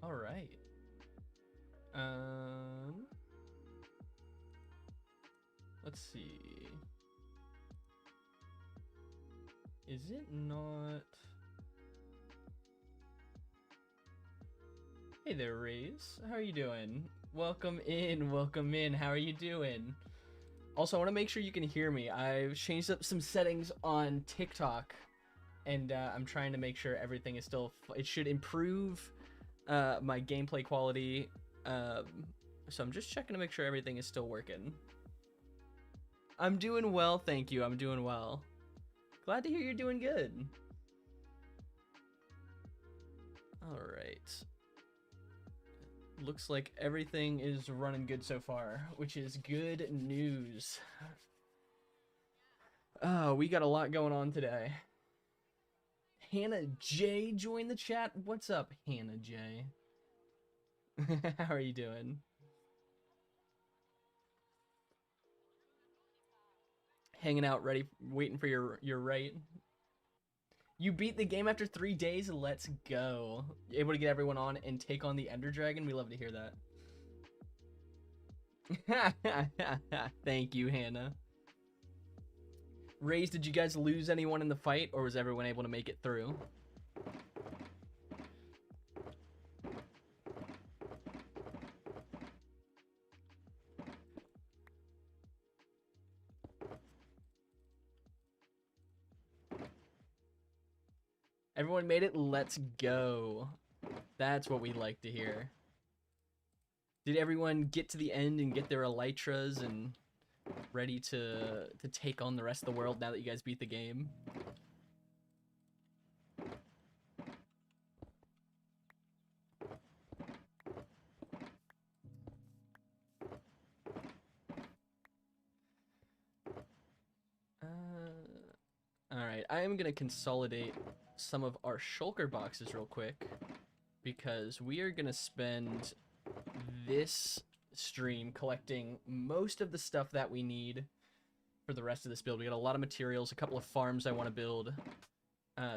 All right. Let's see. Is it not? Hey there, Raze. How are you doing? Welcome in, welcome in. How are you doing? Also, I want to make sure you can hear me. I've changed up some settings on TikTok, and I'm trying to make sure everything is still... It should improve my gameplay quality. So I'm just checking to make sure everything is still working. I'm doing well, thank you. I'm doing well. Glad to hear you're doing good. All right. Looks like everything is running good so far, which is good news. Oh, we got a lot going on today. Hannah J joined the chat. What's up, Hannah J? How are you doing? Hanging out, ready, waiting for your right. You beat the game after 3 days. Let's go. Able to get everyone on and take on the Ender Dragon. We love to hear that. Thank you, Hannah. Raze, did you guys lose anyone in the fight, or was everyone able to make it through? Everyone made it. Let's go. That's what we like to hear. Did everyone get to the end and get their elytras and ready to take on the rest of the world now that you guys beat the game? Alright, I am going to consolidate some of our shulker boxes real quick, because we are going to spend this stream collecting most of the stuff that we need for the rest of this build. We got a lot of materials, a couple of farms I want to build.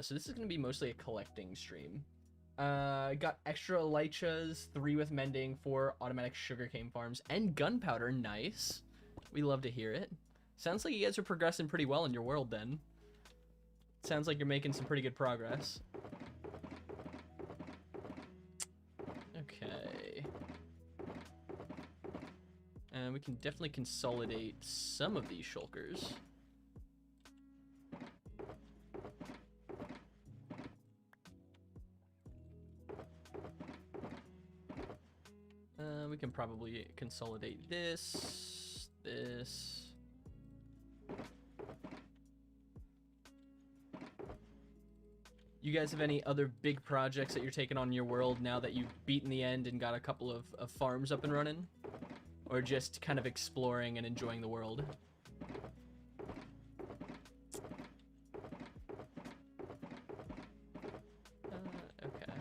So this is going to be mostly a collecting stream. Got extra elytras, 3 with mending, 4 automatic sugarcane farms, and gunpowder. Nice. We love to hear it. Sounds like you guys are progressing pretty well in your world then. Sounds like you're making some pretty good progress. Okay. And we can definitely consolidate some of these shulkers. We can probably consolidate this. You guys have any other big projects that you're taking on in your world now that you've beaten the end and got a couple of farms up and running? Or just kind of exploring and enjoying the world? Okay.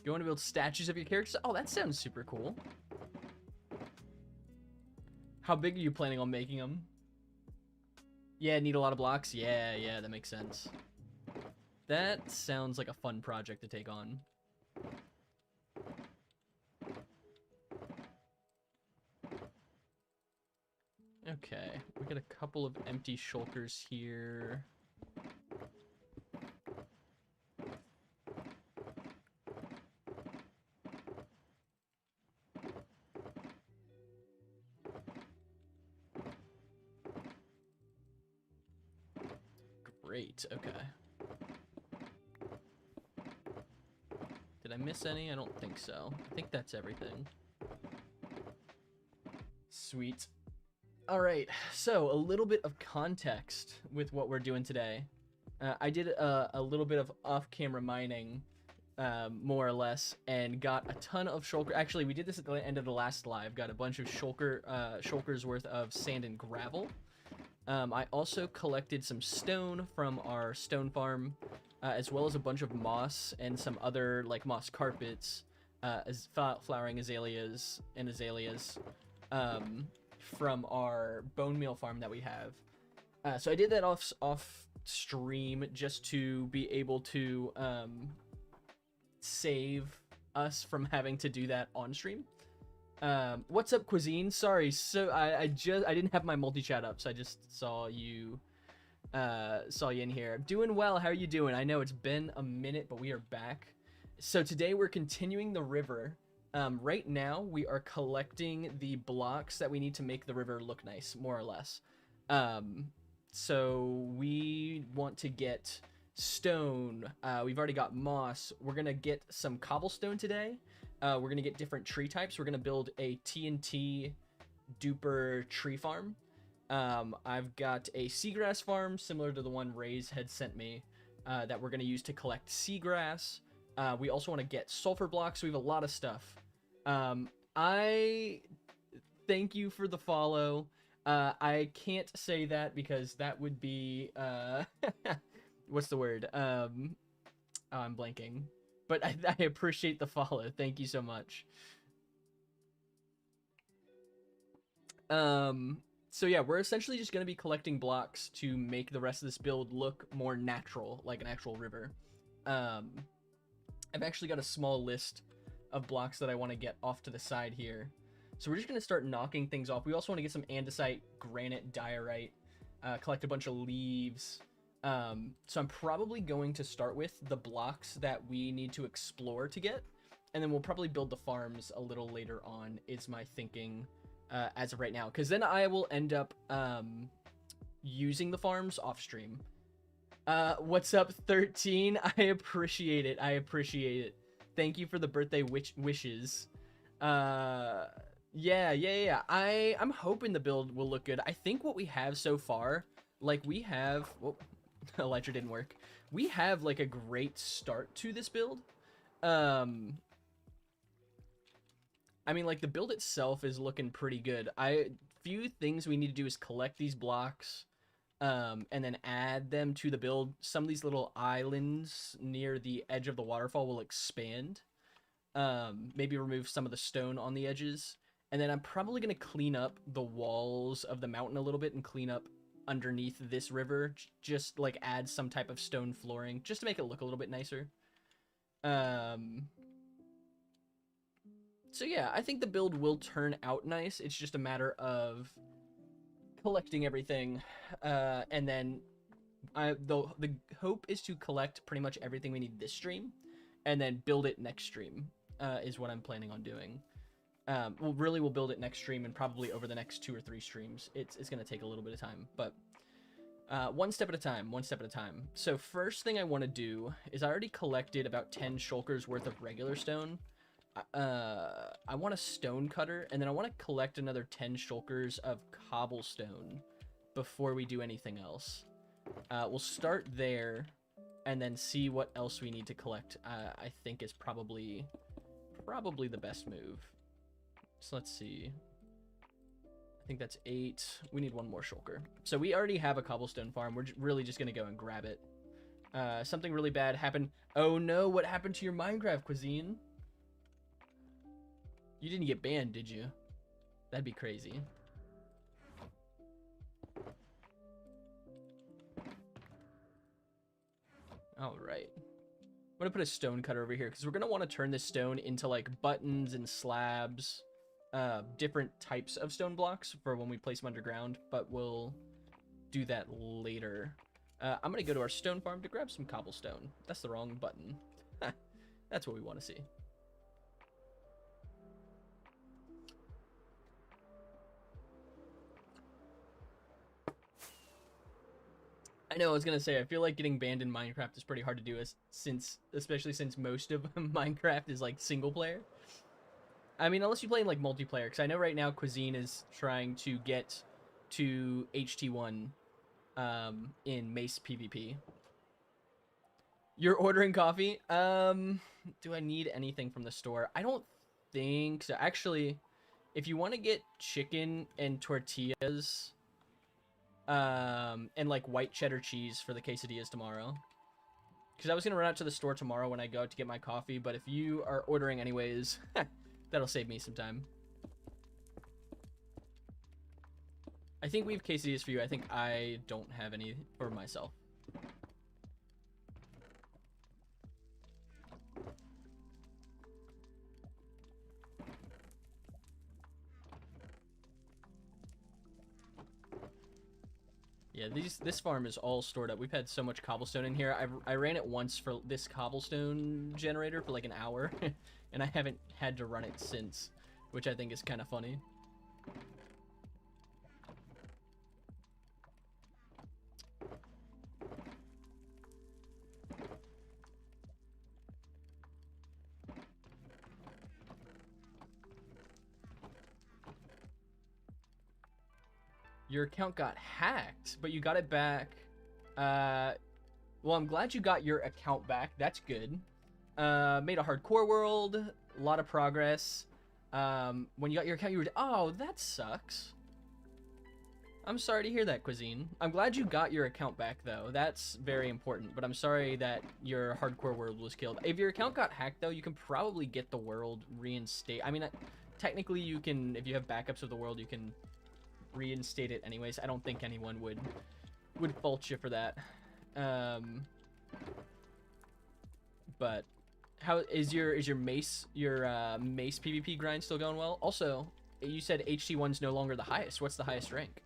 You want to build statues of your characters? Oh, that sounds super cool. How big are you planning on making them? Yeah, need a lot of blocks? Yeah, that makes sense. That sounds like a fun project to take on. Okay, we got a couple of empty shulkers here. Great, okay. Did I miss any? I don't think so. I think that's everything. Sweet. Alright, so a little bit of context with what we're doing today. I did a little bit of off-camera mining, more or less, and got a ton of shulker. Actually, we did this at the end of the last live. Got a bunch of shulkers worth of sand and gravel. I also collected some stone from our stone farm, as well as a bunch of moss and some other like moss carpets, as flowering azaleas and azaleas, from our bone meal farm that we have. So I did that off stream just to be able to save us from having to do that on stream. What's up, Cuisine? Sorry, so I didn't have my multi-chat up, so I just saw you in here. Doing well. How are you doing? I know it's been a minute, but we are back. So today we're continuing the river. Right now we are collecting the blocks that we need to make the river look nice, more or less. So we want to get stone. We've already got moss. We're gonna get some cobblestone today. We're gonna get different tree types. We're gonna build a TNT duper tree farm. I've got a seagrass farm similar to the one Raze had sent me that we're gonna use to collect seagrass. We also want to get sulfur blocks. We have a lot of stuff. I thank you for the follow. I can't say that because that would be what's the word? Oh, I'm blanking. But I appreciate the follow. Thank you so much. So yeah, we're essentially just going to be collecting blocks to make the rest of this build look more natural, like an actual river. I've actually got a small list of blocks that I want to get off to the side here. So we're just going to start knocking things off. We also want to get some andesite, granite, diorite, collect a bunch of leaves. So I'm probably going to start with the blocks that we need to explore to get, and then we'll probably build the farms a little later on, is my thinking as of right now. Because then I will end up using the farms off stream. What's up, 13? I appreciate it. I appreciate it. Thank you for the birthday wishes. Yeah. I'm hoping the build will look good. I think what we have so far, like we have... Whoa, Elytra didn't work. We have like a great start to this build. I mean, like the build itself is looking pretty good. Few things we need to do is collect these blocks, and then add them to the build. Some of these little islands near the edge of the waterfall will expand. Maybe remove some of the stone on the edges. And then I'm probably going to clean up the walls of the mountain a little bit and clean up underneath this river. Just like add some type of stone flooring just to make it look a little bit nicer. So yeah, I think the build will turn out nice. It's just a matter of collecting everything, and then the hope is to collect pretty much everything we need this stream, and then build it next stream, is what I'm planning on doing. We'll build it next stream and probably over the next 2 or 3 streams. It's going to take a little bit of time, but one step at a time. So first thing I want to do is I already collected about 10 shulkers worth of regular stone. I want a stone cutter, and then I want to collect another 10 shulkers of cobblestone before we do anything else. We'll start there and then see what else we need to collect. I think is probably the best move. So let's see. I think that's 8. We need 1 more shulker. So we already have a cobblestone farm. We're really just going to go and grab it. Something really bad happened. Oh no, what happened to your Minecraft, Cuisine? You didn't get banned, did you? That'd be crazy. All right. I'm going to put a stone cutter over here because we're going to want to turn this stone into like buttons and slabs. Different types of stone blocks for when we place them underground, but we'll do that later. I'm going to go to our stone farm to grab some cobblestone. That's the wrong button. That's what we want to see. I know, I was gonna say, I feel like getting banned in Minecraft is pretty hard to do, especially since most of Minecraft is like single player. I mean, unless you play in like multiplayer, because I know right now Cuisine is trying to get to HT1 in Mace PvP. You're ordering coffee? Do I need anything from the store? I don't think so. Actually, if you want to get chicken and tortillas, and like white cheddar cheese for the quesadillas tomorrow, because I was gonna run out to the store tomorrow when I go out to get my coffee, but if you are ordering anyways, that'll save me some time. I think we have quesadillas for you. I think I don't have any for myself. Yeah, this farm is all stored up. We've had so much cobblestone in here. I ran it once for this cobblestone generator for like an hour, and I haven't had to run it since, which I think is kind of funny. Your account got hacked, but you got it back. Well, I'm glad you got your account back. That's good. Made a hardcore world. A lot of progress. When you got your account, you were... Oh, that sucks. I'm sorry to hear that, Cuisine. I'm glad you got your account back, though. That's very important, but I'm sorry that your hardcore world was killed. If your account got hacked, though, you can probably get the world reinstate. I mean, technically, you can... If you have backups of the world, you can reinstate it anyways. I don't think anyone would fault you for that. But how is your mace mace PvP grind still going well? Also, you said HT1's no longer the highest. What's the highest rank?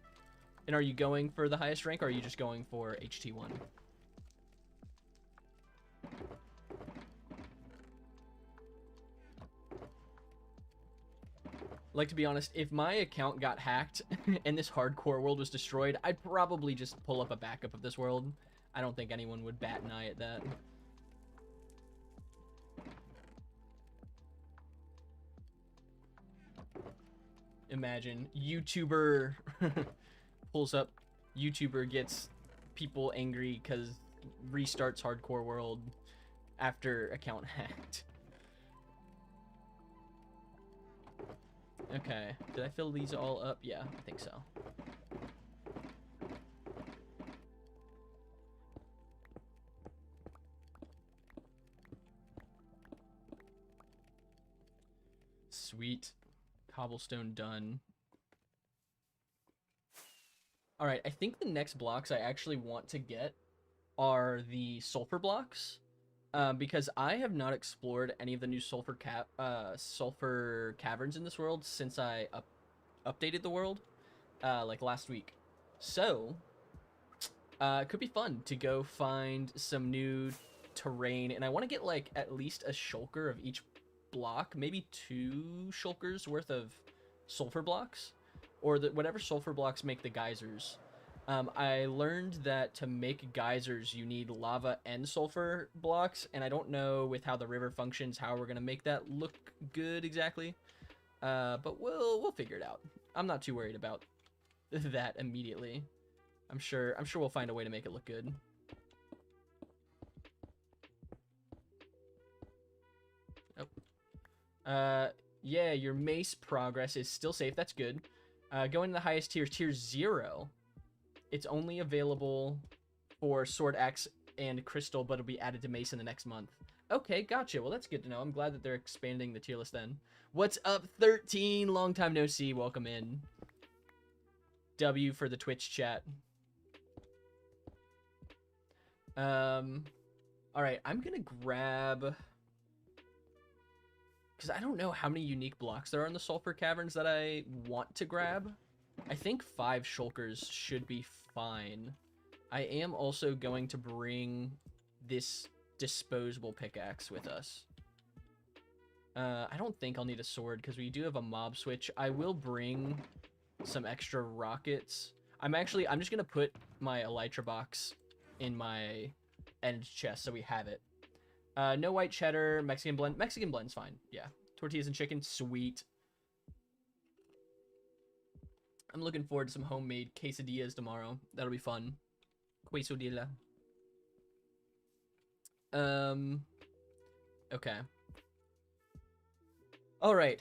And are you going for the highest rank, or are you just going for HT1? Like, to be honest, if my account got hacked and this hardcore world was destroyed, I'd probably just pull up a backup of this world. I don't think anyone would bat an eye at that. Imagine YouTuber pulls up, YouTuber gets people angry because restarts hardcore world after account hacked. Okay, did I fill these all up? Yeah, I think so. Sweet. Cobblestone done. Alright, I think the next blocks I actually want to get are the sulfur blocks. Because I have not explored any of the new sulfur caverns in this world since I updated the world, like last week. So, it could be fun to go find some new terrain, and I want to get like at least a shulker of each block, maybe 2 shulkers worth of sulfur blocks, or whatever sulfur blocks make the geysers. I learned that to make geysers, you need lava and sulfur blocks, and I don't know with how the river functions how we're gonna make that look good exactly. But we'll figure it out. I'm not too worried about that immediately. I'm sure we'll find a way to make it look good. Oh. Yeah, your mace progress is still safe. That's good. Going to the highest tier, tier 0. It's only available for Sword Axe and Crystal, but it'll be added to Mace in the next month. Okay, gotcha. Well, that's good to know. I'm glad that they're expanding the tier list then. What's up, 13? Long time no see. Welcome in. W for the Twitch chat. Alright, I'm gonna grab... Because I don't know how many unique blocks there are in the Sulfur Caverns that I want to grab. I think 5 shulkers should be fine. I am also going to bring this disposable pickaxe with us. I don't think I'll need a sword because we do have a mob switch. I will bring some extra rockets. I'm just going to put my elytra box in my end chest so we have it. No white cheddar, Mexican blend. Mexican blend's fine. Yeah. Tortillas and chicken, sweet. I'm looking forward to some homemade quesadillas tomorrow. That'll be fun. Quesadilla. Okay. Alright.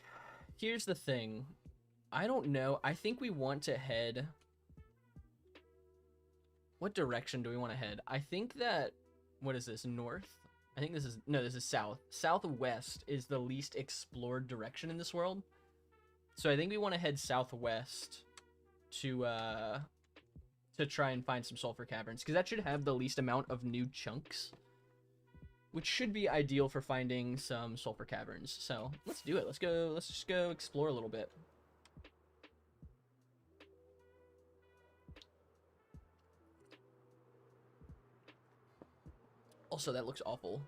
Here's the thing. I don't know. I think we want to head... What direction do we want to head? I think that... What is this? North? I think this is... No, this is south. Southwest is the least explored direction in this world. So I think we want to head southwest to try and find some sulfur caverns, because that should have the least amount of new chunks, which should be ideal for finding some sulfur caverns. So let's do it. Let's just go explore a little bit. Also, that looks awful.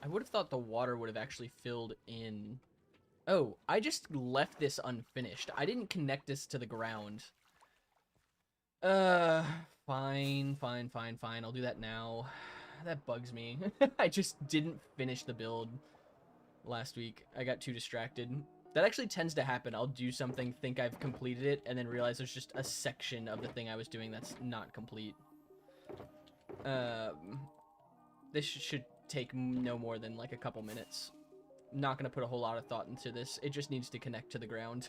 I would have thought the water would have actually filled in. Oh, I just left this unfinished. I didn't connect this to the ground. Fine. I'll do that now. That bugs me. I just didn't finish the build last week. I got too distracted. That actually tends to happen. I'll do something, think I've completed it, and then realize there's just a section of the thing I was doing that's not complete. This should take no more than like a couple minutes. I'm not going to put a whole lot of thought into this. It just needs to connect to the ground.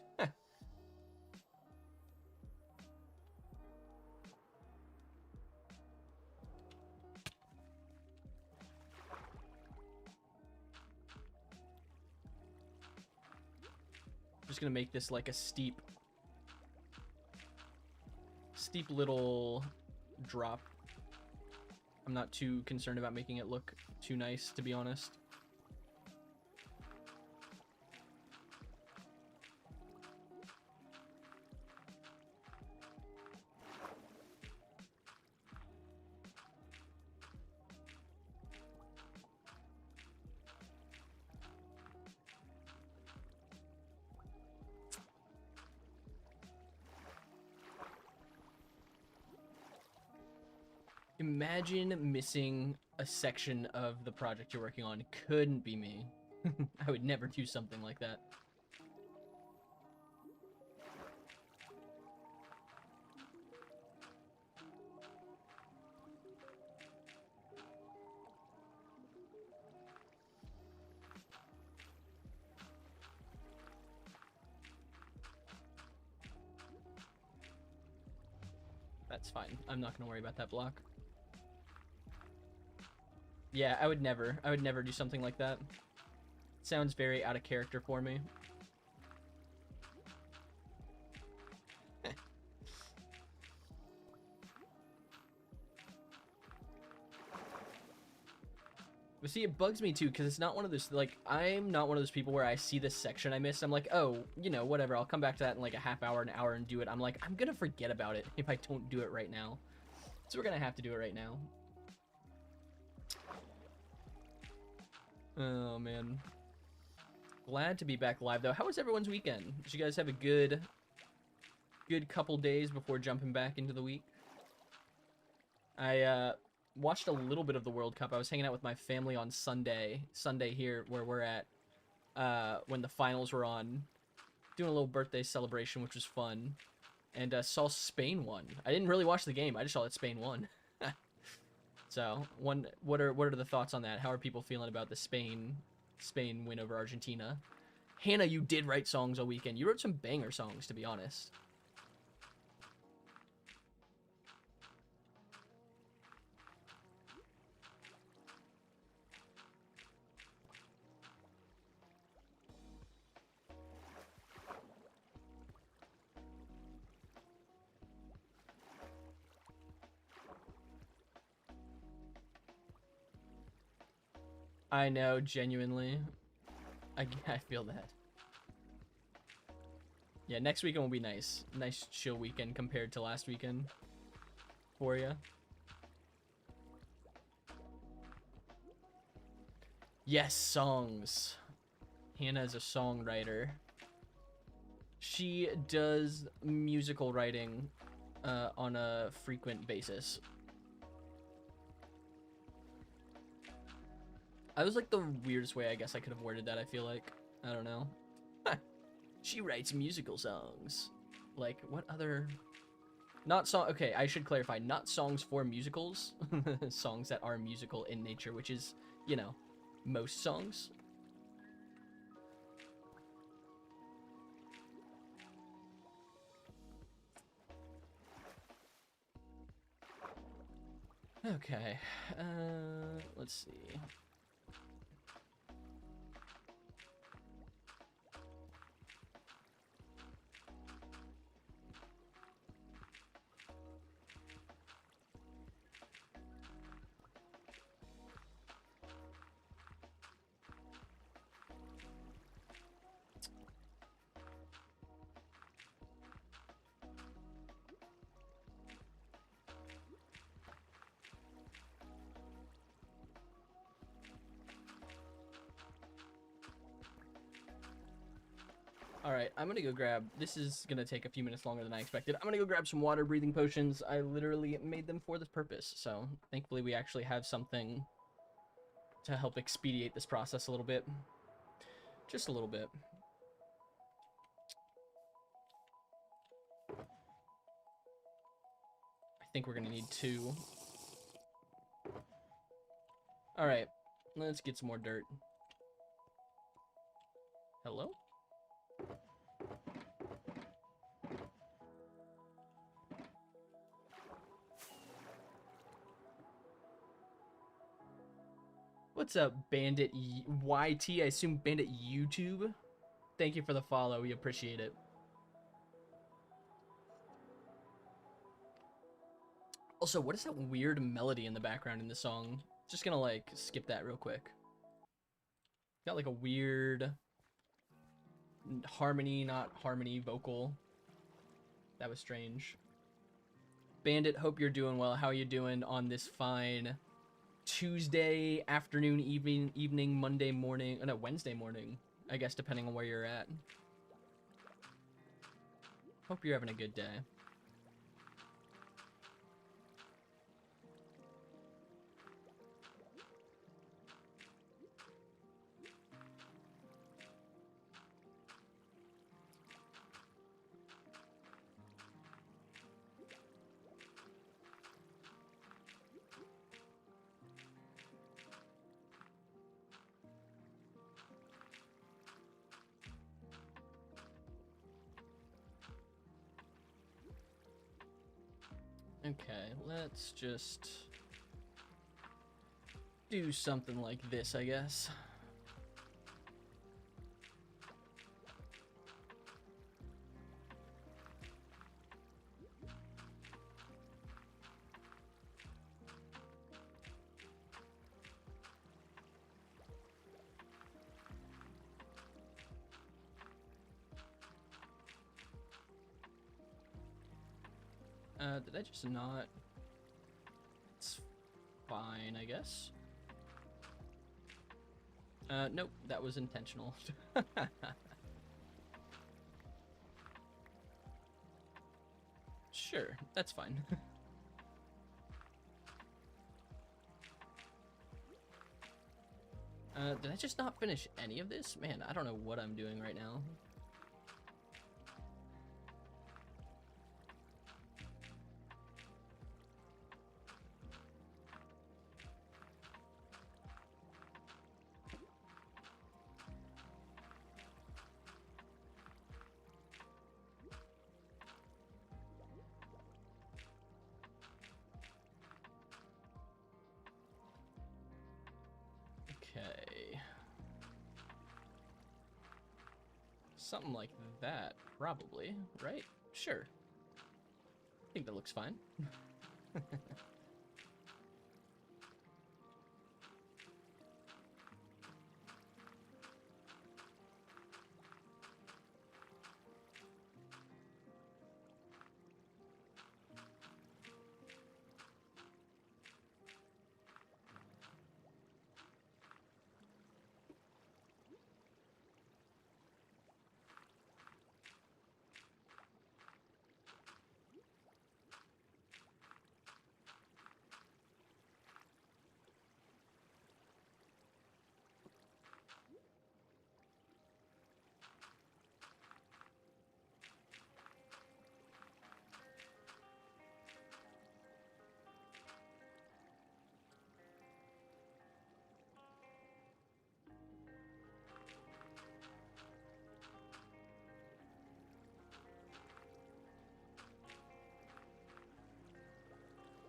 Just gonna make this like a steep little drop. I'm not too concerned about making it look too nice, to be honest. Imagine missing a section of the project you're working on. Couldn't be me. I would never do something like that. That's fine. I'm not going to worry about that block. Yeah, I would never do something like that. It sounds very out of character for me. But see, it bugs me too, because it's not one of those, like, I'm not one of those people where I see this section I missed, I'm like, oh, you know, whatever, I'll come back to that in like a half hour, an hour, and do it. I'm like, I'm gonna forget about it if I don't do it right now. So we're gonna have to do it right now. Oh, man. Glad to be back live, though. How was everyone's weekend? Did you guys have a good couple days before jumping back into the week? I, watched a little bit of the World Cup. I was hanging out with my family on Sunday here where we're at, when the finals were on, doing a little birthday celebration, which was fun, and saw Spain won. I didn't really watch the game. I just saw that Spain won. So, what are the thoughts on that? How are people feeling about the Spain win over Argentina? Hannah, you did write songs all weekend. You wrote some banger songs, to be honest. I know, genuinely. I feel that. Yeah, next weekend will be nice. Nice chill weekend compared to last weekend for you. Yes, songs. Hannah is a songwriter. She does musical writing on a frequent basis. I was like the weirdest way I guess I could have worded that, I feel like. I don't know. She writes musical songs. Like, what other... Not song... Okay, I should clarify. Not songs for musicals. Songs that are musical in nature, which is, you know, most songs. Okay. Let's see. All right, I'm gonna go grab. This is gonna take a few minutes longer than I expected. I'm gonna go grab some water breathing potions. I literally made them for this purpose. So thankfully, we actually have something to help expedite this process a little bit, just a little bit. I think we're gonna need 2. All right, let's get some more dirt. Hello? What's up, Bandit YT? I assume Bandit YouTube? Thank you for the follow. We appreciate it. Also, what is that weird melody in the background in the song? Just gonna, like, skip that real quick. Got, like, a weird harmony, not harmony, vocal. That was strange. Bandit, hope you're doing well. How are you doing on this fine Tuesday afternoon, evening, Monday morning, no, Wednesday morning, I guess, depending on where you're at. Hope you're having a good day. Okay, let's just do something like this, I guess. Did I just not? It's fine, I guess. Nope, that was intentional. Sure, that's fine. Did I just not finish any of this? Man, I don't know what I'm doing right now. Okay. Something like that, probably, right? Sure. I think that looks fine.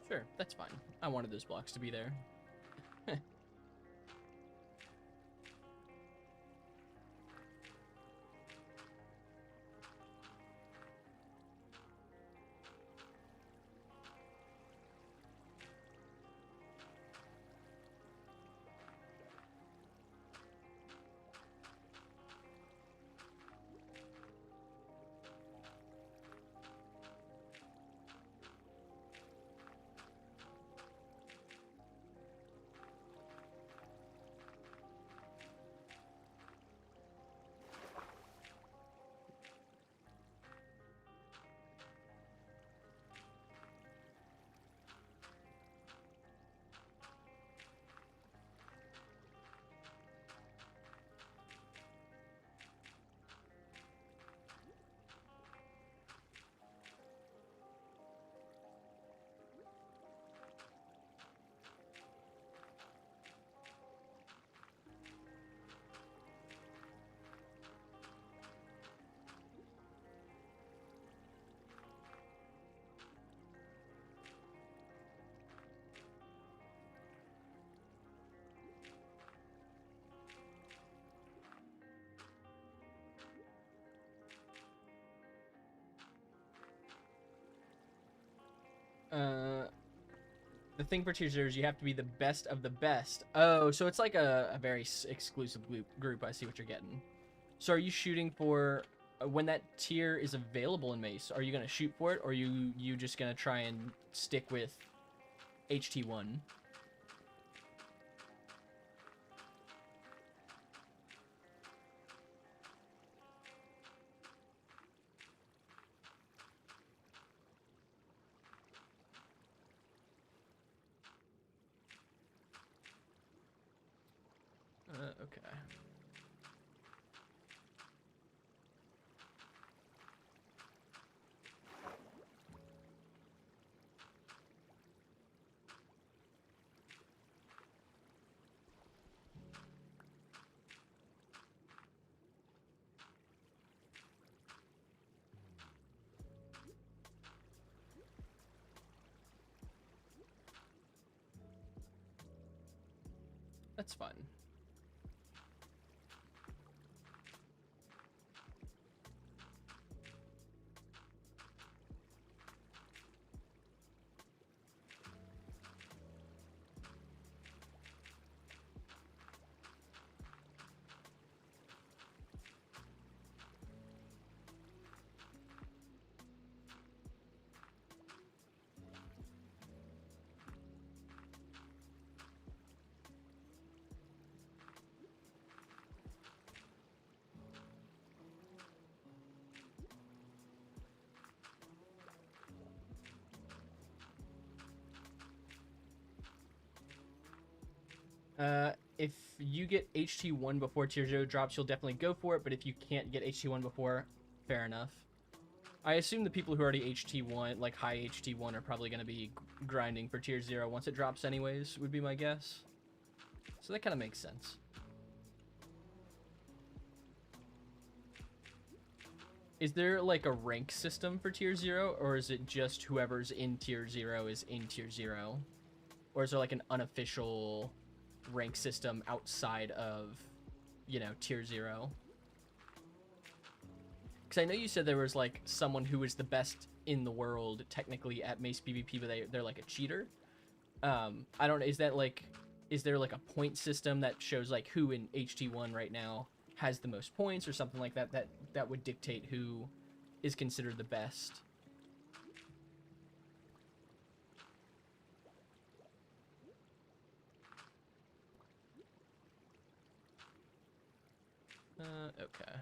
Sure, that's fine. I wanted those blocks to be there. The thing for tier 0 is you have to be the best of the best. Oh, so it's like a very exclusive group. I see what you're getting. So are you shooting for when that tier is available in Mace? Are you gonna shoot for it, or are you just gonna try and stick with HT1? Okay. That's fun. If you get HT1 before tier 0 drops, you'll definitely go for it, but if you can't get HT1 before, fair enough. I assume the people who already HT1, like high HT1, are probably going to be grinding for tier 0 once it drops anyways, would be my guess. So that kind of makes sense. Is there like a rank system for tier 0, or is it just whoever's in tier 0 is in tier 0? Or is there like an unofficial rank system outside of, you know, tier 0? Because I know you said there was like someone who was the best in the world technically at Mace PvP, but they're like a cheater. I don't know, is there like a point system that shows like who in HT1 right now has the most points or something like that that would dictate who is considered the best? Okay.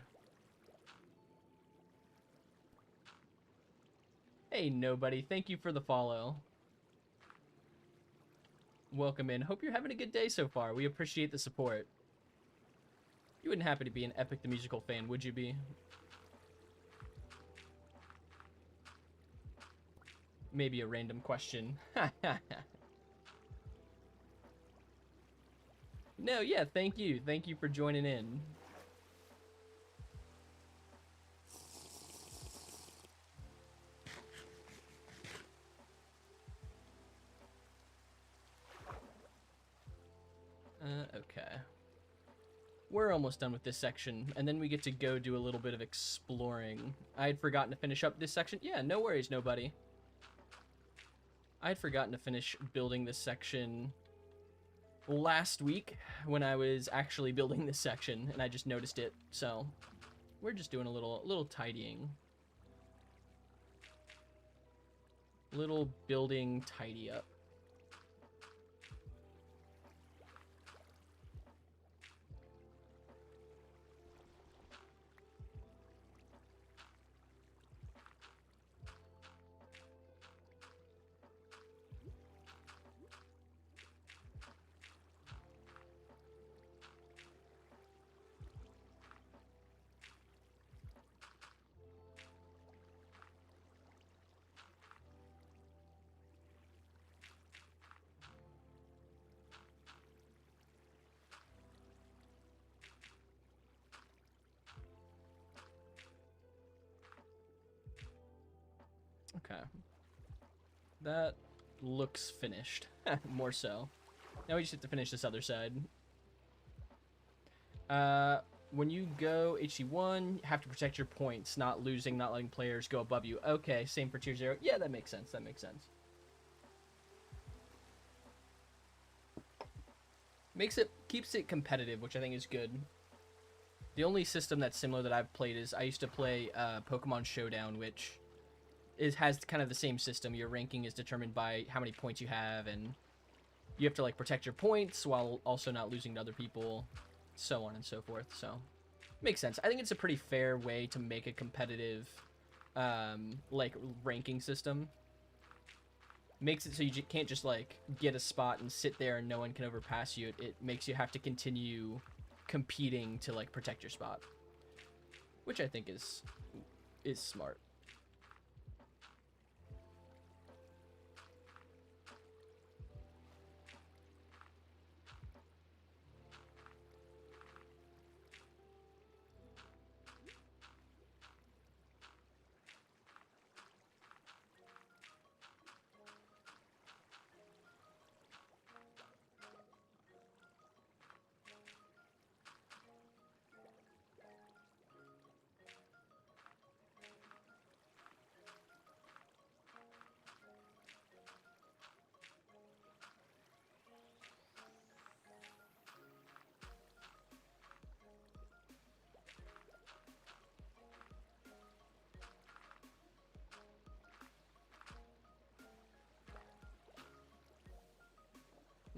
Hey, nobody. Thank you for the follow. Welcome in. Hope you're having a good day so far. We appreciate the support. You wouldn't happen to be an Epic the Musical fan, would you be? Maybe a random question. No, yeah, thank you. Thank you for joining in. Okay. We're almost done with this section, and then we get to go do a little bit of exploring. I had forgotten to finish up this section. Yeah, no worries, nobody. I had forgotten to finish building this section last week when I was actually building this section, and I just noticed it, so we're just doing a little tidying. Little building tidy up. Okay. That looks finished. More so. Now we just have to finish this other side. When you go HC1, you have to protect your points, not losing, not letting players go above you. Okay, same for tier 0. Yeah, that makes sense. That makes sense. Keeps it competitive, which I think is good. The only system that's similar that I've played is I used to play Pokemon Showdown, which has kind of the same system. Your ranking is determined by how many points you have, and you have to like protect your points while also not losing to other people, so on and so forth. So makes sense. I think it's a pretty fair way to make a competitive like ranking system. Makes it so you can't just like get a spot and sit there and no one can overpass you. It makes you have to continue competing to like protect your spot, which I think is smart.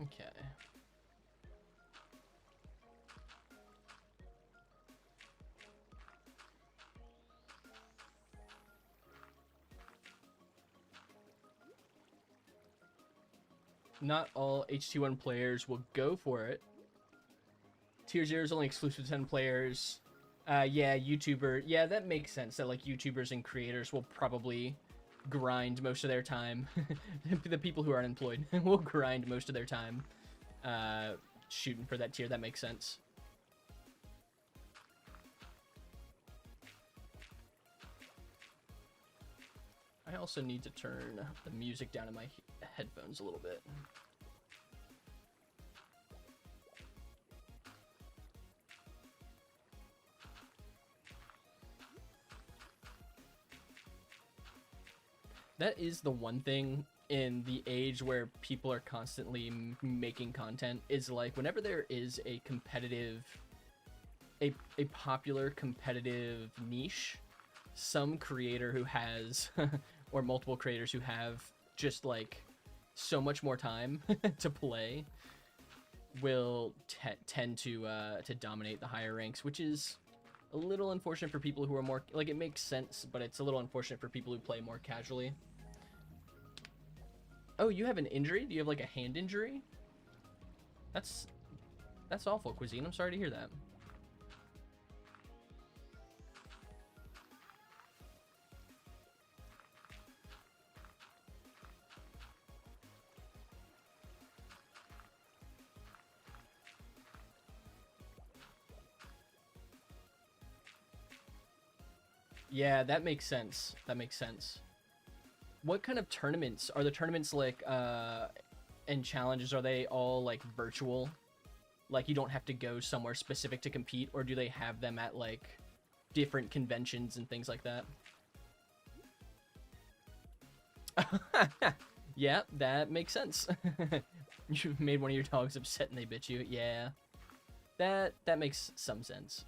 Okay. Not all HT1 players will go for it. Tier 0 is only exclusive to 10 players. Yeah, YouTuber. Yeah, that makes sense that like YouTubers and creators will probably grind most of their time. The people who are unemployed will grind most of their time shooting for that tier. That makes sense. I also need to turn the music down in my headphones a little bit. That is the one thing in the age where people are constantly making content, is like whenever there is a competitive, a popular competitive niche, some creator who has, or multiple creators who have just like so much more time to play will tend to dominate the higher ranks, which is a little unfortunate for people who are more, like, it makes sense, but it's a little unfortunate for people who play more casually. Oh, you have an injury? Do you have like a hand injury? That's awful, Cuisine. I'm sorry to hear that. Yeah, that makes sense. That makes sense. What kind of tournaments? Are the tournaments like, and challenges, are they all like virtual? Like you don't have to go somewhere specific to compete, or do they have them at like different conventions and things like that? Yeah, that makes sense. You made one of your dogs upset and they bit you. Yeah, that makes some sense.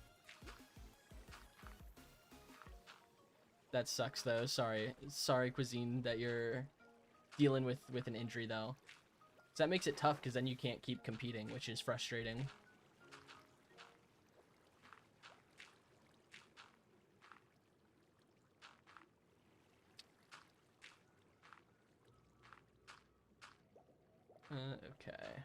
That sucks though. Sorry, Cuisine, that you're dealing with an injury though. So that makes it tough because then you can't keep competing, which is frustrating. Okay.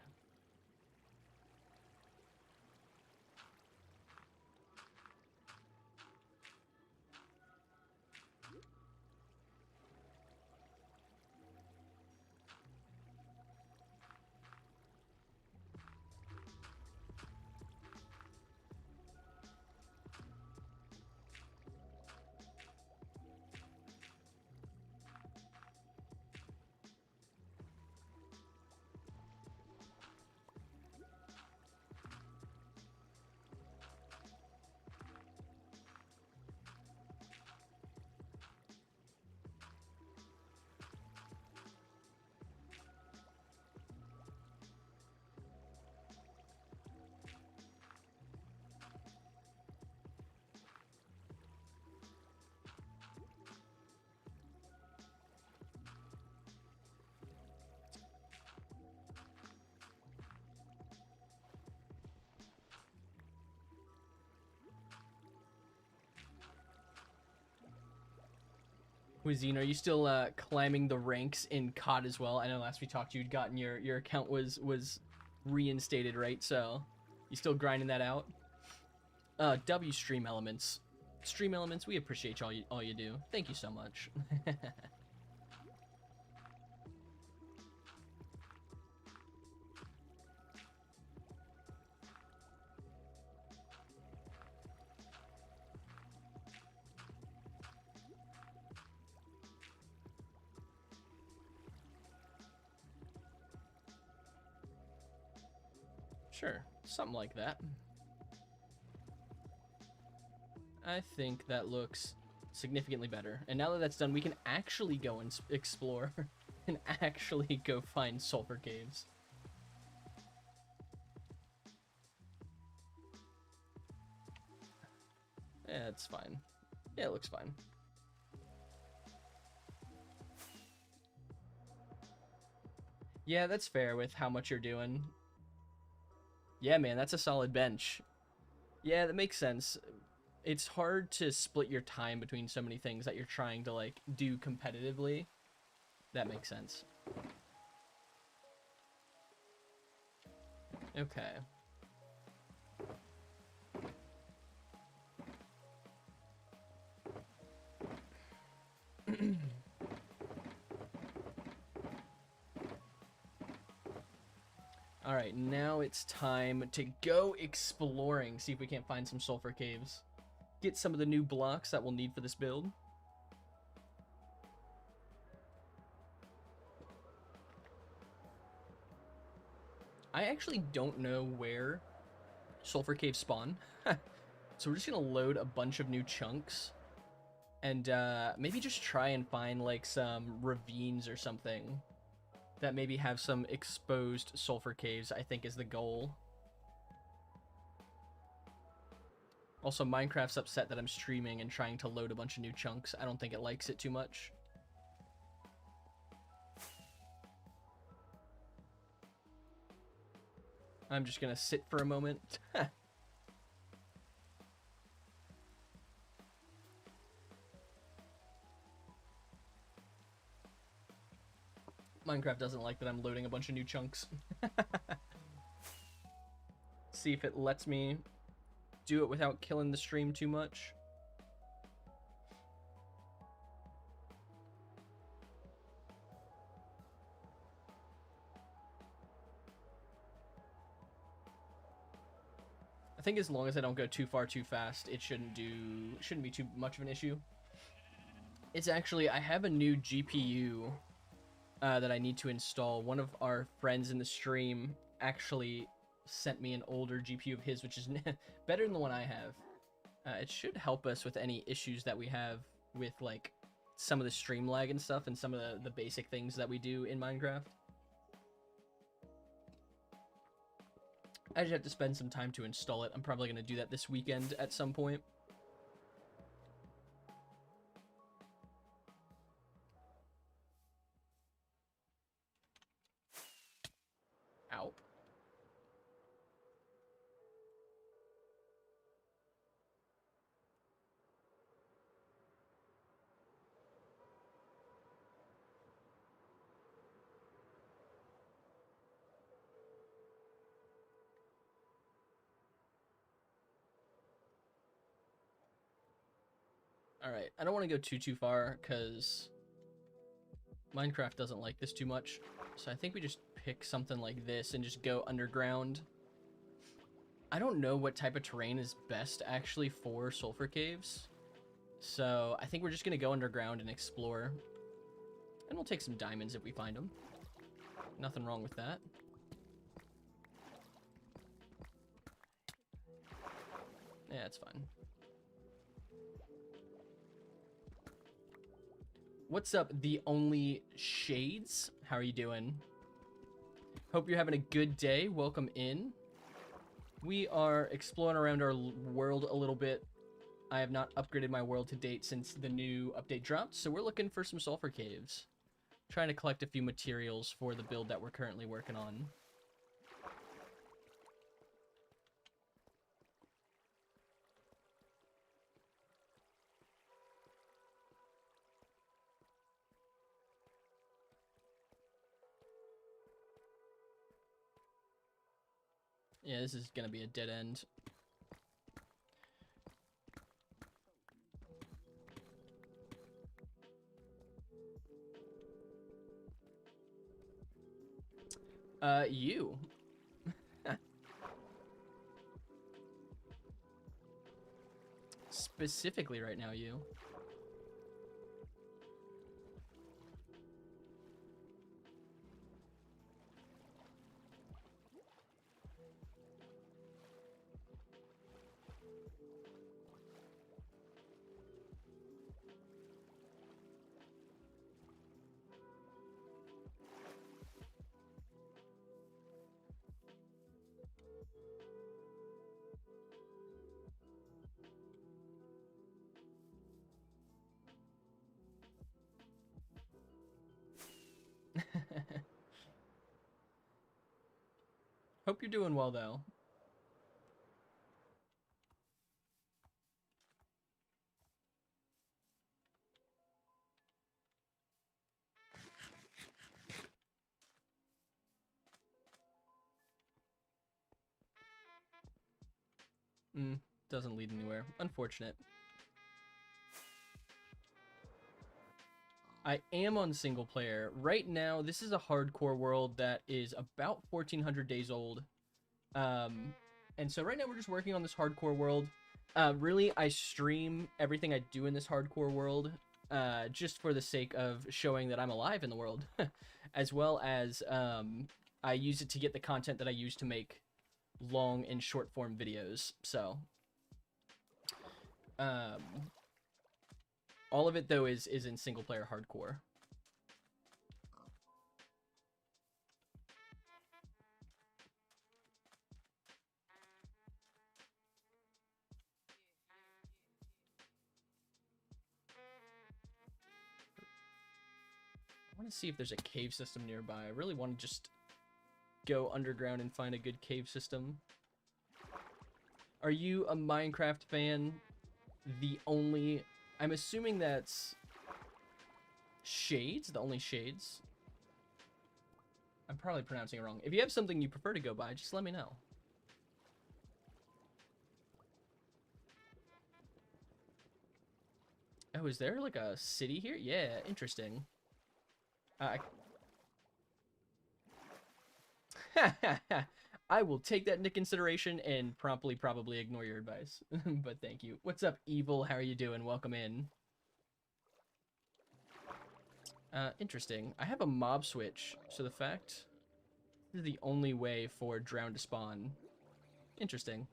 Cuisine, are you still climbing the ranks in COD as well? I know last we talked, you'd gotten your account was reinstated, right? So you still grinding that out? W Stream Elements. Stream Elements, we appreciate all you do. Thank you so much. Sure, something like that. I think that looks significantly better. And now that that's done, we can actually go and explore and actually go find sulfur caves. Yeah, it's fine. Yeah, it looks fine. Yeah, that's fair with how much you're doing. Yeah, man, that's a solid bench. Yeah, that makes sense. It's hard to split your time between so many things that you're trying to, like, do competitively. That makes sense. Okay. All right, now it's time to go exploring, see if we can't find some sulfur caves. Get some of the new blocks that we'll need for this build. I actually don't know where sulfur caves spawn. So we're just gonna load a bunch of new chunks and maybe just try and find like some ravines or something that maybe have some exposed sulfur caves, I think is the goal. Also, Minecraft's upset that I'm streaming and trying to load a bunch of new chunks. I don't think it likes it too much. I'm just gonna sit for a moment. Minecraft doesn't like that I'm loading a bunch of new chunks. See if it lets me do it without killing the stream too much. I think as long as I don't go too far too fast, it shouldn't be too much of an issue. It's actually, I have a new GPU that I need to install. One of our friends in the stream actually sent me an older GPU of his, which is better than the one I have. It should help us with any issues that we have with like some of the stream lag and stuff and some of the basic things that we do in Minecraft. I just have to spend some time to install it. I'm probably going to do that this weekend at some point. Ow. Alright, I don't want to go too far, because Minecraft doesn't like this too much. So I think we just pick something like this and just go underground. I don't know what type of terrain is best, actually, for sulfur caves. So I think we're just going to go underground and explore. And we'll take some diamonds if we find them. Nothing wrong with that. Yeah, it's fine. What's up, the only shades? How are you doing? Hope you're having a good day. Welcome in. We are exploring around our world a little bit. I have not upgraded my world to date since the new update dropped, so we're looking for some sulfur caves. Trying to collect a few materials for the build that we're currently working on. Yeah, this is gonna be a dead end. You. Specifically right now, you. Hope you're doing well, though. Doesn't lead anywhere. Unfortunate. I am on single player. Right now, this is a hardcore world that is about 1,400 days old. And so right now we're just working on this hardcore world. Really, I stream everything I do in this hardcore world just for the sake of showing that I'm alive in the world. As well as I use it to get the content that I use to make long and short form videos. So all of it, though, is in single player hardcore. I want to see if there's a cave system nearby. I really want to just go underground and find a good cave system. Are you a Minecraft fan? The only... I'm assuming that's Shades, the only Shades. I'm probably pronouncing it wrong. If you have something you prefer to go by, just let me know. Oh, is there like a city here? Yeah, interesting. I will take that into consideration and promptly probably ignore your advice. But thank you. What's up, Evil? How are you doing? Welcome in. Interesting. I have a mob switch, so the fact this is the only way for Drown to spawn. Interesting.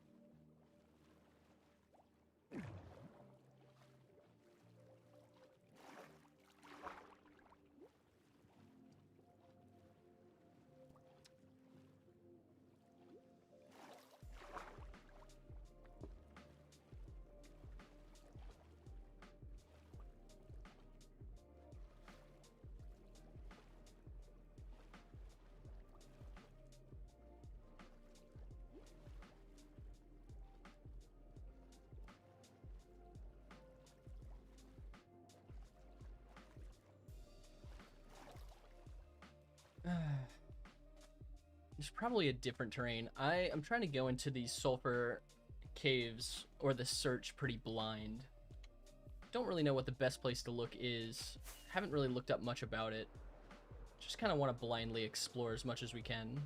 There's probably a different terrain. I'm trying to go into these sulfur caves or the search pretty blind. Don't really know what the best place to look is. Haven't really looked up much about it. Just kind of want to blindly explore as much as we can.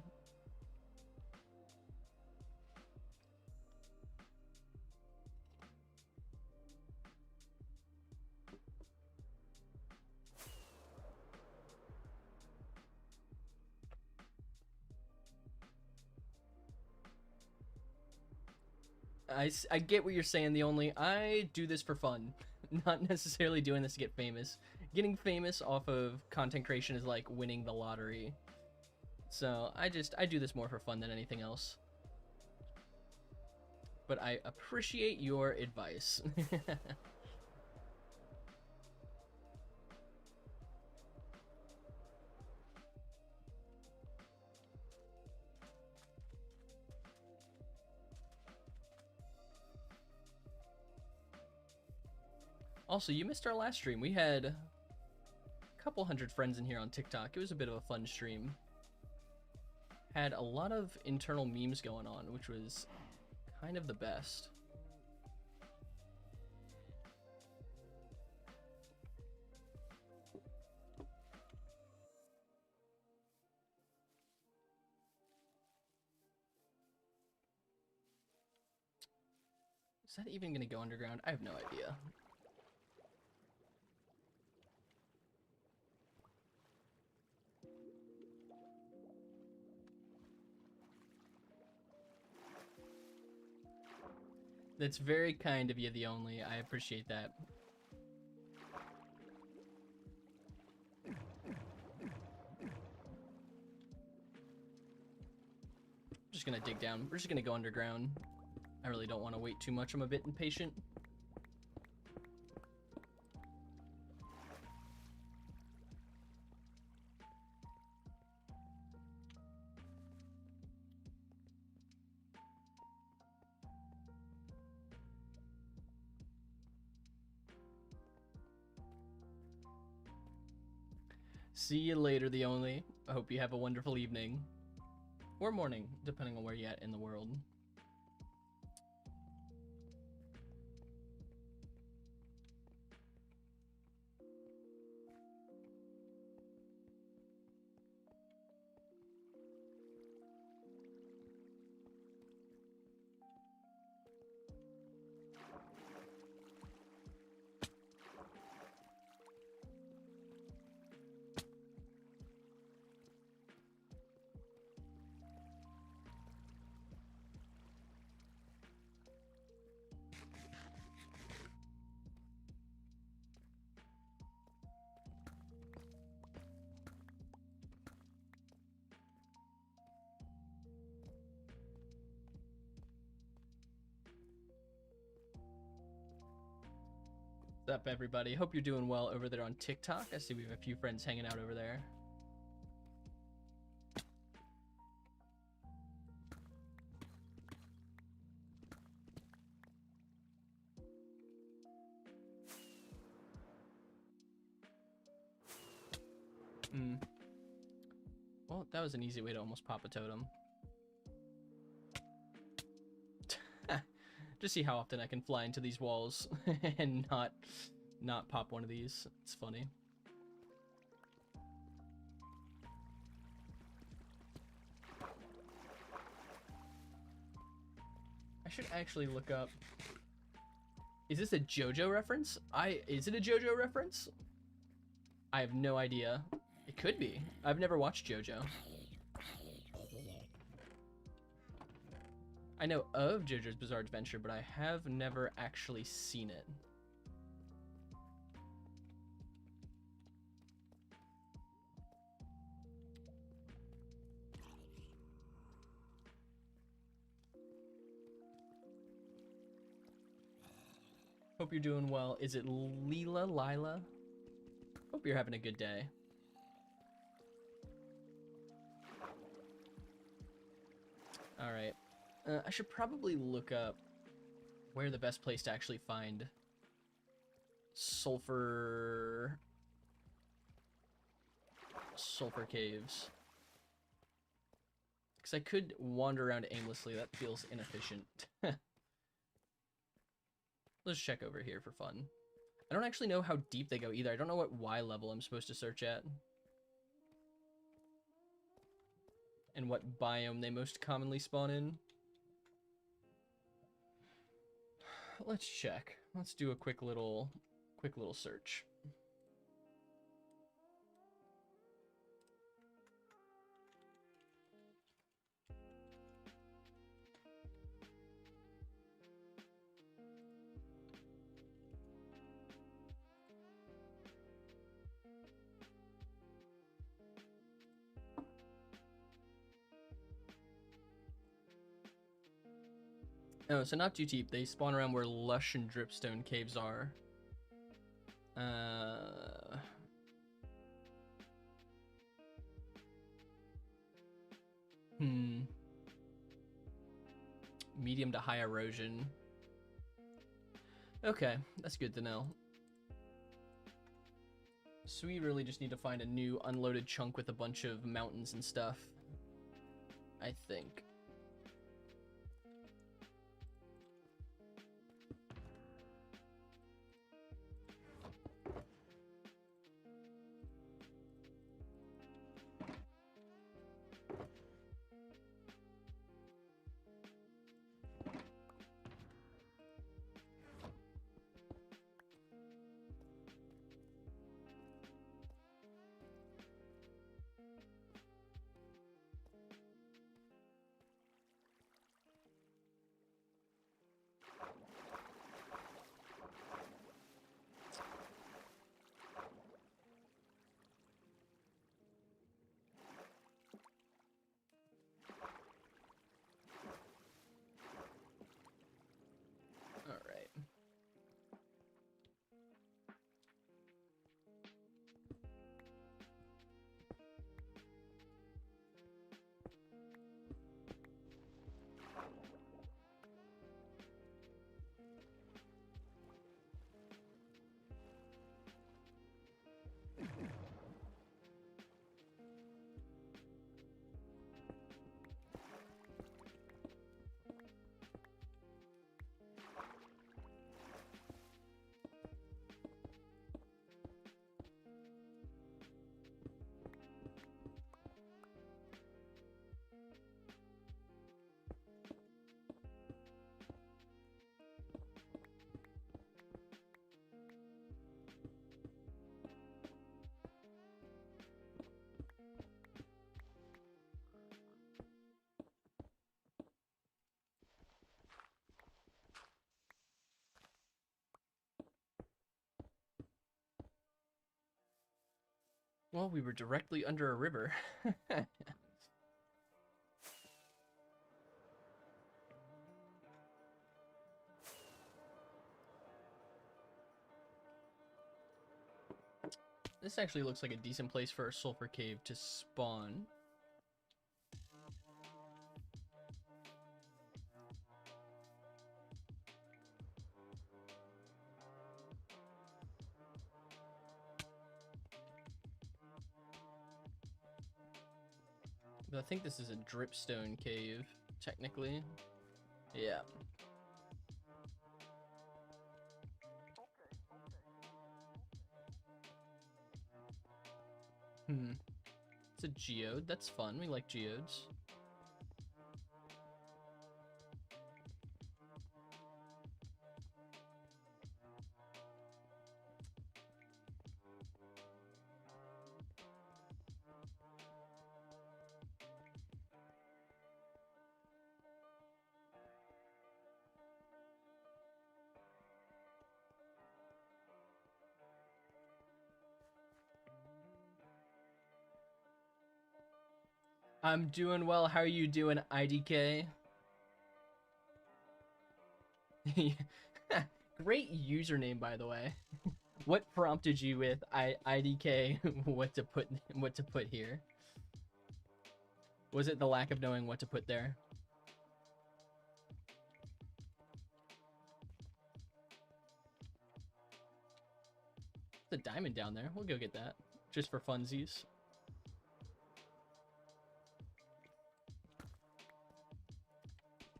I get what you're saying. I do this for fun, not necessarily doing this to get famous. Getting famous off of content creation is like winning the lottery. So I do this more for fun than anything else. But I appreciate your advice. Also, you missed our last stream. We had a couple hundred friends in here on TikTok. It was a bit of a fun stream. had a lot of internal memes going on, which was kind of the best. Is that even gonna go underground? I have no idea. That's very kind of you, the only. I appreciate that. Just gonna dig down. We're just gonna go underground. I really don't want to wait too much. I'm a bit impatient. See you later, the only. I hope you have a wonderful evening. Or morning, depending on where you're at in the world. What's up, everybody? Hope you're doing well over there on TikTok. I see we have a few friends hanging out over there. Well, that was an easy way to almost pop a totem. Just see how often I can fly into these walls and not pop one of these. It's funny. I should actually look up. Is this a JoJo reference? Is it a JoJo reference? I have no idea. It could be. I've never watched JoJo. I know of JoJo's Bizarre Adventure, but I have never actually seen it. Hope you're doing well. Is it Lila? Hope you're having a good day. All right. I should probably look up where the best place to actually find sulfur caves. Because I could wander around aimlessly. That feels inefficient. Let's check over here for fun. I don't actually know how deep they go either. I don't know what Y level I'm supposed to search at. And what biome they most commonly spawn in. Let's check. Let's do a quick little search. Oh, so not too deep. They spawn around where Lush and Dripstone caves are. Medium to high erosion. Okay, that's good to know. So we really just need to find a new unloaded chunk with a bunch of mountains and stuff. I think. All right. Well, we were directly under a river. This actually looks like a decent place for a sulfur cave to spawn. But I think this is a dripstone cave, technically. Yeah. It's a geode. That's fun. We like geodes. I'm doing well. How are you doing, IDK? Great username, by the way. What prompted you with IDK? what to put here? Was it the lack of knowing what to put there? There's a diamond down there. We'll go get that just for funsies.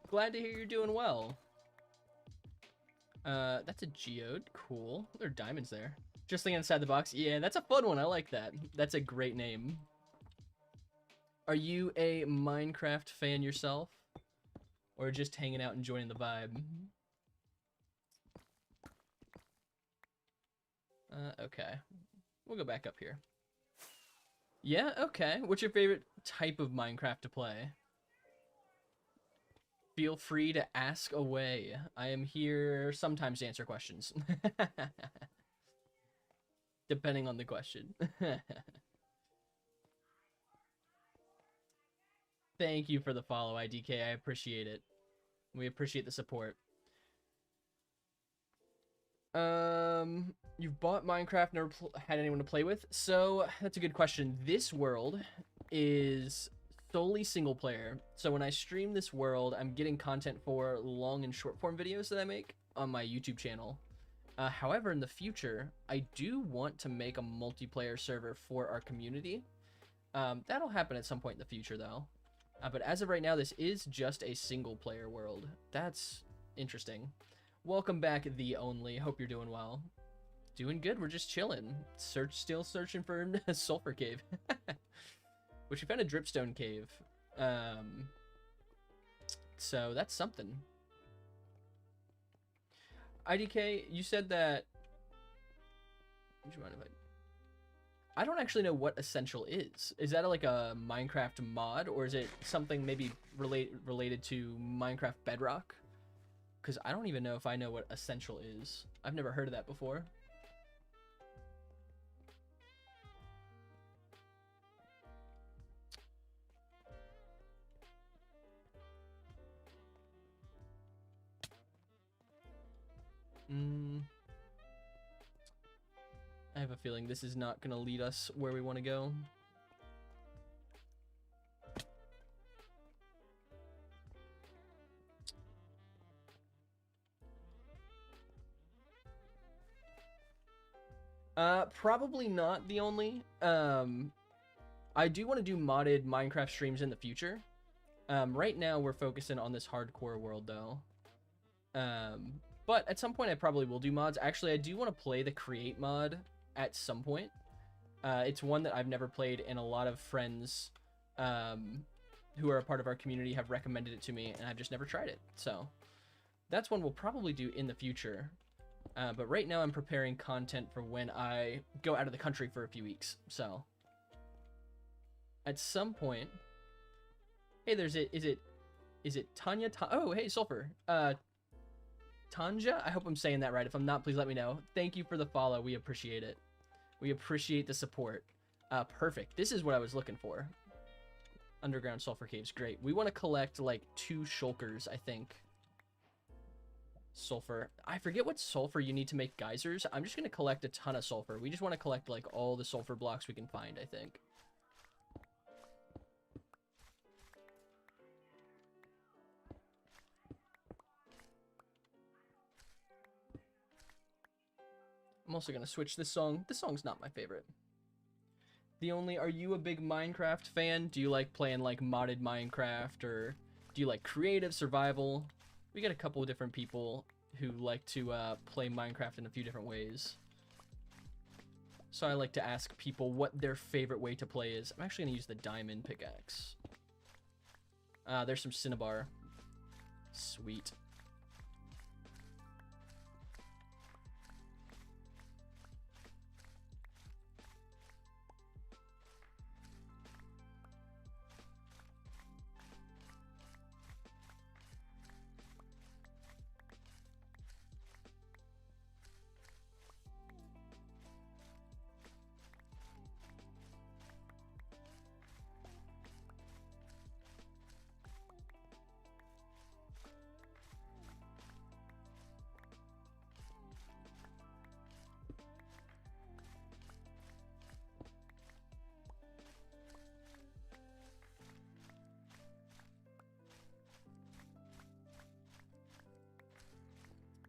Glad to hear you're doing well. That's a geode. Cool. There are diamonds there. Just like inside the box. Yeah, that's a fun one. I like that. That's a great name. Are you a Minecraft fan yourself? Or just hanging out and enjoying the vibe? Okay. We'll go back up here. Yeah, okay. What's your favorite type of Minecraft to play? Feel free to ask away. I am here sometimes to answer questions. Depending on the question. Thank you for the follow, IDK. I appreciate it. We appreciate the support. You've bought Minecraft, never had anyone to play with? So, that's a good question. This world is solely single player. So when I stream this world, I'm getting content for long and short form videos that I make on my YouTube channel. However, in the future, I do want to make a multiplayer server for our community. That'll happen at some point in the future, though. But as of right now, this is just a single player world. That's interesting. Welcome back, The Only. Hope you're doing well. Doing good. We're just chilling. Still searching for a sulfur cave. Which we found a dripstone cave. So that's something. IDK, you said that... Would you mind if I don't actually know what Essential is. Is that like a Minecraft mod, or is it something maybe related to Minecraft Bedrock? Because I don't even know if I know what Essential is. I've never heard of that before. I have a feeling this is not going to lead us where we want to go. Probably not The Only. I do want to do modded Minecraft streams in the future. Right now we're focusing on this hardcore world though. But at some point I probably will do mods. Actually, I do want to play the Create mod at some point. It's one that I've never played, and a lot of friends who are a part of our community have recommended it to me, and I've just never tried it. So that's one we'll probably do in the future. But right now I'm preparing content for when I go out of the country for a few weeks. So at some point... Hey, is it Tanya? Oh, hey, Sulfur. Tanja? I hope I'm saying that right. If I'm not, please let me know. Thank you for the follow. We appreciate it. We appreciate the support. Perfect. This is what I was looking for. Underground sulfur caves. Great. We want to collect like 2 shulkers, I think. Sulfur. I forget what sulfur you need to make geysers. I'm just going to collect a ton of sulfur. We just want to collect like all the sulfur blocks we can find, I think. I'm also going to switch this song. This song's not my favorite. The Only, are you a big Minecraft fan? Do you like playing like modded Minecraft, or do you like creative survival? We got a couple of different people who like to play Minecraft in a few different ways. So I like to ask people what their favorite way to play is. I'm actually going to use the diamond pickaxe. There's some cinnabar. Sweet.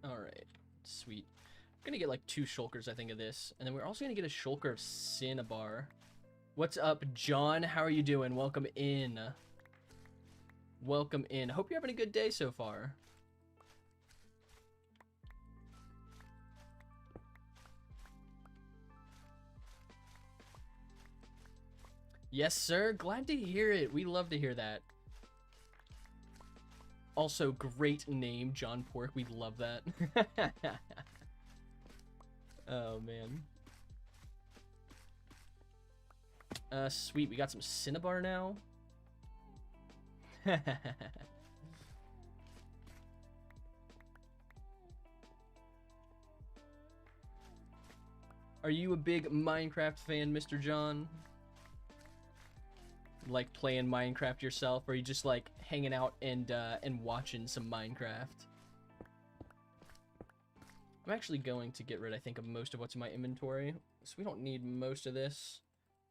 Alright, sweet. I'm gonna get like 2 shulkers, I think, of this. And then we're also gonna get a shulker of cinnabar. What's up, John? How are you doing? Welcome in. Welcome in. Hope you're having a good day so far. Yes, sir. Glad to hear it. We love to hear that. Also, great name, John Pork. We love that. Oh, man. Sweet. We got some cinnabar now. Are you a big Minecraft fan, Mr. John? Like playing Minecraft yourself, or are you just like hanging out and watching some Minecraft? I'm actually going to get rid, I think, of most of what's in my inventory, so we don't need most of this.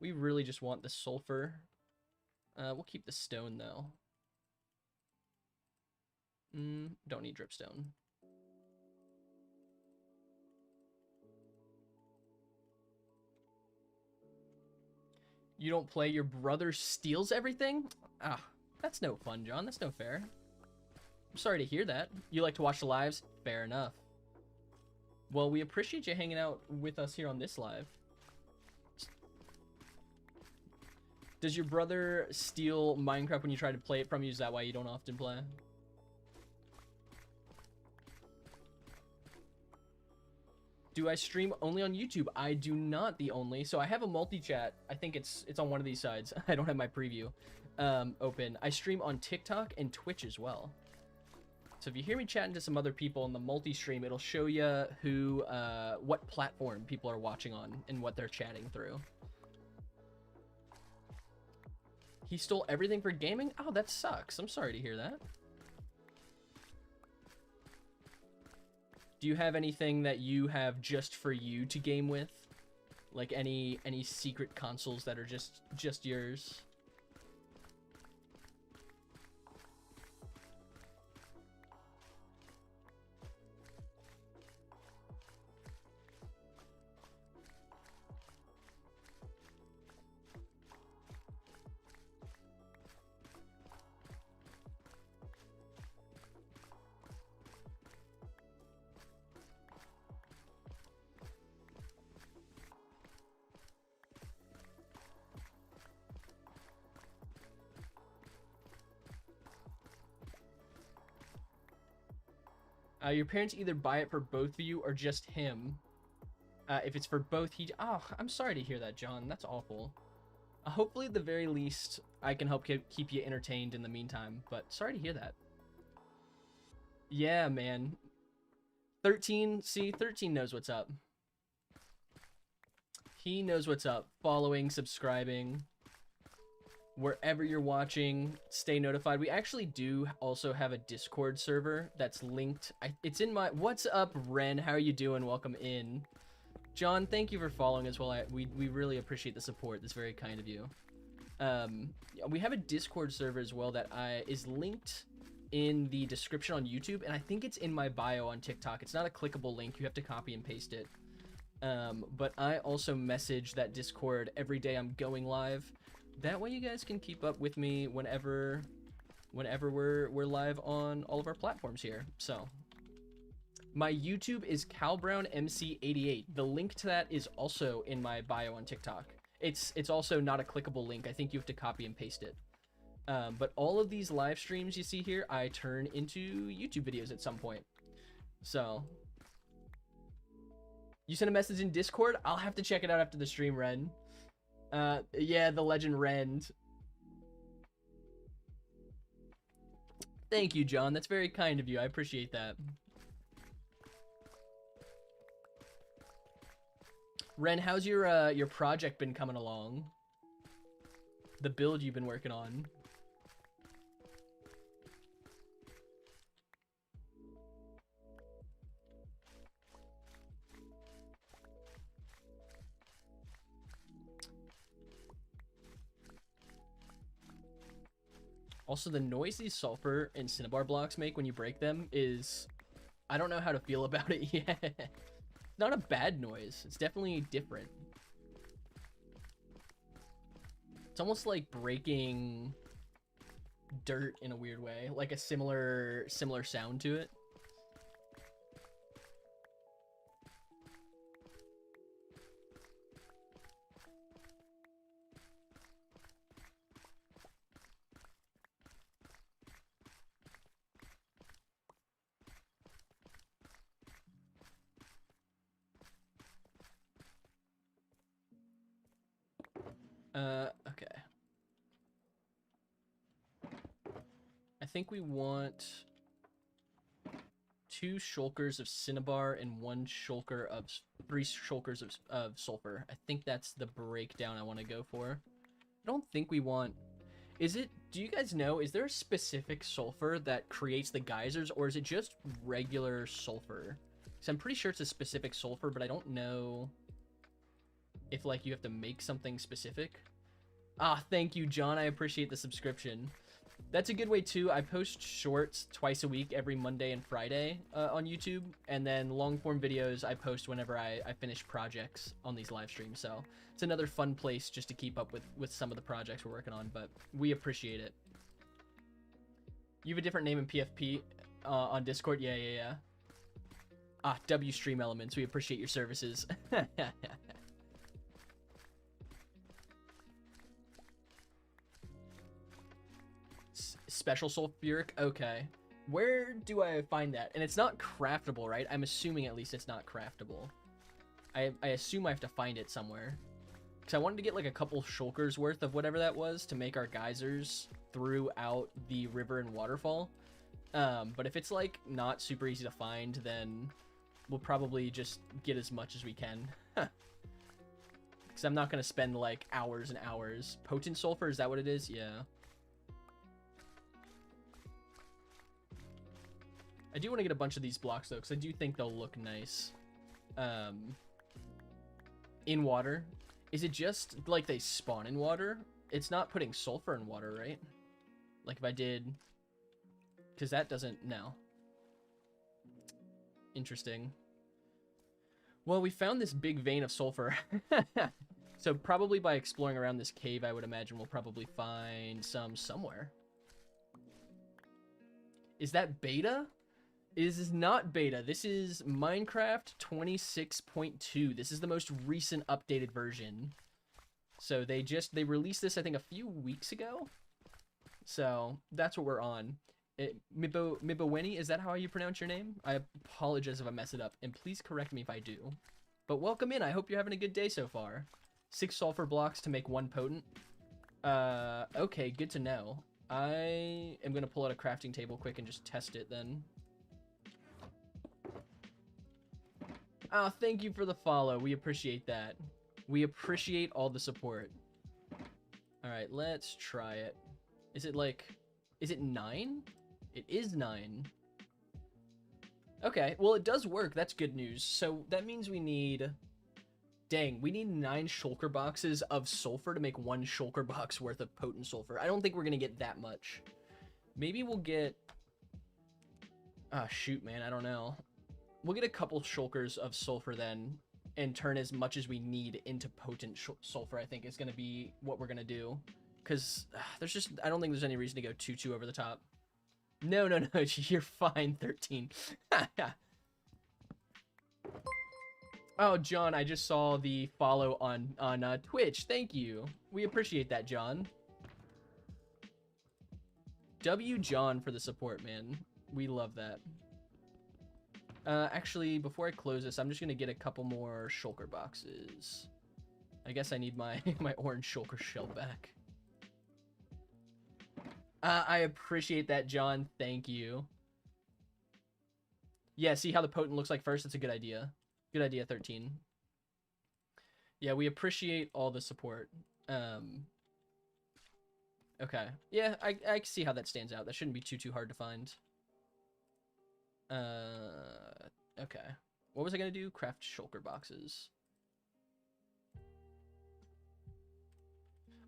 We really just want the sulfur. We'll keep the stone though. Don't need dripstone. You don't play, your brother steals everything? Ah, That's no fun, John. That's no fair. I'm sorry to hear that. You like to watch the lives? Fair enough. Well, we appreciate you hanging out with us here on this live. Does your brother steal Minecraft when you try to play it from you? Is that why you don't often play? Do I stream only on YouTube? I do not the only. So I have a multi-chat. I think it's on one of these sides. I don't have my preview open. I stream on TikTok and Twitch as well. So if you hear me chatting to some other people in the multi-stream, it'll show you who, what platform people are watching on and what they're chatting through. He stole everything for gaming? Oh, that sucks. I'm sorry to hear that. Do you have anything that you have just for you to game with? Like any secret consoles that are just yours? Your parents either buy it for both of you or just him. If it's for both, oh, I'm sorry to hear that, John. That's awful. Hopefully, at the very least, I can help keep you entertained in the meantime, but sorry to hear that. Yeah, man. 13, see, 13 knows what's up. He knows what's up. Following, subscribing. Wherever you're watching, stay notified. We actually do also have a Discord server that's linked. It's in my... What's up, Ren? How are you doing? Welcome in. John, thank you for following as well. We really appreciate the support. That's very kind of you. We have a Discord server as well that is linked in the description on YouTube, and I think it's in my bio on TikTok. It's not a clickable link. You have to copy and paste it. But I also message that Discord every day I'm going live. That way you guys can keep up with me whenever we're live on all of our platforms here. So my YouTube is CalBrownMC88. The link to that is also in my bio on TikTok. It's also not a clickable link. I think you have to copy and paste it. But all of these live streams you see here, I turn into YouTube videos at some point. So you sent a message in Discord? I'll have to check it out after the stream, Ren. Yeah, the legend Rend. Thank you, John. That's very kind of you. I appreciate that. Ren, how's your project been coming along? The build you've been working on. Also, the noise these sulfur and cinnabar blocks make when you break them is... I don't know how to feel about it yet. It's not a bad noise. It's definitely different. It's almost like breaking dirt in a weird way. Like a similar sound to it. Okay. I think we want 2 shulkers of cinnabar and 3 shulkers of sulfur. I think that's the breakdown I want to go for. I don't think we want... do you guys know, is there a specific sulfur that creates the geysers, or is it just regular sulfur? Because I'm pretty sure it's a specific sulfur, but I don't know if, like, you have to make something specific. Ah, thank you, John. I appreciate the subscription. That's a good way, too. I post shorts twice a week, every Monday and Friday on YouTube. And then long-form videos I post whenever I finish projects on these live streams. So it's another fun place just to keep up with some of the projects we're working on. But we appreciate it. You have a different name in PFP on Discord? Yeah. Ah, W Stream Elements. We appreciate your services. Special sulfuric? Okay. Where do I find that? And it's not craftable, right? I'm assuming at least it's not craftable. I assume I have to find it somewhere. Because I wanted to get like a couple shulkers worth of whatever that was to make our geysers throughout the river and waterfall. But if it's like not super easy to find, then we'll probably just get as much as we can. Because I'm not going to spend like hours and hours. Potent sulfur, is that what it is? Yeah. I do want to get a bunch of these blocks though, because I do think they'll look nice. In water. Is it just like they spawn in water? It's not putting sulfur in water, right? Like if I did... Because that doesn't... No. Interesting. Well, we found this big vein of sulfur. So probably by exploring around this cave, I would imagine we'll probably find some somewhere. Is that beta? This is not beta. This is Minecraft 26.2. This is the most recent updated version. So they released this, I think, a few weeks ago. So that's what we're on. Miboweni, is that how you pronounce your name? I apologize if I mess it up, and please correct me if I do. But welcome in. I hope you're having a good day so far. 6 sulfur blocks to make 1 potent. Okay, good to know. I am going to pull out a crafting table quick and just test it then. Oh, thank you for the follow. We appreciate that. We appreciate all the support. Alright, let's try it. Is it like... Is it 9? It is 9. Okay, well it does work. That's good news. So that means we need... Dang, we need 9 shulker boxes of sulfur to make 1 shulker box worth of potent sulfur. I don't think we're going to get that much. Maybe we'll get... Ah, shoot, man. I don't know. We'll get a couple shulkers of sulfur then, and turn as much as we need into potent sulfur, I think is going to be what we're going to do. Because there's just, I don't think there's any reason to go too over the top. No, you're fine, 13. Oh, John, I just saw the follow on Twitch. Thank you. We appreciate that, John. W John for the support, man. We love that. Actually, before I close this, I'm just gonna get a couple more shulker boxes. I guess I need my my orange shulker shell back. I appreciate that, John. Thank you. Yeah, see how the potent looks like first? That's a good idea. Good idea, 13. Yeah, we appreciate all the support. Okay. Yeah, I can see how that stands out. That shouldn't be too hard to find. Okay. What was I gonna do? Craft shulker boxes.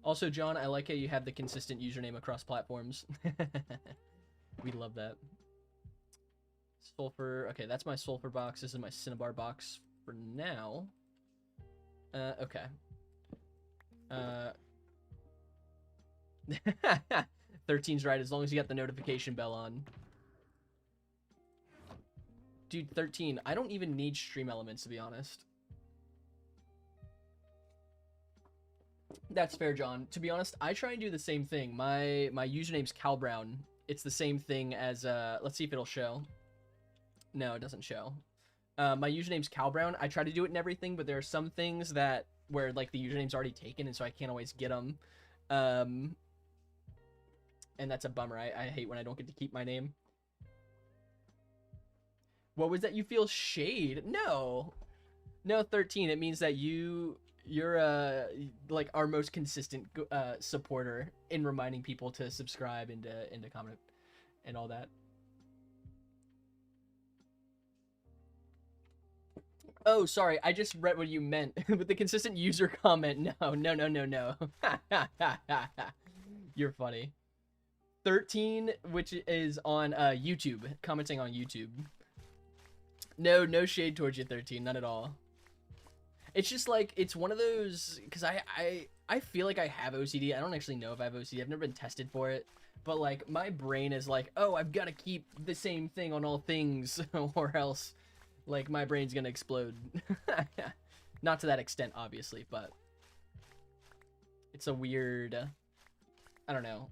Also, John, I like how you have the consistent username across platforms. We love that. Sulfur. Okay, that's my sulfur box. This is my cinnabar box for now. Okay. 13's right, as long as you got the notification bell on. Dude, 13, I don't even need stream elements, to be honest. That's fair, John. To be honest, I try and do the same thing. My username's Calbrown. It's the same thing as, let's see if it'll show. No, it doesn't show. My username's Calbrown. I try to do it in everything, but there are some things that, where, like, the username's already taken, and so I can't always get them. And that's a bummer. I hate when I don't get to keep my name. What was that? You feel shade? No, 13. It means that you're like our most consistent supporter in reminding people to subscribe and to comment and all that. Oh, sorry. I just read what you meant with the consistent user comment. No. You're funny. 13, which is on YouTube, commenting on YouTube. No shade towards you, 13, none at all. It's just like, it's one of those, because I feel like I have OCD. I don't actually know if I have OCD. I've never been tested for it. But, like, my brain is like, oh, I've got to keep the same thing on all things, or else, like, my brain's gonna explode. Not to that extent, obviously, but it's a weird, I don't know,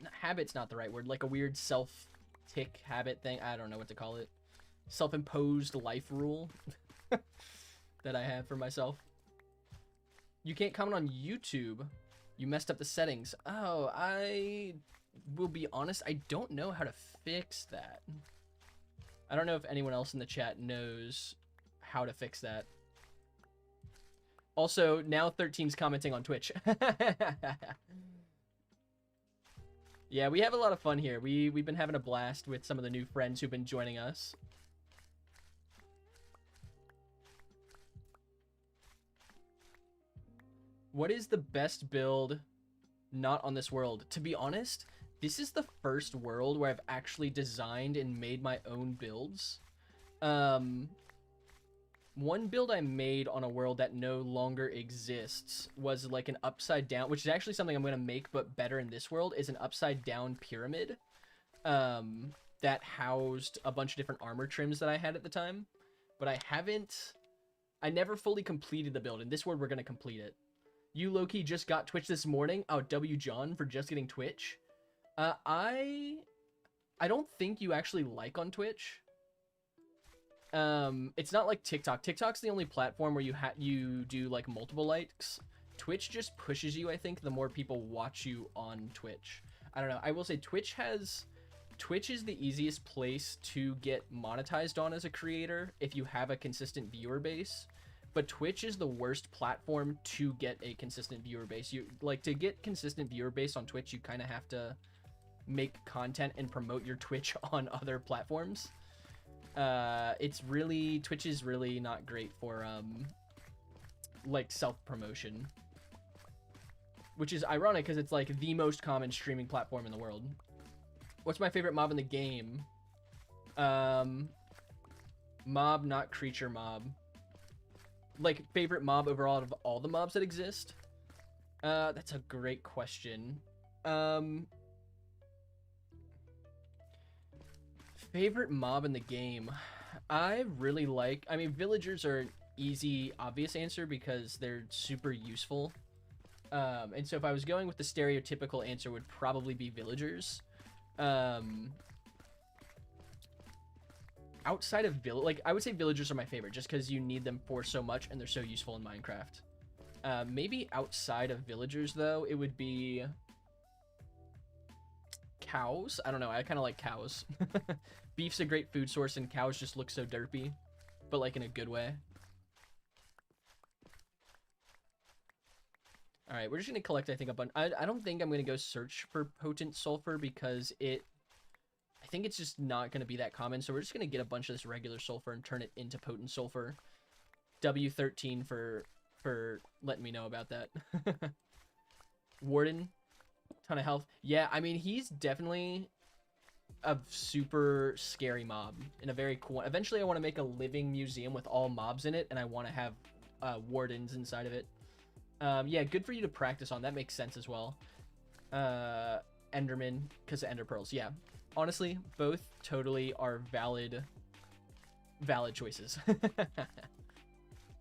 habit's not the right word, like a weird self-tick habit thing. I don't know what to call it. Self-imposed life rule that I have for myself. You can't comment on YouTube. You messed up the settings. Oh, I will be honest, I don't know how to fix that. I don't know if anyone else in the chat knows how to fix that. Also, now 13's commenting on Twitch. Yeah, we have a lot of fun here. We've been having a blast with some of the new friends who've been joining us. What is the best build not on this world? To be honest, this is the first world where I've actually designed and made my own builds. One build I made on a world that no longer exists was like an upside down, which is actually something I'm going to make but better in this world, is an upside down pyramid that housed a bunch of different armor trims that I had at the time. But I never fully completed the build. In this world, we're going to complete it. You, Loki, just got Twitch this morning. Oh, W John for just getting Twitch. I don't think you actually like on Twitch. It's not like TikTok. TikTok's the only platform where you do like multiple likes. Twitch just pushes you, I think, the more people watch you on Twitch. I don't know. I will say Twitch is the easiest place to get monetized on as a creator if you have a consistent viewer base. But Twitch is the worst platform to get a consistent viewer base. To get consistent viewer base on Twitch, you kind of have to make content and promote your Twitch on other platforms. Twitch is really not great for like self-promotion, which is ironic because it's like the most common streaming platform in the world. What's my favorite mob in the game? Mob, not creature mob. Like, favorite mob overall out of all the mobs that exist? That's a great question. Favorite mob in the game? I mean, villagers are an easy, obvious answer because they're super useful. And so if I was going with the stereotypical answer, would probably be villagers. Outside of I would say villagers are my favorite just because you need them for so much and they're so useful in Minecraft. Maybe outside of villagers, though, it would be cows. I don't know. I kind of like cows. Beef's a great food source and cows just look so derpy, but like in a good way. All right, we're just going to collect, I think, a bunch. I don't think I'm going to go search for potent sulfur because I think it's just not going to be that common. So we're just going to get a bunch of this regular sulfur and turn it into potent sulfur. W13 for letting me know about that. Warden, ton of health. Yeah, I mean, he's definitely a super scary mob and a very cool one. Eventually, I want to make a living museum with all mobs in it, and I want to have wardens inside of it. Yeah, good for you to practice on. That makes sense as well. Enderman, because of Ender Pearls. Yeah, honestly, both totally are valid choices.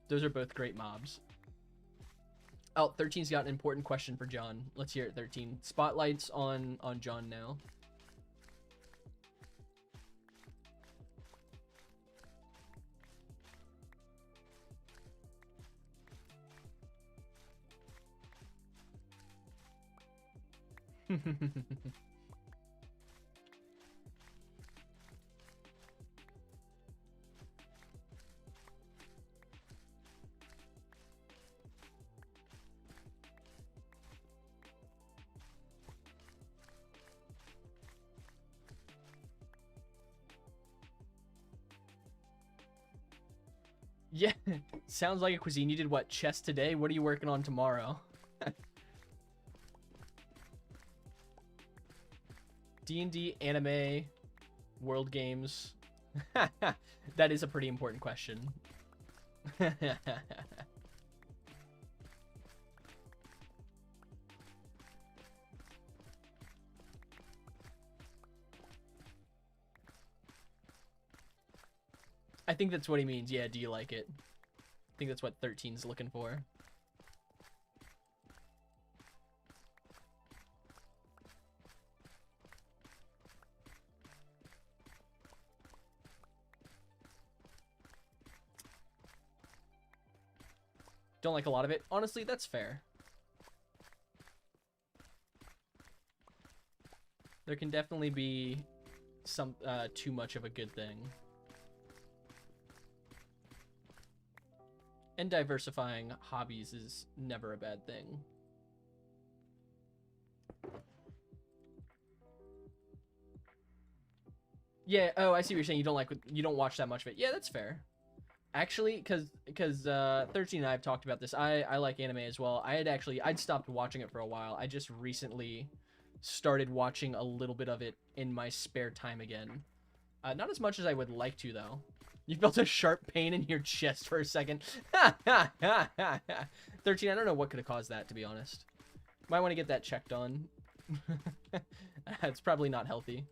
Those are both great mobs. Oh, 13's got an important question for John. Let's hear it, 13. Spotlights on John now. Yeah, sounds like a cuisine. You did what, chess today? What are you working on tomorrow? D&D, anime, world games. That is a pretty important question. I think that's what he means. Yeah, do you like it? I think that's what 13's looking for. Don't like a lot of it. Honestly, that's fair. There can definitely be some too much of a good thing. And diversifying hobbies is never a bad thing. Yeah, oh, I see what you're saying. You don't watch that much of it. Yeah, that's fair. Actually, because 13 and I have talked about this. I like anime as well. I'd stopped watching it for a while. I just recently started watching a little bit of it in my spare time again. Not as much as I would like to, though. You felt a sharp pain in your chest for a second. 13, I don't know what could have caused that, to be honest. Might want to get that checked on. It's probably not healthy.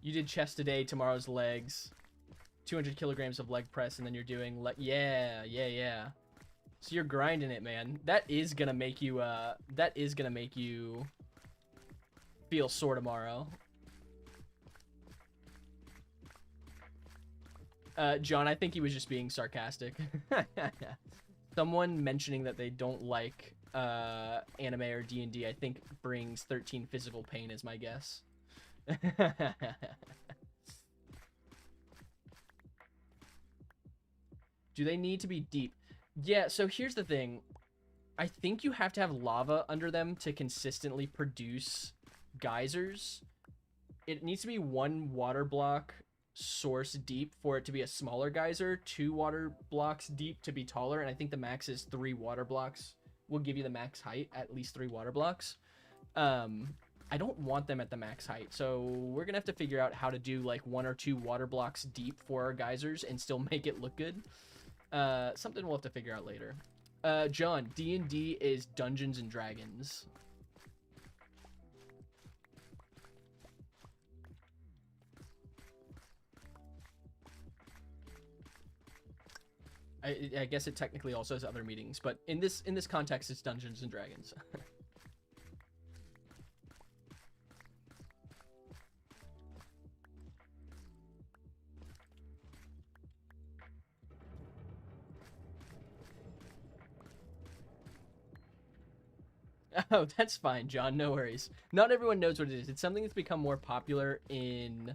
You did chest today, tomorrow's legs. 200 kilograms of leg press, and then you're doing yeah. So you're grinding it, man. That is gonna make you feel sore tomorrow. John, I think he was just being sarcastic. Someone mentioning that they don't like anime or D&D, I think brings 13 physical pain is my guess. Do they need to be deep? Yeah, so here's the thing. I think you have to have lava under them to consistently produce geysers. It needs to be 1 water block source deep for it to be a smaller geyser, 2 water blocks deep to be taller, and I think the max is 3 water blocks. Will give you the max height, at least 3 water blocks. I don't want them at the max height, so we're gonna have to figure out how to do like 1 or 2 water blocks deep for our geysers and still make it look good. Something we'll have to figure out later. John, D&D is Dungeons and Dragons. I guess it technically also has other meetings, but in this context, it's Dungeons and Dragons. Oh, that's fine, John. No worries. Not everyone knows what it is. It's something that's become more popular in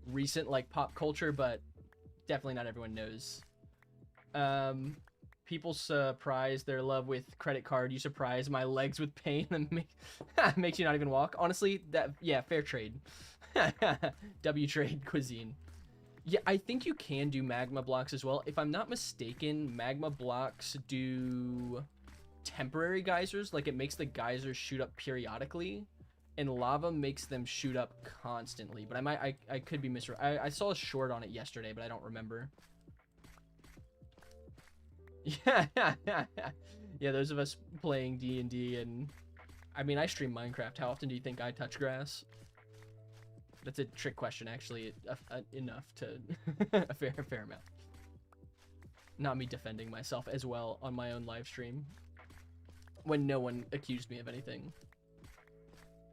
recent, like, pop culture, but definitely not everyone knows. People surprise their love with credit card. You surprise my legs with pain and makes you not even walk. Honestly, yeah, fair trade. W trade cuisine. Yeah, I think you can do magma blocks as well. If I'm not mistaken, magma blocks do temporary geysers. Like, it makes the geysers shoot up periodically, and lava makes them shoot up constantly. But I could be I saw a short on it yesterday, but I don't remember. Yeah, yeah. Those of us playing D&D, and I mean, I stream Minecraft. How often do you think I touch grass? That's a trick question, actually. Enough to a fair amount. Not me defending myself as well on my own live stream when no one accused me of anything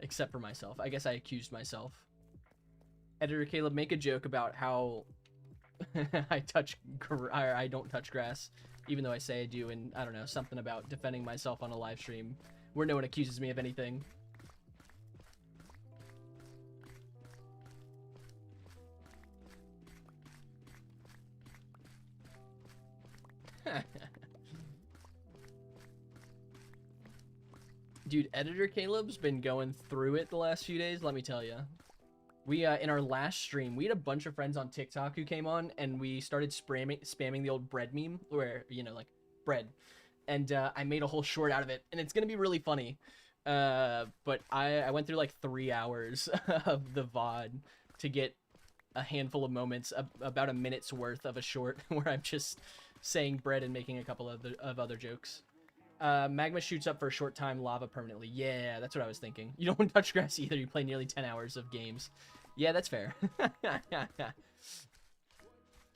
except for myself. I guess I accused myself. Editor Caleb, make a joke about how I don't touch grass, even though I say I do, and I don't know, something about defending myself on a live stream where no one accuses me of anything. Dude, Editor Caleb's been going through it the last few days, let me tell you. We, in our last stream, we had a bunch of friends on TikTok who came on, and we started spamming the old bread meme, where, you know, like, bread. And, I made a whole short out of it, and it's gonna be really funny. But I went through, like, 3 hours of the VOD to get a handful of moments, about a minute's worth of a short, where I'm just saying bread and making a couple of other jokes. Magma shoots up for a short time, lava permanently. Yeah, that's what I was thinking. You don't want to touch grass either. You play nearly 10 hours of games. Yeah, that's fair.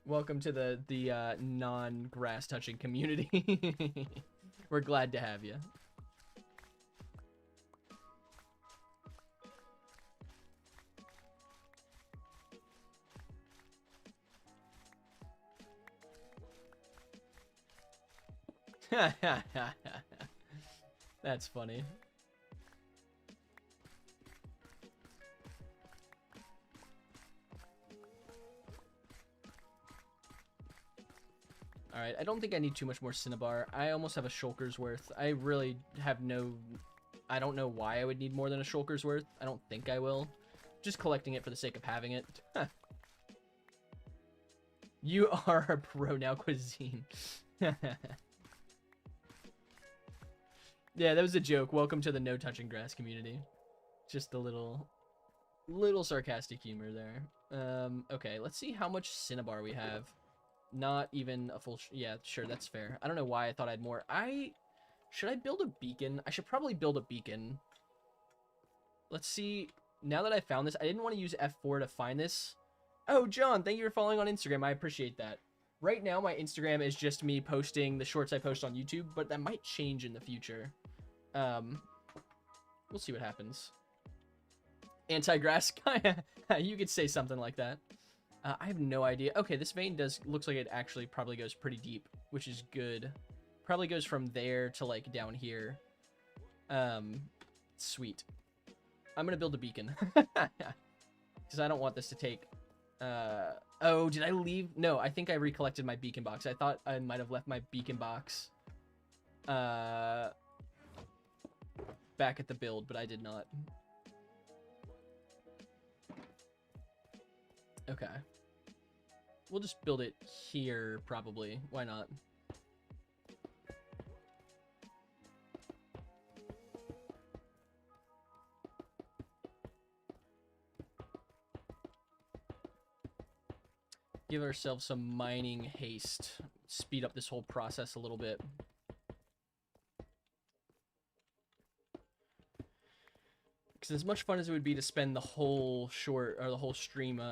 Welcome to the non-grass touching community. We're glad to have you. That's funny. Alright, I don't think I need too much more Cinnabar. I almost have a Shulker's worth. I really have no... I don't know why I would need more than a Shulker's worth. I don't think I will. Just collecting it for the sake of having it. You are a pro now, Cuisine. Yeah, that was a joke. Welcome to the no touching grass community. Just a little sarcastic humor there. Okay, let's see how much Cinnabar we have. Not even a full... yeah, sure, that's fair. I don't know why I thought I had more. Should I build a beacon? I should probably build a beacon. Let's see. Now that I found this, I didn't want to use F4 to find this. Oh, John, thank you for following on Instagram. I appreciate that. Right now, my Instagram is just me posting the shorts I post on YouTube, but that might change in the future. We'll see what happens. Anti-grass guy. You could say something like that. I have no idea. Okay, this vein looks like it actually probably goes pretty deep, which is good. Probably goes from there to like down here. Sweet. I'm gonna build a beacon. Because I don't want this to take... oh, did I leave? No, I think I recollected my beacon box. I thought I might have left my beacon box back at the build, but I did not. Okay. We'll just build it here, probably. Why not? Give ourselves some mining haste. Speed up this whole process a little bit. Because as much fun as it would be to spend the whole stream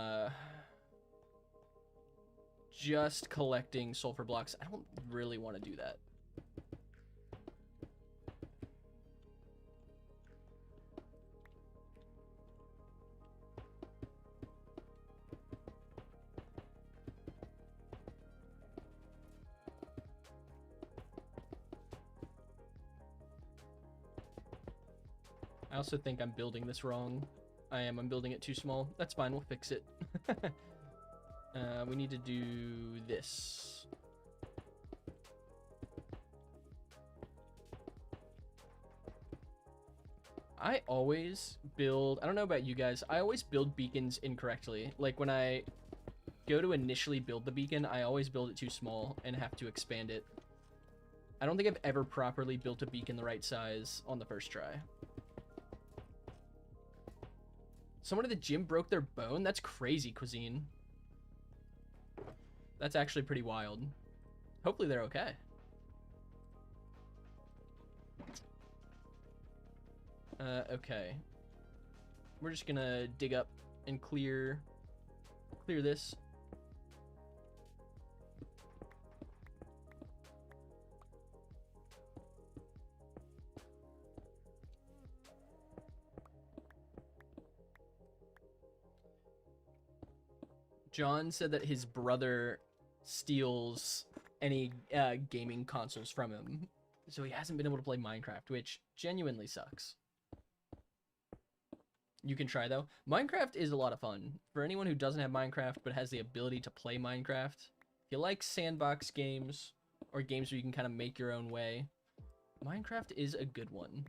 just collecting sulfur blocks, I don't really want to do that. I also think I'm building this wrong. I'm building it too small. That's fine, we'll fix it. We need to do this. I always build... I don't know about you guys. I always build beacons incorrectly. Like, when I go to initially build the beacon, I always build it too small and have to expand it. I don't think I've ever properly built a beacon the right size on the first try. Someone at the gym broke their bone? That's crazy, Cuisine. That's actually pretty wild. Hopefully they're okay. Okay. We're just gonna dig up and clear this. John said that his brother steals any gaming consoles from him, so he hasn't been able to play Minecraft, which genuinely sucks. You can try, though. Minecraft is a lot of fun. For anyone who doesn't have Minecraft but has the ability to play Minecraft, if you like sandbox games or games where you can kind of make your own way, Minecraft is a good one.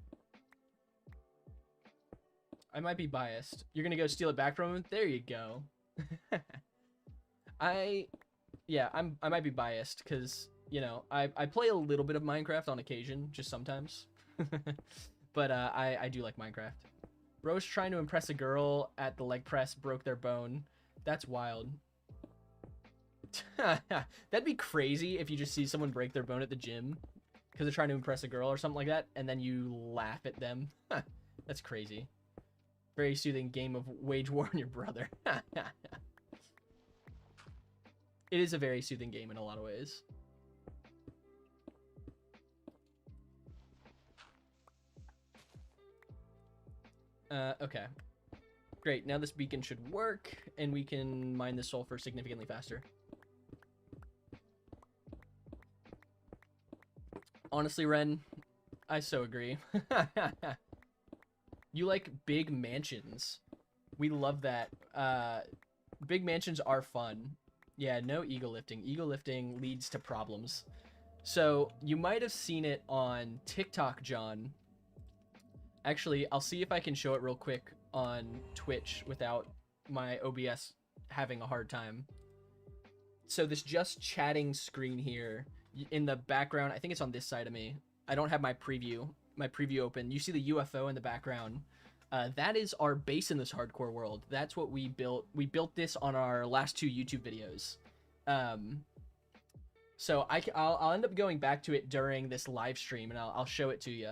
I might be biased. You're gonna go steal it back from him? There you go. I might be biased because, you know, I play a little bit of Minecraft on occasion, just sometimes. But I do like Minecraft. Bro's trying to impress a girl at the leg press, broke their bone. That's wild. That'd be crazy if you just see someone break their bone at the gym. because they're trying to impress a girl or something like that, and then you laugh at them. That's crazy. Very soothing game of wage war on your brother. It is a very soothing game in a lot of ways. Okay. Great, now this beacon should work, and we can mine the sulfur significantly faster. Honestly, Ren, I so agree. You like big mansions. We love that. Big mansions are fun. Yeah, no ego lifting. Ego lifting leads to problems. So, you might have seen it on TikTok, John. Actually, I'll see if I can show it real quick on Twitch without my OBS having a hard time. So this just chatting screen here in the background, I think it's on this side of me. I don't have my preview open. You see the UFO in the background. That is our base in this hardcore world. That's what we built. We built this on our last 2 YouTube videos. So I'll end up going back to it during this live stream, and I'll show it to you.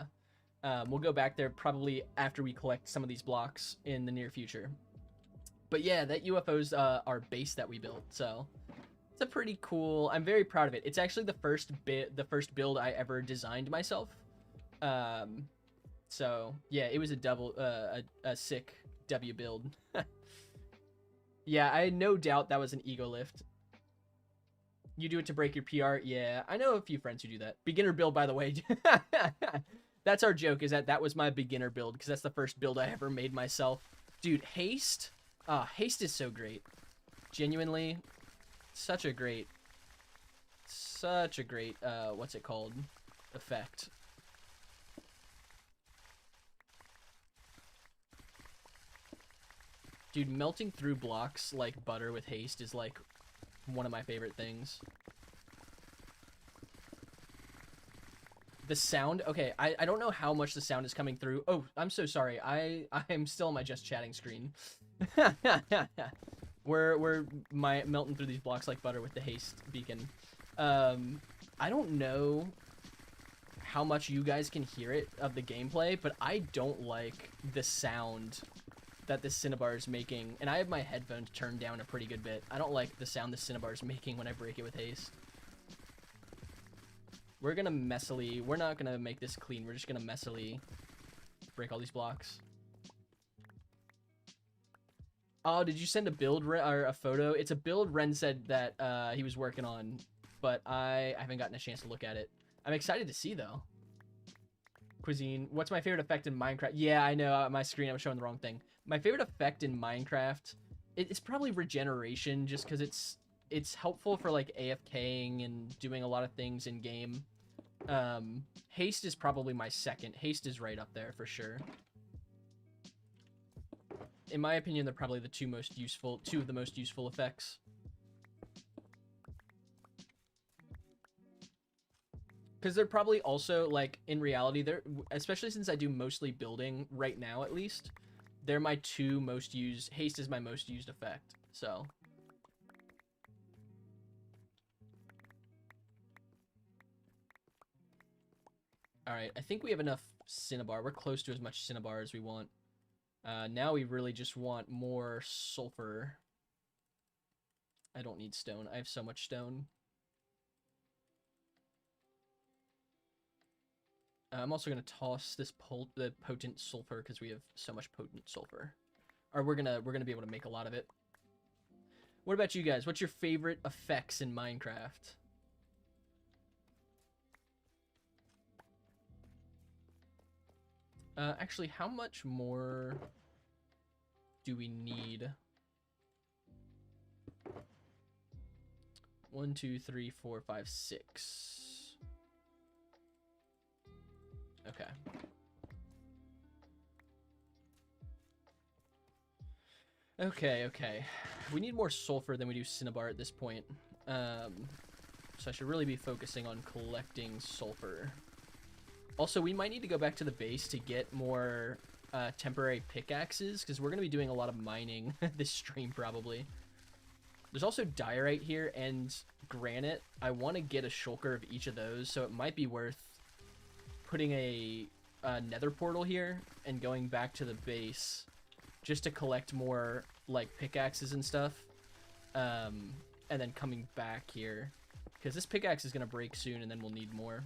We'll go back there probably after we collect some of these blocks in the near future. But yeah, that UFO's our base that we built, so it's a pretty cool. I'm very proud of it. It's actually the first build I ever designed myself. So yeah, it was a sick W build. Yeah, I had no doubt that was an ego lift. You do it to break your PR? Yeah, I know a few friends who do that. Beginner build, by the way. That's our joke, is that was my beginner build, because that's the first build I ever made myself. Dude, haste? Haste is so great. Genuinely, such a great, what's it called? Effect. Dude, melting through blocks like butter with haste is like one of my favorite things. The sound, okay, I don't know how much the sound is coming through. Oh, I'm so sorry. I'm still on my just chatting screen. we're melting through these blocks like butter with the haste beacon. I don't know how much you guys can hear it of the gameplay, but I don't like the sound that the Cinnabar is making, and I have my headphones turned down a pretty good bit. I don't like the sound the Cinnabar is making when I break it with haste. We're gonna messily, we're not gonna make this clean, we're just gonna messily break all these blocks. Oh, did you send a build or a photo? It's a build Ren said that he was working on, but I haven't gotten a chance to look at it. I'm excited to see though. Cuisine. What's my favorite effect in Minecraft? Yeah, I know, my screen, I'm showing the wrong thing. My favorite effect in Minecraft, it's probably regeneration, just because it's helpful for like AFKing and doing a lot of things in game. Haste is probably my second. Haste is right up there for sure. In my opinion, they're probably the two of the most useful effects. Because they're probably also, like, in reality, they're, especially since I do mostly building right now, at least, they're my two most used. Haste is my most used effect, so. Alright, I think we have enough Cinnabar. We're close to as much Cinnabar as we want. Now we really just want more sulfur. I don't need stone. I have so much stone. I'm also going to toss this the potent sulfur because we have so much potent sulfur. Or we're gonna be able to make a lot of it. What about you guys? What's your favorite effects in Minecraft? Actually, how much more do we need? 1, 2, 3, 4, 5, 6. Okay. Okay. We need more sulfur than we do cinnabar at this point. So I should really be focusing on collecting sulfur. Also, we might need to go back to the base to get more temporary pickaxes, because we're going to be doing a lot of mining this stream, probably. There's also diorite here and granite. I want to get a shulker of each of those, so it might be worth putting a nether portal here and going back to the base just to collect more like pickaxes and stuff, and then coming back here because this pickaxe is gonna break soon and then we'll need more.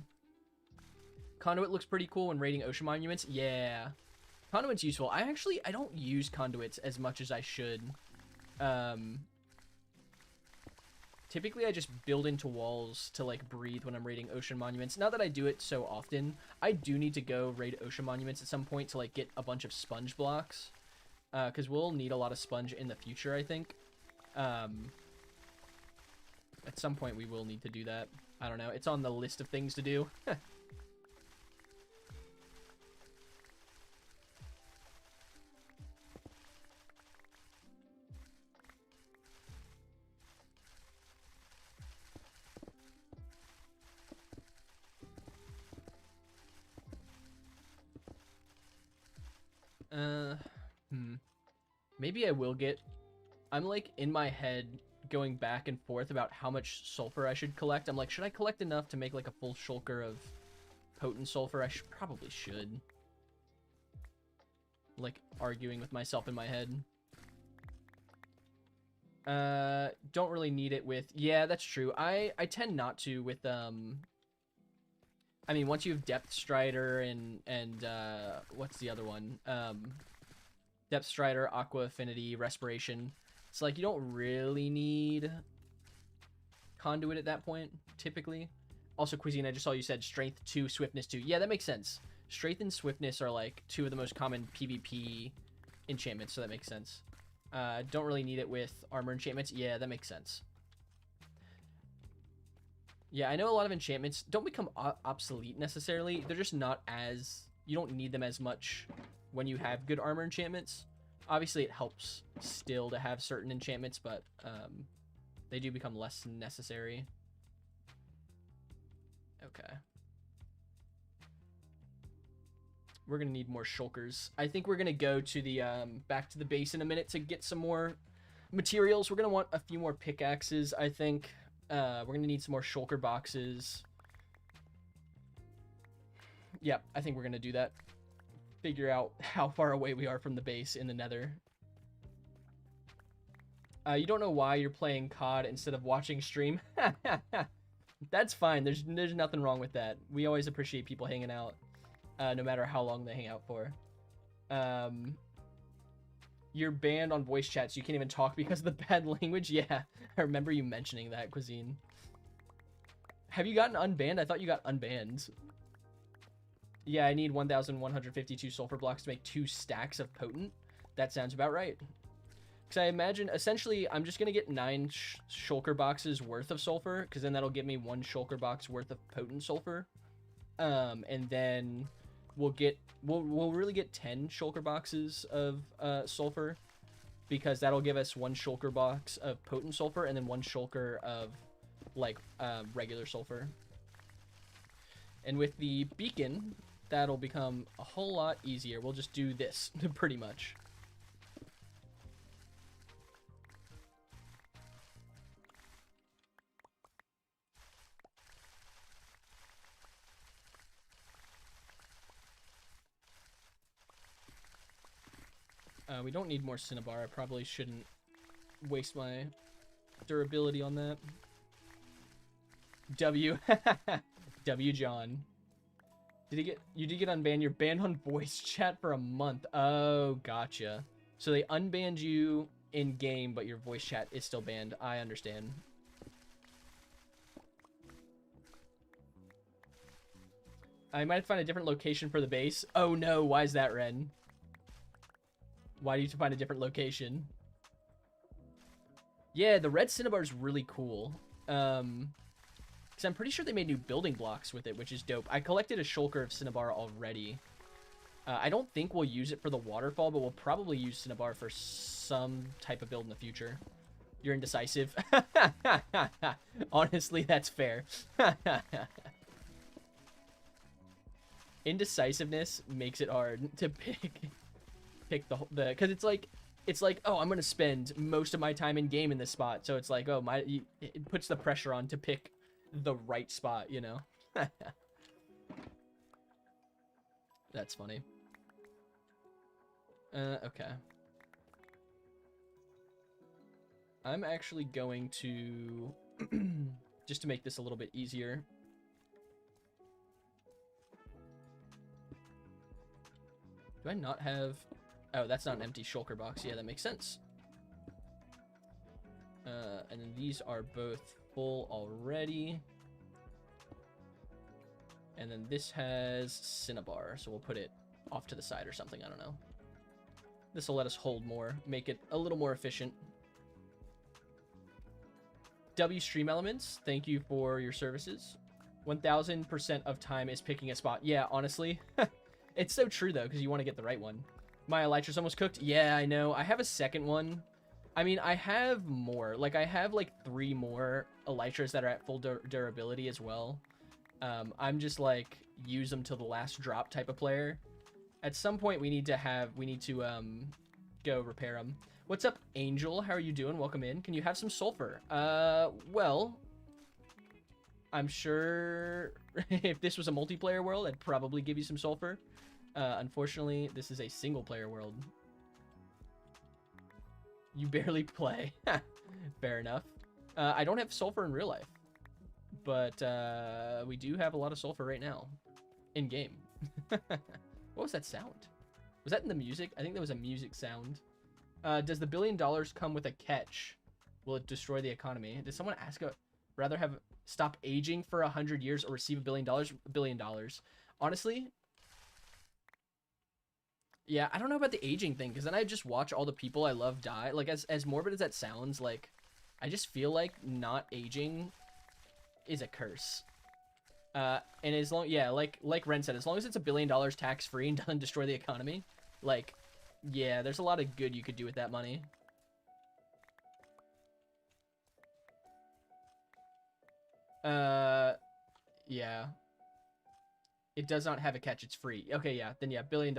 Conduit looks pretty cool when raiding ocean monuments. Yeah, conduit's useful. I don't use conduits as much as I should. Typically, I just build into walls to, like, breathe when I'm raiding ocean monuments. Now that I do it so often, I do need to go raid ocean monuments at some point to, like, get a bunch of sponge blocks. Because we'll need a lot of sponge in the future, I think. At some point, we will need to do that. I don't know. It's on the list of things to do. Maybe I will get... I'm, like, in my head going back and forth about how much sulfur I should collect. I'm like, should I collect enough to make, like, a full shulker of potent sulfur? I probably should. Like, arguing with myself in my head. Don't really need it with... Yeah, that's true. I tend not to with, I mean, once you have Depth Strider and what's the other one? Depth Strider, Aqua Affinity, Respiration. It's like you don't really need Conduit at that point, typically. Also, Cuisine, I just saw you said Strength 2, Swiftness 2. Yeah, that makes sense. Strength and Swiftness are like two of the most common PvP enchantments, so that makes sense. Don't really need it with armor enchantments. Yeah, that makes sense. Yeah, I know a lot of enchantments don't become obsolete necessarily. They're just not as... You don't need them as much when you have good armor enchantments. Obviously, it helps still to have certain enchantments, but they do become less necessary. Okay. We're going to need more shulkers. I think we're going to go to the back to the base in a minute to get some more materials. We're going to want a few more pickaxes, I think. We're going to need some more shulker boxes. Yeah, I think we're going to do that. Figure out how far away we are from the base in the nether. You don't know why you're playing COD instead of watching stream? That's fine. There's nothing wrong with that. We always appreciate people hanging out, no matter how long they hang out for. You're banned on voice chat, so you can't even talk because of the bad language? Yeah, I remember you mentioning that, Cuisine. Have you gotten unbanned? I thought you got unbanned. Yeah, I need 1,152 sulfur blocks to make 2 stacks of potent. That sounds about right. Because I imagine, essentially, I'm just going to get 9 shulker boxes worth of sulfur, because then that'll give me 1 shulker box worth of potent sulfur. And then we'll really get 10 shulker boxes of sulfur, because that'll give us 1 shulker box of potent sulfur, and then 1 shulker of, like, regular sulfur. And with the beacon... That'll become a whole lot easier. We'll just do this, pretty much. We don't need more Cinnabar. I probably shouldn't waste my durability on that. W. W. John. You did get unbanned. You're banned on voice chat for a month. Oh, gotcha. So they unbanned you in game, but your voice chat is still banned. I understand. I might find a different location for the base. Oh no, why is that, Ren? Why do you have to find a different location? Yeah, the red Cinnabar is really cool. Because I'm pretty sure they made new building blocks with it, which is dope. I collected a shulker of Cinnabar already. I don't think we'll use it for the waterfall, but we'll probably use Cinnabar for some type of build in the future. You're indecisive. Honestly, that's fair. Indecisiveness makes it hard to pick the because it's like, oh, I'm gonna spend most of my time in game in this spot, so it's like, oh, it puts the pressure on to pick the right spot, you know. That's funny. Okay. I'm actually going to, just to make this a little bit easier. Do I not have, oh, that's not an empty shulker box. Yeah, that makes sense. And then these are both full already. And then this has Cinnabar, so we'll put it off to the side or something, I don't know. This will let us hold more, make it a little more efficient. W Stream Elements, thank you for your services. 1000% of time is picking a spot. Yeah, honestly, it's so true though, because you want to get the right one. My elytra's almost cooked. Yeah, I know. I have a second one. I mean, I have more. Like, I have like 3 more elytras that are at full durability as well. I'm just like use them till the last drop type of player. At some point, we need to go repair them. What's up, Angel? How are you doing? Welcome in. Can you have some sulfur? Well, I'm sure if this was a multiplayer world, I'd probably give you some sulfur. Unfortunately, this is a single player world. You barely play. Fair enough. I don't have sulfur in real life, but we do have a lot of sulfur right now in game. What was that sound? Was that in the music? I think that was a music sound. Does the $1 billion come with a catch? Will it destroy the economy? Did someone ask rather have stop aging for 100 years or receive $1 billion? $1 billion. Honestly, yeah, I don't know about the aging thing, because then I just watch all the people I love die. Like, as morbid as that sounds, like, I just feel like not aging is a curse. And as long, yeah, like Ren said, as long as it's $1 billion tax-free and doesn't destroy the economy, like, yeah, there's a lot of good you could do with that money. Yeah. It does not have a catch, it's free. Okay, yeah, then yeah, $1 billion.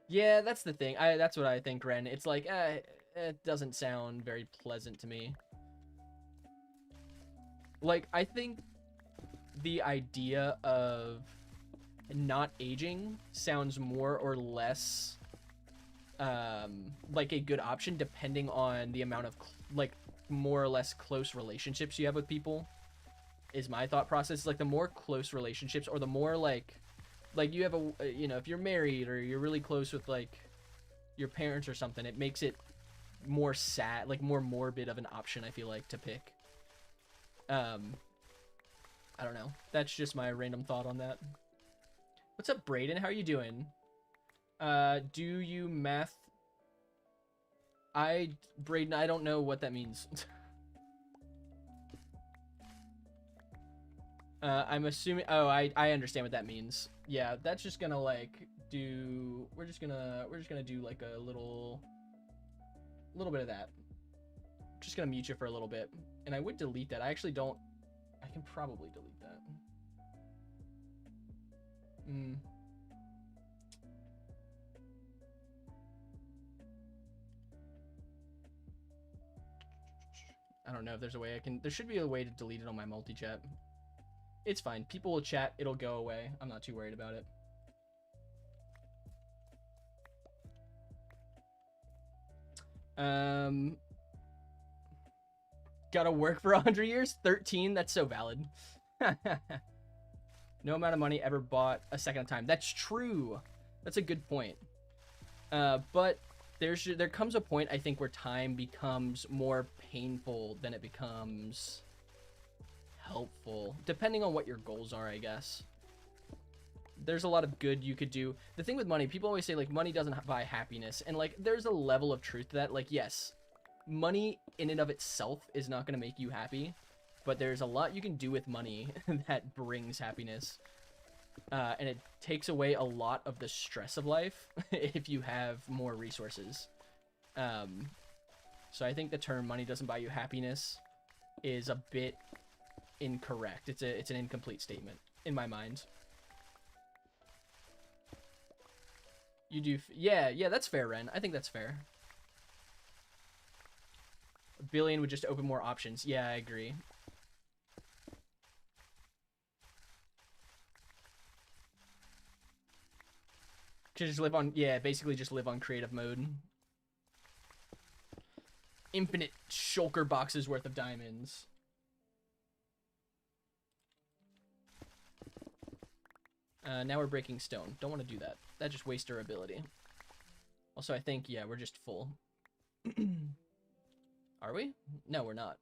Yeah, that's the thing. That's what I think, Ren. It's like, it doesn't sound very pleasant to me. Like, I think the idea of not aging sounds more or less like a good option, depending on the amount of like more or less close relationships you have with people, is my thought process. Like, the more close relationships, or the more like you have a, you know, if you're married or you're really close with like your parents or something, it makes it more sad, like more morbid of an option, I feel like, to pick. I don't know. That's just my random thought on that. What's up, Brayden? How are you doing? Do you math? Brayden, I don't know what that means. I'm assuming, oh, I understand what that means. Yeah, that's just gonna like do, we're just gonna do like a little bit of that. Just gonna mute you for a little bit. And I would delete that. I actually don't, I can probably delete that. I don't know if there's a way I can, there should be a way to delete it on my multi-chat. It's fine. People will chat. It'll go away. I'm not too worried about it. Gotta work for 100 years? 13? That's so valid. No amount of money ever bought a second time. That's true. That's a good point. But there comes a point, I think, where time becomes more painful than it becomes helpful, depending on what your goals are, I guess. There's a lot of good you could do. The thing with money, people always say, like, money doesn't buy happiness, and like, there's a level of truth to that. Like, yes, money in and of itself is not going to make you happy, but there's a lot you can do with money that brings happiness, and it takes away a lot of the stress of life if you have more resources. So I think the term "money doesn't buy you happiness" is a bit incorrect. It's an incomplete statement in my mind. You do, yeah, that's fair, Ren. I think that's fair. $1 billion would just open more options. Yeah, I agree. just live on, yeah, basically just live on creative mode. Infinite shulker boxes worth of diamonds. Now we're breaking stone. Don't want to do that. That just wastes our ability. Also, I think, yeah, we're just full. Are we? No, we're not.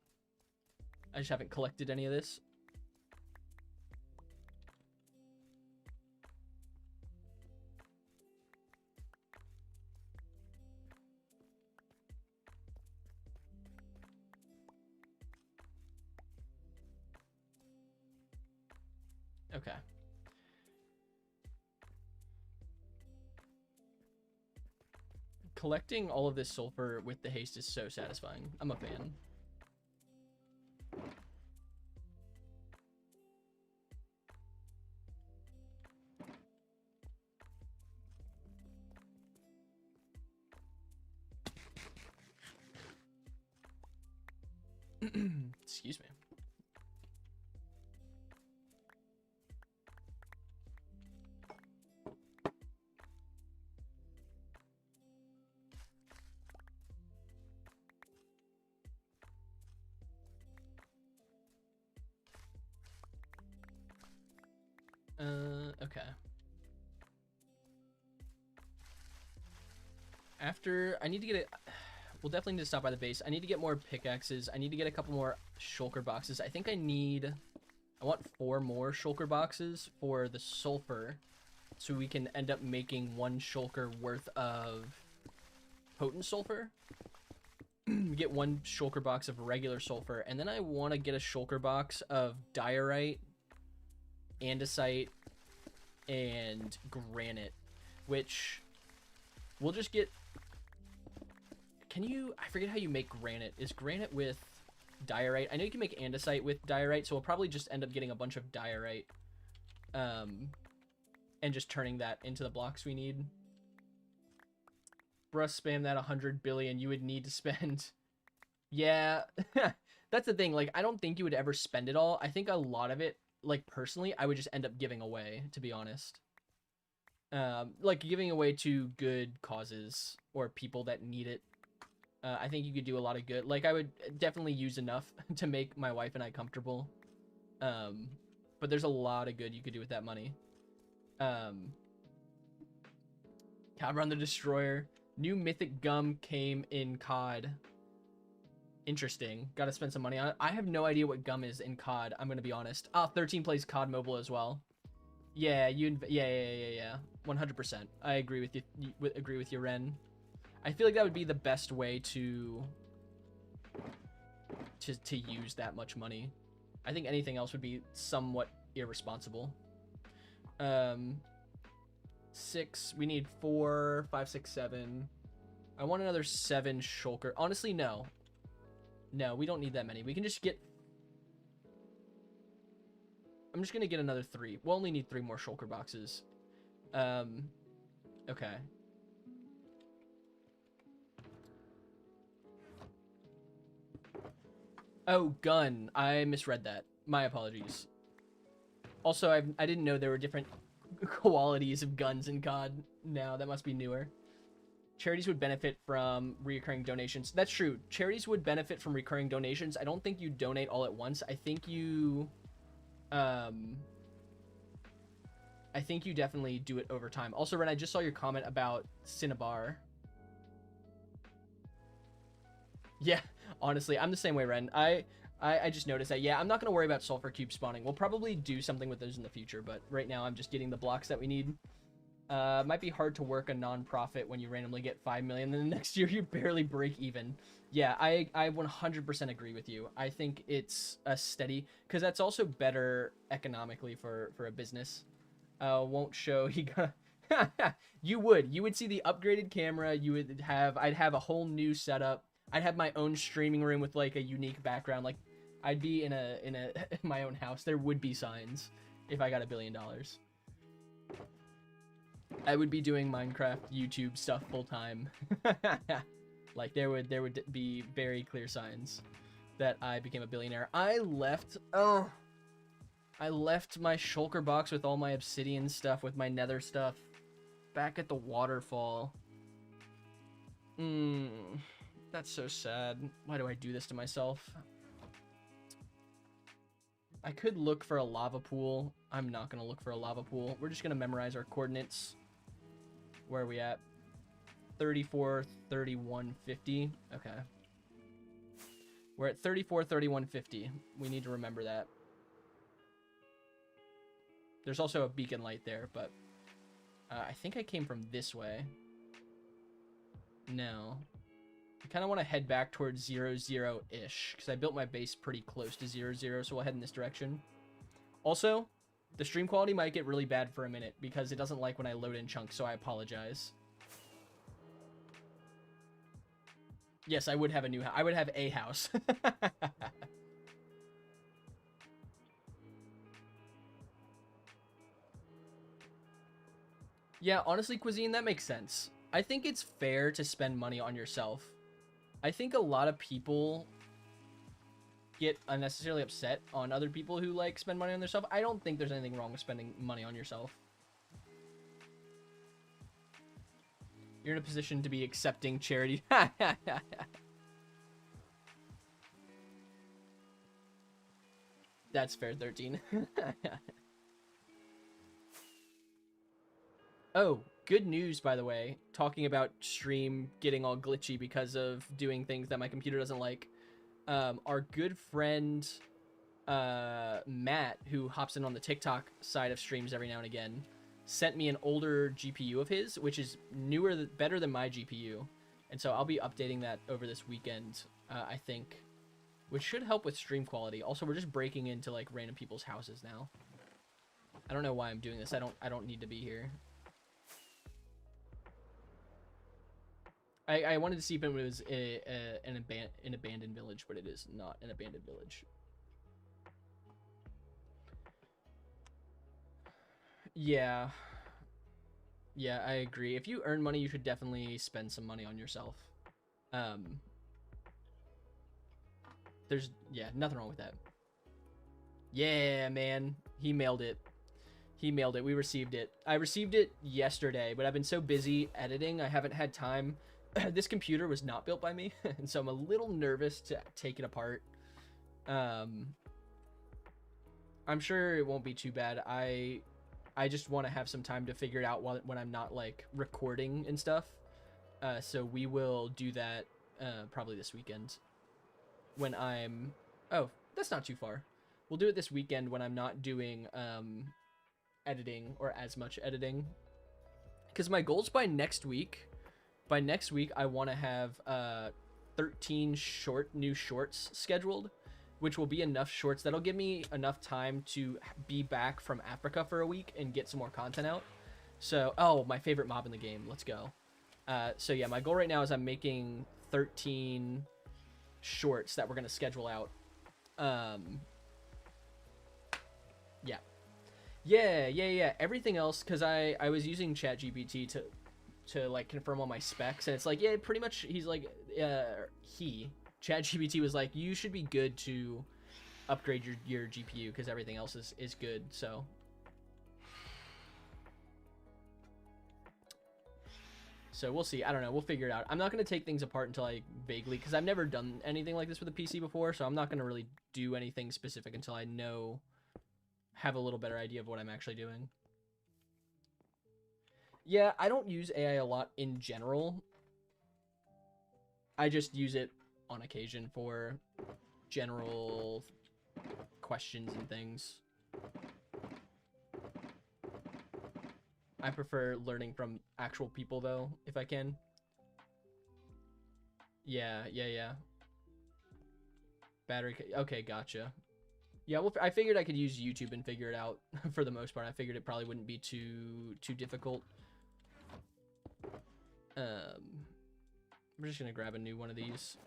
I just haven't collected any of this. Okay. Collecting all of this sulfur with the haste is so satisfying. I'm a fan. Excuse me. Okay. After, I need to get it. We'll definitely need to stop by the base. I need to get more pickaxes. I need to get a couple more shulker boxes. I think I want 4 more shulker boxes for the sulfur, so we can end up making 1 shulker worth of potent sulfur. Get 1 shulker box of regular sulfur, and then I want to get a shulker box of diorite, andesite, and granite, which we'll just get. I forget how you make granite. Is granite with diorite? I know you can make andesite with diorite, so we'll probably just end up getting a bunch of diorite, and just turning that into the blocks we need. Bruh, spam that 100 billion. You would need to spend. Yeah, that's the thing. Like, I don't think you would ever spend it all. I think a lot of it, like, personally, I would just end up giving away, to be honest. Like, giving away to good causes or people that need it. I think you could do a lot of good. Like, I would definitely use enough to make my wife and I comfortable. But there's a lot of good you could do with that money. Cabron the Destroyer. New mythic gum came in COD. Interesting. Gotta spend some money on it. I have no idea what gum is in COD, I'm gonna be honest. 13 plays COD Mobile as well. Yeah, yeah. 100%. I agree with you, Ren. I feel like that would be the best way to use that much money. I think anything else would be somewhat irresponsible. 6. We need 4, 5, 6, 7. I want another 7 shulker. Honestly, no. No, we don't need that many. We can just get. I'm just gonna get another 3. We'll only need 3 more shulker boxes. Okay. Oh, gun. I misread that. My apologies. Also, I didn't know there were different qualities of guns in COD. Now that must be newer. Charities would benefit from recurring donations. That's true. Charities would benefit from recurring donations. I don't think you donate all at once. I think you definitely do it over time. Also, Ren, I just saw your comment about Cinnabar. Yeah, honestly, I'm the same way, Ren. I just noticed that. Yeah, I'm not going to worry about sulfur cube spawning. We'll probably do something with those in the future, but right now I'm just getting the blocks that we need. Might be hard to work a non-profit when you randomly get 5 million, then the next year you barely break even. Yeah, I 100% agree with you. I think it's a steady, because that's also better economically for a business. Won't show he got. You would see the upgraded camera. I'd have a whole new setup. I'd have my own streaming room with like a unique background. Like, I'd be in my own house. There would be signs if I got $1 billion. I would be doing Minecraft YouTube stuff full time. Like, there would be very clear signs that I became a billionaire. I left my shulker box with all my obsidian stuff, with my nether stuff. back at the waterfall. That's so sad. Why do I do this to myself? I could look for a lava pool. I'm not going to look for a lava pool. We're just going to memorize our coordinates. Where are we at? 34, 31, 50. Okay. We're at 34, 31, 50. We need to remember that. There's also a beacon light there, but I think I came from this way. No. I kind of want to head back towards 0, 0-ish, because I built my base pretty close to 0, 0, so we'll head in this direction. Also, the stream quality might get really bad for a minute, because it doesn't like when I load in chunks, so I apologize. Yes, I would have a new house. I would have a house. Yeah, honestly, Cuisine, that makes sense. I think it's fair to spend money on yourself. I think a lot of people get unnecessarily upset on other people who, like, spend money on themselves. I don't think there's anything wrong with spending money on yourself. You're in a position to be accepting charity. That's fair, 13. Oh, good news, by the way. Talking about stream getting all glitchy because of doing things that my computer doesn't like. Our good friend, Matt, who hops in on the TikTok side of streams every now and again, sent me an older GPU of his, which is newer, better than my GPU. And so I'll be updating that over this weekend, I think, which should help with stream quality. Also, we're just breaking into, like, random people's houses now. I don't know why I'm doing this. I don't need to be here. I wanted to see if it was an abandoned village, but it is not an abandoned village. Yeah. Yeah, I agree. If you earn money, you should definitely spend some money on yourself. There's, yeah, nothing wrong with that. Yeah, man. He mailed it. He mailed it. We received it. I received it yesterday, but I've been so busy editing, I haven't had time. This computer was not built by me, and so I'm a little nervous to take it apart. I'm sure it won't be too bad. I just want to have some time to figure it out when I'm not, like, recording and stuff. So we will do that probably this weekend. When I'm... Oh, that's not too far. We'll do it this weekend when I'm not doing editing or as much editing. Because my goal's by next week. By next week, I want to have 13 new shorts scheduled, which will be enough shorts that'll give me enough time to be back from Africa for a week and get some more content out. So, oh, my favorite mob in the game. Let's go. So yeah, my goal right now is I'm making 13 shorts that we're going to schedule out. Yeah. Everything else, because I was using ChatGPT to like confirm all my specs, and it's like, yeah, pretty much he's like, ChatGPT was like, you should be good to upgrade your GPU because everything else is good. So we'll see. I don't know. We'll figure it out. I'm not going to take things apart until I vaguely, because I've never done anything like this with a PC before, so I'm not going to really do anything specific until I have a little better idea of what I'm actually doing. Yeah, I don't use AI a lot in general. I just use it on occasion for general questions and things. I prefer learning from actual people, though, if I can. Yeah. Battery... Okay, gotcha. Yeah, well, I figured I could use YouTube and figure it out for the most part. I figured it probably wouldn't be too difficult. We're just gonna grab a new one of these.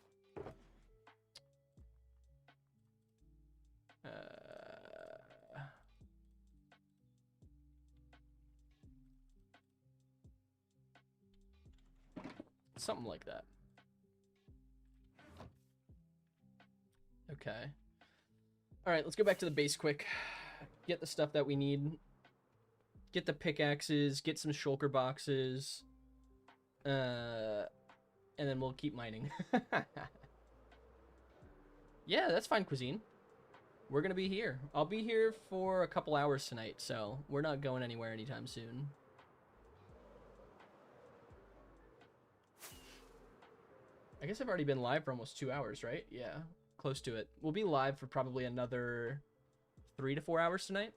Something like that. Okay. All right, let's go back to the base quick. Get the stuff that we need. Get the pickaxes, get some shulker boxes, and then we'll keep mining. Yeah, that's fine, Cuisine. We're gonna be here. I'll be here for a couple hours tonight, so we're not going anywhere anytime soon. I guess I've already been live for almost 2 hours, right? Yeah, close to it. We'll be live for probably another 3 to 4 hours tonight,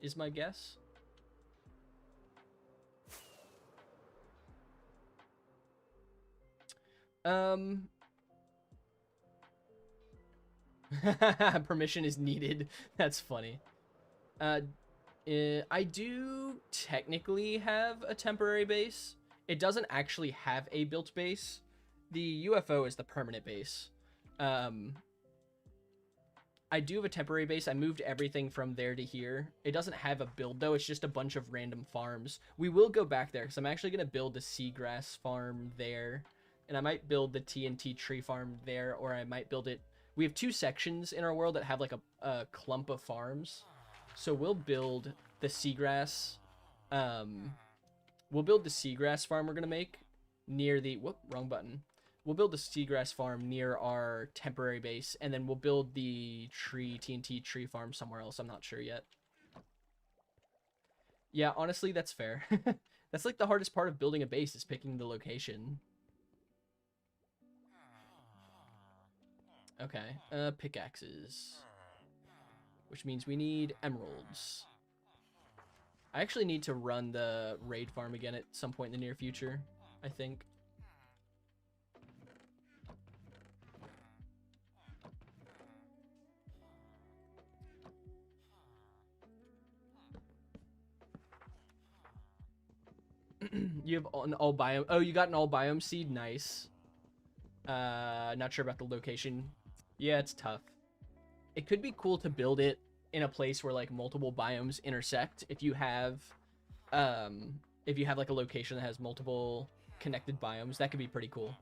is my guess. Permission is needed. That's funny. I do technically have a temporary base. It doesn't actually have a built base. The UFO is the permanent base. I do have a temporary base. I moved everything from there to here. It doesn't have a build, though. It's just a bunch of random farms. We will go back there, because I'm actually going to build the seagrass farm there. And I might build the TNT tree farm there, or I might build it... We have 2 sections in our world that have, like, a clump of farms. So we'll build the seagrass... we'll build the seagrass farm we're going to make near the... Whoop, wrong button. We'll build the seagrass farm near our temporary base, and then we'll build the TNT tree farm somewhere else. I'm not sure yet. Yeah, honestly, that's fair. That's like the hardest part of building a base is picking the location. Okay, pickaxes. Which means we need emeralds. I actually need to run the raid farm again at some point in the near future, I think. You have an all biome. Oh, you got an all biome seed. Nice. Not sure about the location. Yeah, it's tough. It could be cool to build it in a place where like multiple biomes intersect. If you have like a location that has multiple connected biomes, that could be pretty cool.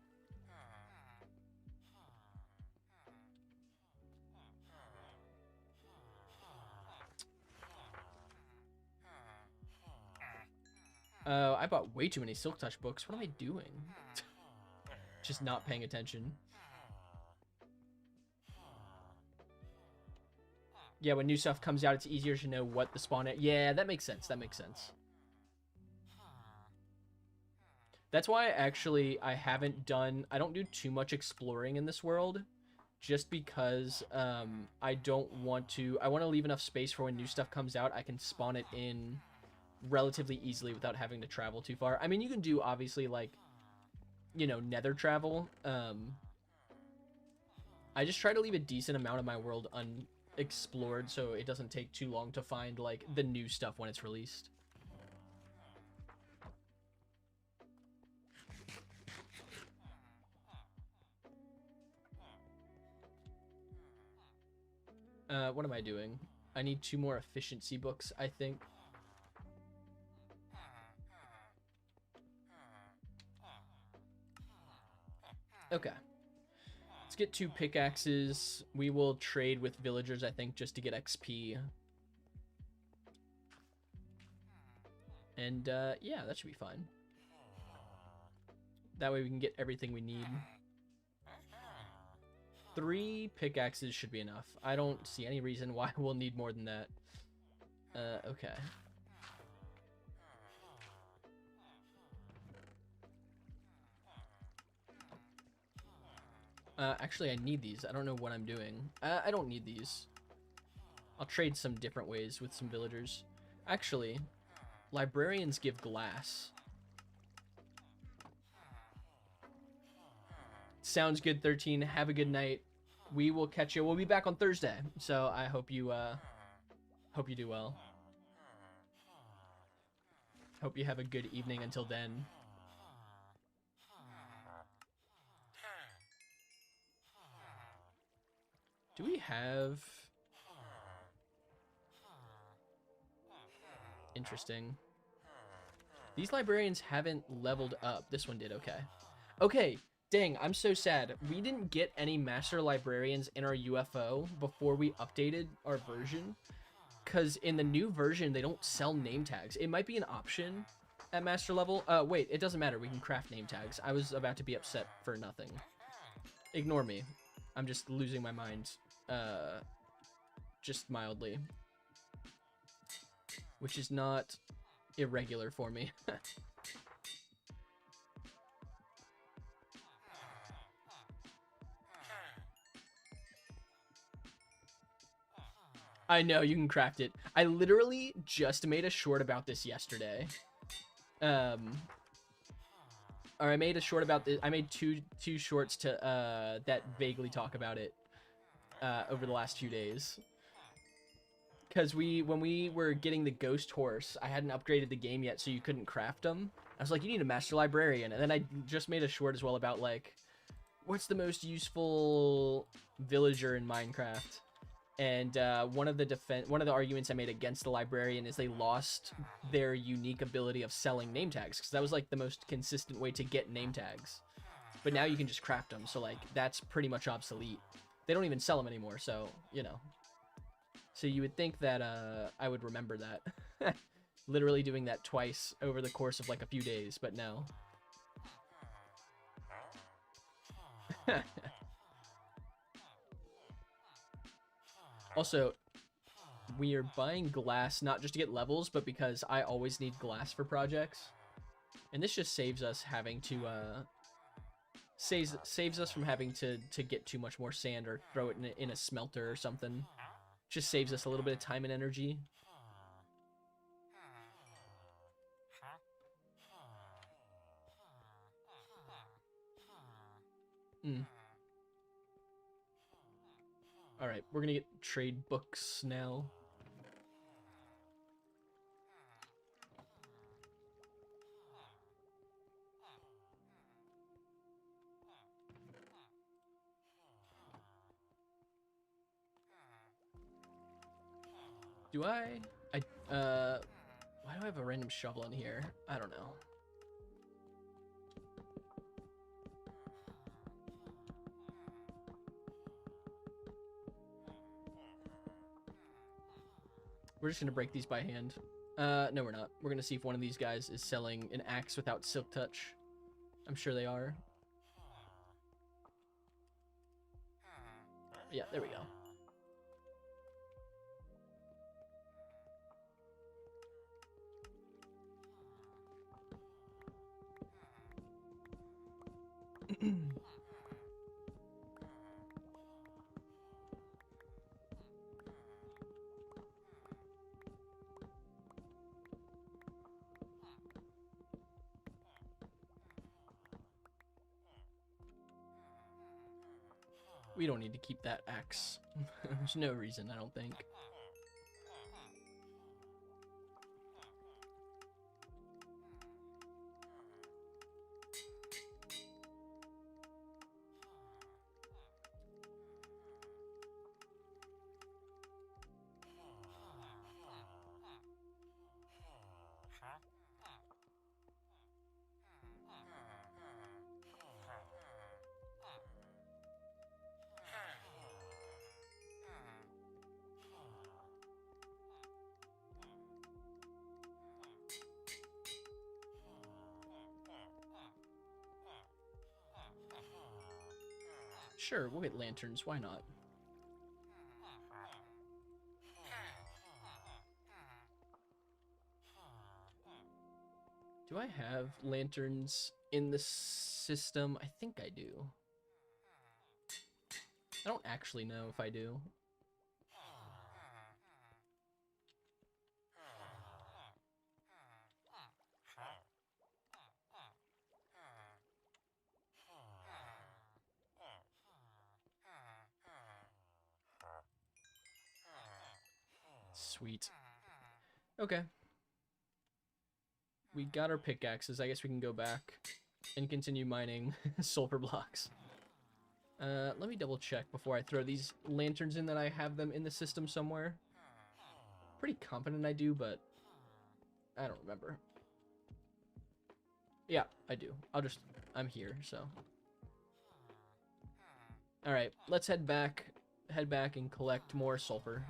I bought way too many Silk Touch books. What am I doing? Just not paying attention. Yeah, when new stuff comes out, it's easier to know what the spawn is. Yeah, that makes sense. That makes sense. That's why I don't do too much exploring in this world. Just because I want to leave enough space for when new stuff comes out, I can spawn it in relatively easily without having to travel too far. I mean, you can do obviously like, you know, nether travel. I just try to leave a decent amount of my world unexplored so it doesn't take too long to find like the new stuff when it's released. What am I doing? I need 2 more efficiency books, I think. Okay. Let's get 2 pickaxes. We will trade with villagers, I think, just to get XP. And, yeah, that should be fine. That way we can get everything we need. 3 pickaxes should be enough. I don't see any reason why we'll need more than that. Okay. Actually, I need these. I don't know what I'm doing. I don't need these. I'll trade some different ways with some villagers. Actually, librarians give glass. Sounds good, 13. Have a good night. We will catch you. We'll be back on Thursday. So I hope you do well. Hope you have a good evening until then. Do we have... Interesting. These librarians haven't leveled up. This one did, okay. Okay, dang, I'm so sad. We didn't get any master librarians in our UFO before we updated our version. because in the new version, they don't sell name tags. It might be an option at master level. Wait, it doesn't matter. We can craft name tags. I was about to be upset for nothing. Ignore me. I'm just losing my mind. Just mildly. Which is not irregular for me. I know, you can craft it. I literally just made a short about this yesterday. Or I made a short about this. I made two shorts to that vaguely talk about it over the last few days. Because when we were getting the ghost horse, I hadn't upgraded the game yet, so you couldn't craft them. I was like, you need a master librarian. And then I just made a short as well about, like, what's the most useful villager in Minecraft? And one of the arguments I made against the librarian is they lost their unique ability of selling name tags, because that was like the most consistent way to get name tags. But now you can just craft them, so like that's pretty much obsolete. They don't even sell them anymore, so you know. So you would think that I would remember that. Literally doing that twice over the course of like a few days, but no. Also, we are buying glass not just to get levels, but because I always need glass for projects. And this just saves us having to saves us from having to get too much more sand or throw it in a smelter or something. Just saves us a little bit of time and energy. Alright, we're gonna get trade books now. Why do I have a random shovel in here? I don't know. We're just gonna break these by hand. No, we're not. We're gonna see if one of these guys is selling an axe without silk touch. I'm sure they are. Yeah, there we go. We don't need to keep that axe. There's no reason, I don't think. Sure, we'll get lanterns, why not? Do I have lanterns in the system? I think I do. I don't actually know if I do. Sweet. Okay. We got our pickaxes. I guess we can go back and continue mining sulfur blocks. Let me double check before I throw these lanterns in that I have them in the system somewhere. Pretty confident I do, but I don't remember. Yeah, I do. I'm here, so. All right, let's head back and collect more sulfur.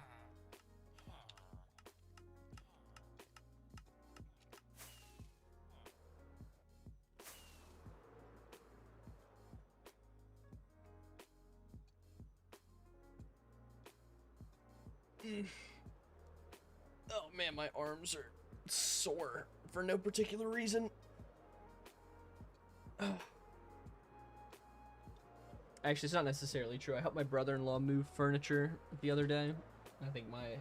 Oh man, my arms are sore for no particular reason. Actually, it's not necessarily true. I helped my brother-in-law move furniture the other day. I think my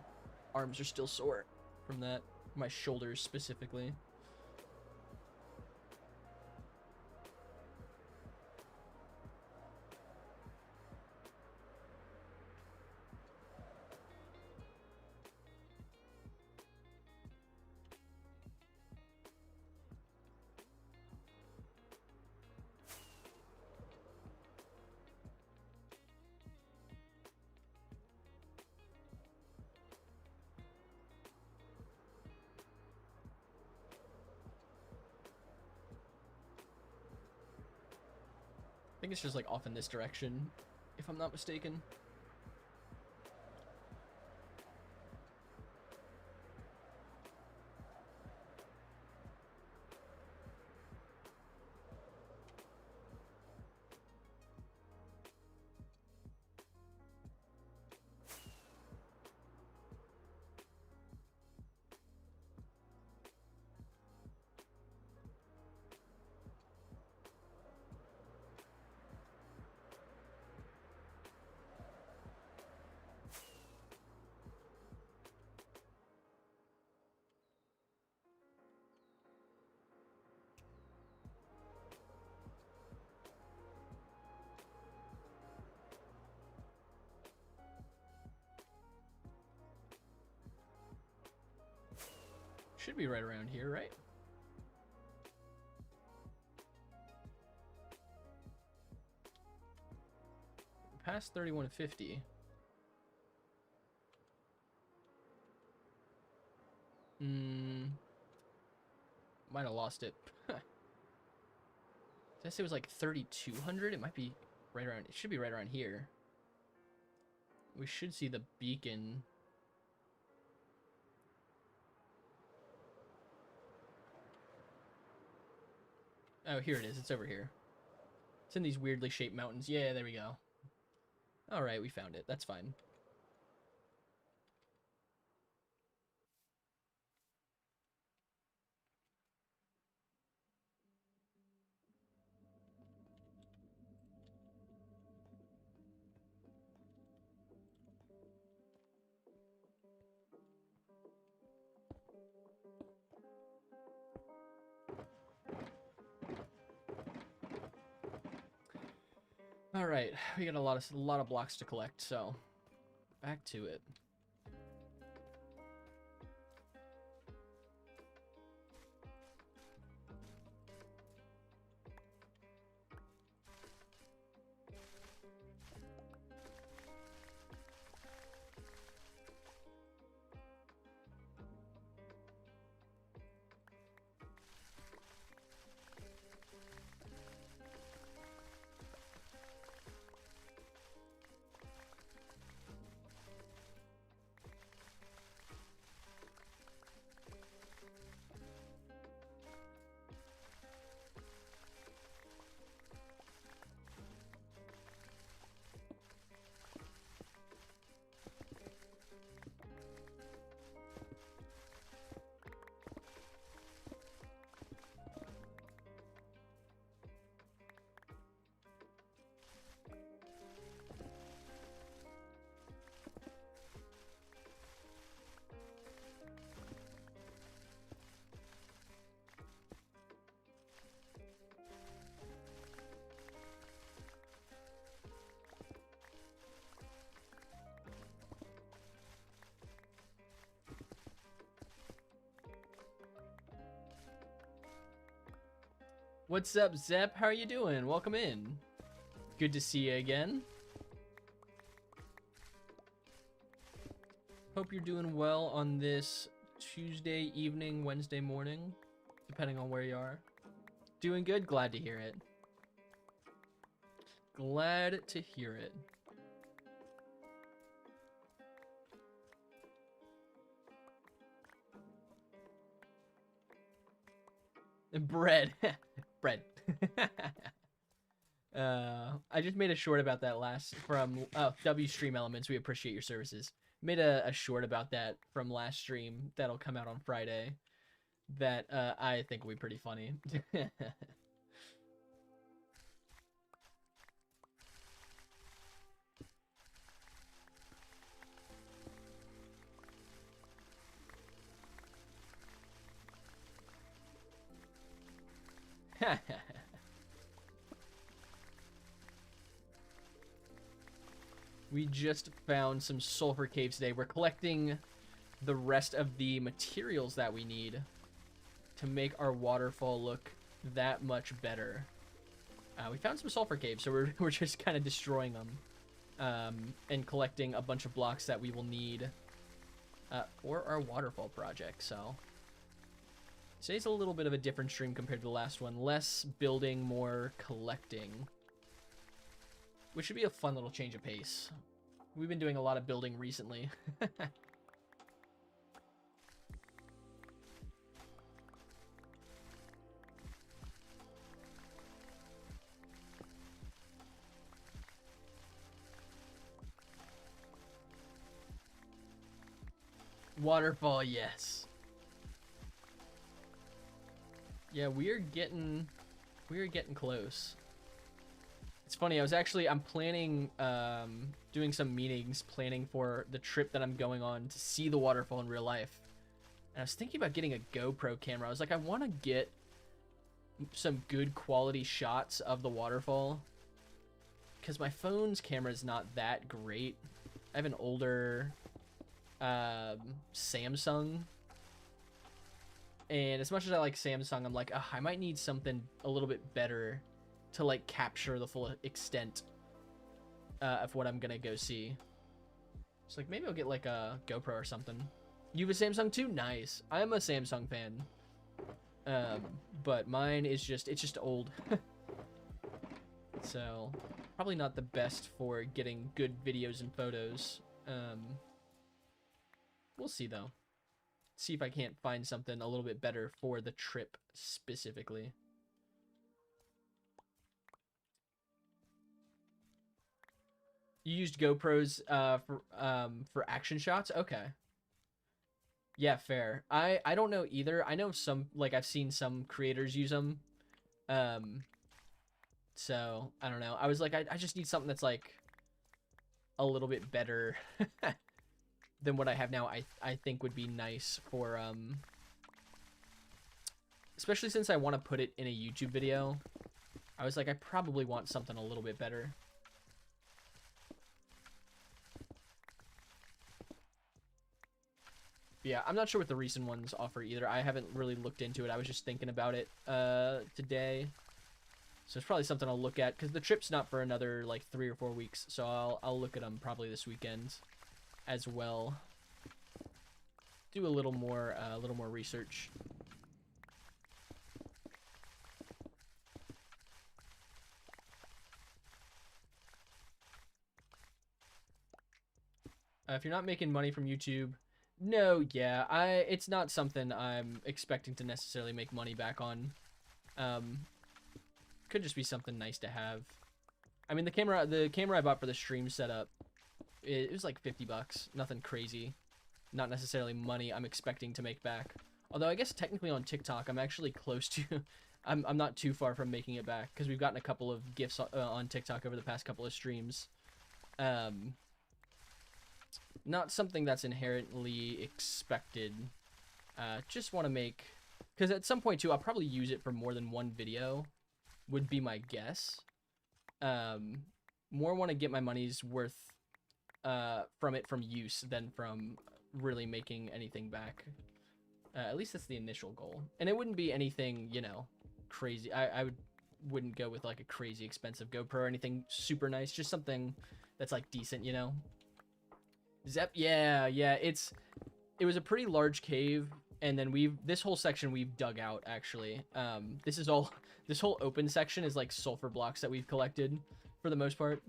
arms are still sore from that. My shoulders specifically. I think it's just like off in this direction, if I'm not mistaken. Should be right around here, right? Past 3150. Might have lost it. Did I say it was like 3200? It might be right around, it should be right around here. We should see the beacon. Oh, here it is. It's over here. It's in these weirdly shaped mountains. Yeah, there we go. All right, we found it. That's fine. All right, we got a lot of blocks to collect, so back to it. What's up, Zep? How are you doing? Welcome in. Good to see you again. Hope you're doing well on this Tuesday evening, Wednesday morning, depending on where you are. Doing good? Glad to hear it. Glad to hear it. And bread. Bread. I just made a short about that last from W Stream Elements. We appreciate your services. Made a short about that from last stream that'll come out on Friday that I think will be pretty funny. We just found some sulfur caves today. We're collecting the rest of the materials that we need to make our waterfall look that much better. We found some sulfur caves, so we're just kind of destroying them and collecting a bunch of blocks that we will need for our waterfall project. So today's a little bit of a different stream compared to the last one. Less building, more collecting, which should be a fun little change of pace. We've been doing a lot of building recently. Waterfall, yes. Yeah, we're getting close. It's funny, I'm planning, doing some meetings, planning for the trip that I'm going on to see the waterfall in real life. And I was thinking about getting a GoPro camera. I was like, I want to get some good quality shots of the waterfall, because my phone's camera is not that great. I have an older Samsung, and as much as I like Samsung, I'm like, I might need something a little bit better to like capture the full extent of what I'm gonna go see. It's like, maybe I'll get like a GoPro or something. You have a Samsung too? Nice. I am a Samsung fan, but mine is it's just old. So probably not the best for getting good videos and photos. We'll see though. See if I can't find something a little bit better for the trip specifically. You used GoPros for action shots? Okay. Yeah, fair. I don't know either. I know some, like, I've seen some creators use them. So I don't know. I was like, I just need something that's like a little bit better than what I have now. I think would be nice for especially since I want to put it in a YouTube video. I was like, I probably want something a little bit better. Yeah, I'm not sure what the recent ones offer either. I haven't really looked into it. I was just thinking about it today. So it's probably something I'll look at, because the trip's not for another like 3 or 4 weeks. So I'll look at them probably this weekend as well. Do a little more research. If you're not making money from YouTube, no, yeah, it's not something I'm expecting to necessarily make money back on. Could just be something nice to have. I mean, the camera I bought for the stream setup, it was like $50. Nothing crazy. Not necessarily money I'm expecting to make back. Although I guess technically on TikTok, I'm actually close to... I'm not too far from making it back, because we've gotten a couple of gifts on TikTok over the past couple of streams. Not something that's inherently expected. Just want to make... Because at some point, too, I'll probably use it for more than one video, would be my guess. More want to get my money's worth from it from use than from really making anything back. At least that's the initial goal. And it wouldn't be anything, you know, crazy. I wouldn't go with like a crazy expensive GoPro or anything super nice. Just something that's like decent, you know. Zep, yeah, it was a pretty large cave, and then this whole section we've dug out, actually. This whole open section is like sulfur blocks that we've collected for the most part.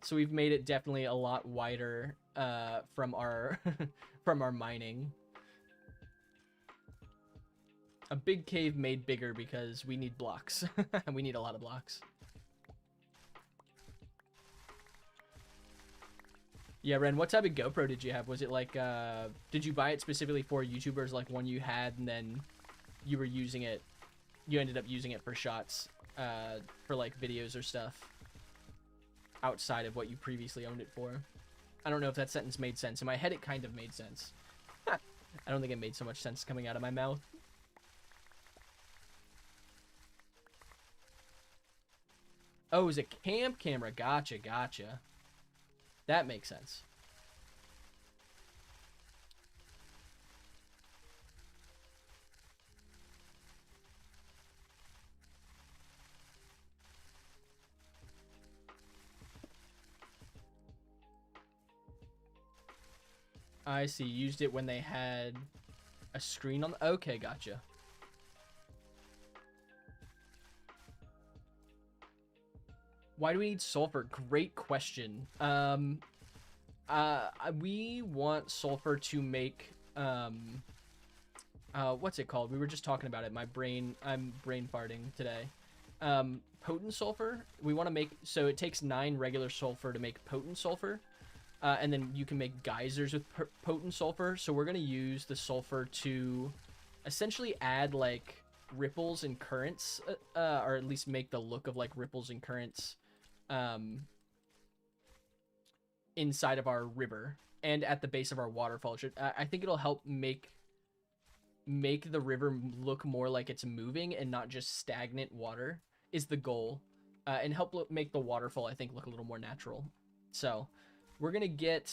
So we've made it definitely a lot wider from our from our mining. A big cave made bigger because we need blocks. And we need a lot of blocks. Yeah, Ren, what type of GoPro did you have? Was it like, did you buy it specifically for YouTubers, like one you had and then you were using it, you ended up using it for shots, for like videos or stuff outside of what you previously owned it for? I don't know if that sentence made sense. In my head, it kind of made sense. I don't think it made so much sense coming out of my mouth. Oh, it was a camp camera. Gotcha, gotcha. That makes sense. I see. Used it when they had a screen on. Okay, gotcha. Why do we need sulfur? Great question. We want sulfur to make, what's it called? We were just talking about it. I'm brain farting today. Potent sulfur. We want to make, so it takes 9 regular sulfur to make potent sulfur. And then you can make geysers with potent sulfur. So we're going to use the sulfur to essentially add like ripples and currents, or at least make the look of like ripples and currents inside of our river and at the base of our waterfall. I think it'll help make the river look more like it's moving and not just stagnant water is the goal, and help make the waterfall, I think, look a little more natural. So we're gonna get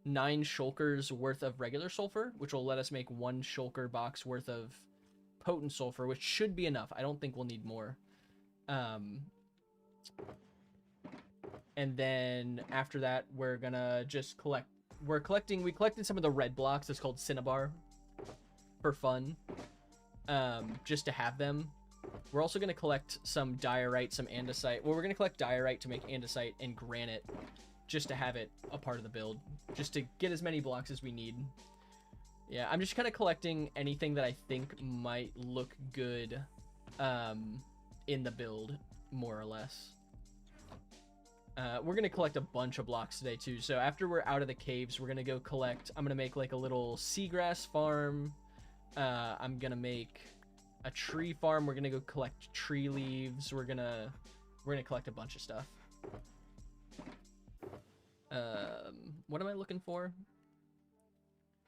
9 shulkers worth of regular sulfur, which will let us make 1 shulker box worth of potent sulfur, which should be enough. I don't think we'll need more. And then after that, we're gonna just collect. We collected some of the red blocks. It's called Cinnabar for fun, just to have them. We're also gonna collect some diorite, some andesite. Well, we're gonna collect diorite to make andesite and granite, just to have it a part of the build, just to get as many blocks as we need. Yeah, I'm just kind of collecting anything that I think might look good in the build, more or less. We're going to collect a bunch of blocks today, too. So after we're out of the caves, we're going to go collect... I'm going to make, like, a little seagrass farm. I'm going to make a tree farm. We're going to go collect tree leaves. We're going to collect a bunch of stuff. What am I looking for?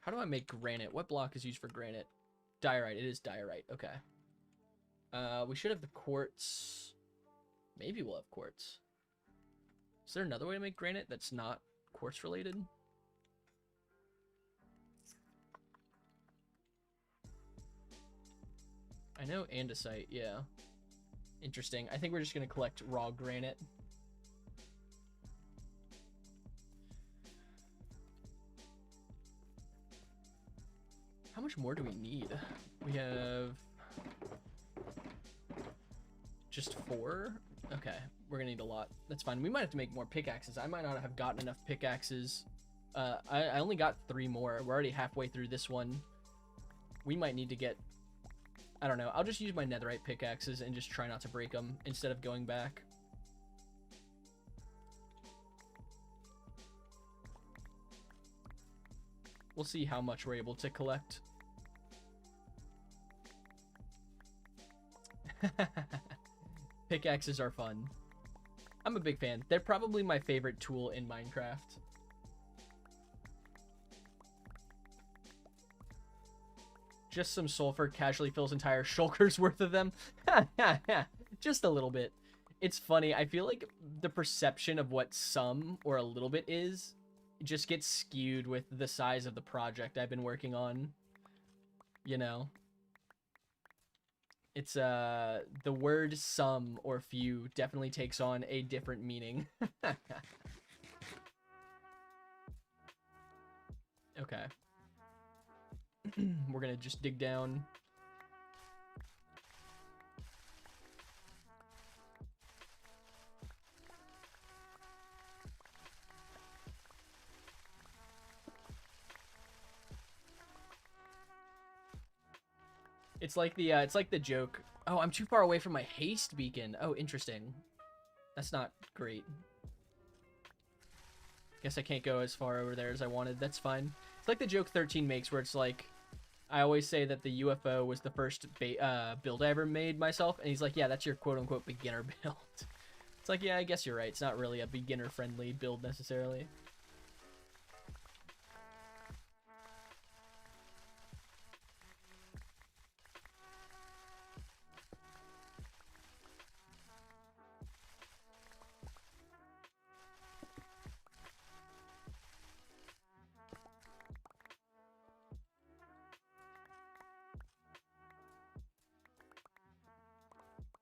How do I make granite? What block is used for granite? Diorite. It is diorite. Okay. We should have the quartz. Maybe we'll have quartz. Is there another way to make granite that's not quartz related? I know andesite, yeah. Interesting. I think we're just going to collect raw granite. How much more do we need? We have just 4? Okay, we're gonna need a lot. That's fine. We might have to make more pickaxes. I might not have gotten enough pickaxes. I only got 3 more. We're already halfway through this one. We might need to get... I don't know. I'll just use my netherite pickaxes and just try not to break them instead of going back. We'll see how much we're able to collect. Pickaxes are fun. I'm a big fan. They're probably my favorite tool in Minecraft. Just some sulfur casually fills entire shulker's worth of them. Just a little bit. It's funny. I feel like the perception of what some or a little bit is just gets skewed with the size of the project I've been working on. You know? It's, the word some or few definitely takes on a different meaning. Okay. We're gonna just dig down. It's like the joke. Oh, I'm too far away from my haste beacon. Oh, interesting. That's not great. Guess I can't go as far over there as I wanted. That's fine. It's like the joke 13 makes where it's like, I always say that the UFO was the first build I ever made myself. And he's like, yeah, that's your quote-unquote beginner build. It's like, yeah, I guess you're right. It's not really a beginner-friendly build necessarily.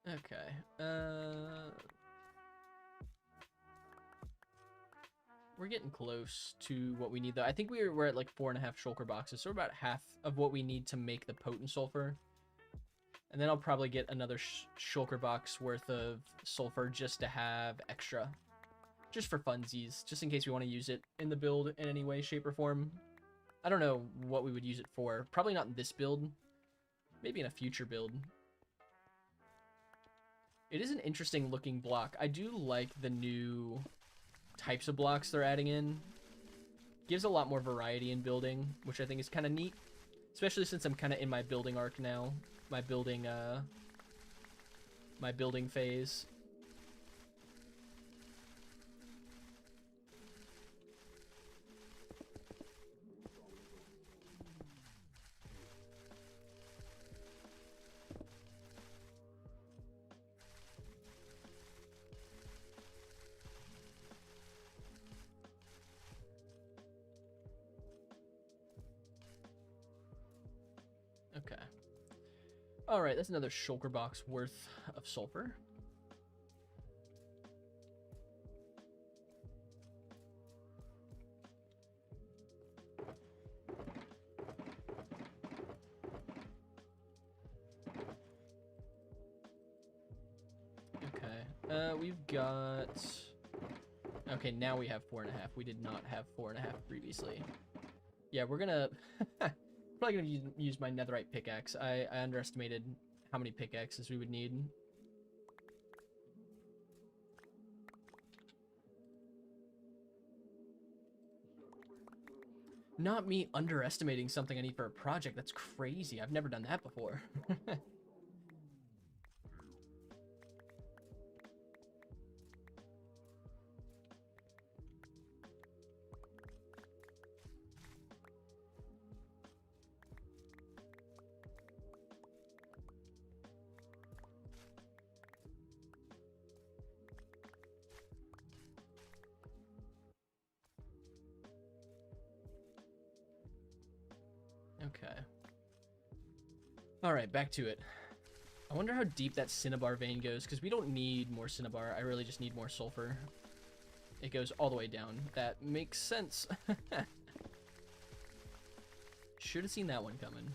Okay. We're getting close to what we need, though. I think we're at like 4.5 shulker boxes, so we're about half of what we need to make the potent sulfur. And then I'll probably get another shulker box worth of sulfur just to have extra. Just for funsies, just in case we want to use it in the build in any way, shape, or form. I don't know what we would use it for. Probably not in this build. Maybe in a future build. It is an interesting looking block. I do like the new types of blocks they're adding in. Gives a lot more variety in building, which I think is kind of neat. Especially since I'm kind of in my building arc now. My building phase. Okay. Alright, that's another shulker box worth of sulfur. Okay, we've got... Okay, now we have 4.5. We did not have 4.5 previously. Yeah, we're gonna... Probably gonna use my netherite pickaxe. I underestimated how many pickaxes we would need. Not me underestimating something I need for a project. That's crazy. I've never done that before. Okay. Alright, back to it. I wonder how deep that cinnabar vein goes, because we don't need more cinnabar. I really just need more sulfur. It goes all the way down. That makes sense. Should have seen that one coming.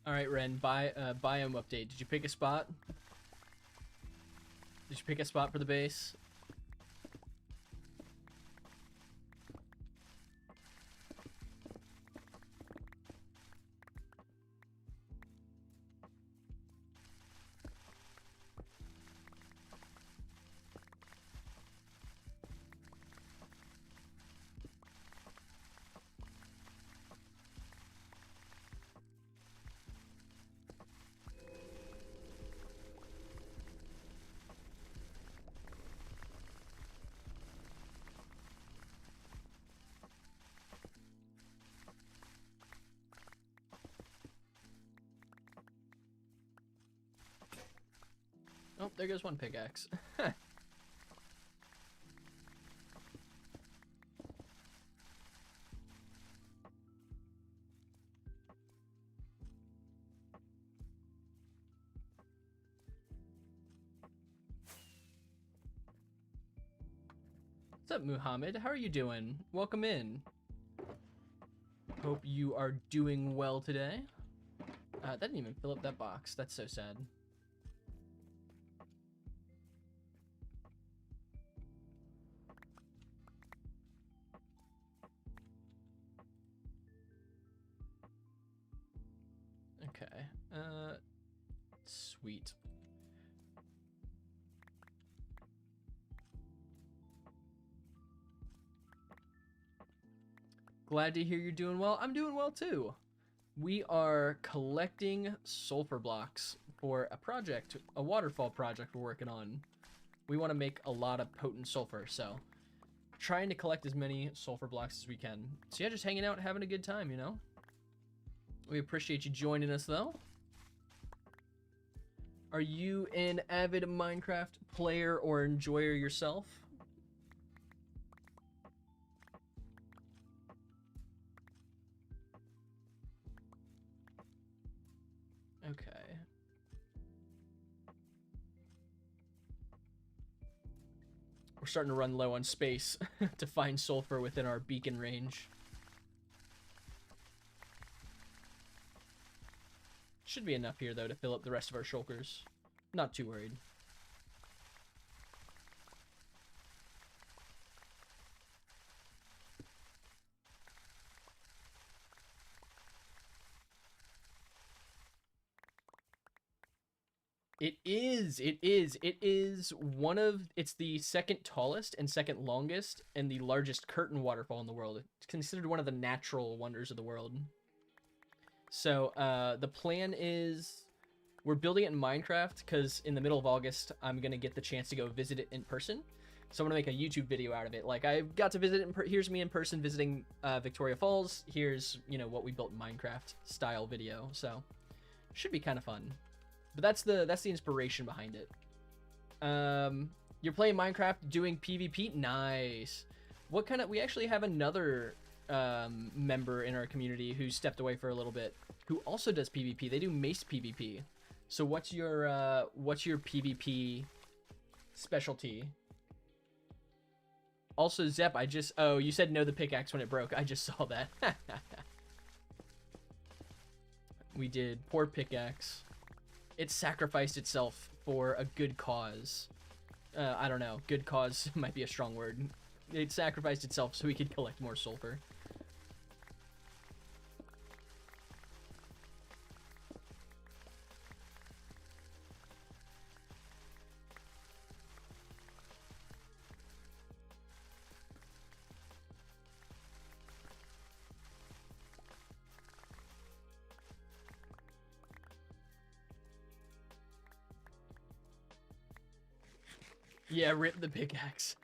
All right, Ren, biome update. Did you pick a spot? Did you pick a spot for the base? there goes one pickaxe. What's up, Muhammad? How are you doing? Welcome in. Hope you are doing well today. That didn't even fill up that box. That's so sad. Okay. Sweet. Glad to hear you're doing well. I'm doing well too. We are collecting sulfur blocks for a project, a waterfall project we're working on. We want to make a lot of potent sulfur, so trying to collect as many sulfur blocks as we can. So yeah, just hanging out, having a good time, you know? We appreciate you joining us though. Are you an avid Minecraft player or enjoyer yourself? Okay. We're starting to run low on space to find sulfur within our beacon range. Should be enough here, though, to fill up the rest of our shulkers. Not too worried. It is one of, it's the second tallest and second longest and the largest curtain waterfall in the world. It's considered one of the natural wonders of the world. So, the plan is, we're building it in Minecraft because in the middle of August, I'm going to get the chance to go visit it in person. So I'm going to make a YouTube video out of it. Like, I got to visit it, here's me in person visiting Victoria Falls. Here's, you know, what we built in Minecraft style video. So, should be kind of fun. But that's the inspiration behind it. You're playing Minecraft, doing PvP? Nice. What kind of... We actually have another member in our community who stepped away for a little bit, who also does PvP. They do Mace PvP. So what's your PvP specialty? Also, Zep, I just... Oh, you said no the pickaxe when it broke. I just saw that. We did. Poor pickaxe. It sacrificed itself for a good cause. I don't know. Good cause might be a strong word. It sacrificed itself so we could collect more sulfur. Yeah, rip the pickaxe.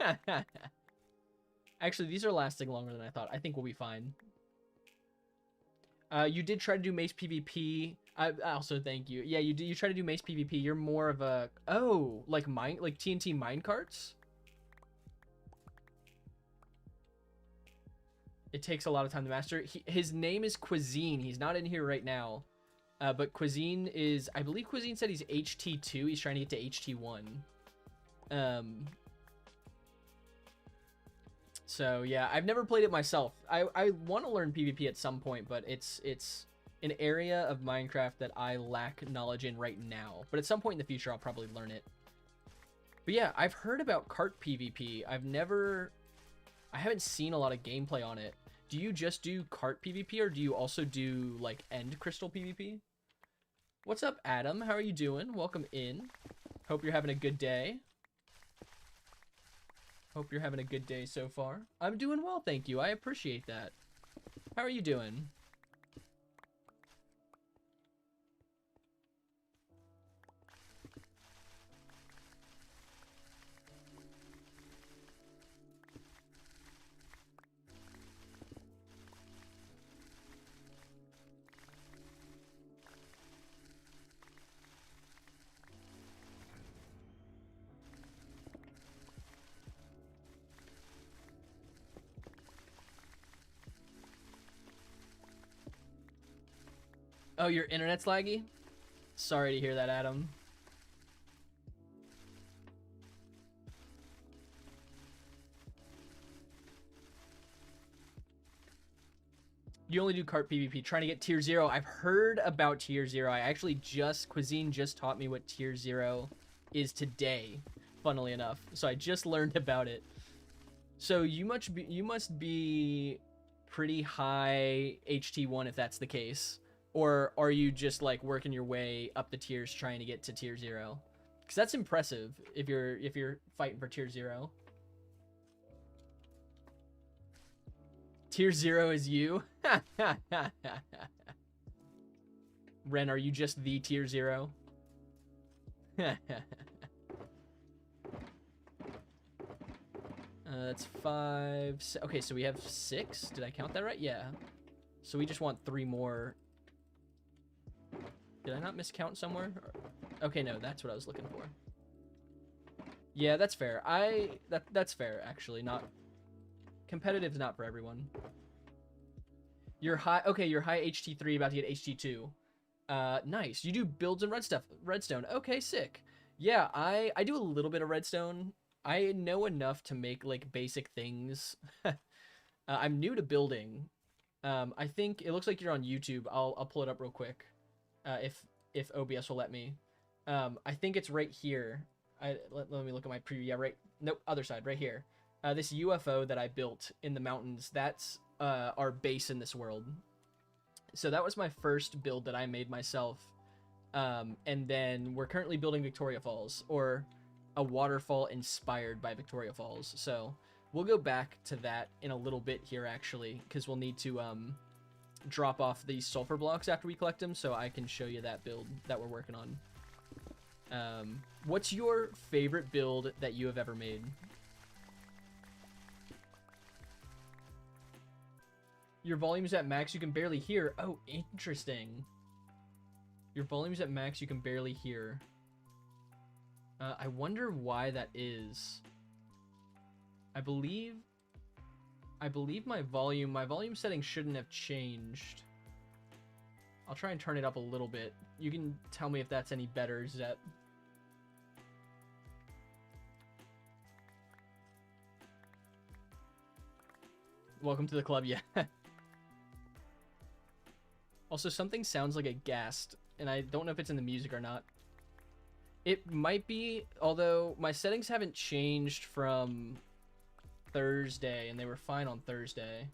Actually, these are lasting longer than I thought. I think we'll be fine. You did try to do Mace PvP. I also thank you. Yeah, you try to do Mace PvP. You're more of a... Oh, like TNT minecarts? It takes a lot of time to master. His name is Cuisine. He's not in here right now. But Cuisine is... I believe Cuisine said he's HT2. He's trying to get to HT1. So yeah, I've never played it myself. I want to learn PvP at some point, but it's an area of Minecraft that I lack knowledge in right now. But at some point in the future, I'll probably learn it. But yeah, I've heard about cart PvP. I haven't seen a lot of gameplay on it. Do you just do cart PvP, or do you also do like end crystal PvP? What's up, Adam? How are you doing? Welcome in. Hope you're having a good day. Hope you're having a good day so far. I'm doing well, thank you. I appreciate that. How are you doing? Oh, your internet's laggy? Sorry to hear that, Adam. You only do cart PvP, trying to get tier 0. I've heard about tier 0. I actually Cuisine just taught me what tier 0 is today, funnily enough. So I just learned about it. So you must be pretty high HT1 if that's the case. Or are you just like working your way up the tiers trying to get to tier 0? Because that's impressive if you're fighting for tier 0. Tier 0 is you? Ren, are you just the tier 0? That's 5. Okay, so we have 6. Did I count that right? Yeah. So we just want 3 more. Did I not miscount somewhere? Okay, no, that's what I was looking for. Yeah, that's fair. That's fair, actually. Not competitive's not for everyone. You're high. Okay, you're high HT3, about to get HT2. Nice. You do builds in Redstone. Okay, sick. Yeah, I do a little bit of Redstone. I know enough to make like basic things. I'm new to building. I think it looks like you're on YouTube. I'll pull it up real quick. If OBS will let me. I think it's right here. Let me look at my preview. Yeah, right. Nope, other side, right here. This UFO that I built in the mountains, that's our base in this world. So that was my first build that I made myself. And then we're currently building Victoria Falls, or a waterfall inspired by Victoria Falls. So we'll go back to that in a little bit here, actually, because we'll need to drop off these sulfur blocks after we collect them, so I can show you that build that we're working on. What's your favorite build that you have ever made? Your volume's at max, you can barely hear. Oh, interesting. Your volume's at max, you can barely hear. I wonder why that is. I believe my volume setting shouldn't have changed. I'll try and turn it up a little bit. You can tell me if that's any better, Zep. Welcome to the club, yeah. Also, something sounds like a ghast, and I don't know if it's in the music or not. It might be, although my settings haven't changed from Thursday, and they were fine on Thursday.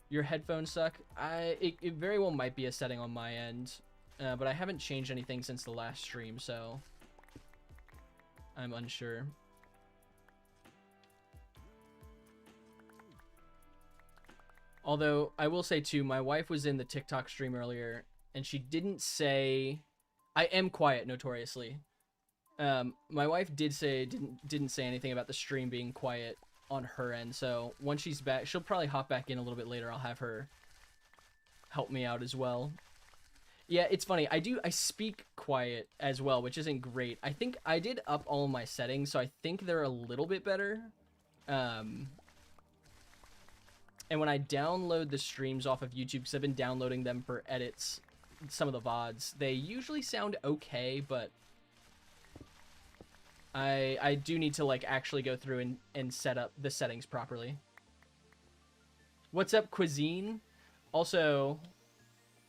Your headphones suck. It very well might be a setting on my end, but I haven't changed anything since the last stream, so I'm unsure. Although, I will say too, my wife was in the TikTok stream earlier, and she didn't say... I am quiet, notoriously. My wife didn't say anything about the stream being quiet on her end, so once she's back, she'll probably hop back in a little bit later. I'll have her help me out as well. Yeah, it's funny. I speak quiet as well, which isn't great. I think I did up all my settings, so I think they're a little bit better. And when I download the streams off of YouTube, because I've been downloading them for edits, some of the VODs, they usually sound okay, but I do need to like actually go through and set up the settings properly. What's up, Cuisine? Also,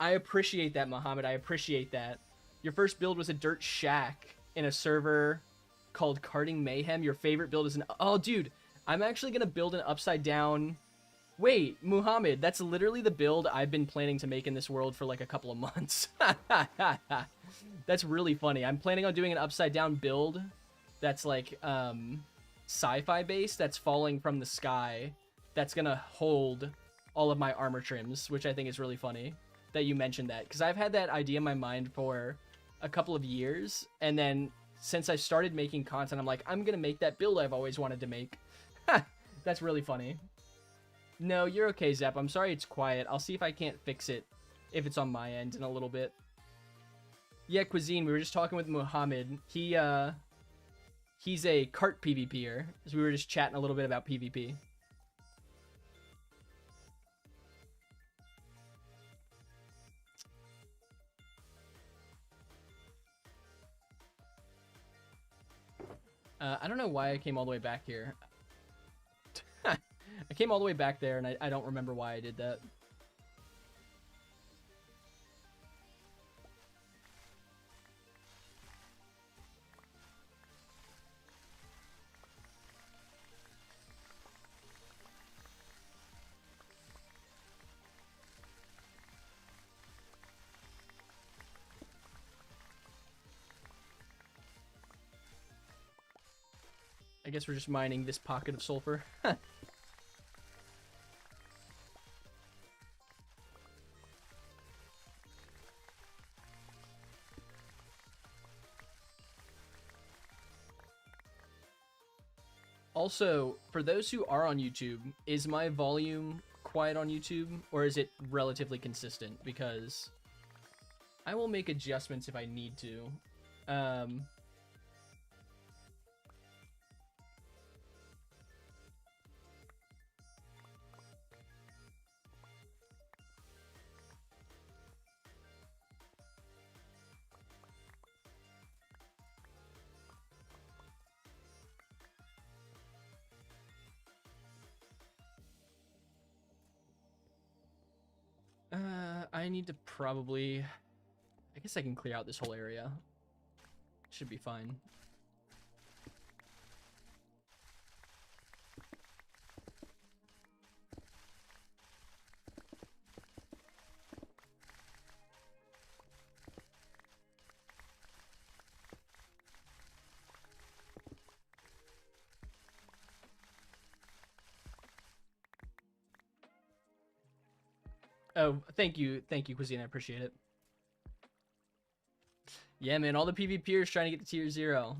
I appreciate that, Mohammed. I appreciate that. Your first build was a dirt shack in a server called Karting Mayhem. Your favorite build is an... Oh, dude, I'm actually going to build an upside down... Wait, Muhammad, that's literally the build I've been planning to make in this world for like a couple of months. That's really funny. I'm planning on doing an upside down build that's like sci-fi based, that's falling from the sky, that's gonna hold all of my armor trims, which I think is really funny that you mentioned that, because I've had that idea in my mind for a couple of years, and then since I started making content, I'm like, I'm gonna make that build I've always wanted to make. That's really funny. No, you're okay, Zep. I'm sorry it's quiet. I'll see if I can't fix it if it's on my end in a little bit. Yeah, Cuisine, we were just talking with Muhammad. He's a cart PvPer, so we were just chatting a little bit about PvP. I don't know why I came all the way back here. I came all the way back there, and I don't remember why I did that. I guess we're just mining this pocket of sulfur. Also, for those who are on YouTube, is my volume quiet on YouTube, or is it relatively consistent? Because I will make adjustments if I need to. I need to probably... I guess I can clear out this whole area. Should be fine. Oh, thank you, Cuisine. I appreciate it. Yeah, man, all the PvPers trying to get to tier 0.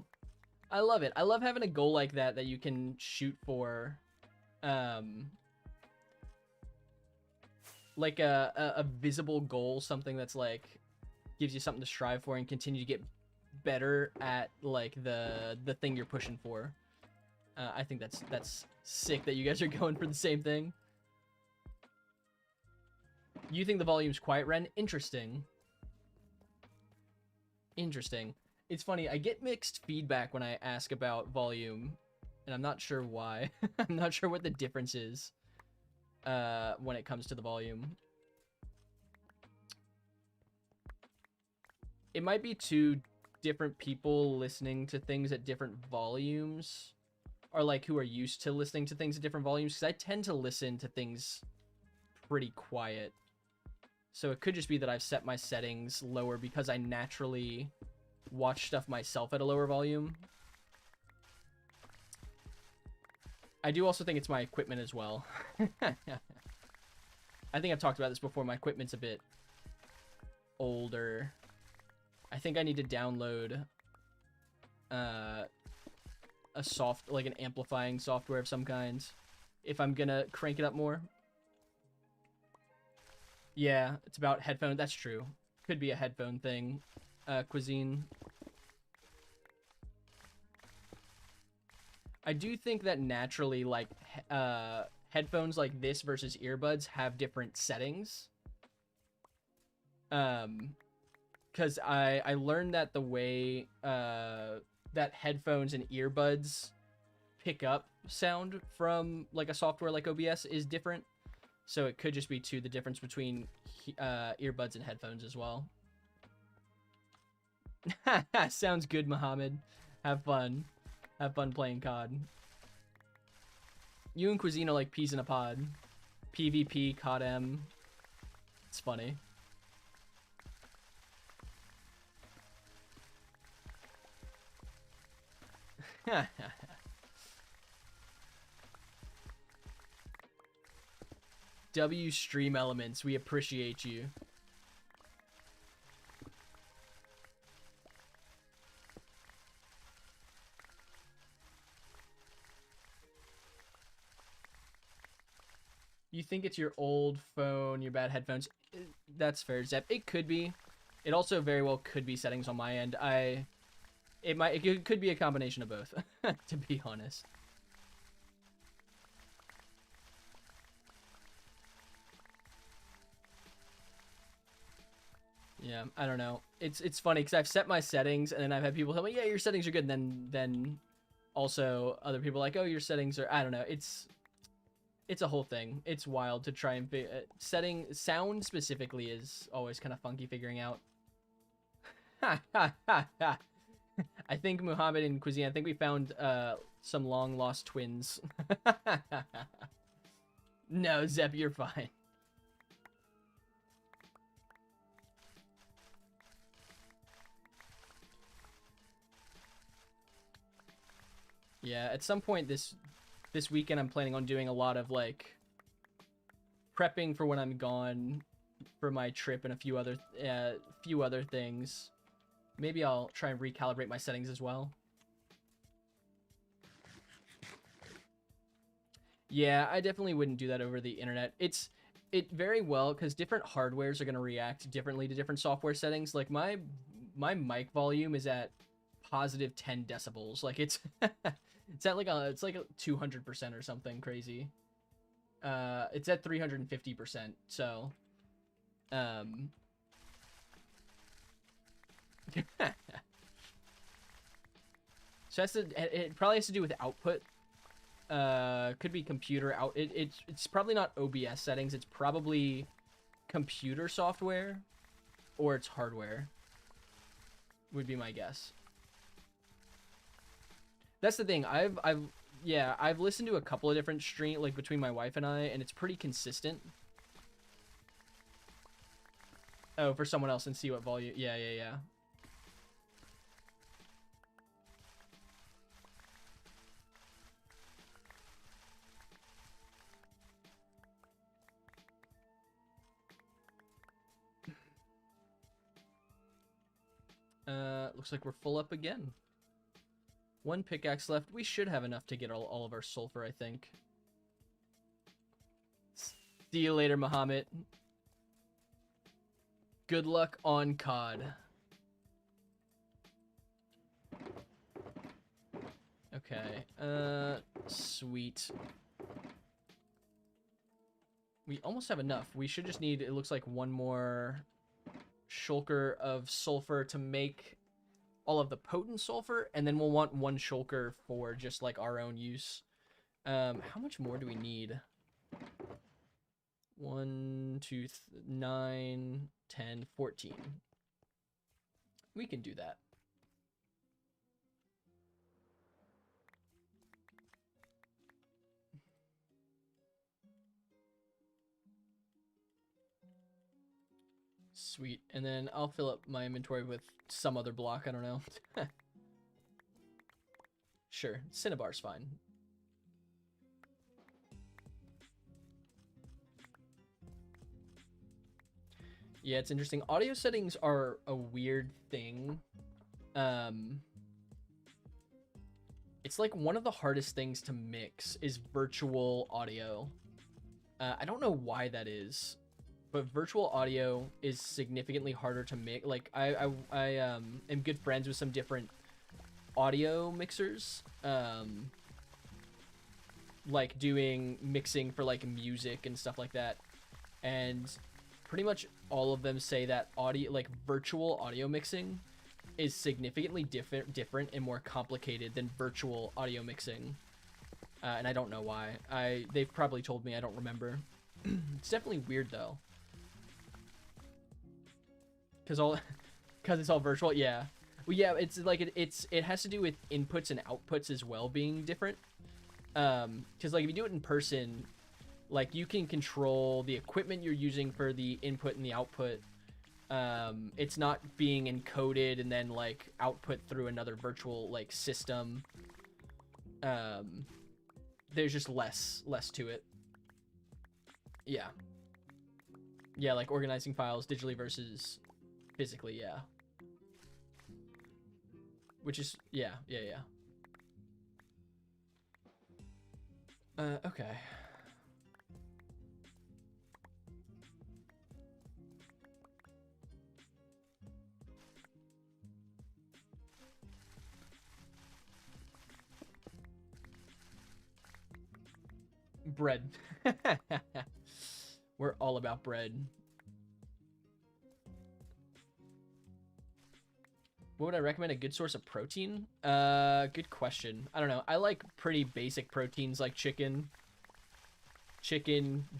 I love it. I love having a goal like that that you can shoot for. Like a visible goal, something that's like gives you something to strive for and continue to get better at like the thing you're pushing for. I think that's sick that you guys are going for the same thing. You think the volume's quiet, Ren? Interesting. Interesting. It's funny, I get mixed feedback when I ask about volume, and I'm not sure why. I'm not sure what the difference is when it comes to the volume. It might be two different people listening to things at different volumes, or like who are used to listening to things at different volumes, because I tend to listen to things pretty quiet. So it could just be that I've set my settings lower because I naturally watch stuff myself at a lower volume. I do also think it's my equipment as well. I think I've talked about this before. My equipment's a bit older. I think I need to download an amplifying software of some kind if I'm gonna crank it up more. Yeah, it's about headphone. That's true. Could be a headphone thing. Cuisine. I do think that naturally, like, headphones like this versus earbuds have different settings. Because I learned that the way that headphones and earbuds pick up sound from like a software like OBS is different. So it could just be the difference between earbuds and headphones as well. Sounds good, Mohammed. Have fun. Have fun playing COD. You and Cuisine are like peas in a pod. PvP, COD M. It's funny. W Stream Elements, we appreciate you. You think it's your old phone, your bad headphones? That's fair, Zep. It could be. It also very well could be settings on my end. It could be a combination of both, to be honest. Yeah, I don't know. It's funny because I've set my settings and then I've had people tell me, yeah, your settings are good. And then Also, other people are like, oh, your settings are, I don't know. It's a whole thing. It's wild to try and setting sound specifically is always kind of funky figuring out. Ha ha ha ha. I think Muhammad and Cuisine, I think we found some long lost twins. No, Zep, you're fine. Yeah, at some point this weekend I'm planning on doing a lot of like prepping for when I'm gone for my trip and a few other things. Maybe I'll try and recalibrate my settings as well. Yeah, I definitely wouldn't do that over the internet. It very well, because different hardwares are going to react differently to different software settings. Like my mic volume is at positive 10 decibels. Like it's it's at like it's like 200% or something crazy. It's at 350%. So so it probably has to do with output. Could be computer out. It's probably not OBS settings. It's probably computer software, or it's hardware. Would be my guess. That's the thing. I've listened to a couple of different like between my wife and I, and it's pretty consistent. Oh, for someone else and see what volume. Yeah. Looks like we're full up again. One pickaxe left. We should have enough to get all of our sulfur, I think. See you later, Muhammad. Good luck on COD. Okay. Sweet. We almost have enough. We should just need, it looks like, one more shulker of sulfur to make all of the potent sulfur, and then we'll want one shulker for just like our own use. How much more do we need? 1, 2, 9, 10, 14. We can do that. Sweet. And then I'll fill up my inventory with some other block. I don't know. Sure. Cinnabar's fine. Yeah, it's interesting. Audio settings are a weird thing. It's like one of the hardest things to mix is virtual audio. I don't know why that is, but virtual audio is significantly harder to make. Like I am good friends with some different audio mixers, like doing mixing for like music and stuff like that, and pretty much all of them say that audio, like virtual audio mixing, is significantly different and more complicated than virtual audio mixing. And I don't know why. They've probably told me, I don't remember. It's definitely weird though. Cause it's all virtual, yeah. Well, yeah, it's like it has to do with inputs and outputs as well being different. Cause like if you do it in person, like you can control the equipment you're using for the input and the output. It's not being encoded and then like output through another virtual like system. There's just less to it. Yeah, like organizing files digitally versus physically, yeah. Which is, yeah. Okay. Bread. We're all about bread. What would I recommend a good source of protein? Good question. I don't know. I like pretty basic proteins like chicken,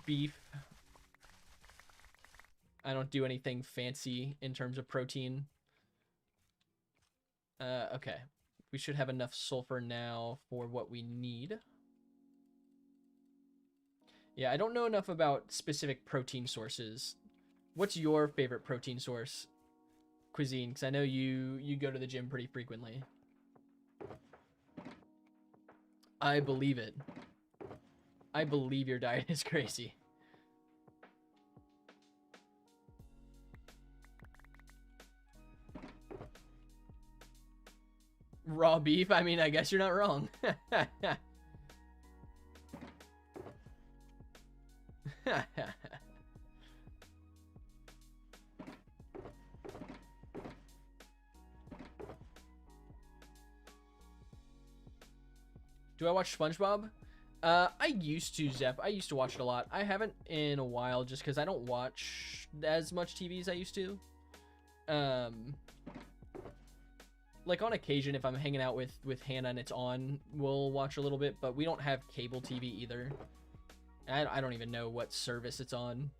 beef. I don't do anything fancy in terms of protein. Okay. We should have enough sulfur now for what we need. Yeah, I don't know enough about specific protein sources. What's your favorite protein source cuisine? Because I know you go to the gym pretty frequently. I believe it. I believe your diet is crazy. Raw beef? I mean, I guess you're not wrong. Do I watch SpongeBob? I used to, Zep. I used to watch it a lot. I haven't in a while just because I don't watch as much TV as I used to. Like on occasion, if I'm hanging out with Hannah and it's on, we'll watch a little bit, but we don't have cable TV either. I don't even know what service it's on.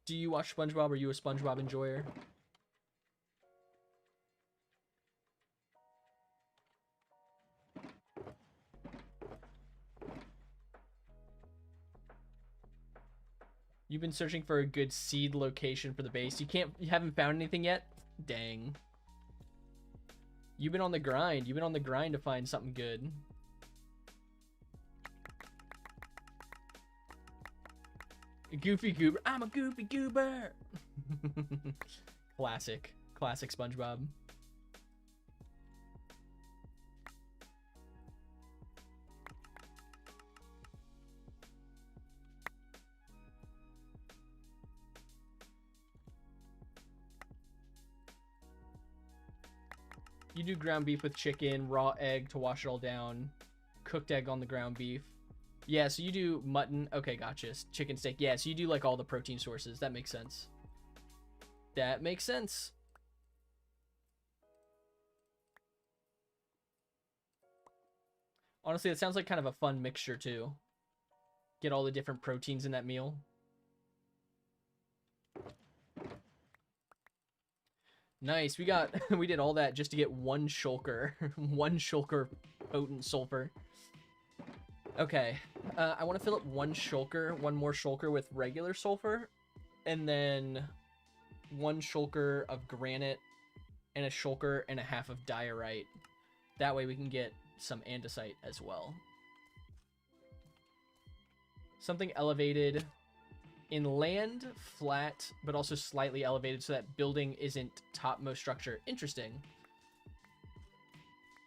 Do you watch SpongeBob? Are you a SpongeBob enjoyer? You've been searching for a good seed location for the base. You haven't found anything yet? Dang. You've been on the grind. You've been on the grind to find something good. Goofy Goober. I'm a Goofy Goober. Classic SpongeBob. You do ground beef with chicken, raw egg to wash it all down, cooked egg on the ground beef. Yeah, so you do mutton. Okay, gotcha. Chicken steak. Yeah, so you do like all the protein sources. That makes sense. That makes sense. Honestly, it sounds like kind of a fun mixture too. Get all the different proteins in that meal. Nice. We did all that just to get one shulker. One shulker potent sulfur. Okay. I want to fill up one more shulker with regular sulfur, and then one shulker of granite and a shulker and a half of diorite. That way we can get some andesite as well. Something elevated in land, flat, but also slightly elevated so that building isn't topmost structure. Interesting.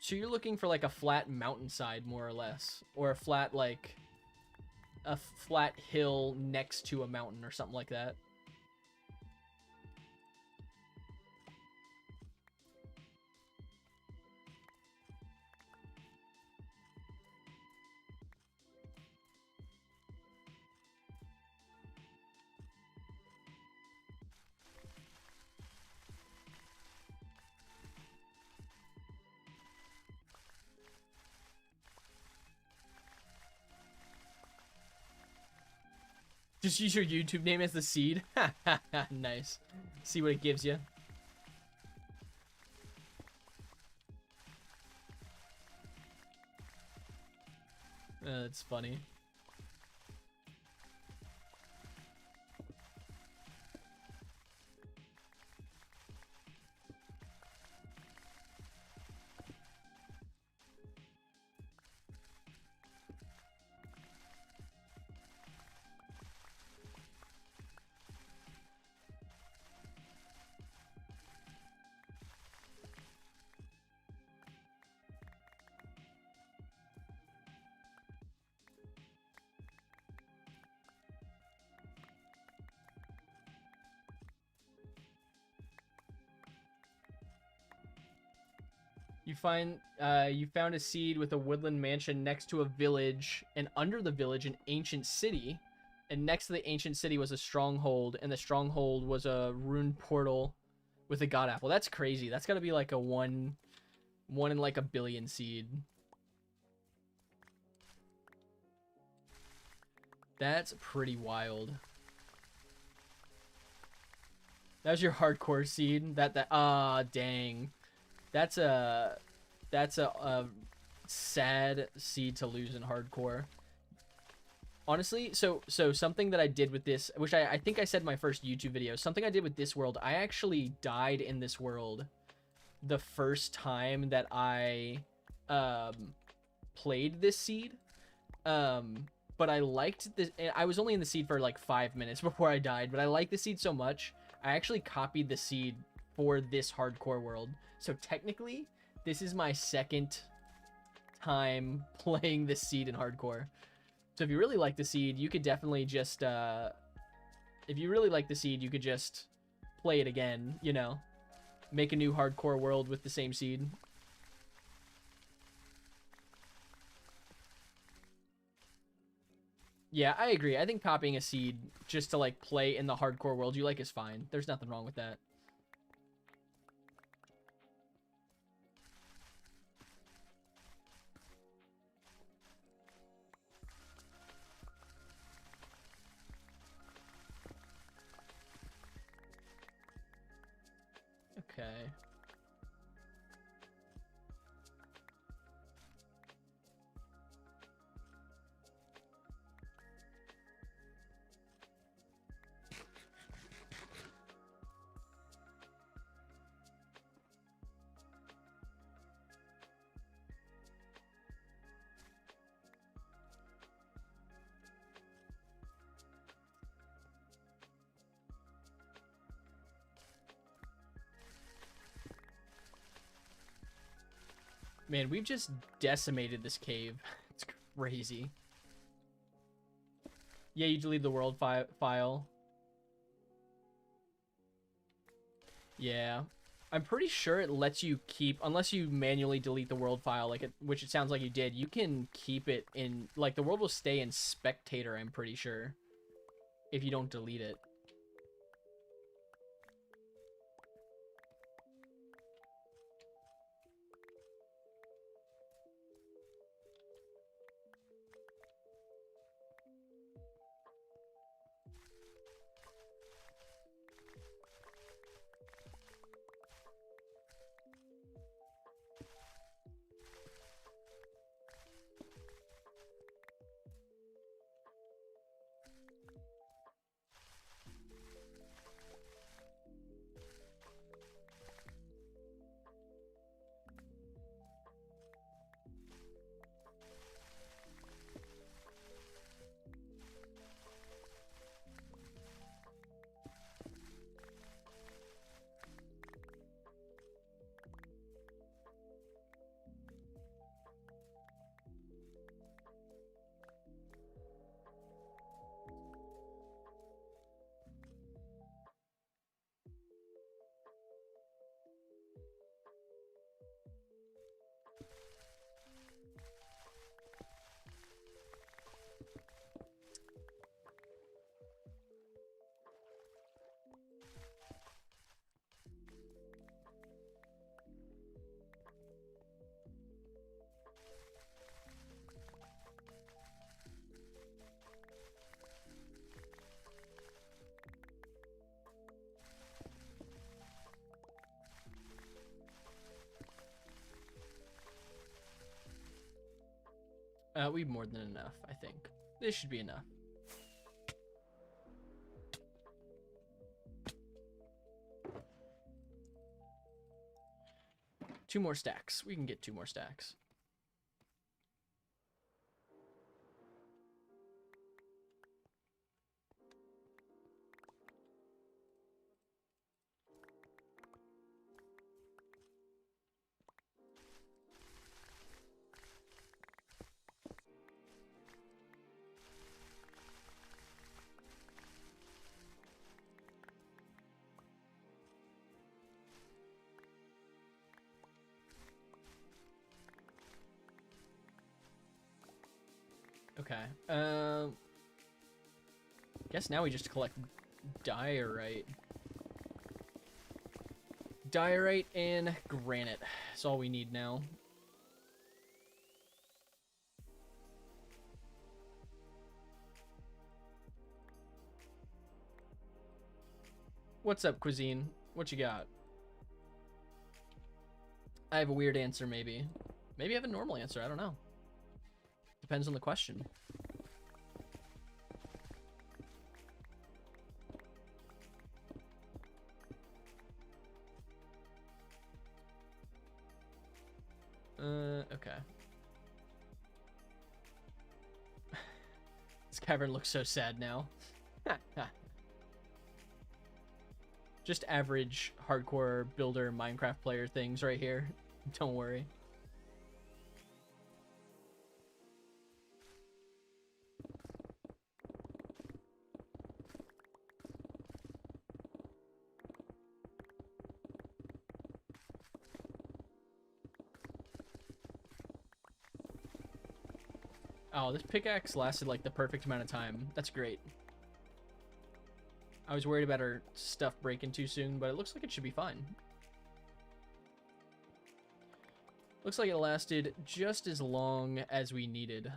So you're looking for like a flat mountainside, more or less, or a flat hill next to a mountain or something like that. Just use your YouTube name as the seed. Nice. See what it gives you. That's funny. You found a seed with a woodland mansion next to a village, and under the village an ancient city, and next to the ancient city was a stronghold, and the stronghold was a ruined portal with a god apple. That's crazy. That's gotta be like a one in like a billion seed. That's pretty wild. That was your hardcore seed. Dang. That's a sad seed to lose in hardcore. Honestly, so something that I did with this, which I think I said in my first YouTube video, something I did with this world, I actually died in this world the first time that I played this seed. But I liked this. I was only in the seed for like 5 minutes before I died, but I liked the seed so much, I actually copied the seed for this hardcore world. So technically, this is my second time playing this seed in hardcore. So if you really like the seed, you could definitely just, if you really like the seed, you could just play it again, you know? Make a new hardcore world with the same seed. Yeah, I agree. I think copying a seed just to, like, play in the hardcore world you like is fine. There's nothing wrong with that. Okay. Man, we've just decimated this cave. It's crazy. Yeah, you delete the world file. Yeah. I'm pretty sure it lets you keep, unless you manually delete the world file, like which it sounds like you did, you can keep it in, like, the world will stay in spectator, I'm pretty sure, if you don't delete it. We've more than enough, I think. This should be enough. Two more stacks. We can get 2 more stacks. Okay. Guess now we just collect diorite. diorite and granite. That's all we need now. What's up, Cuisine? What you got? I have a weird answer, maybe. Maybe I have a normal answer. I don't know. Depends on the question. Okay. This cavern looks so sad now. Just average hardcore builder Minecraft player things right here. Don't worry. Oh, this pickaxe lasted like the perfect amount of time. That's great. I was worried about her stuff breaking too soon, but it looks like it should be fine. Looks like it lasted just as long as we needed.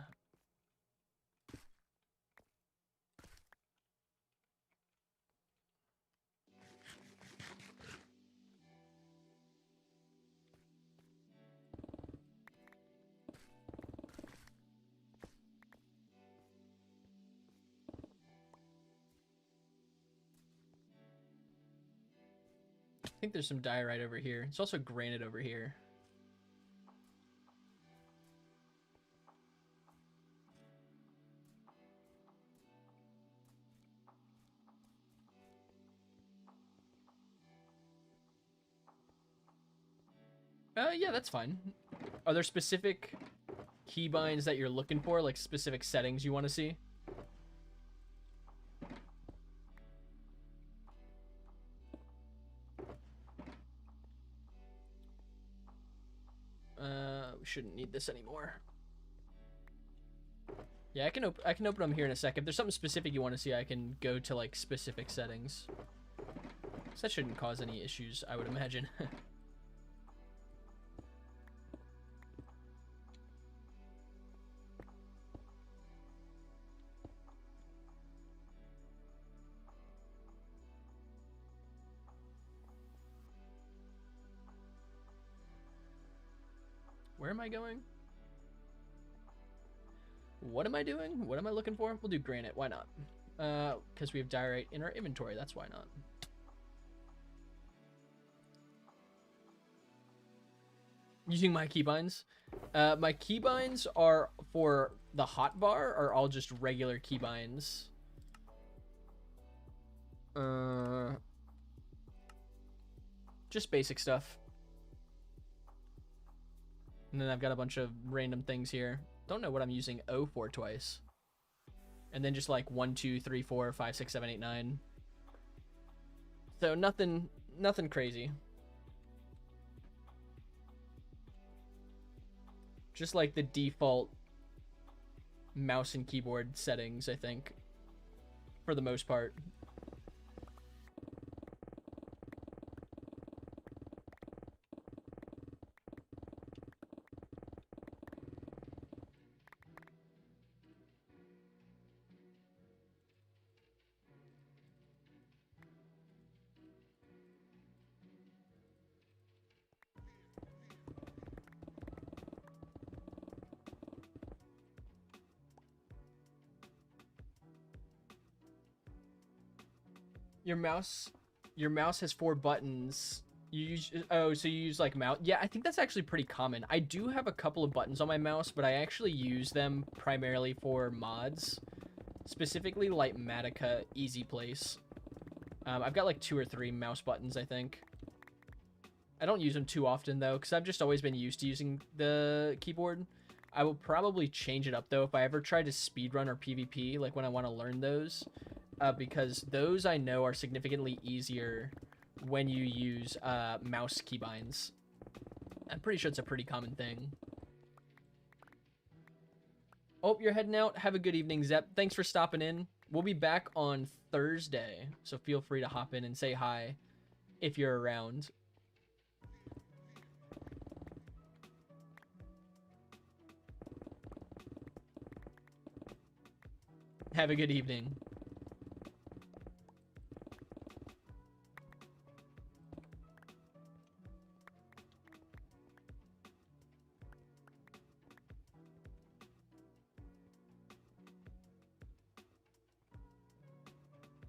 I think there's some diorite over here. It's also granite over here. Yeah, that's fine. Are there specific keybinds that you're looking for, like specific settings you want to see? We shouldn't need this anymore. Yeah, I can open them here in a sec. If there's something specific you want to see, I can go to like specific settings. So that shouldn't cause any issues, I would imagine. Where am I going? What am I doing? What am I looking for? We'll do granite. Why not? Because we have diorite in our inventory. That's why not. Using my keybinds. My keybinds are for the hotbar are all just regular keybinds. Just basic stuff. And then I've got a bunch of random things here. Don't know what I'm using O for twice. And then just like 1, 2, 3, 4, 5, 6, 7, 8, 9. So nothing crazy. Just like the default mouse and keyboard settings, I think, for the most part. Your mouse has 4 buttons. You use, oh, so you use like mouse. Yeah, I think that's actually pretty common. I do have a couple of buttons on my mouse, but I actually use them primarily for mods, specifically like Matica Easy Place. I've got like 2 or 3 mouse buttons, I think. I don't use them too often though, because I've just always been used to using the keyboard. I will probably change it up though if I ever try to speedrun or PvP, like when I want to learn those. Because those I know are significantly easier when you use mouse keybinds. I'm pretty sure it's a pretty common thing. Oh, you're heading out. Have a good evening, Zep. Thanks for stopping in. We'll be back on Thursday, so feel free to hop in and say hi if you're around. Have a good evening.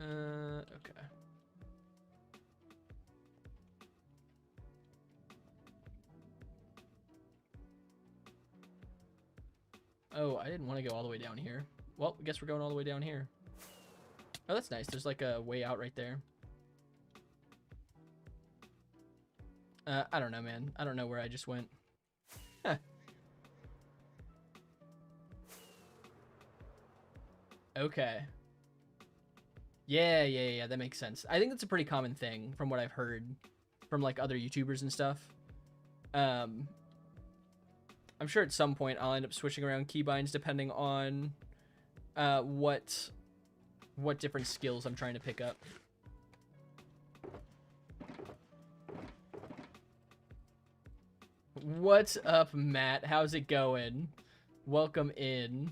Okay. Oh, I didn't want to go all the way down here. Well, I guess we're going all the way down here. Oh, that's nice. There's like a way out right there. I don't know, man. I don't know where I just went. Huh. Okay. Yeah, that makes sense. I think that's a pretty common thing from what I've heard from like other YouTubers and stuff. I'm sure at some point I'll end up switching around keybinds depending on what different skills I'm trying to pick up. What's up, Matt? How's it going? Welcome in.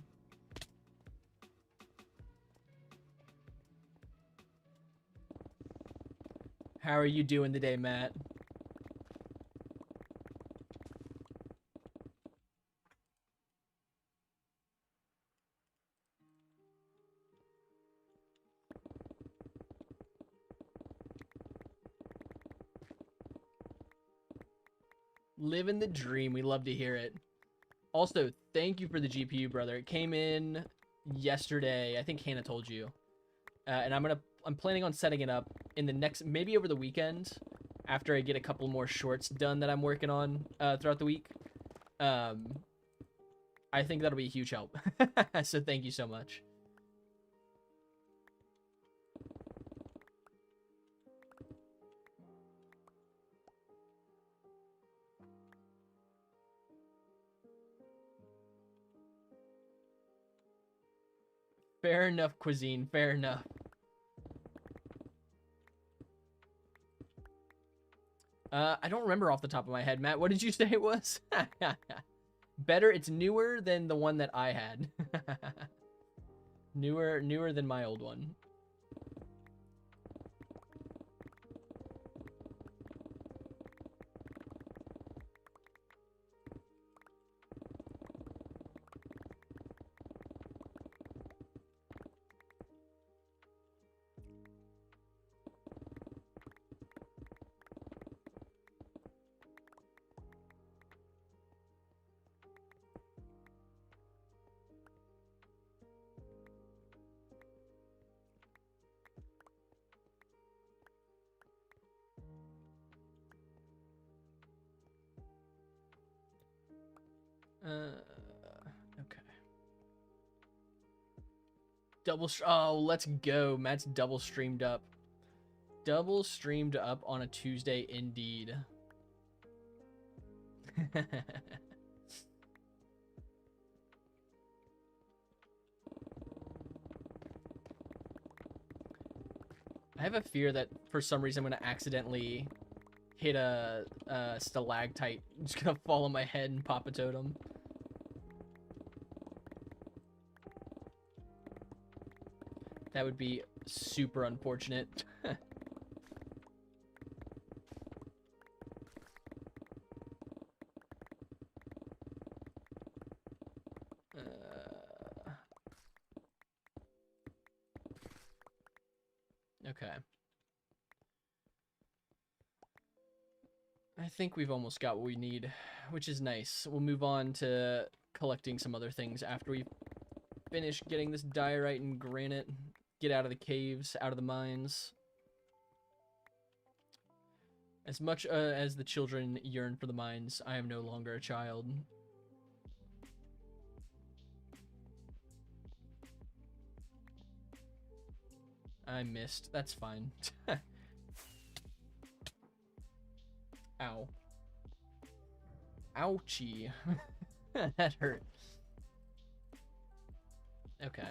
How are you doing today, Matt? Living the dream. We love to hear it. Also, thank you for the GPU, brother. It came in yesterday. I think Hannah told you. And I'm planning on setting it up in the next, maybe over the weekend, after I get a couple more shorts done that I'm working on throughout the week. I think that'll be a huge help. So thank you so much. Fair enough, Cuisine. Fair enough. I don't remember off the top of my head, Matt. What did you say it was? Better. It's newer than the one that I had. Newer than my old one. Okay. Oh, let's go. Matt's double streamed up. Double streamed up on a Tuesday, indeed. I have a fear that for some reason I'm gonna accidentally hit a stalactite. I'm just gonna fall on my head and pop a totem. That would be super unfortunate. Okay. I think we've almost got what we need, which is nice. We'll move on to collecting some other things after we finish getting this diorite and granite. Get out of the caves, out of the mines. As much as the children yearn for the mines, I am no longer a child. I missed. That's fine. Ow. Ouchie. That hurt. Okay.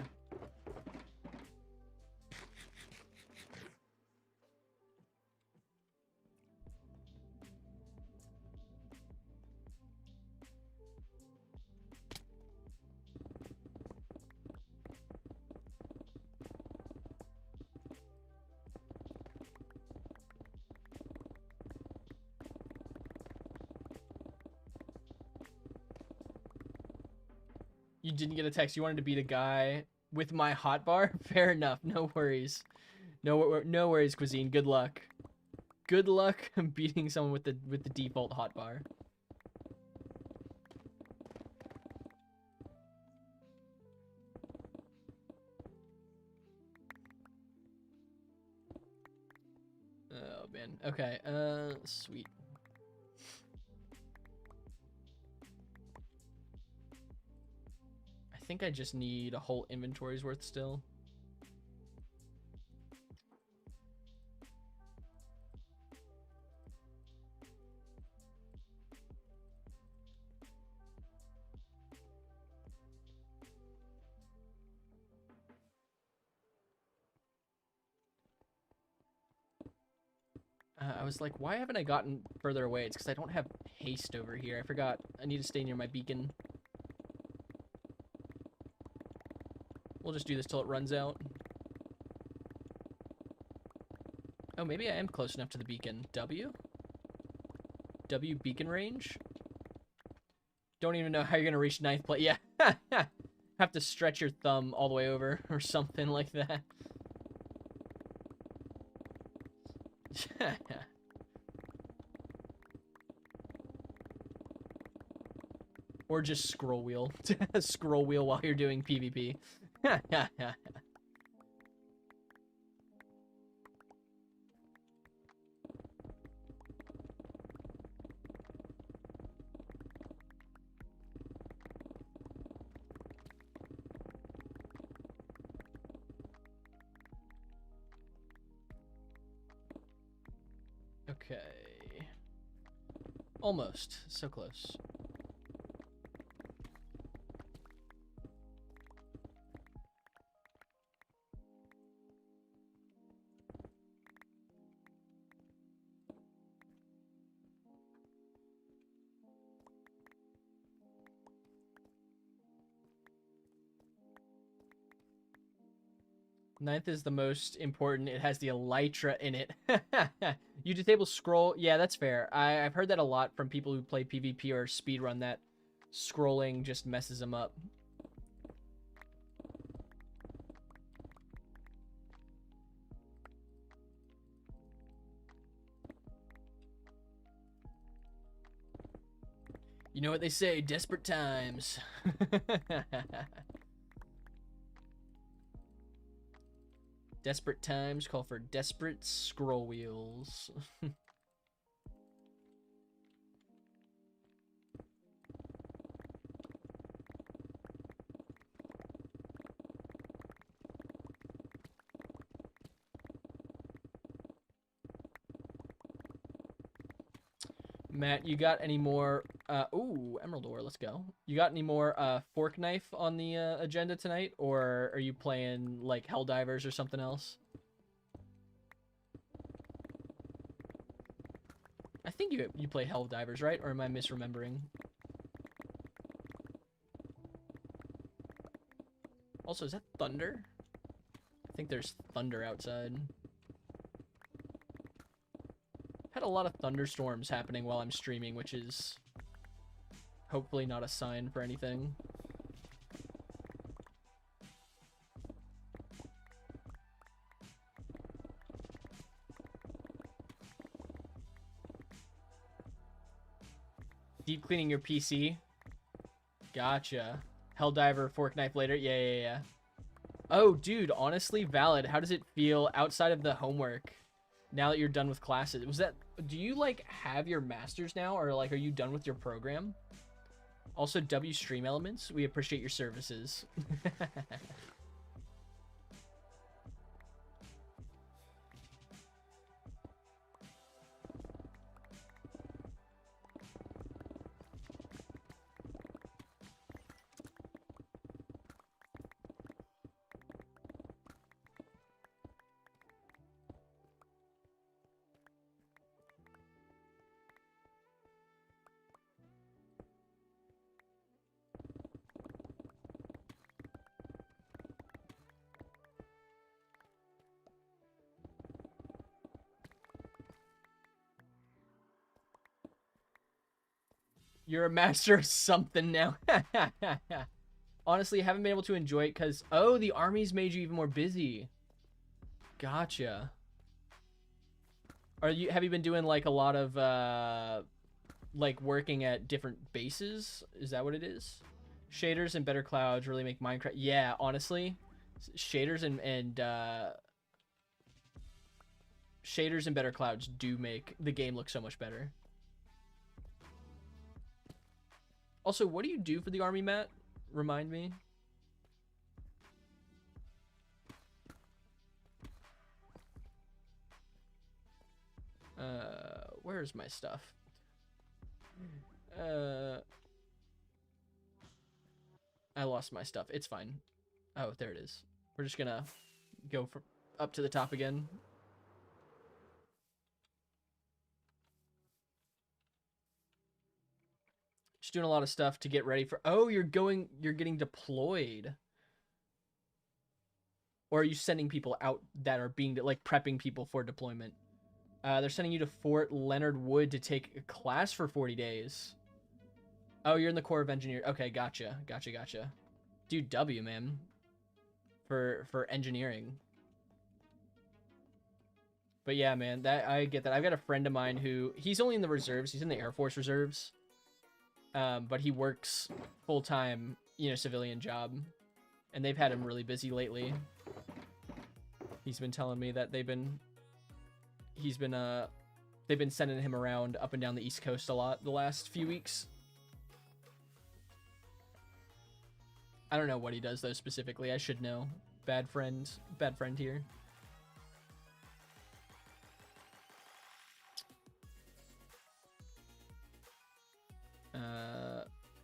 You didn't get a text. You wanted to beat a guy with my hotbar? Fair enough. No worries. No worries, Cuisine. Good luck. Good luck beating someone with the default hotbar. Oh man. Okay. Sweet. I think I just need a whole inventory's worth still. I was like, why haven't I gotten further away? It's because I don't have haste over here. I forgot. I need to stay near my beacon. We'll just do this till it runs out. Oh, maybe I am close enough to the beacon. W? W beacon range? Don't even know how you're going to reach 9th place. Yeah. Have to stretch your thumb all the way over or something like that. Or just scroll wheel. Scroll wheel while you're doing PvP. Okay. Almost. So close. Ninth is the most important. It has the elytra in it. You disable scroll. Yeah, that's fair. I've heard that a lot from people who play PvP or speedrun, that scrolling just messes them up. You know what they say, desperate times. Desperate times call for desperate scroll wheels. Matt, you got any more ooh, Emerald Ore, let's go. You got any more fork knife on the agenda tonight, or are you playing like Helldivers or something else? I think you play Helldivers, right? Or am I misremembering? Also, is that thunder? I think there's thunder outside. Had a lot of thunderstorms happening while I'm streaming, which is hopefully not a sign for anything. Deep cleaning your PC? Gotcha. Helldiver, fork knife later? Yeah. Oh, dude, honestly, valid. How does it feel outside of the homework now that you're done with classes? Do you, like, have your masters now, or, like, are you done with your program? Also, W Stream Elements, we appreciate your services. You're a master of something now. honestly, haven't been able to enjoy it because, oh, the army's made you even more busy. Gotcha. Have you been doing like a lot of like working at different bases? Is that what it is? Shaders and better clouds really make Minecraft. Yeah, honestly, shaders and better clouds do make the game look so much better. Also, what do you do for the army, Matt? Remind me. Where's my stuff? I lost my stuff. It's fine. Oh, there it is. We're just gonna go up to the top again. Just doing a lot of stuff to get ready for... Oh, you're getting deployed. Or are you sending people out that are being, like, prepping people for deployment? They're sending you to Fort Leonard Wood to take a class for 40 days. Oh, you're in the Corps of Engineers. Okay, gotcha. Dude, W, man. For engineering. But yeah, man, I get that. I've got a friend of mine who... He's only in the reserves. He's in the Air Force Reserves. But he works full-time, civilian job. And they've had him really busy lately. He's been telling me that they've been sending him around up and down the East Coast a lot the last few weeks. I don't know what he does though specifically. I should know. Bad friend here.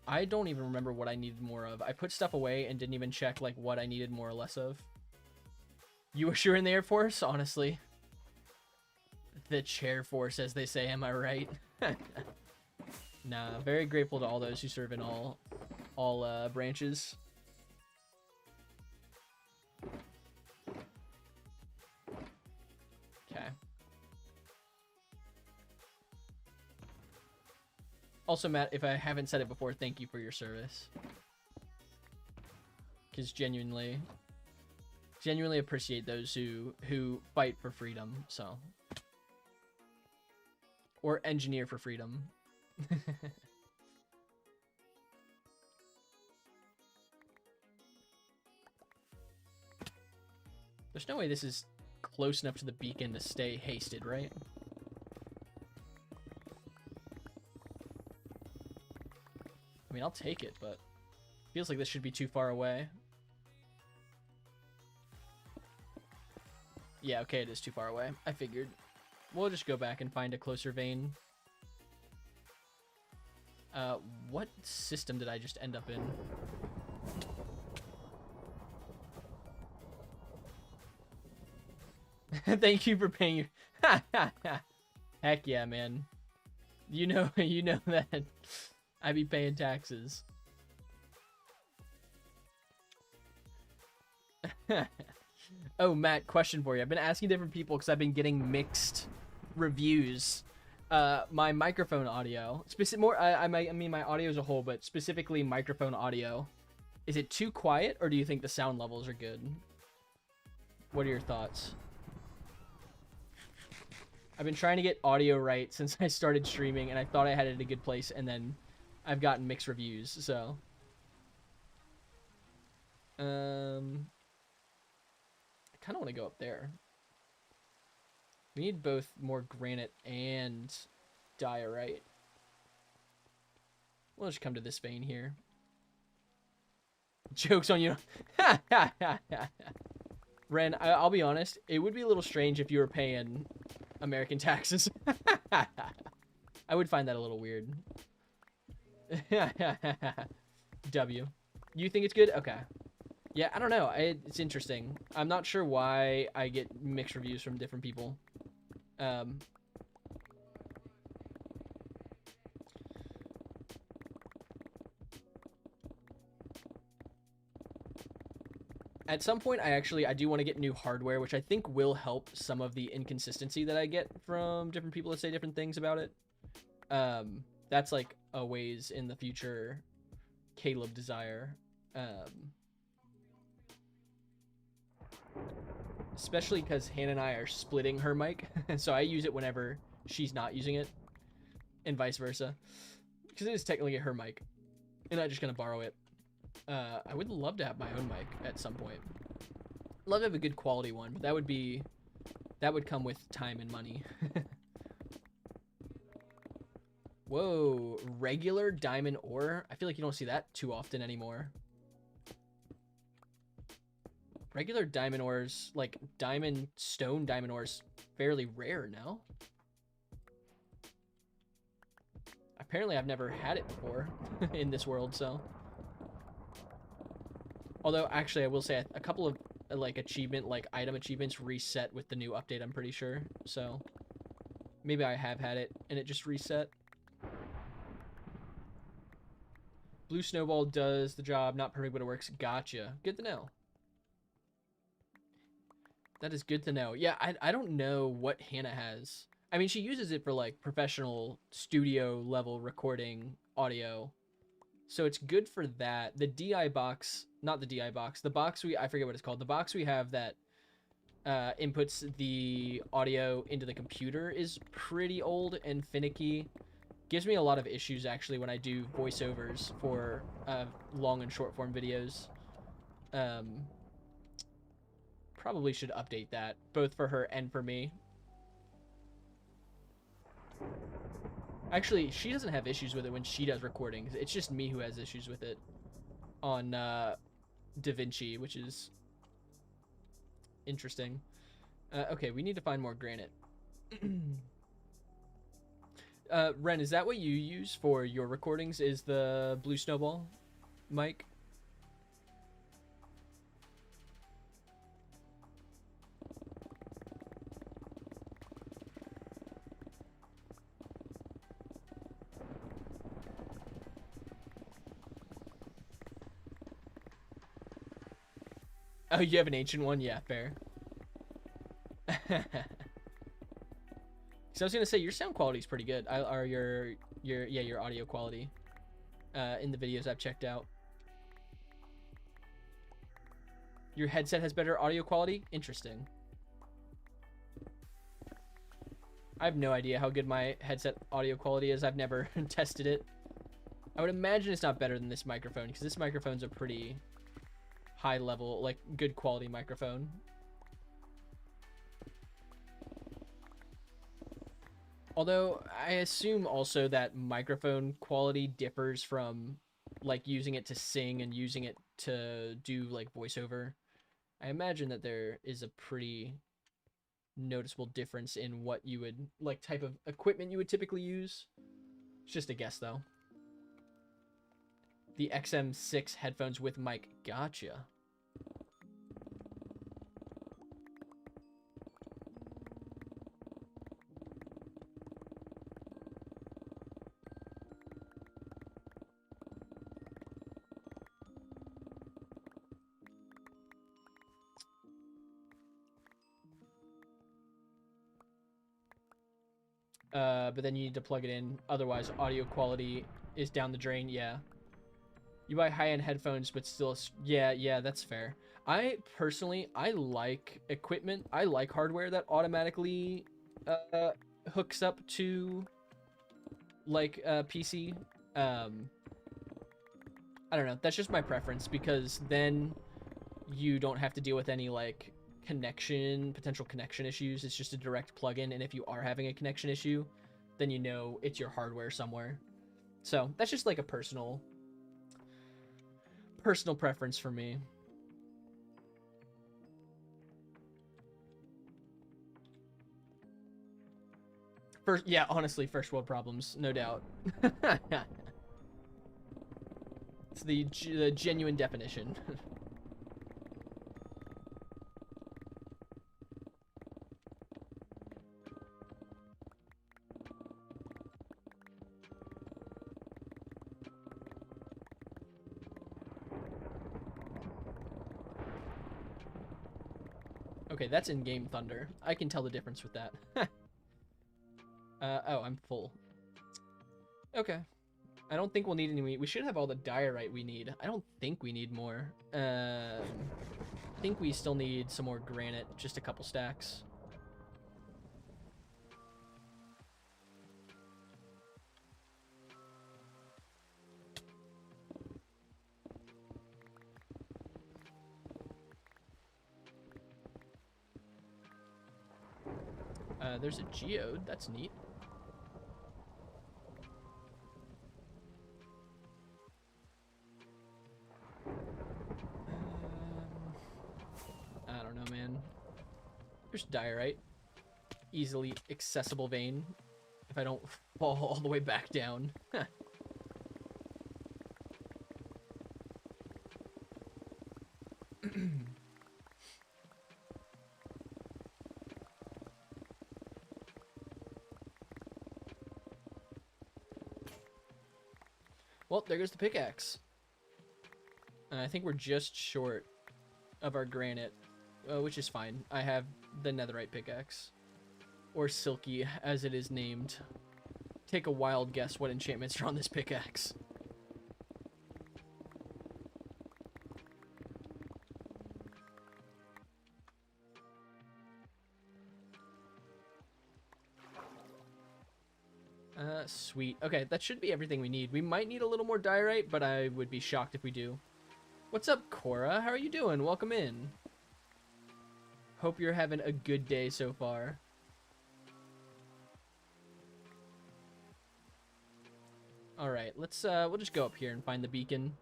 I don't even remember what I needed more of. I put stuff away and didn't even check like what I needed more or less of. You were sure in the Air Force? Honestly. The chair force, as they say, am I right? Nah, very grateful to all those who serve in all branches. Okay. Also, Matt, if I haven't said it before, thank you for your service. Because genuinely appreciate those who fight for freedom, so. Or engineer for freedom. There's no way this is close enough to the beacon to stay hasted, right? I mean, I'll take it, but feels like this should be too far away. Yeah, okay, it is too far away. I figured. We'll just go back and find a closer vein. What system did I just end up in? Thank you for paying your... Heck yeah, man. You know that I be paying taxes. Oh, Matt, question for you. I've been asking different people because I've been getting mixed reviews. My microphone audio, I mean my audio as a whole, but specifically microphone audio. Is it too quiet, or do you think the sound levels are good? What are your thoughts? I've been trying to get audio right since I started streaming, and I thought I had it in a good place, and then I've gotten mixed reviews, so. I kind of want to go up there. We need both more granite and diorite. We'll just come to this vein here. Joke's on you. Ren, I'll be honest, it would be a little strange if you were paying American taxes. I would find that a little weird. W. You think it's good? Okay. Yeah, I don't know. It's interesting. I'm not sure why I get mixed reviews from different people. At some point, I do want to get new hardware, which I think will help some of the inconsistency that I get from different people that say different things about it. That's like a ways in the future Caleb desire. Especially because Hannah and I are splitting her mic, so I use it whenever she's not using it, and vice versa, because it is technically her mic, and I'm just gonna borrow it. I would love to have my own mic at some point. Love to have a good quality one, but that would come with time and money. Whoa, regular diamond ore? I feel like you don't see that too often anymore. Regular diamond ores, like stone diamond ores, fairly rare now. Apparently I've never had it before in this world, so. Although, actually, I will say a couple of, like, item achievements reset with the new update, I'm pretty sure. So, maybe I have had it, and it just reset. Blue Snowball does the job, not perfect, but it works. Gotcha. Good to know. That is good to know. Yeah, I don't know what Hannah has. I mean, she uses it for, like, professional studio-level recording audio. So it's good for that. The DI box, not the DI box, the box I forget what it's called. The box we have that inputs the audio into the computer is pretty old and finicky. Gives me a lot of issues, actually, when I do voiceovers for long and short form videos. Probably should update that, both for her and for me. Actually, she doesn't have issues with it when she does recordings. It's just me who has issues with it on DaVinci, which is interesting. Okay, we need to find more granite. Ren, is that what you use for your recordings? Is the Blue Snowball mic? Oh, you have an ancient one? Yeah, fair. So I was gonna say your sound quality is pretty good. Or your audio quality in the videos I've checked out. Your headset has better audio quality? Interesting. I have no idea how good my headset audio quality is. I've never tested it. I would imagine it's not better than this microphone, because this microphone's a pretty high level, like, good quality microphone. Although I assume also that microphone quality differs from, like, using it to sing and using it to do, like, voiceover. I imagine that there is a pretty noticeable difference in what you would, like, type of equipment you would typically use. It's just a guess, though. The XM6 headphones with mic. Gotcha. But then you need to plug it in. Otherwise, audio quality is down the drain. Yeah. You buy high-end headphones, but still... Yeah, that's fair. I like equipment. I like hardware that automatically hooks up to, like, PC. I don't know. That's just my preference, because then you don't have to deal with any, like, potential connection issues. It's just a direct plug-in, and if you are having a connection issue, then you know it's your hardware somewhere. So that's just like a personal preference for me. Honestly, first world problems, no doubt. It's the genuine definition. Okay, that's in-game thunder. I can tell the difference with that. Oh, I'm full. Okay. I don't think we'll need any meat. We should have all the diorite we need. I don't think we need more. I think we still need some more granite, just a couple stacks. There's a geode. That's neat. I don't know, man. There's diorite. Easily accessible vein. If I don't fall all the way back down. Well, there goes the pickaxe. And I think we're just short of our granite, which is fine. I have the netherite pickaxe. Or silky, as it is named. Take a wild guess what enchantments are on this pickaxe. Sweet. Okay, that should be everything we need. We might need a little more diorite, but I would be shocked if we do. What's up, Cora? How are you doing? Welcome in. Hope you're having a good day so far. All right, let's we'll just go up here and find the beacon.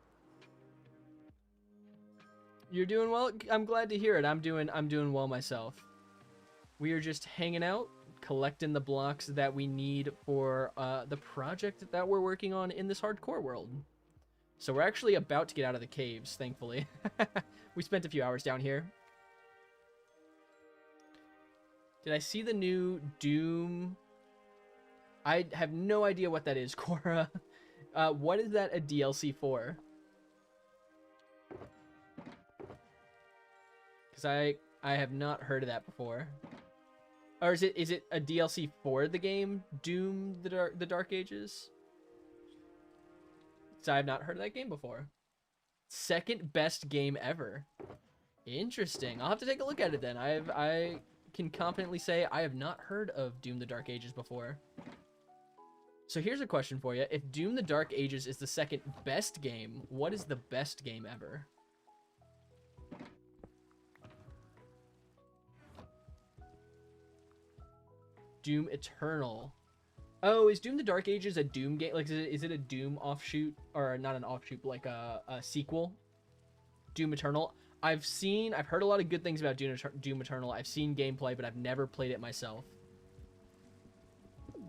You're doing well. I'm glad to hear it. I'm doing well myself. We are just hanging out, collecting the blocks that we need for the project that we're working on in this hardcore world. So we're actually about to get out of the caves, thankfully. We spent a few hours down here. Did I see the new Doom? I have no idea what that is, Cora. What is that a DLC for? Because I have not heard of that before. Or is it a DLC for the game Doom the Dark Ages? So I have not heard of that game before. Second best game ever. Interesting. I'll have to take a look at it then. I can confidently say I have not heard of Doom the Dark Ages before. So here's a question for you. If Doom the Dark Ages is the second best game, what is the best game ever? Doom Eternal. Oh, is Doom the Dark Ages a Doom game? Like, is it a Doom offshoot? Or not an offshoot, but like a sequel? Doom Eternal. I've heard a lot of good things about Doom Eternal. I've seen gameplay, but I've never played it myself.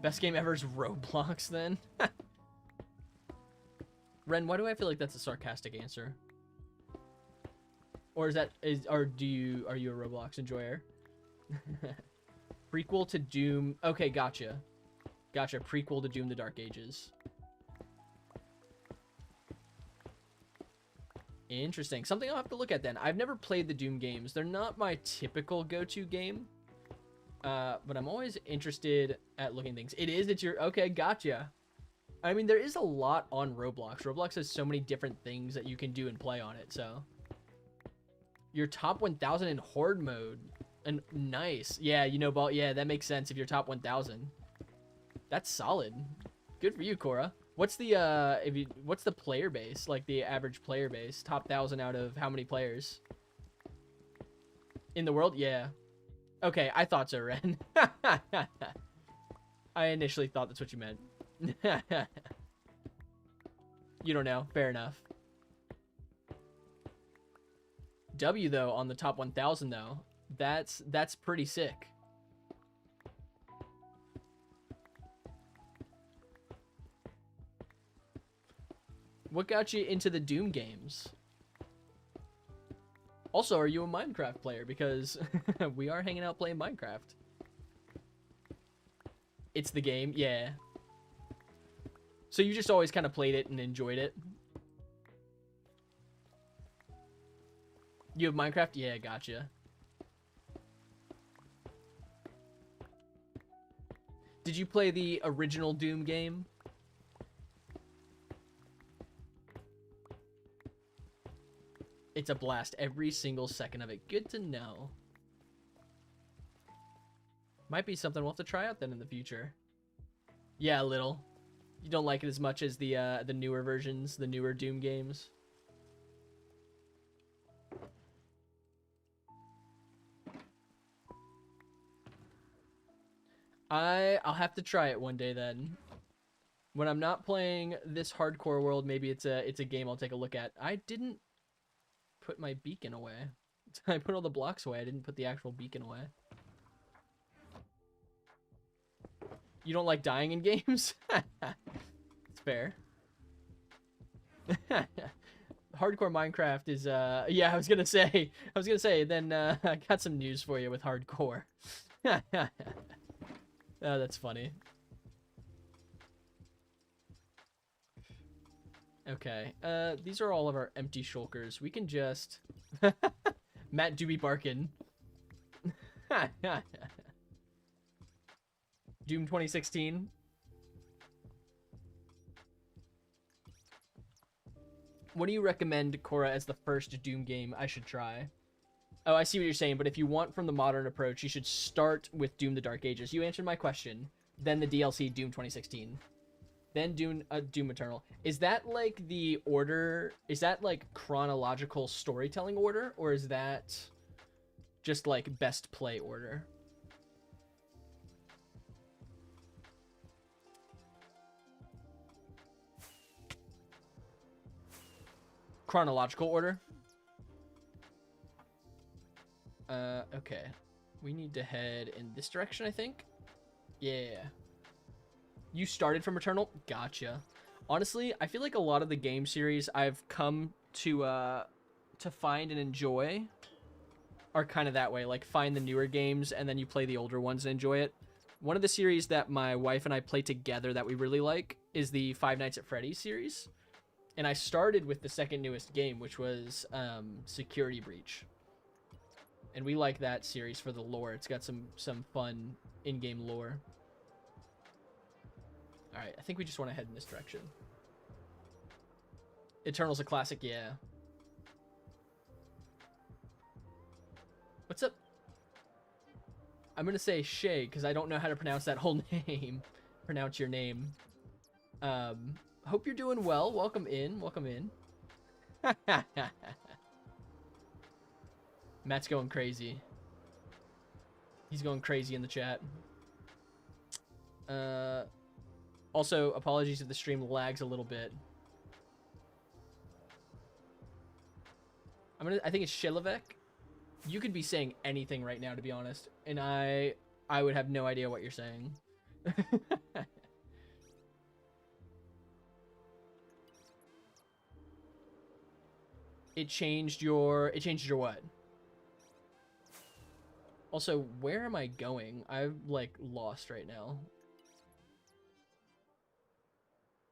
Best game ever is Roblox, then? Ren, why do I feel like that's a sarcastic answer? Or are you a Roblox enjoyer? Prequel to Doom. Okay, gotcha. Gotcha. Prequel to Doom the Dark Ages. Interesting. Something I'll have to look at then. I've never played the Doom games. They're not my typical go-to game. But I'm always interested at looking at things. It's your... Okay, gotcha. I mean, there is a lot on Roblox. Roblox has so many different things that you can do and play on it, so... Your top 1,000 in Horde mode. And nice. Yeah, you know, yeah, that makes sense if you're top 1,000. That's solid. Good for you, Cora. What's the what's the player base? Like the average player base? Top 1,000 out of how many players? In the world? Yeah. Okay, I thought so, Ren. I initially thought that's what you meant. You don't know. Fair enough. W, though, on the top 1,000, though. That's pretty sick. What got you into the Doom games? Also, are you a Minecraft player? Because we are hanging out playing Minecraft. It's the game? Yeah. So you just always kind of played it and enjoyed it? You have Minecraft? Yeah, gotcha. Did you play the original Doom game? It's a blast every single second of it. Good to know. Might be something we'll have to try out then in the future. Yeah, a little. You don't like it as much as the newer versions, the newer Doom games. I'll have to try it one day then. When I'm not playing this hardcore world, maybe it's a game I'll take a look at. I didn't put my beacon away. I put all the blocks away. I didn't put the actual beacon away. You don't like dying in games? It's fair. Hardcore Minecraft is yeah, I was gonna say then I got some news for you with hardcore. Oh, that's funny. Okay, these are all of our empty shulkers. We can just Matt Doobie Barkin. Doom 2016. What do you recommend, Cora, as the first Doom game I should try? Oh, I see what you're saying, but if you want from the modern approach, you should start with Doom the Dark Ages. You answered my question. Then the DLC Doom 2016. Then Doom Eternal. Is that like the order? Is that like chronological storytelling order? Or is that just like best play order? Chronological order? Okay. We need to head in this direction, I think. Yeah. You started from Eternal? Gotcha. Honestly, I feel like a lot of the game series I've come to find and enjoy are kind of that way. Like, find the newer games, and then you play the older ones and enjoy it. One of the series that my wife and I play together that we really like is the Five Nights at Freddy's series. And I started with the second newest game, which was Security Breach. And we like that series for the lore. It's got some fun in-game lore. Alright, I think we just want to head in this direction. Eternal's a classic, yeah. What's up? I'm going to say Shay, because I don't know how to pronounce that whole name. Pronounce your name. Hope you're doing well. Welcome in. Welcome in. Matt's going crazy. He's going crazy in the chat. Also, apologies if the stream lags a little bit. I think it's Shilovek. You could be saying anything right now, to be honest, and I would have no idea what you're saying. It changed your what? Also, where am I going? I'm like lost right now.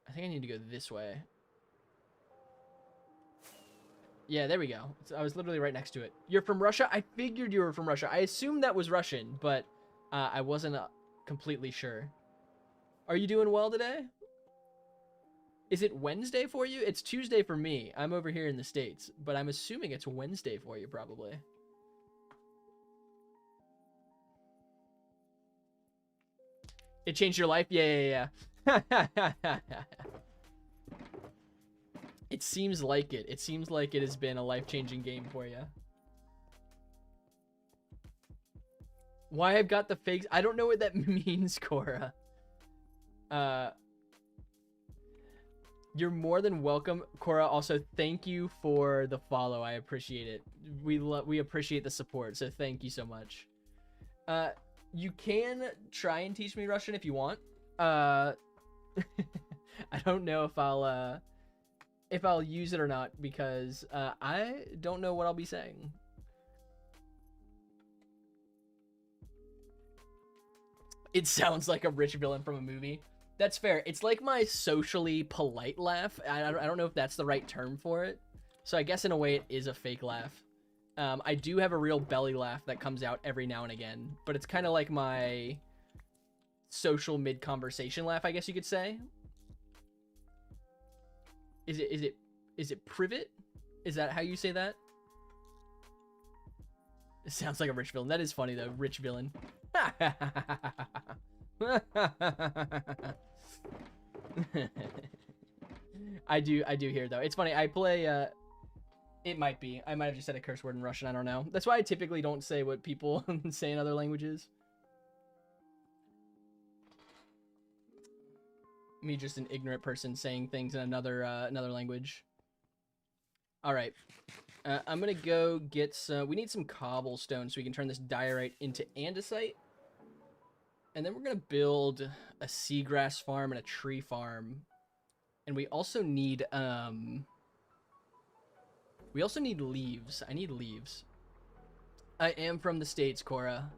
I think I need to go this way. Yeah, there we go. I was literally right next to it. You're from Russia? I figured you were from Russia. I assumed that was Russian, but I wasn't completely sure. Are you doing well today? Is it Wednesday for you? It's Tuesday for me. I'm over here in the States, but I'm assuming it's Wednesday for you, probably. It changed your life? Yeah. It seems like it. It seems like it has been a life-changing game for you. Why I've got the fakes? I don't know what that means, Cora. You're more than welcome, Cora. Also, thank you for the follow. I appreciate it. We appreciate the support, so thank you so much. You can try and teach me Russian if you want. I don't know if I'll use it or not, because I don't know what I'll be saying. It sounds like a rich villain from a movie. That's fair. It's like my socially polite laugh. I don't know if that's the right term for it. So I guess in a way it is a fake laugh. I do have a real belly laugh that comes out every now and again, but it's kind of like my social mid-conversation laugh, I guess you could say. Is it privet? Is that how you say that? It sounds like a rich villain. That is funny though, rich villain. I do hear though. It's funny. I play it might be. I might have just said a curse word in Russian, I don't know. That's why I typically don't say what people say in other languages. Me just an ignorant person saying things in another language. All right. I'm gonna go get some. We need some cobblestone so we can turn this diorite into andesite, and then we're gonna build a seagrass farm and a tree farm, and we also need leaves. I need leaves. I am from the States, Cora.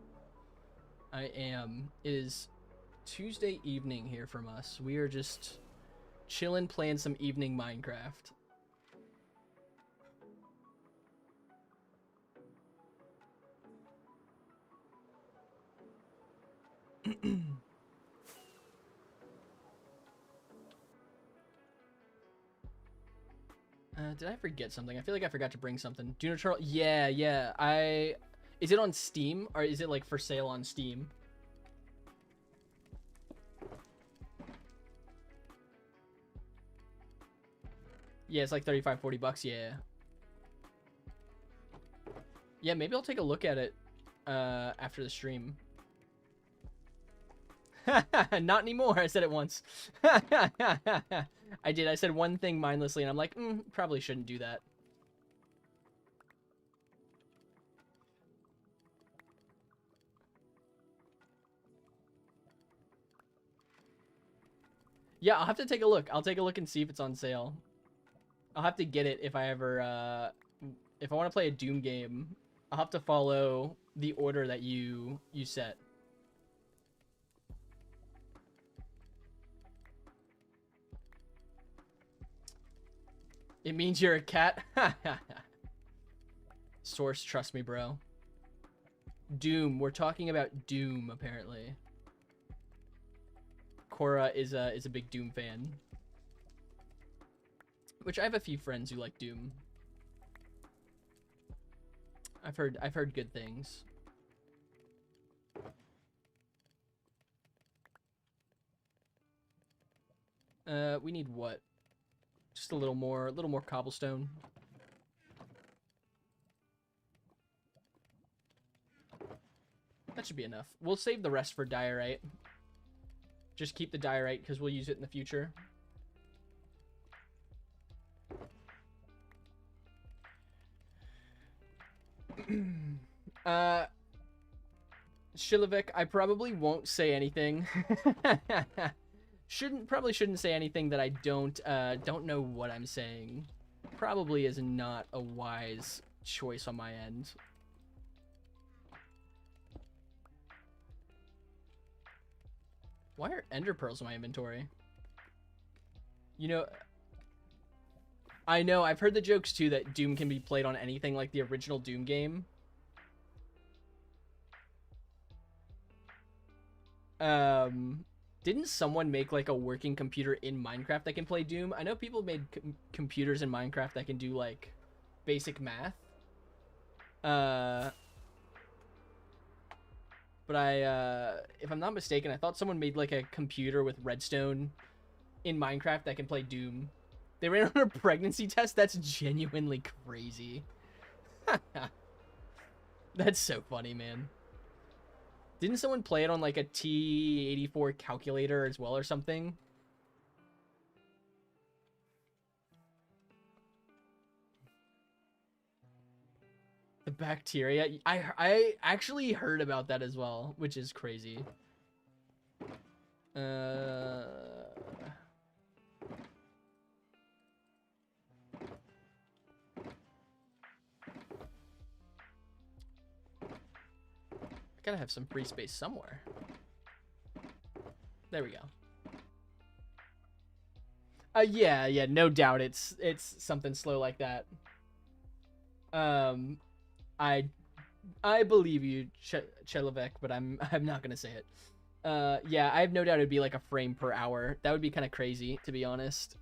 I am. It is Tuesday evening here from us. We are just chilling, playing some evening Minecraft. Did I forget something? I feel like I forgot to bring something. Doom Eternal. Yeah. Is it on Steam or is it like for sale on Steam? Yeah, it's like 35, 40 bucks. Yeah. Yeah, maybe I'll take a look at it after the stream. Not anymore. I said it once. I did. I said one thing mindlessly, and I'm like, probably shouldn't do that. Yeah, I'll have to take a look. I'll take a look and see if it's on sale. I'll have to get it if I ever, if I want to play a Doom game. I'll have to follow the order that you set. It means you're a cat? Source, trust me, bro. Doom. We're talking about Doom, apparently. Cora is a big Doom fan. Which I have a few friends who like Doom. I've heard good things. We need what? Just a little more cobblestone. That should be enough. We'll save the rest for diorite. Just keep the diorite because we'll use it in the future. Shilivik, I probably won't say anything. Probably shouldn't say anything that I don't know what I'm saying. Probably is not a wise choice on my end. Why are ender pearls in my inventory? You know, I know, I've heard the jokes too that Doom can be played on anything like the original Doom game. Didn't someone make like a working computer in Minecraft that can play Doom? I know people made computers in Minecraft that can do like basic math. But if I'm not mistaken, I thought someone made like a computer with redstone in Minecraft that can play Doom. They ran on a pregnancy test? That's genuinely crazy. That's so funny, man. Didn't someone play it on like a T84 calculator as well or something? The bacteria? I actually heard about that as well, which is crazy. Gotta have some free space somewhere. There we go. Yeah, no doubt it's something slow like that. I believe you, Chelovek, but I'm not gonna say it. Yeah, I have no doubt it'd be like a frame per hour. That would be kind of crazy, to be honest.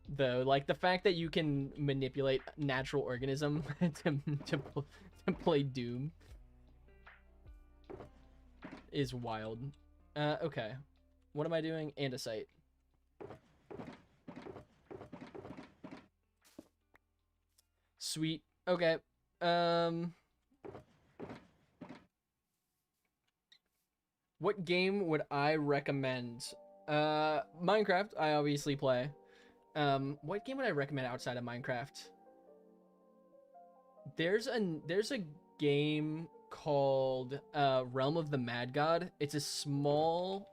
though. Like the fact that you can manipulate natural organism to play Doom is wild. Okay. What am I doing? Andesite. Sweet. Okay. What game would I recommend? Minecraft, I obviously play. What game would I recommend outside of Minecraft? There's a game called Realm of the Mad God. It's a small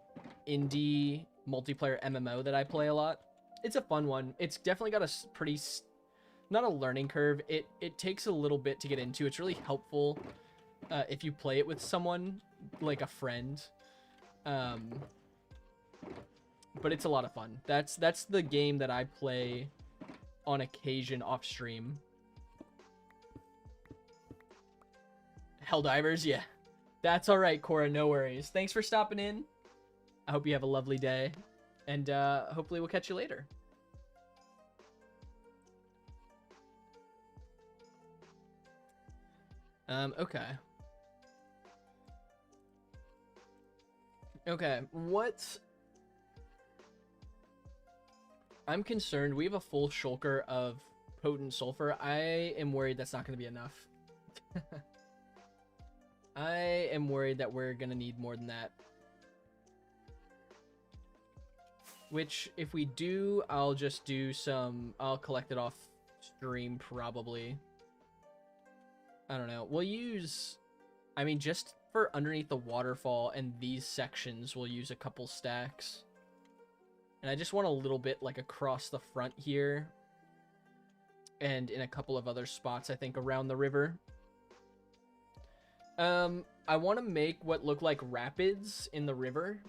indie multiplayer MMO that I play a lot. It's a fun one. It's definitely got a pretty not a learning curve. It takes a little bit to get into. It's really helpful if you play it with someone like a friend. But it's a lot of fun. That's the game that I play on occasion off stream. Helldivers, yeah. That's all right, Cora. No worries. Thanks for stopping in. I hope you have a lovely day, and hopefully we'll catch you later. Okay. Okay, what... I'm concerned. We have a full shulker of potent sulfur. I am worried that's not going to be enough. I am worried that we're going to need more than that. Which, if we do, I'll just do some... I'll collect it off stream, probably. I don't know. We'll use... I mean, just for underneath the waterfall and these sections, we'll use a couple stacks. And I just want a little bit, like, across the front here. And in a couple of other spots, I think, around the river. I want to make what look like rapids in the river.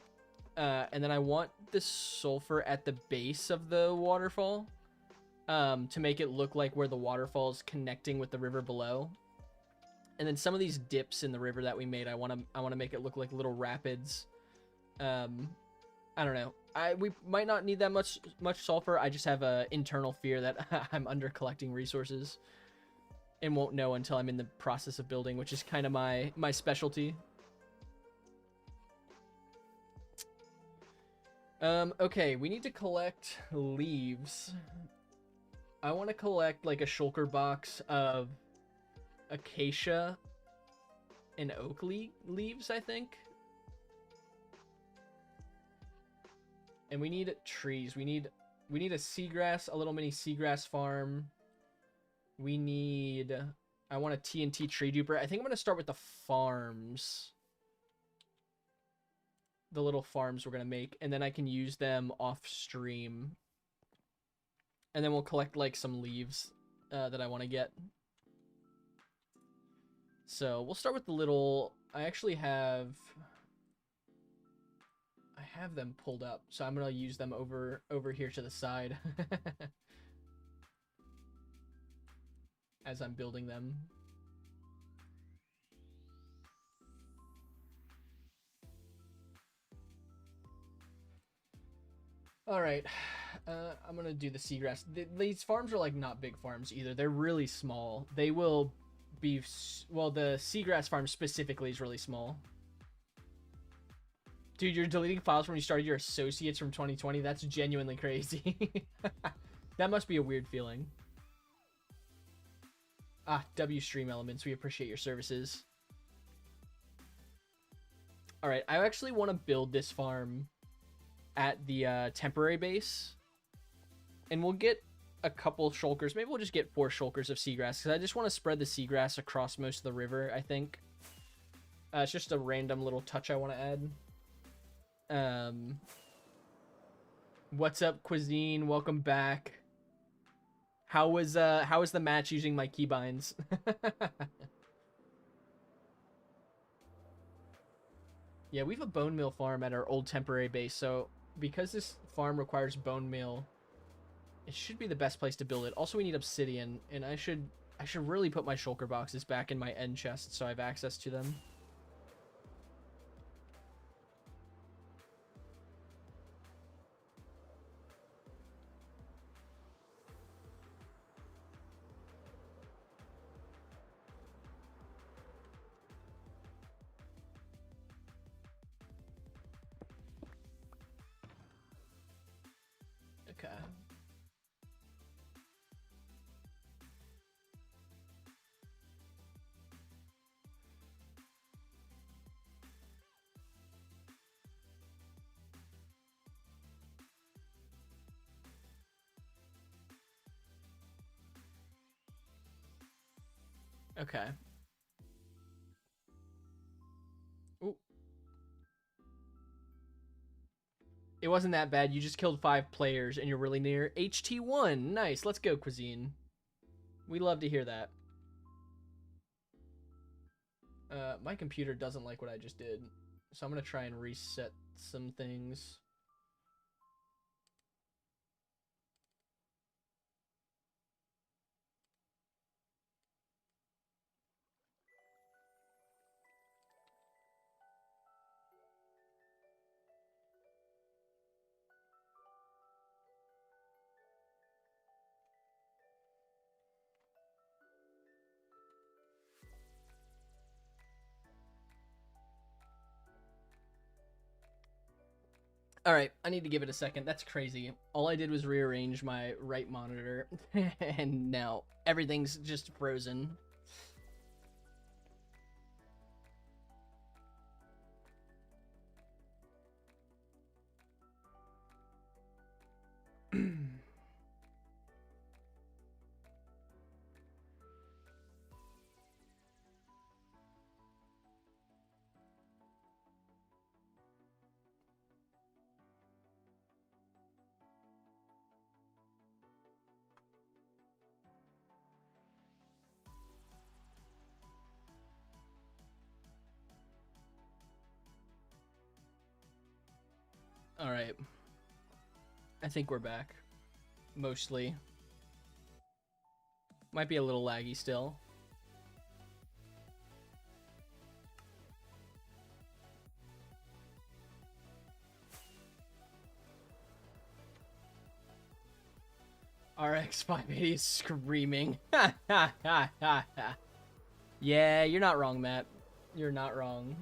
And then I want the sulfur at the base of the waterfall. To make it look like where the waterfall is connecting with the river below. And then some of these dips in the river that we made, I want to make it look like little rapids. I don't know. We might not need that much sulfur. I just have a internal fear that I'm under collecting resources and won't know until I'm in the process of building, which is kind of my specialty. Okay, we need to collect leaves. I want to collect like a shulker box of acacia and oak leaves, I think. And we need trees. We need a seagrass, a little mini seagrass farm. We need... I want a TNT tree duper. I think I'm going to start with the farms. The little farms we're going to make. And then I can use them off stream. And then we'll collect like some leaves that I want to get. So we'll start with the little... I actually have... I have them pulled up, so I'm gonna use them over here to the side as I'm building them. All right, I'm gonna do the seagrass. These farms are like not big farms either. They're really small. They will be, well, the seagrass farm specifically is really small. Dude, you're deleting files from when you started your associates from 2020? That's genuinely crazy. That must be a weird feeling. Ah, W Stream Elements, we appreciate your services. Alright, I actually want to build this farm at the temporary base. And we'll get a couple shulkers. Maybe we'll just get 4 shulkers of seagrass, because I just want to spread the seagrass across most of the river, I think. It's just a random little touch I want to add. What's up, Cuisine? Welcome back. How was the match using my keybinds? Yeah, we have a bone meal farm at our old temporary base, so because this farm requires bone meal, it should be the best place to build it. Also, we need obsidian, and I should really put my shulker boxes back in my end chest so I have access to them. Okay. Okay. Ooh. It wasn't that bad. You just killed 5 players and you're really near. HT1. Nice. Let's go, Cuisine. We love to hear that. My computer doesn't like what I just did. So I'm going to try and reset some things. All right, I need to give it a second. That's crazy. All I did was rearrange my right monitor, and now everything's just frozen. All right. I think we're back. Mostly. Might be a little laggy still. RX 580 is screaming. Yeah, you're not wrong, Matt. You're not wrong.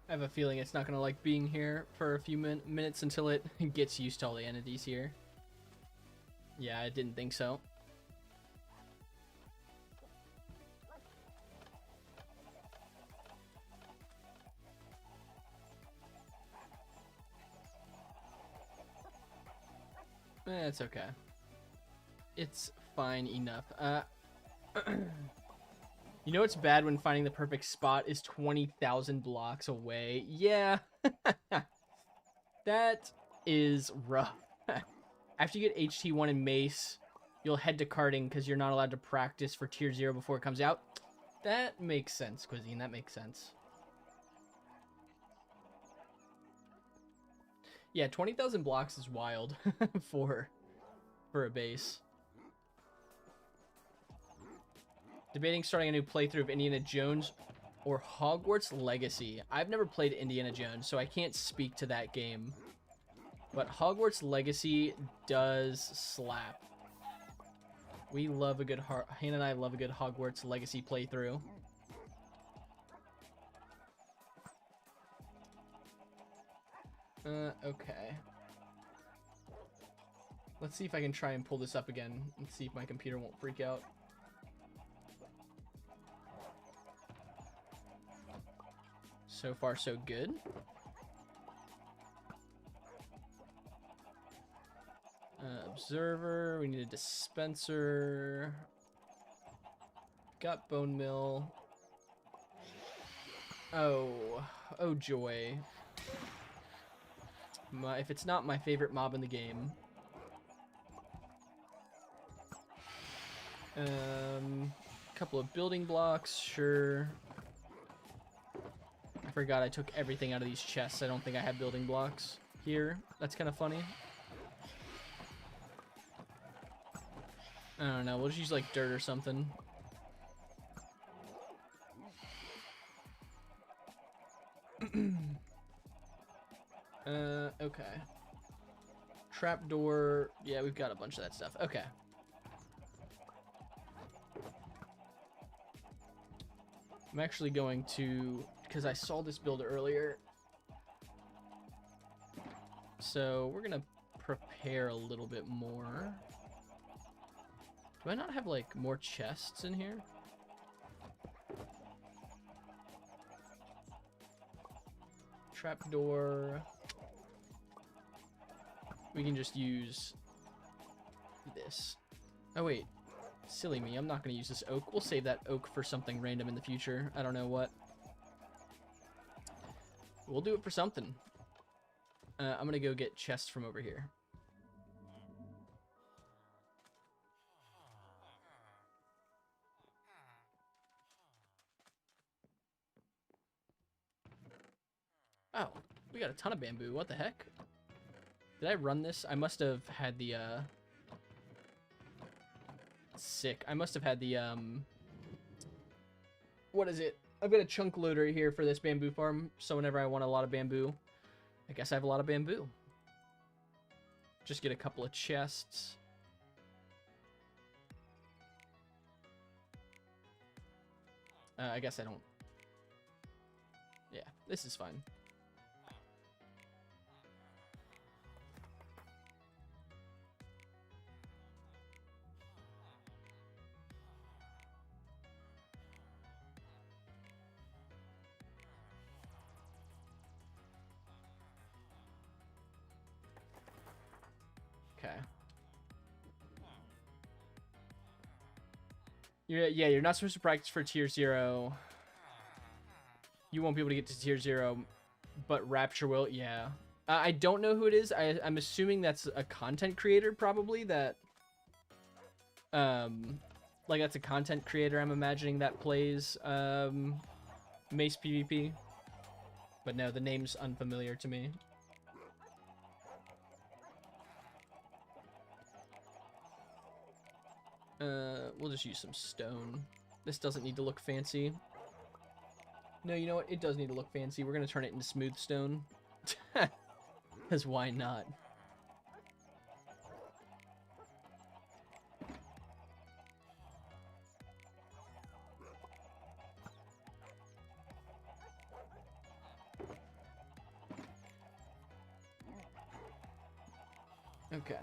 I have a feeling it's not going to like being here for a few minutes until it gets used to all the entities here. Yeah, I didn't think so. It's okay. It's fine enough. You know it's bad when finding the perfect spot is 20,000 blocks away? Yeah. That is rough. After you get HT1 and Mace, you'll head to karting because you're not allowed to practice for Tier 0 before it comes out. That makes sense, Cuisine. That makes sense. Yeah, 20,000 blocks is wild for a base. Debating starting a new playthrough of Indiana Jones or Hogwarts Legacy. I've never played Indiana Jones, so I can't speak to that game. But Hogwarts Legacy does slap. We love a good... Hannah and I love a good Hogwarts Legacy playthrough. Okay. Let's see if I can try and pull this up again. Let's see if my computer won't freak out. So far, so good. Observer. We need a dispenser. Got bone mill. Oh joy. If it's not my favorite mob in the game. Couple of building blocks, sure. I forgot I took everything out of these chests. I don't think I have building blocks here. That's kind of funny. I don't know. We'll just use like dirt or something. Okay. Trapdoor. Yeah, we've got a bunch of that stuff. Okay. I'm actually going to, because I saw this build earlier. So we're going to prepare a little bit more. Do I not have like more chests in here? Trapdoor. We can just use this. Oh wait, silly me, I'm not gonna use this oak. We'll save that oak for something random in the future. I don't know what. We'll do it for something. I'm gonna go get chests from over here. Oh, we got a ton of bamboo. What the heck? Did I run this? I must have had the, sick. I must have had the, what is it? I've got a chunk loader here for this bamboo farm, so whenever I want a lot of bamboo, I guess I have a lot of bamboo. Just get a couple of chests. I guess I don't. Yeah, this is fine. Okay. Yeah, you're not supposed to practice for tier 0. You won't be able to get to tier 0, but Rapture will. Yeah. I don't know who it is. I'm assuming that's a content creator, probably, that... like, that's a content creator, I'm imagining, that plays, Mace PvP. But no, the name's unfamiliar to me. We'll just use some stone. This doesn't need to look fancy. No, you know what? It does need to look fancy. We're gonna turn it into smooth stone. Because why not? Okay.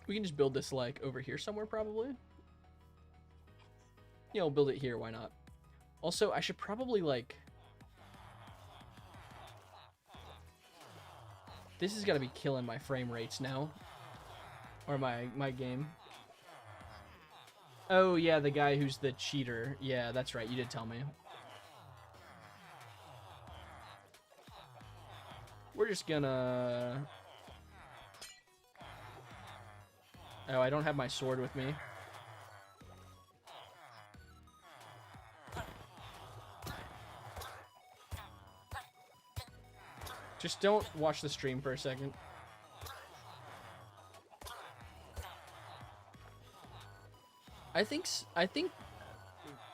We can just build this, like, over here somewhere, probably. Yeah, we'll build it here, why not? Also, I should probably, like... This is gonna be killing my frame rates now. Or my game. Oh, yeah, the guy who's the cheater. Yeah, that's right, you did tell me. We're just gonna... Oh, I don't have my sword with me. Just don't watch the stream for a second. I think,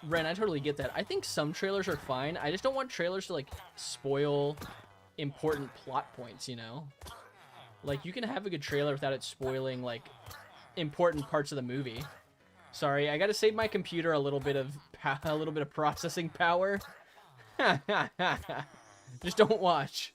Ren, I totally get that. I think some trailers are fine. I just don't want trailers to, like, spoil important plot points, you know? Like, you can have a good trailer without it spoiling, like, important parts of the movie. Sorry, I gotta save my computer a little bit of processing power. Just don't watch.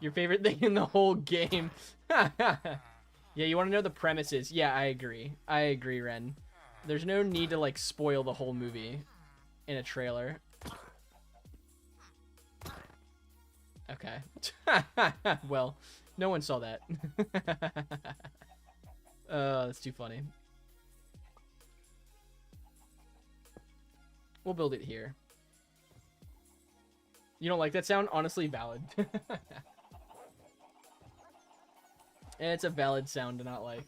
Your favorite thing in the whole game. Yeah, you want to know the premises. Yeah, I agree. I agree, Ren. There's no need to, like, spoil the whole movie in a trailer. Okay. Well, no one saw that. That's too funny. We'll build it here. You don't like that sound? Honestly, valid. And it's a valid sound to not like.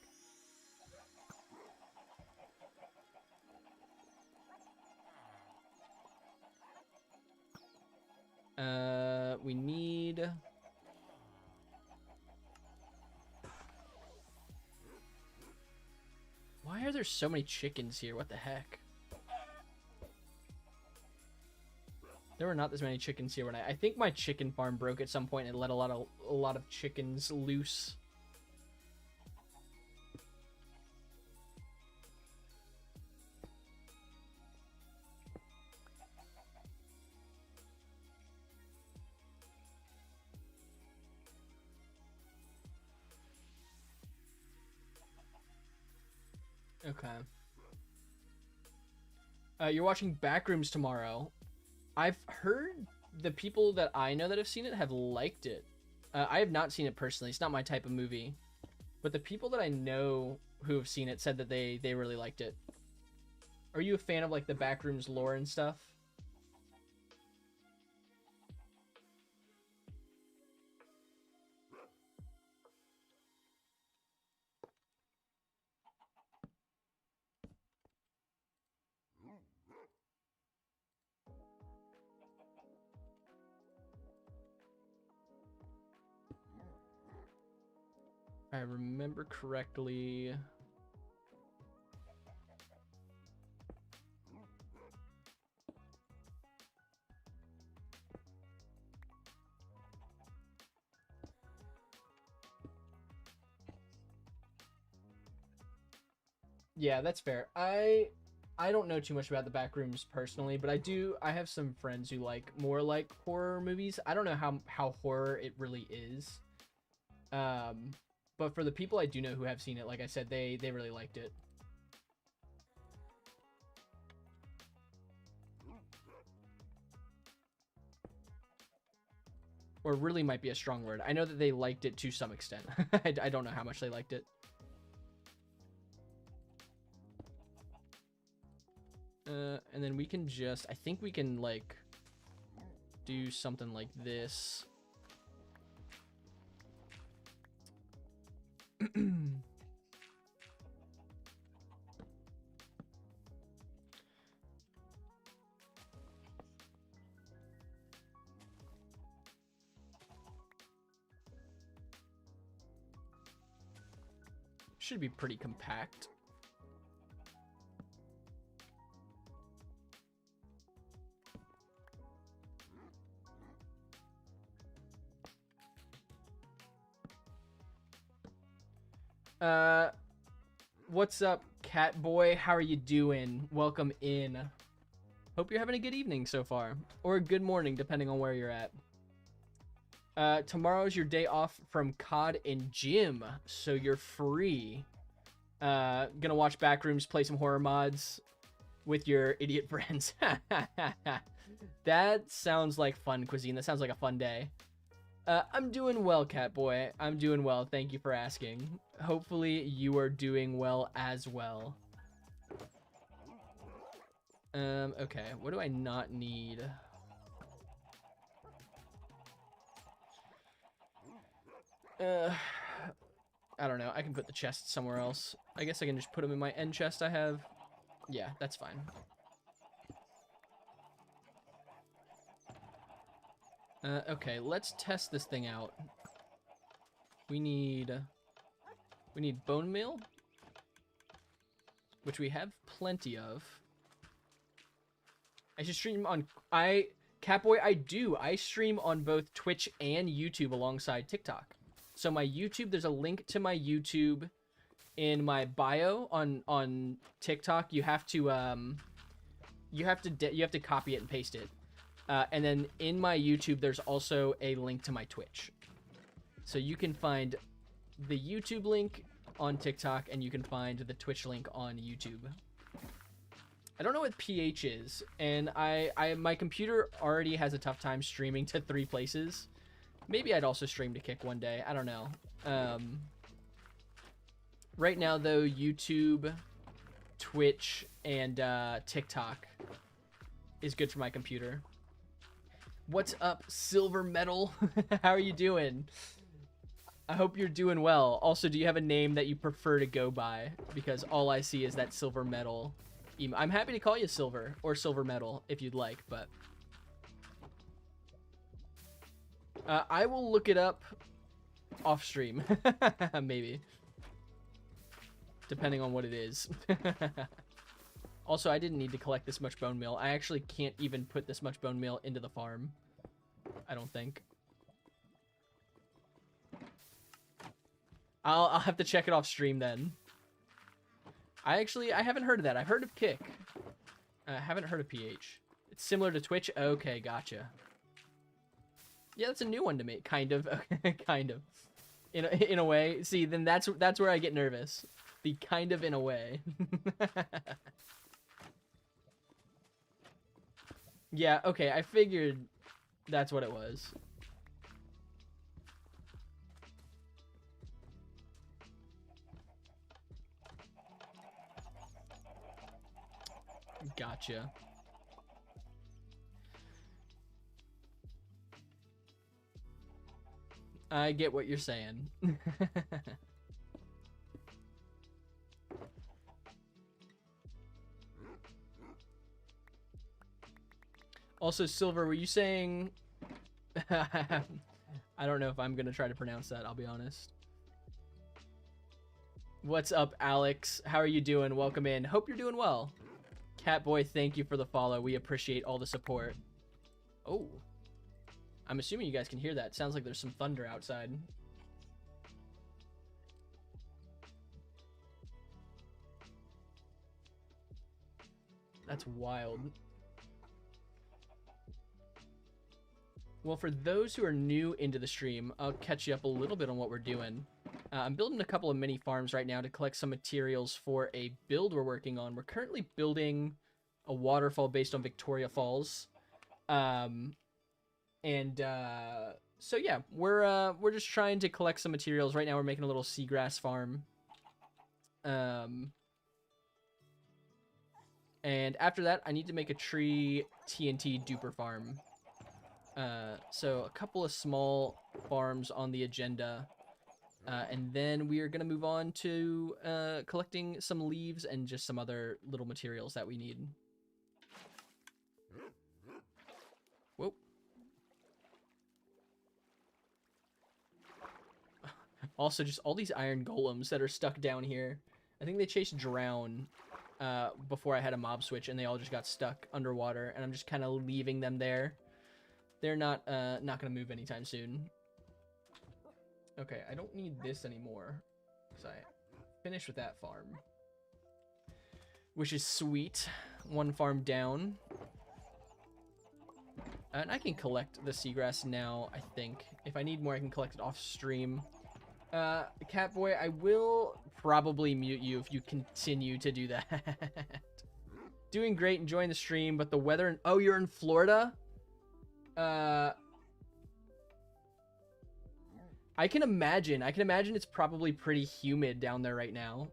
We need... Why are there so many chickens here? What the heck? There were not this many chickens here when I think my chicken farm broke at some point and let a lot of chickens loose. Okay. You're watching Backrooms tomorrow. I've heard the people that I know that have seen it have liked it. I have not seen it personally. It's not my type of movie. But the people that I know who have seen it said that they really liked it. Are you a fan of, like, the Backrooms lore and stuff? If I remember correctly... Yeah, that's fair. I don't know too much about the Backrooms personally, but I have some friends who like more like horror movies. I don't know how horror it really is. But for the people I do know who have seen it, like I said, they really liked it. Or really might be a strong word. I know that they liked it to some extent. I don't know how much they liked it. And then we can just, I think we can, like, do something like this. Should be pretty compact. What's up, cat boy? How are you doing? Welcome in. Hope you're having a good evening so far, or a good morning, depending on where you're at. Tomorrow's your day off from COD and gym, so you're free. Gonna watch Backrooms, play some horror mods with your idiot friends. That sounds like fun, Cuisine. That sounds like a fun day. I'm doing well, Catboy. I'm doing well. Thank you for asking. Hopefully you are doing well as well. Okay. What do I not need? I don't know. I can put the chest somewhere else. I guess I can just put them in my end chest I have. Yeah, that's fine. Okay, let's test this thing out. We need bone meal, which we have plenty of. I should stream on Catboy. I stream on both Twitch and YouTube alongside TikTok. So my YouTube, there's a link to my YouTube in my bio on TikTok. You have to copy it and paste it. And then in my YouTube, there's also a link to my Twitch. So you can find the YouTube link on TikTok, and you can find the Twitch link on YouTube. I don't know what PH is, and my computer already has a tough time streaming to 3 places. Maybe I'd also stream to Kick one day. I don't know. Right now, though, YouTube, Twitch, and TikTok is good for my computer. What's up, Silver Metal? How are you doing? I hope you're doing well. Also, do you have a name that you prefer to go by? Because all I see is that Silver Metal email. I'm happy to call you Silver or Silver Metal if you'd like, but I will look it up off stream. Maybe. Depending on what it is. Also, I didn't need to collect this much bone meal. I actually can't even put this much bone meal into the farm. I don't think. I'll have to check it off stream then. I haven't heard of that. I've heard of Kick. I haven't heard of PH. It's similar to Twitch. Okay, gotcha. Yeah, that's a new one to me. Kind of. Kind of. In a way. See, then that's where I get nervous. The kind of in a way. Yeah, okay, I figured that's what it was. Gotcha. I get what you're saying. Also, Silver, were you saying... I don't know if I'm going to try to pronounce that, I'll be honest. What's up, Alex? How are you doing? Welcome in. Hope you're doing well. Catboy, thank you for the follow. We appreciate all the support. Oh. I'm assuming you guys can hear that. Sounds like there's some thunder outside. That's wild. Well, for those who are new into the stream, I'll catch you up a little bit on what we're doing. I'm building a couple of mini farms right now to collect some materials for a build we're working on. We're currently building a waterfall based on Victoria Falls. So yeah, we're just trying to collect some materials. Right now we're making a little seagrass farm. And after that, I need to make a tree TNT duper farm. So a couple of small farms on the agenda. And then we are going to move on to collecting some leaves and just some other little materials that we need. Whoa. Also, just all these iron golems that are stuck down here. I think they chased Drown before I had a mob switch, and they all just got stuck underwater, and I'm just kind of leaving them there. They're not going to move anytime soon. Okay, I don't need this anymore, because I finished with that farm. Which is sweet. One farm down. And I can collect the seagrass now, I think. If I need more, I can collect it off stream. Catboy, I will probably mute you if you continue to do that. Doing great, enjoying the stream, but the weather... Oh, you're in Florida? I can imagine it's probably pretty humid down there right now.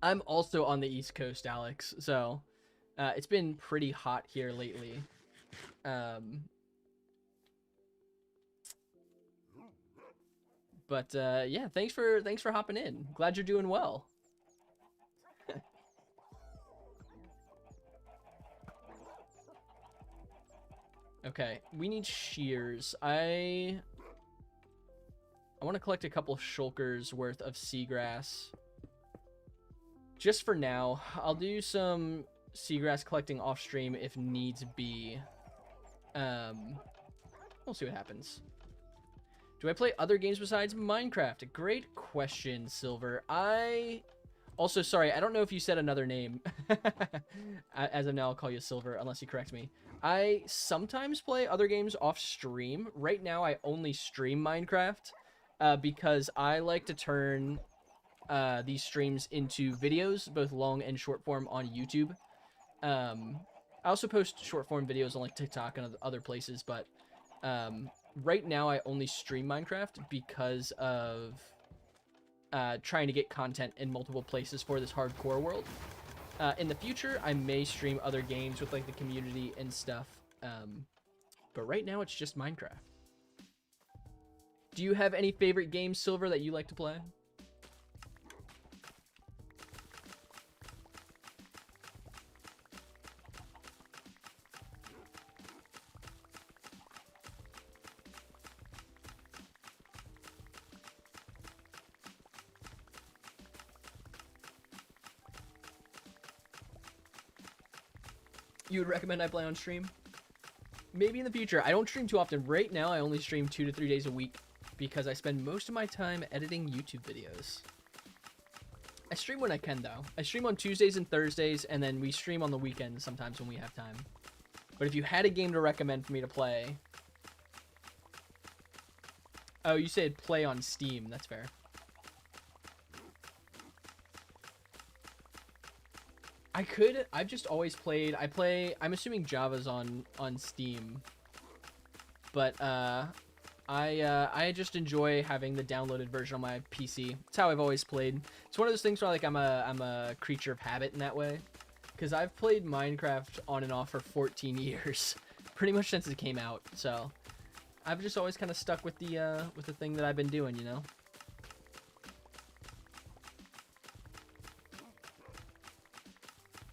I'm also on the East Coast, Alex, so it's been pretty hot here lately. But yeah, thanks for hopping in. Glad you're doing well. Okay, we need shears. I want to collect a couple of shulkers worth of seagrass. Just for now. I'll do some seagrass collecting off stream if needs be. We'll see what happens. Do I play other games besides Minecraft? Great question, Silver. Also, sorry, I don't know if you said another name. As of now, I'll call you Silver, unless you correct me. I sometimes play other games off stream. Right now, I only stream Minecraft. because I like to turn these streams into videos, both long and short form, on YouTube. I also post short form videos on like TikTok and other places, but right now I only stream Minecraft because of trying to get content in multiple places for this hardcore world. In the future, I may stream other games with like the community and stuff, but right now it's just Minecraft. Do you have any favorite games, Silver, that you like to play? You would recommend I play on stream? Maybe in the future. I don't stream too often. Right now, I only stream 2 to 3 days a week because I spend most of my time editing YouTube videos. I stream when I can, though. I stream on Tuesdays and Thursdays, and then we stream on the weekends sometimes when we have time. But if you had a game to recommend for me to play... Oh, you said play on Steam. That's fair. I could. I've just always played. I'm assuming Java's on Steam. But I just enjoy having the downloaded version on my PC. It's how I've always played. It's one of those things where like I'm a creature of habit in that way. Because I've played Minecraft on and off for 14 years, pretty much since it came out. So I've just always kind of stuck with the thing that I've been doing, you know.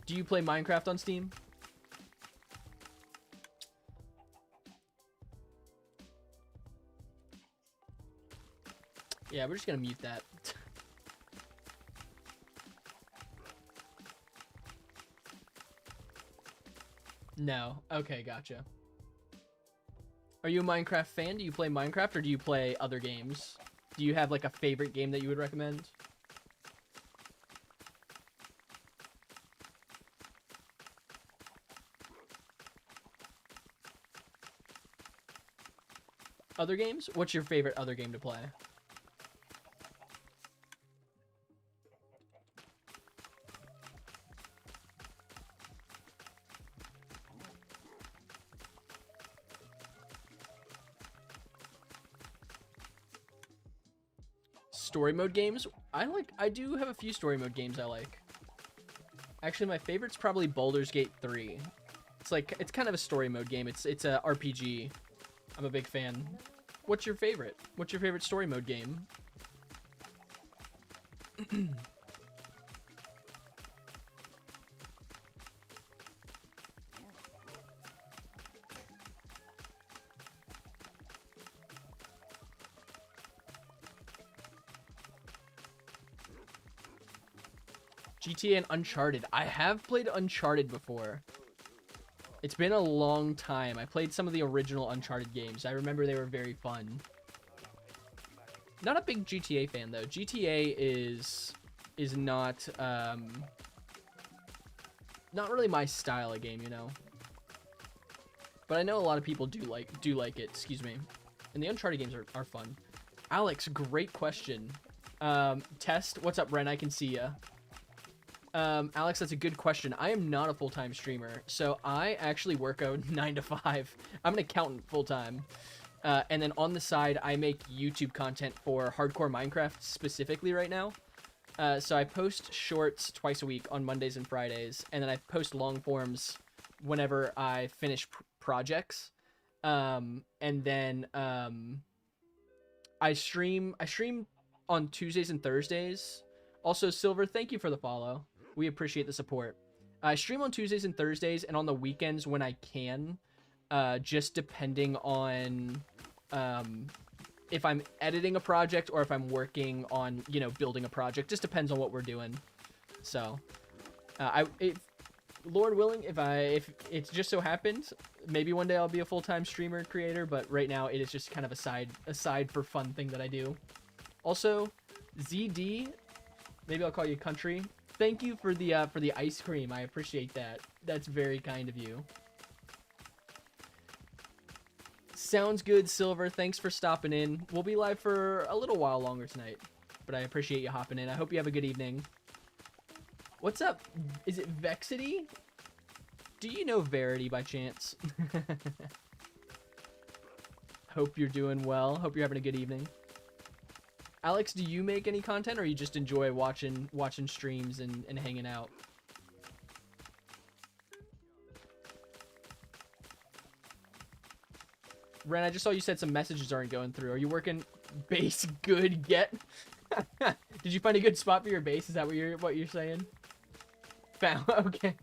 Do you play Minecraft on Steam? Yeah, we're just gonna mute that. No. Okay, gotcha. Are you a Minecraft fan? Do you play Minecraft or do you play other games? Do you have like a favorite game that you would recommend? Other games? What's your favorite other game to play? Story mode games? I do have a few story mode games I like. Actually, my favorite's probably Baldur's Gate 3. It's kind of a story mode game. It's a RPG. I'm a big fan. What's your favorite? What's your favorite story mode game? GTA and Uncharted. I have played Uncharted before. It's been a long time. I played some of the original Uncharted games. I remember they were very fun. Not a big GTA fan, though. GTA is not really my style of game, you know. But I know a lot of people do like it, excuse me. And the Uncharted games are fun. Alex, great question. Test, what's up, Ren? I can see ya. Alex, that's a good question. I am not a full-time streamer, so I actually work a 9 to 5. I'm an accountant full-time. And then on the side, I make YouTube content for Hardcore Minecraft specifically right now. So I post shorts twice a week on Mondays and Fridays, and then I post long forms whenever I finish projects. And then I stream on Tuesdays and Thursdays. Also, Silver, thank you for the follow. We appreciate the support. I stream on Tuesdays and Thursdays, and on the weekends when I can, just depending on if I'm editing a project or if I'm working on, you know, building a project. Just depends on what we're doing. So, Lord willing, if it just so happens, maybe one day I'll be a full-time streamer creator, but right now it is just kind of a side for fun thing that I do. Also, ZD, maybe I'll call you Country. Thank you for the ice cream. I appreciate that. That's very kind of you. Sounds good, Silver. Thanks for stopping in. We'll be live for a little while longer tonight, but I appreciate you hopping in. I hope you have a good evening. What's up? Is it Vexity? Do you know Verity by chance? Hope you're doing well. Hope you're having a good evening. Alex, do you make any content, or you just enjoy watching streams and hanging out? Ren, I just saw you said some messages aren't going through. Are you working base good yet? Did you find a good spot for your base? Is that what you're saying? Found. Okay.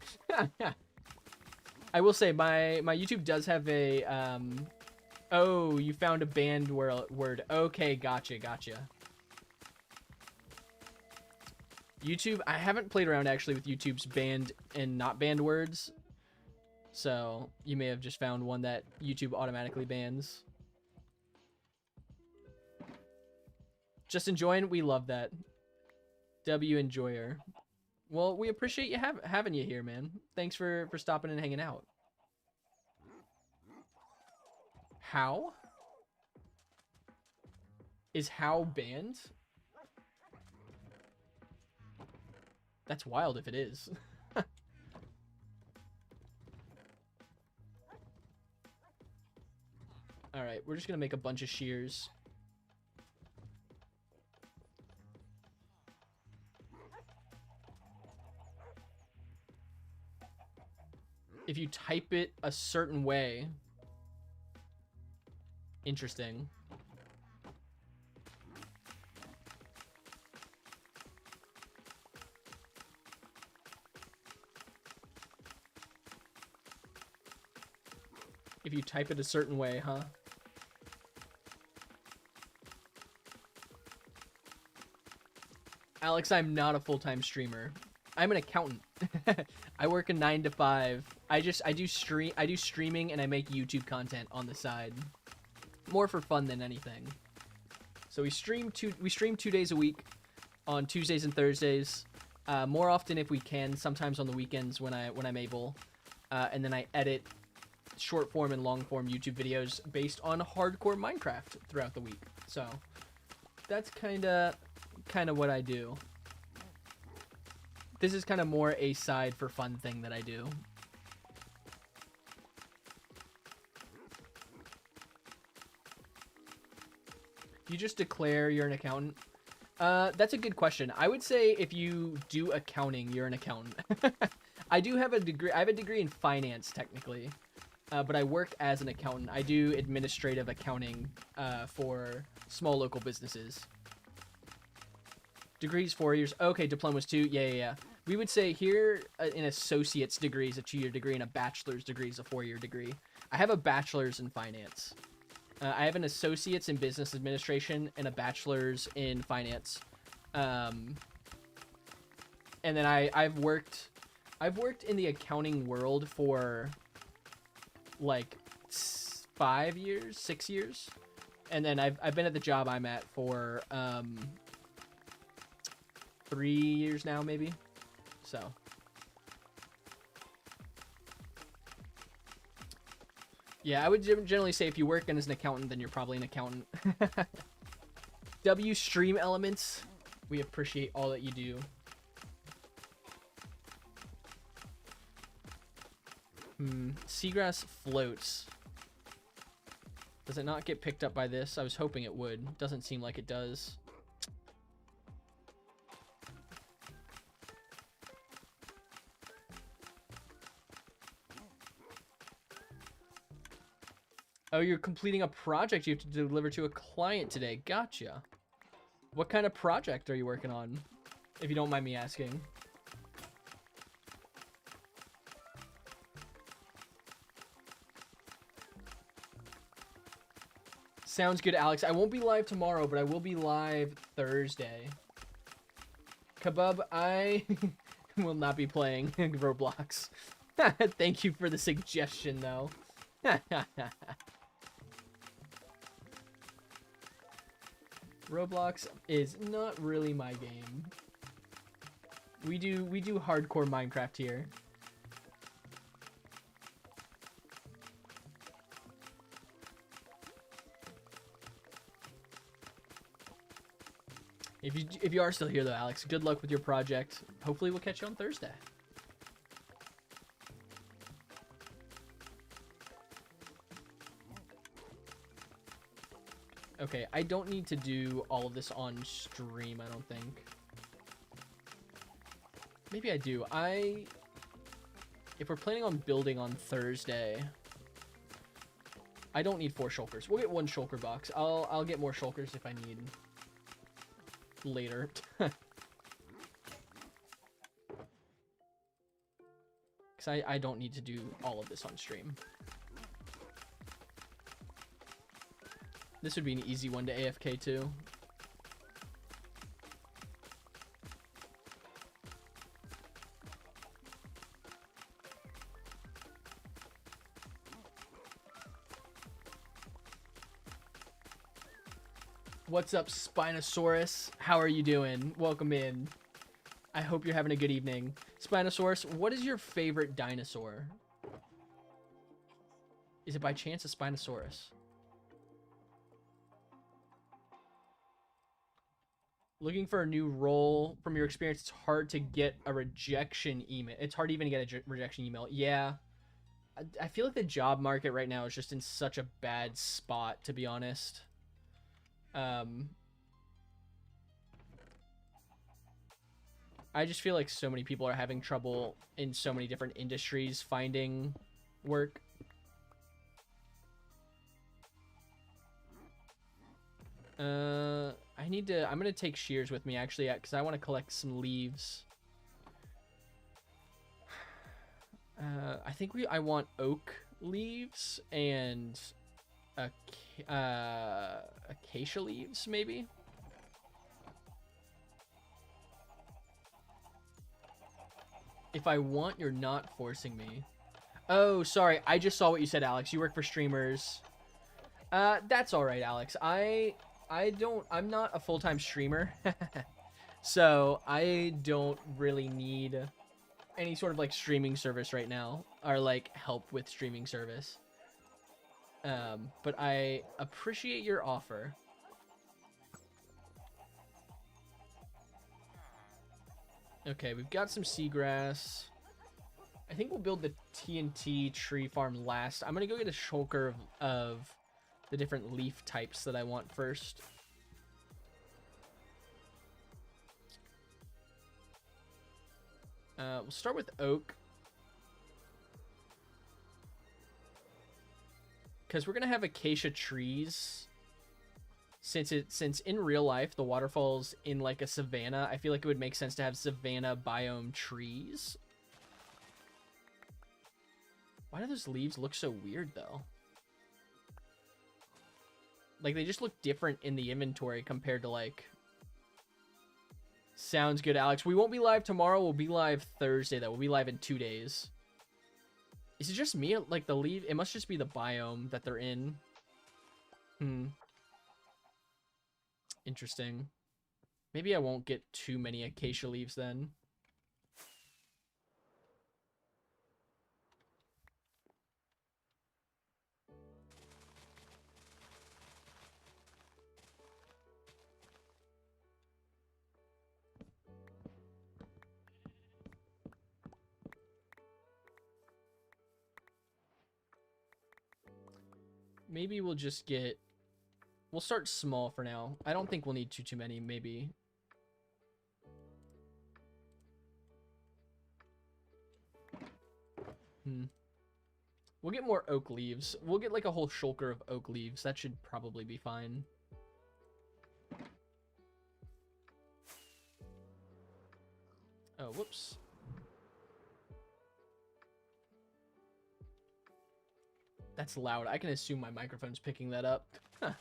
I will say my YouTube does have a oh, you found a banned word. Okay, gotcha. YouTube, I haven't played around actually with YouTube's banned and not banned words. So, you may have just found one that YouTube automatically bans. Just enjoying? We love that. W Enjoyer. Well, we appreciate you having you here, man. Thanks for stopping and hanging out. How? Is How banned? That's wild if it is. Alright, we're just gonna make a bunch of shears. If you type it a certain way. Interesting. If you type it a certain way, huh? Alex, I'm not a full-time streamer. I'm an accountant. I work a 9 to 5. I do streaming and I make YouTube content on the side. More for fun than anything. So we stream 2 days a week on Tuesdays and Thursdays. More often if we can, sometimes on the weekends when I'm able. And then I edit short form and long form YouTube videos based on hardcore Minecraft throughout the week. So that's kind of what I do. This is kind of more a side for fun thing that I do. You just declare you're an accountant? That's a good question. I would say if you do accounting, you're an accountant. I do have a degree. I have a degree in finance, technically. But I work as an accountant. I do administrative accounting for small local businesses. Degrees 4 years. Okay, diplomas 2. Yeah. We would say here an associate's degree is a 2-year degree and a bachelor's degree is a 4-year degree. I have a bachelor's in finance. I have an associate's in business administration and a bachelor's in finance. And then I've worked in the accounting world for like 5 years, 6 years. And then I've been at the job I'm at for 3 years now, maybe. So yeah, I would generally say if you work in as an accountant, then you're probably an accountant. W Stream Elements, we appreciate all that you do. Seagrass floats. Does it not get picked up by this? I was hoping it would. Doesn't seem like it does. Oh, you're completing a project you have to deliver to a client today. Gotcha. What kind of project are you working on, if you don't mind me asking? Sounds good, Alex. I won't be live tomorrow, but I will be live Thursday. Kebab, I will not be playing Roblox. Thank you for the suggestion, though. Roblox is not really my game. We do hardcore Minecraft here. If you are still here though, Alex, good luck with your project. Hopefully we'll catch you on Thursday. Okay, I don't need to do all of this on stream, I don't think. Maybe I do. If we're planning on building on Thursday, I don't need 4 shulkers. We'll get 1 shulker box. I'll get more shulkers if I need later. Because I don't need to do all of this on stream. This would be an easy one to AFK too. What's up, Spinosaurus? How are you doing? Welcome in. I hope you're having a good evening. Spinosaurus, what is your favorite dinosaur? Is it by chance a Spinosaurus? Looking for a new role. From your experience, it's hard to get a rejection email. It's hard even to get a rejection email. Yeah. I feel like the job market right now is just in such a bad spot, to be honest. I just feel like so many people are having trouble in so many different industries finding work. I'm gonna take shears with me actually, because I want to collect some leaves. I think I want oak leaves and acacia leaves, maybe. If I want, you're not forcing me. Oh, sorry. I just saw what you said, Alex. You work for streamers. That's all right, Alex. I'm not a full-time streamer. So I don't really need any sort of like streaming service right now, or like help with streaming service. But I appreciate your offer. Okay, we've got some seagrass. I think we'll build the TNT tree farm last. I'm gonna go get a shulker of the different leaf types that I want first. We'll start with oak, because we're gonna have acacia trees. Since in real life the waterfall's in like a savanna, I feel like it would make sense to have savanna biome trees. Why do those leaves look so weird though? Like they just look different in the inventory compared to like... Sounds good, Alex. We won't be live tomorrow. We'll be live Thursday though. We'll be live in 2 days. Is it just me? Like the leaf? It must just be the biome that they're in. Interesting. Maybe I won't get too many acacia leaves then. Maybe we'll just get... We'll start small for now. I don't think we'll need too many, maybe. We'll get more oak leaves. We'll get like a whole shulker of oak leaves. That should probably be fine. Oh, whoops. That's loud. I can assume my microphone's picking that up. Huh.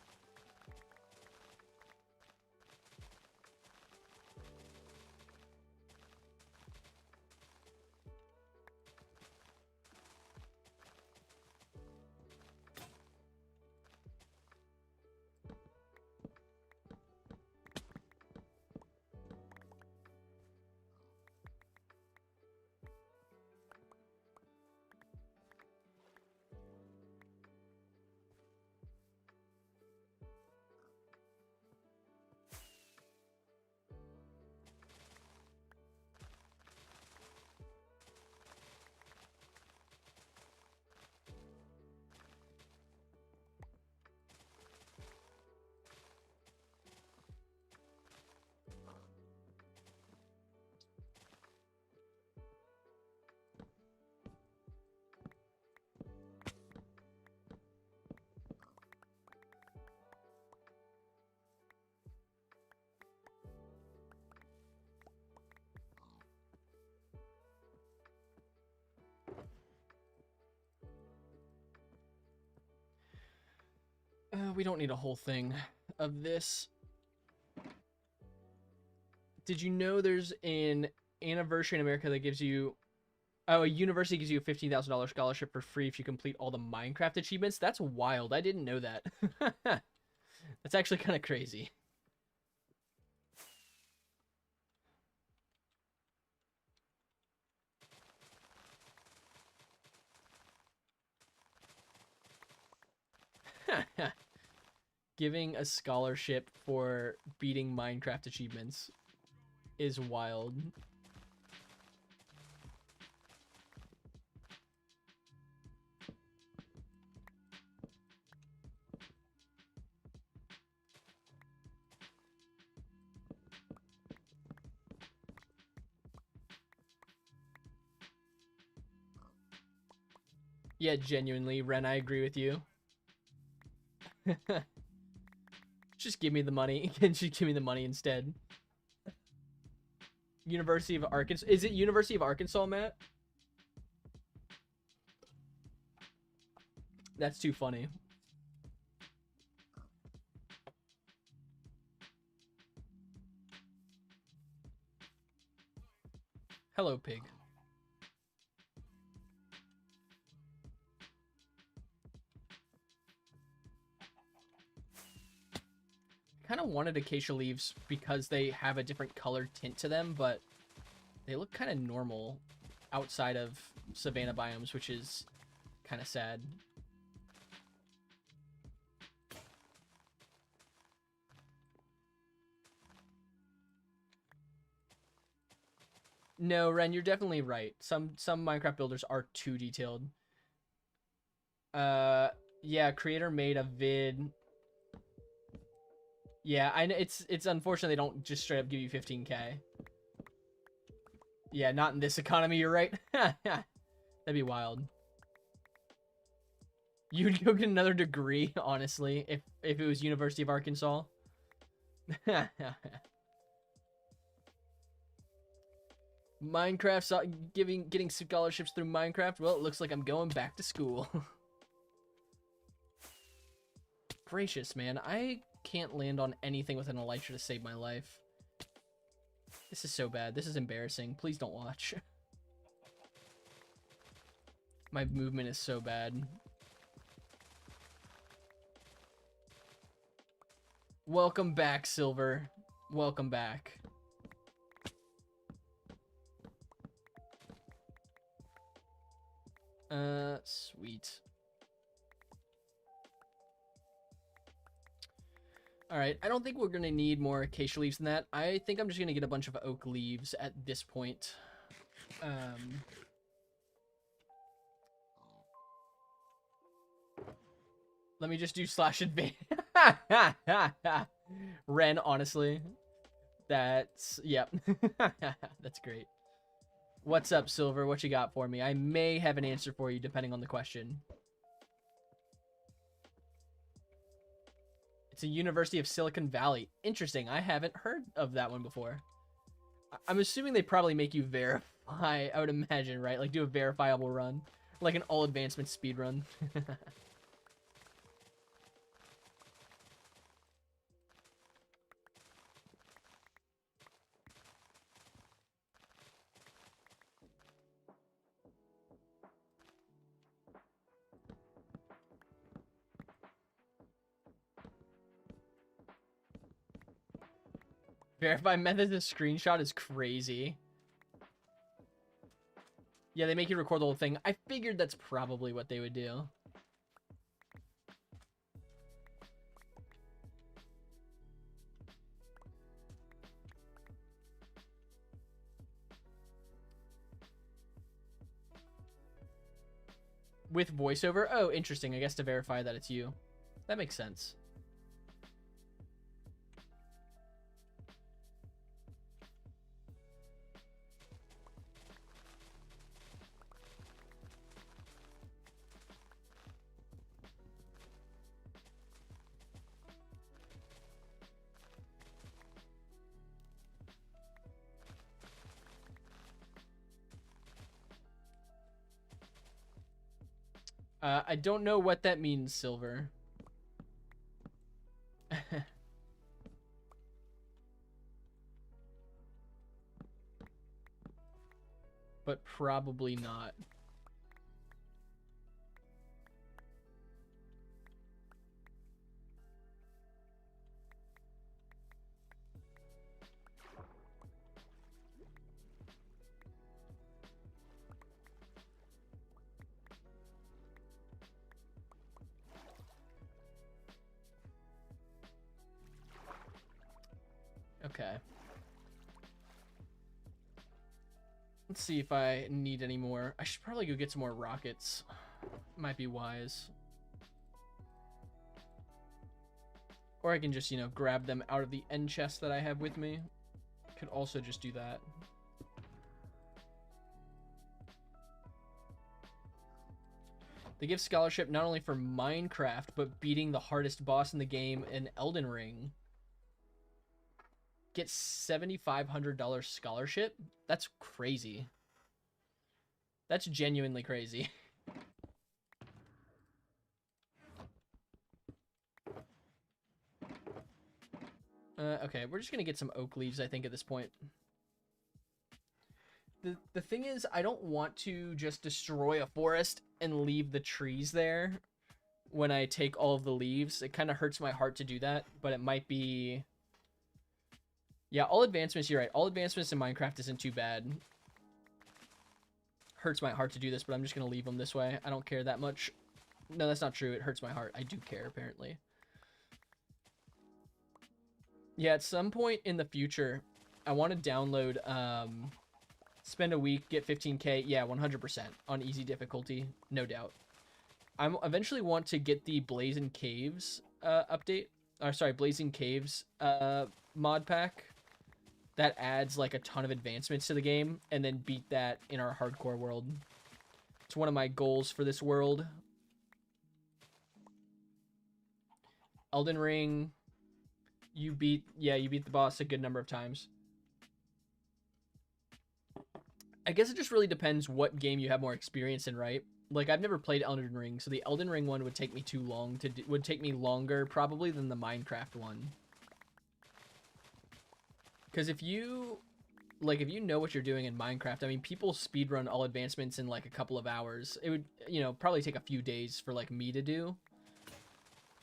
We don't need a whole thing of this. Did you know there's an anniversary in America that gives you... Oh, a university gives you a $15,000 scholarship for free if you complete all the Minecraft achievements? That's wild. I didn't know that. That's actually kind of crazy. Giving a scholarship for beating Minecraft achievements is wild. Yeah, genuinely, Ren, I agree with you. Just give me the money. Just give me the money instead. University of Arkansas. Is it University of Arkansas, Matt? That's too funny. Hello, pig. Kind of wanted acacia leaves because they have a different colored tint to them, but they look kind of normal outside of savanna biomes, which is kind of sad. No, Ren, you're definitely right. Some Minecraft builders are too detailed. Yeah, creator made a vid. Yeah, I know it's unfortunate they don't just straight up give you 15K. Yeah, not in this economy, you're right. That'd be wild. You'd go get another degree, honestly, if it was University of Arkansas. Minecraft, getting scholarships through Minecraft. Well, it looks like I'm going back to school. Gracious, man. I can't land on anything with an elytra to save my life. This is so bad. This is embarrassing. Please don't watch. My movement is so bad. Welcome back, Silver. Welcome back. Sweet. Alright, I don't think we're gonna need more acacia leaves than that. I think I'm just gonna get a bunch of oak leaves at this point. Let me just do slash advance. Ren, honestly. That's, yep. That's great. What's up, Silver? What you got for me? I may have an answer for you depending on the question. It's a University of Silicon Valley. Interesting. I haven't heard of that one before. I'm assuming they probably make you verify, I would imagine, right? Like do a verifiable run. Like an all advancement speed run. Verify method of screenshot is crazy. Yeah, they make you record the whole thing. I figured that's probably what they would do. With voiceover? Oh, interesting. I guess to verify that it's you. That makes sense. I don't know what that means, Silver. but probably not. Okay. Let's see if I need any more. I should probably go get some more rockets. Might be wise. Or I can just, you know, grab them out of the end chest that I have with me. Could also just do that. They give scholarship not only for Minecraft, but beating the hardest boss in the game in Elden Ring. Get $7,500 scholarship? That's crazy. That's genuinely crazy. Okay, we're just gonna get some oak leaves, I think, at this point. The thing is, I don't want to just destroy a forest and leave the trees there when I take all of the leaves. It kind of hurts my heart to do that, but it might be... Yeah, all advancements, you're right. All advancements in Minecraft isn't too bad. Hurts my heart to do this, but I'm just going to leave them this way. I don't care that much. No, that's not true. It hurts my heart. I do care, apparently. Yeah, at some point in the future, I want to download, spend a week, get 15K. Yeah, 100% on easy difficulty, no doubt. I eventually want to get the Blazing Caves update. Or, sorry, Blazing Caves mod pack. That adds like a ton of advancements to the game, and then beat that in our hardcore world. It's one of my goals for this world. Elden Ring, you beat the boss a good number of times. I guess it just really depends what game you have more experience in, right? Like, I've never played Elden Ring, so the Elden Ring one would take me too long to do, would take me longer probably than the Minecraft one. Because if you know what you're doing in Minecraft, I mean, people speedrun all advancements in like a couple of hours. It would, you know, probably take a few days for like me to do.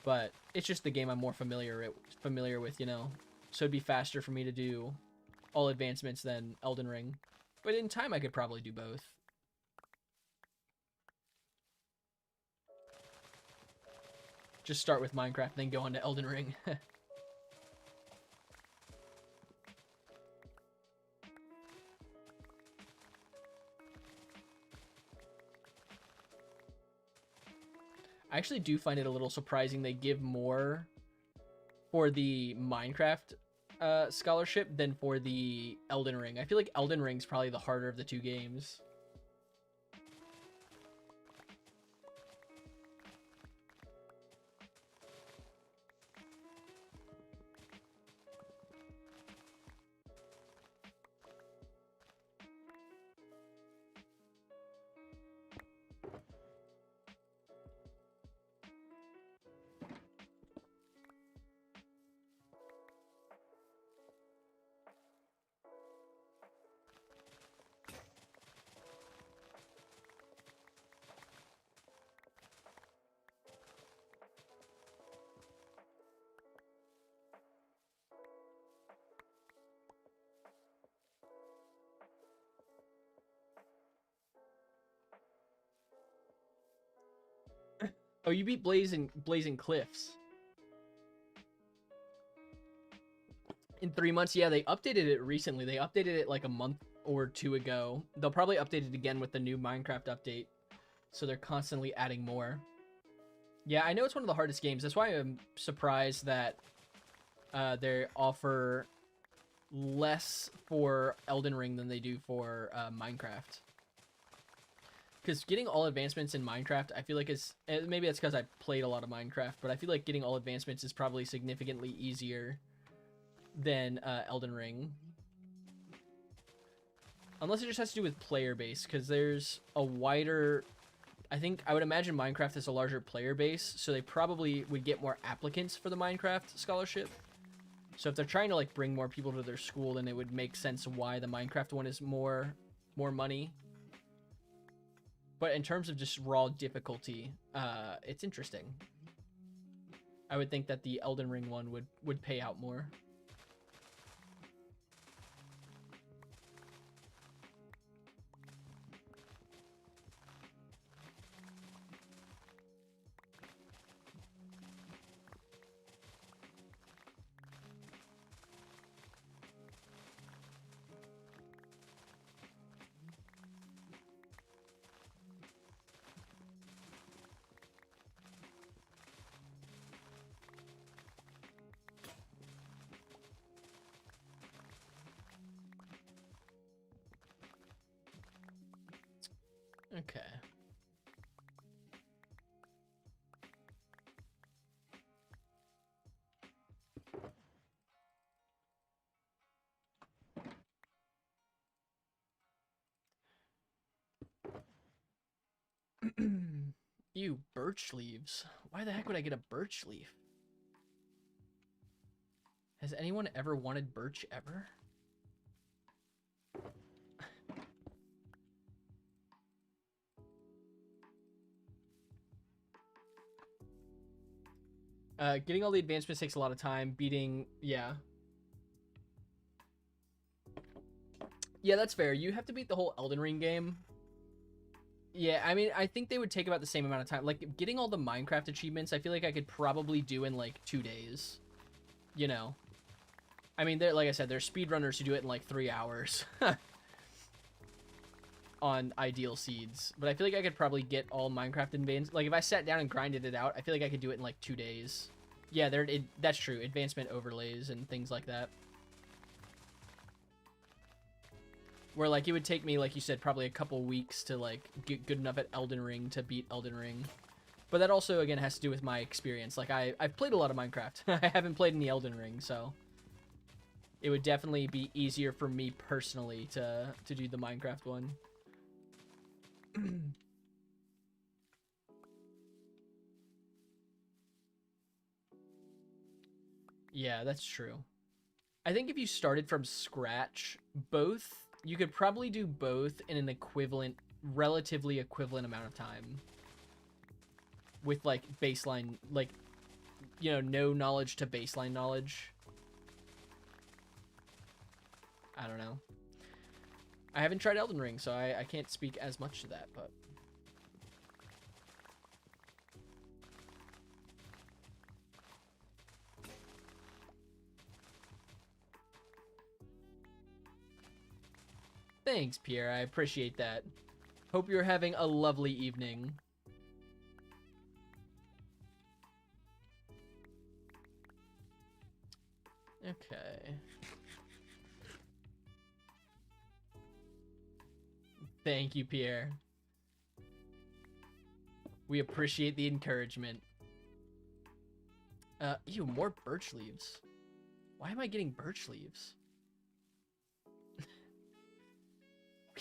But it's just the game I'm more familiar with, you know. So it'd be faster for me to do all advancements than Elden Ring. But in time, I could probably do both. Just start with Minecraft, then go on to Elden Ring. I actually do find it a little surprising they give more for the Minecraft scholarship than for the Elden Ring. I feel like Elden Ring's probably the harder of the two games. Oh, you beat Blazing Cliffs. In 3 months? Yeah, they updated it recently. They updated it like a month or two ago. They'll probably update it again with the new Minecraft update. So they're constantly adding more. Yeah, I know it's one of the hardest games. That's why I'm surprised that they offer less for Elden Ring than they do for Minecraft. Because getting all advancements in Minecraft, I feel like maybe that's because I played a lot of Minecraft, but I feel like getting all advancements is probably significantly easier than Elden Ring. Unless it just has to do with player base, because there's a wider... I would imagine Minecraft has a larger player base, so they probably would get more applicants for the Minecraft scholarship. So if they're trying to like bring more people to their school, then it would make sense why the Minecraft one is more money. But in terms of just raw difficulty, it's interesting. I would think that the Elden Ring one would pay out more. Okay. Ew, birch leaves. Why the heck would I get a birch leaf? Has anyone ever wanted birch ever? Getting all the advancements takes a lot of time. Beating, yeah. Yeah, that's fair. You have to beat the whole Elden Ring game. Yeah, I mean, I think they would take about the same amount of time. Like, getting all the Minecraft achievements, I feel like I could probably do in, like, 2 days. You know? I mean, like I said, there's speedrunners who do it in, like, 3 hours. On Ideal Seeds. But I feel like I could probably get all Minecraft advanced. Like, if I sat down and grinded it out, I feel like I could do it in, like, 2 days. Yeah, that's true. Advancement overlays and things like that. Where, like, it would take me, like you said, probably a couple weeks to, like, get good enough at Elden Ring to beat Elden Ring. But that also, again, has to do with my experience. Like, I've played a lot of Minecraft. I haven't played any Elden Ring, so... It would definitely be easier for me personally to do the Minecraft one. Yeah, that's true. I think if you started from scratch, you could probably do both in an relatively equivalent amount of time. With, like, baseline, like, you know, no knowledge to baseline knowledge. I don't know. I haven't tried Elden Ring, so I can't speak as much to that, but... Thanks, Pierre. I appreciate that. Hope you're having a lovely evening. Okay. Thank you, Pierre. We appreciate the encouragement. Ew, more birch leaves. Why am I getting birch leaves?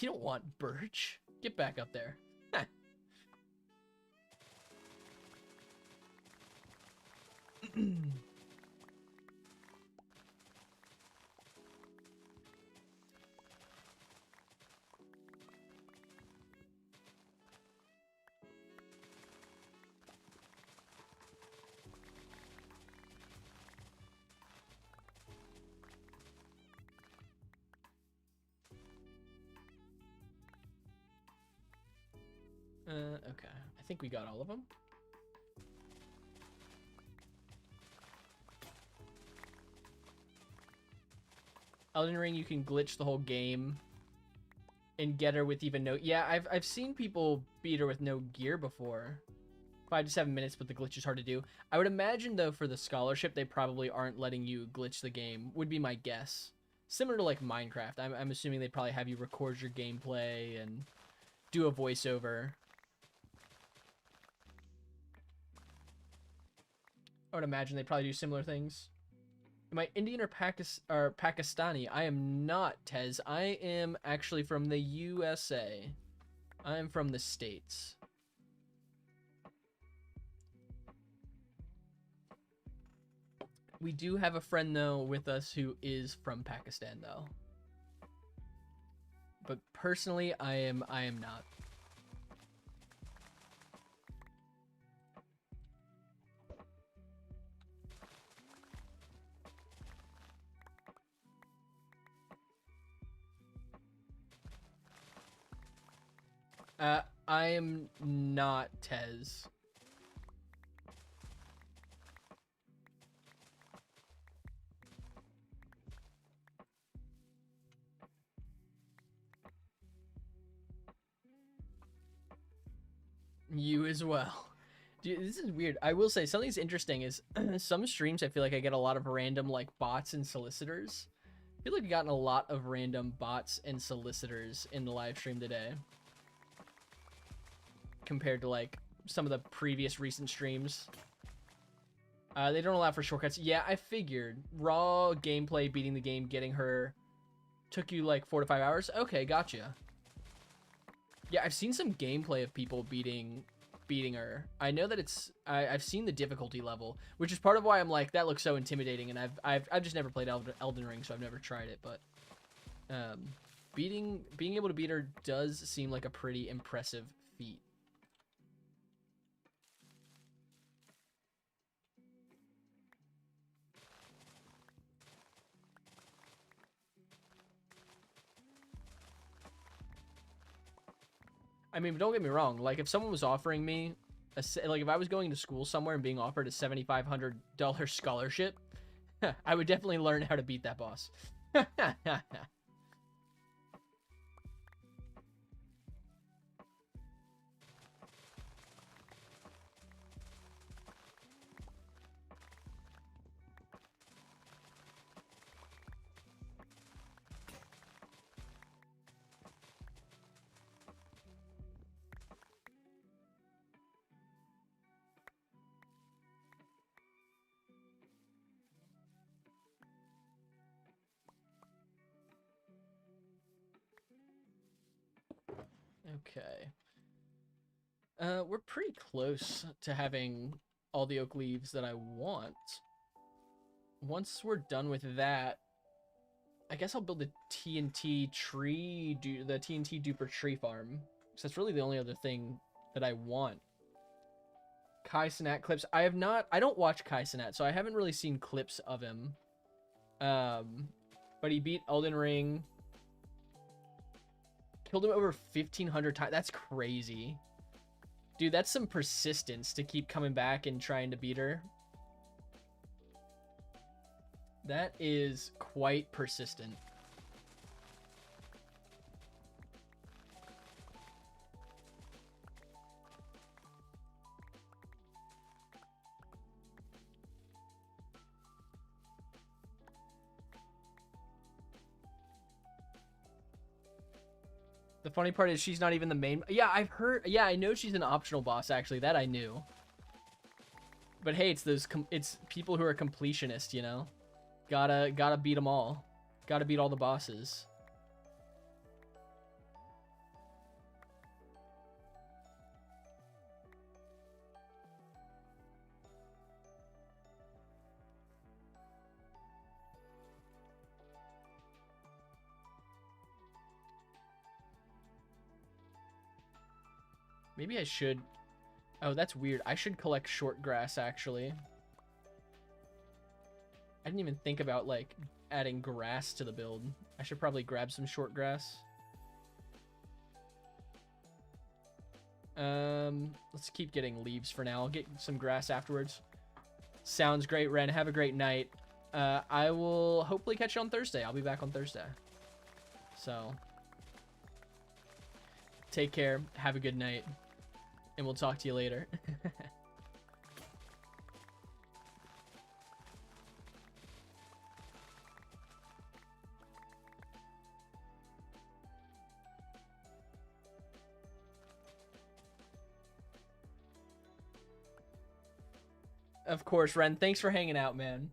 We don't want birch. Get back up there. Okay. I think we got all of them. Elden Ring, you can glitch the whole game and get her with even no... Yeah, I've seen people beat her with no gear before. 5 to 7 minutes, but the glitch is hard to do. I would imagine, though, for the scholarship, they probably aren't letting you glitch the game, would be my guess. Similar to, like, Minecraft. I'm assuming they'd probably have you record your gameplay and do a voiceover. I would imagine they'd probably do similar things. Am I Indian or Pakistani? I am not, Tez. I am actually from the USA. I am from the States. We do have a friend, though, with us who is from Pakistan, though. But personally, I am not. I am not Tez. You as well. Dude, this is weird. I will say something's interesting is some streams I feel like I get a lot of random like bots and solicitors. I feel like I've gotten a lot of random bots and solicitors in the live stream today. Compared to like some of the previous recent streams. They don't allow for shortcuts. Yeah, I figured. Raw gameplay, beating the game, getting her took you like 4 to 5 hours. Okay, gotcha. Yeah, I've seen some gameplay of people beating her. I know that it's I've seen the difficulty level, which is part of why I'm like that looks so intimidating, and I've just never played Elden Ring, so I've never tried it, but being able to beat her does seem like a pretty impressive feat. I mean, don't get me wrong. Like, if someone was offering me, like, if I was going to school somewhere and being offered a $7,500 scholarship, I would definitely learn how to beat that boss. Okay. We're pretty close to having all the oak leaves that I want. Once we're done with that, I guess I'll build the TNT tree, the TNT duper tree farm. Because that's really the only other thing that I want. Kai Cenat clips. I don't watch Kai Cenat, so I haven't really seen clips of him. But he beat Elden Ring. Killed him over 1,500 times. That's crazy. Dude, that's some persistence to keep coming back and trying to beat her. That is quite persistent. The funny part is she's not even the main. Yeah, I've heard. Yeah, I know she's an optional boss, actually. That I knew. But hey, it's those. It's people who are completionists, you know? Gotta beat them all. Gotta beat all the bosses. Maybe I should... Oh, that's weird. I should collect short grass, actually. I didn't even think about, like, adding grass to the build. I should probably grab some short grass. Let's keep getting leaves for now. I'll get some grass afterwards. Sounds great, Ren. Have a great night. I will hopefully catch you on Thursday. I'll be back on Thursday. So, take care. Have a good night. And we'll talk to you later. Of course, Ren. Thanks for hanging out, man.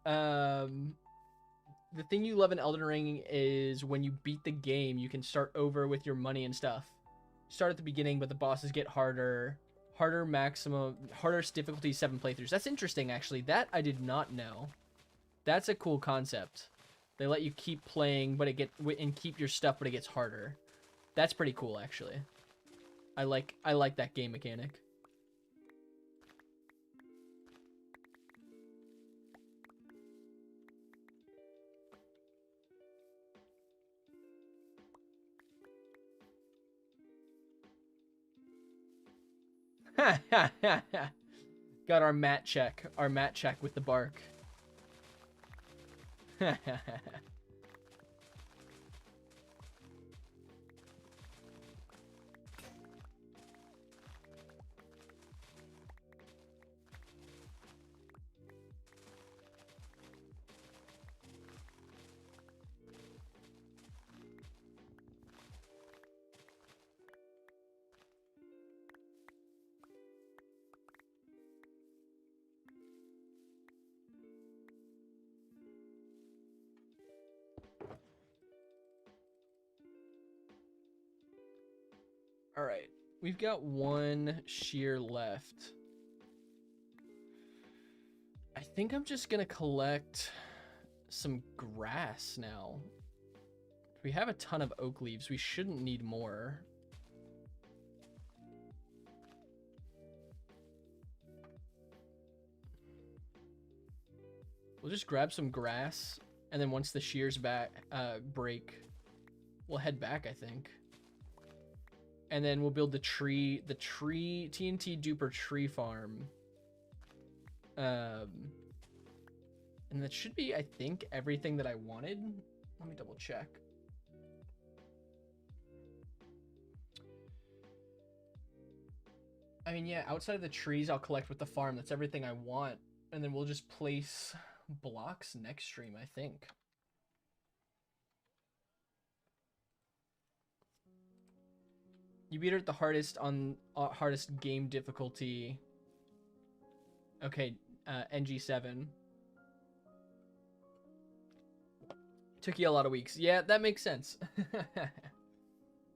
The thing you love in Elden Ring is when you beat the game, you can start over with your money and stuff. Start at the beginning, but the bosses get harder. Hardest difficulty 7 playthroughs. That's interesting, actually. That I did not know. That's a cool concept. They let you keep playing, but and keep your stuff, but it gets harder. That's pretty cool, actually. I like that game mechanic. Got our mat check. Our mat check with the bark. All right, we've got one shear left. I think I'm just gonna collect some grass now. We have a ton of oak leaves. We shouldn't need more. We'll just grab some grass, and then once the shears break, we'll head back, I think. And then we'll build the TNT duper tree farm. And that should be, I think, everything that I wanted. Let me double check. I mean, yeah, outside of the trees, I'll collect with the farm. That's everything I want. And then we'll just place blocks next stream, I think. You beat her at the hardest on hardest game difficulty. Okay, NG7. Took you a lot of weeks. Yeah, that makes sense.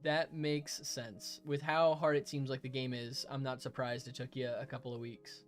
That makes sense. With how hard it seems like the game is, I'm not surprised it took you a couple of weeks.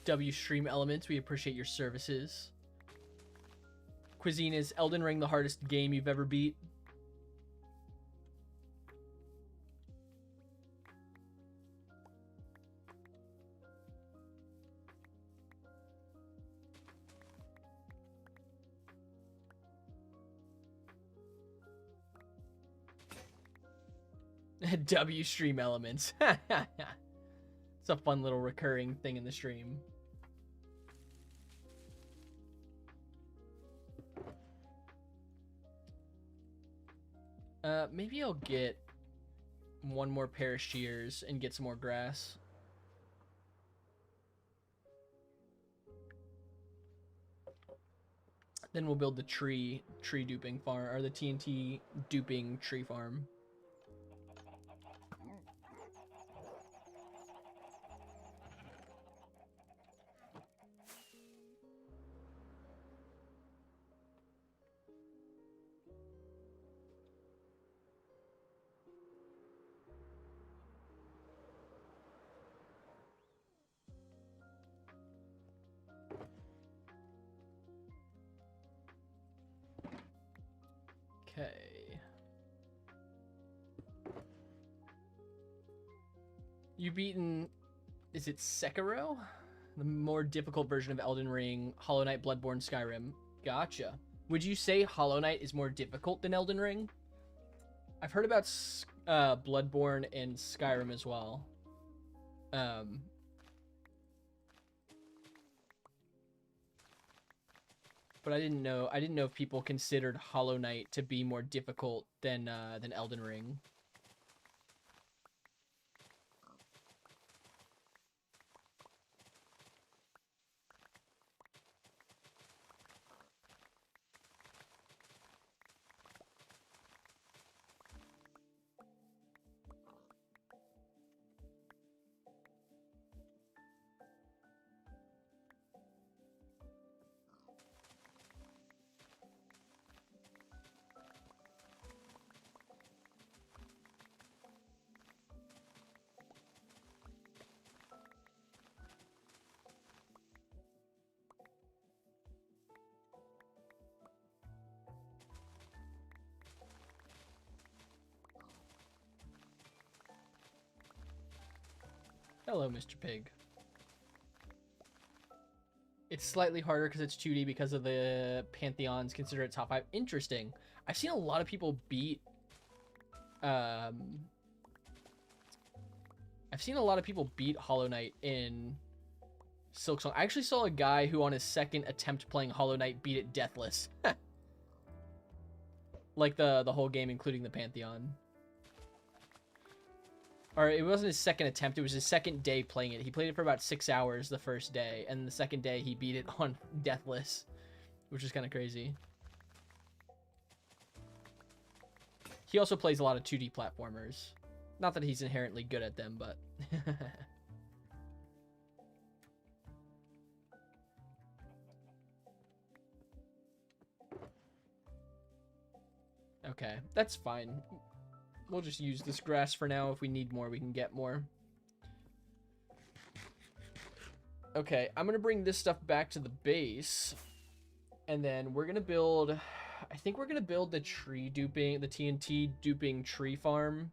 W Stream Elements, we appreciate your services. Cuisine, is Elden Ring the hardest game you've ever beat? W Stream Elements. It's a fun little recurring thing in the stream. Maybe I'll get one more pair of shears and get some more grass. Then we'll build the tree duping farm, or the TNT duping tree farm. Okay. You've beaten, is it Sekiro? The more difficult version of Elden Ring, Hollow Knight, Bloodborne, Skyrim. Gotcha. Would you say Hollow Knight is more difficult than Elden Ring? I've heard about Bloodborne and Skyrim as well. But I didn't know if people considered Hollow Knight to be more difficult than Elden Ring. Hello, Mr. Pig. It's slightly harder because it's 2D because of the Pantheons. Consider it top 5. Interesting. I've seen a lot of people beat... I've seen a lot of people beat Hollow Knight in Silksong. I actually saw a guy who on his second attempt playing Hollow Knight beat it deathless. Like the whole game, including the Pantheon. Or it wasn't his second attempt, it was his second day playing it. He played it for about 6 hours the first day, and the second day he beat it on deathless, which is kind of crazy. He also plays a lot of 2D platformers. Not that he's inherently good at them, but... Okay, that's fine. We'll just use this grass for now. If we need more, we can get more. Okay, I'm gonna bring this stuff back to the base. And then we're gonna build... I think we're gonna build the tree duping, the TNT duping tree farm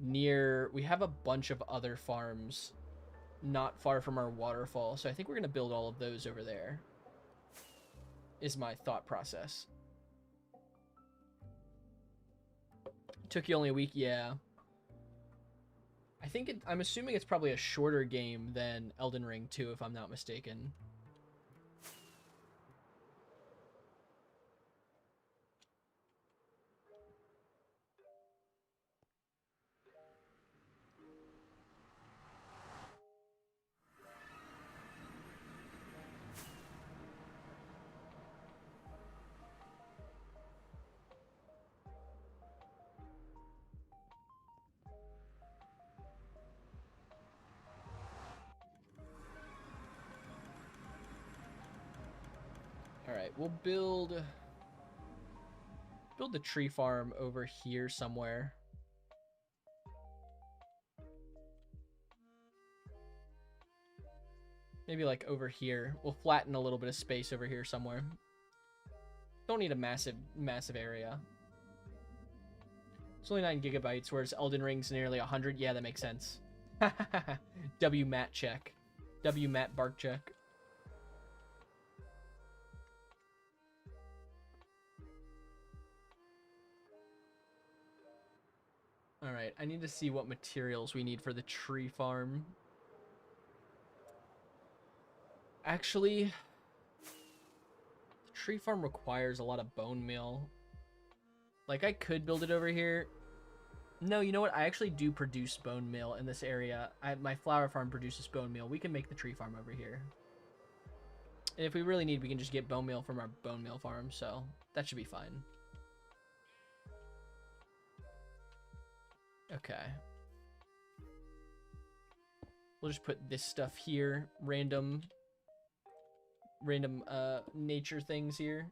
near... We have a bunch of other farms not far from our waterfall. So I think we're gonna build all of those over there. Is my thought process. Took you only a week? Yeah. I think I'm assuming it's probably a shorter game than Elden Ring 2, if I'm not mistaken. Alright, we'll build the tree farm over here somewhere. Maybe like over here. We'll flatten a little bit of space over here somewhere. Don't need a massive area. It's only 9 gigabytes, whereas Elden Ring's nearly 100. Yeah, that makes sense. W Matt check. W Matt bark check. Alright, I need to see what materials we need for the tree farm. Actually, the tree farm requires a lot of bone meal. Like, I could build it over here. No, you know what? I actually do produce bone meal in this area. My flower farm produces bone meal. We can make the tree farm over here. And if we really need, we can just get bone meal from our bone meal farm, so that should be fine. Okay. We'll just put this stuff here. Random nature things here.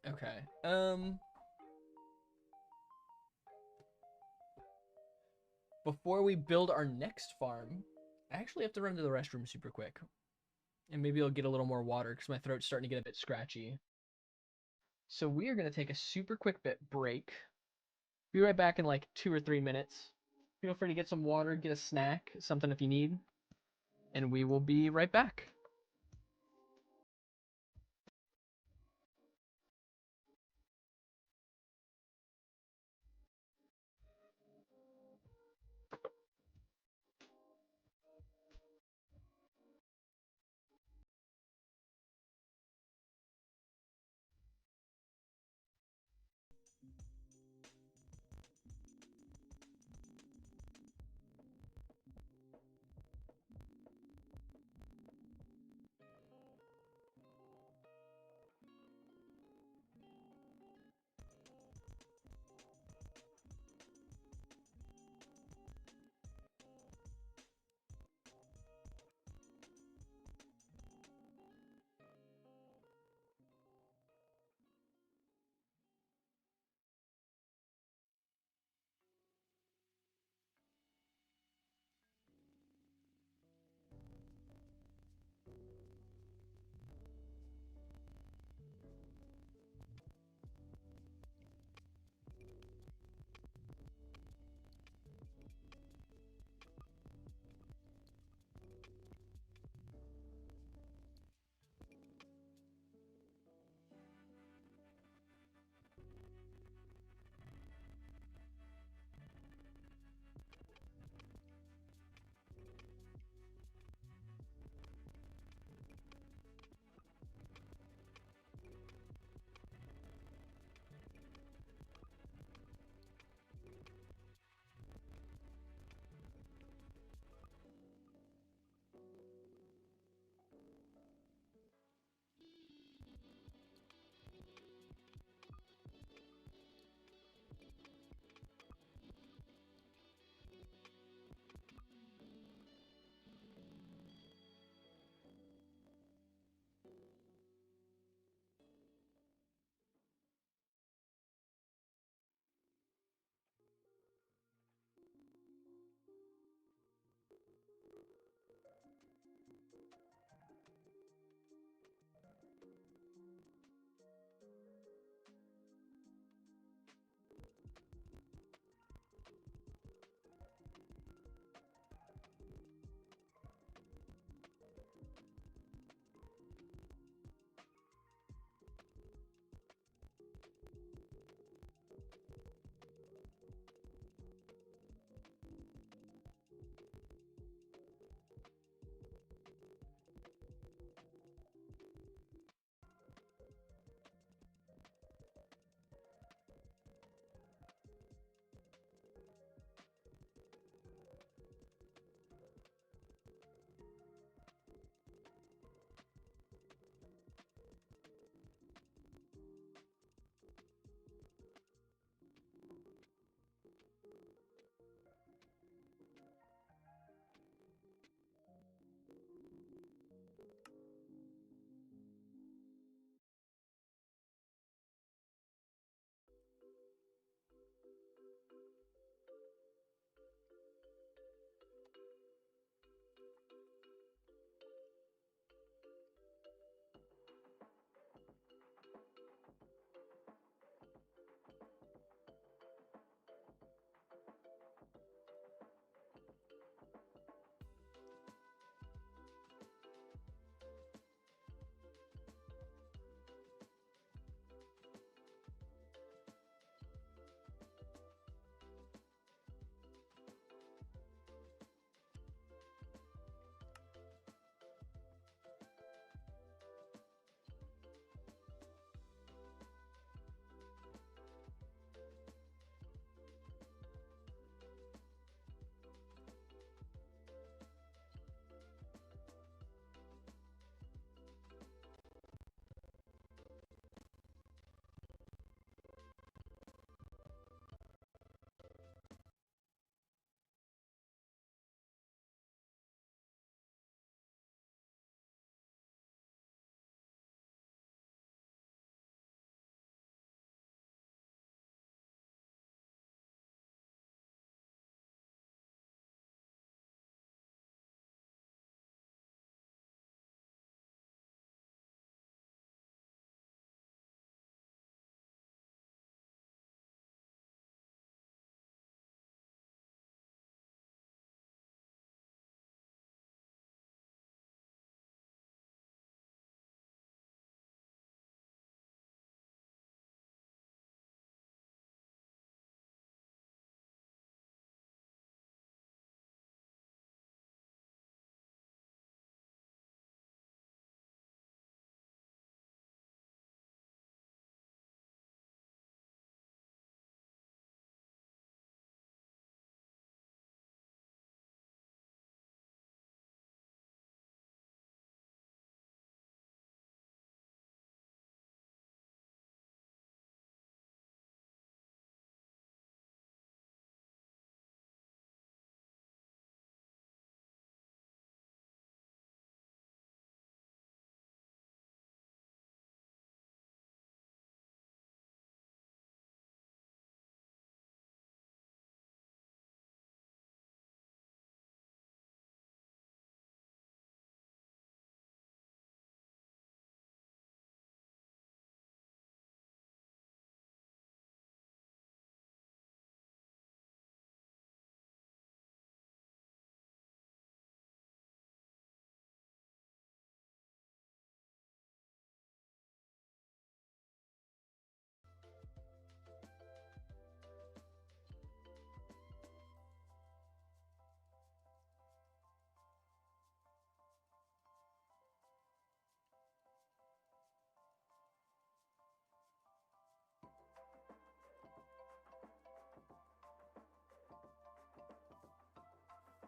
Okay. Before we build our next farm, I actually have to run to the restroom super quick. And maybe I'll get a little more water because my throat's starting to get a bit scratchy. So we are going to take a super quick break. Be right back in like 2 or 3 minutes. Feel free to get some water, get a snack, something if you need. And we will be right back.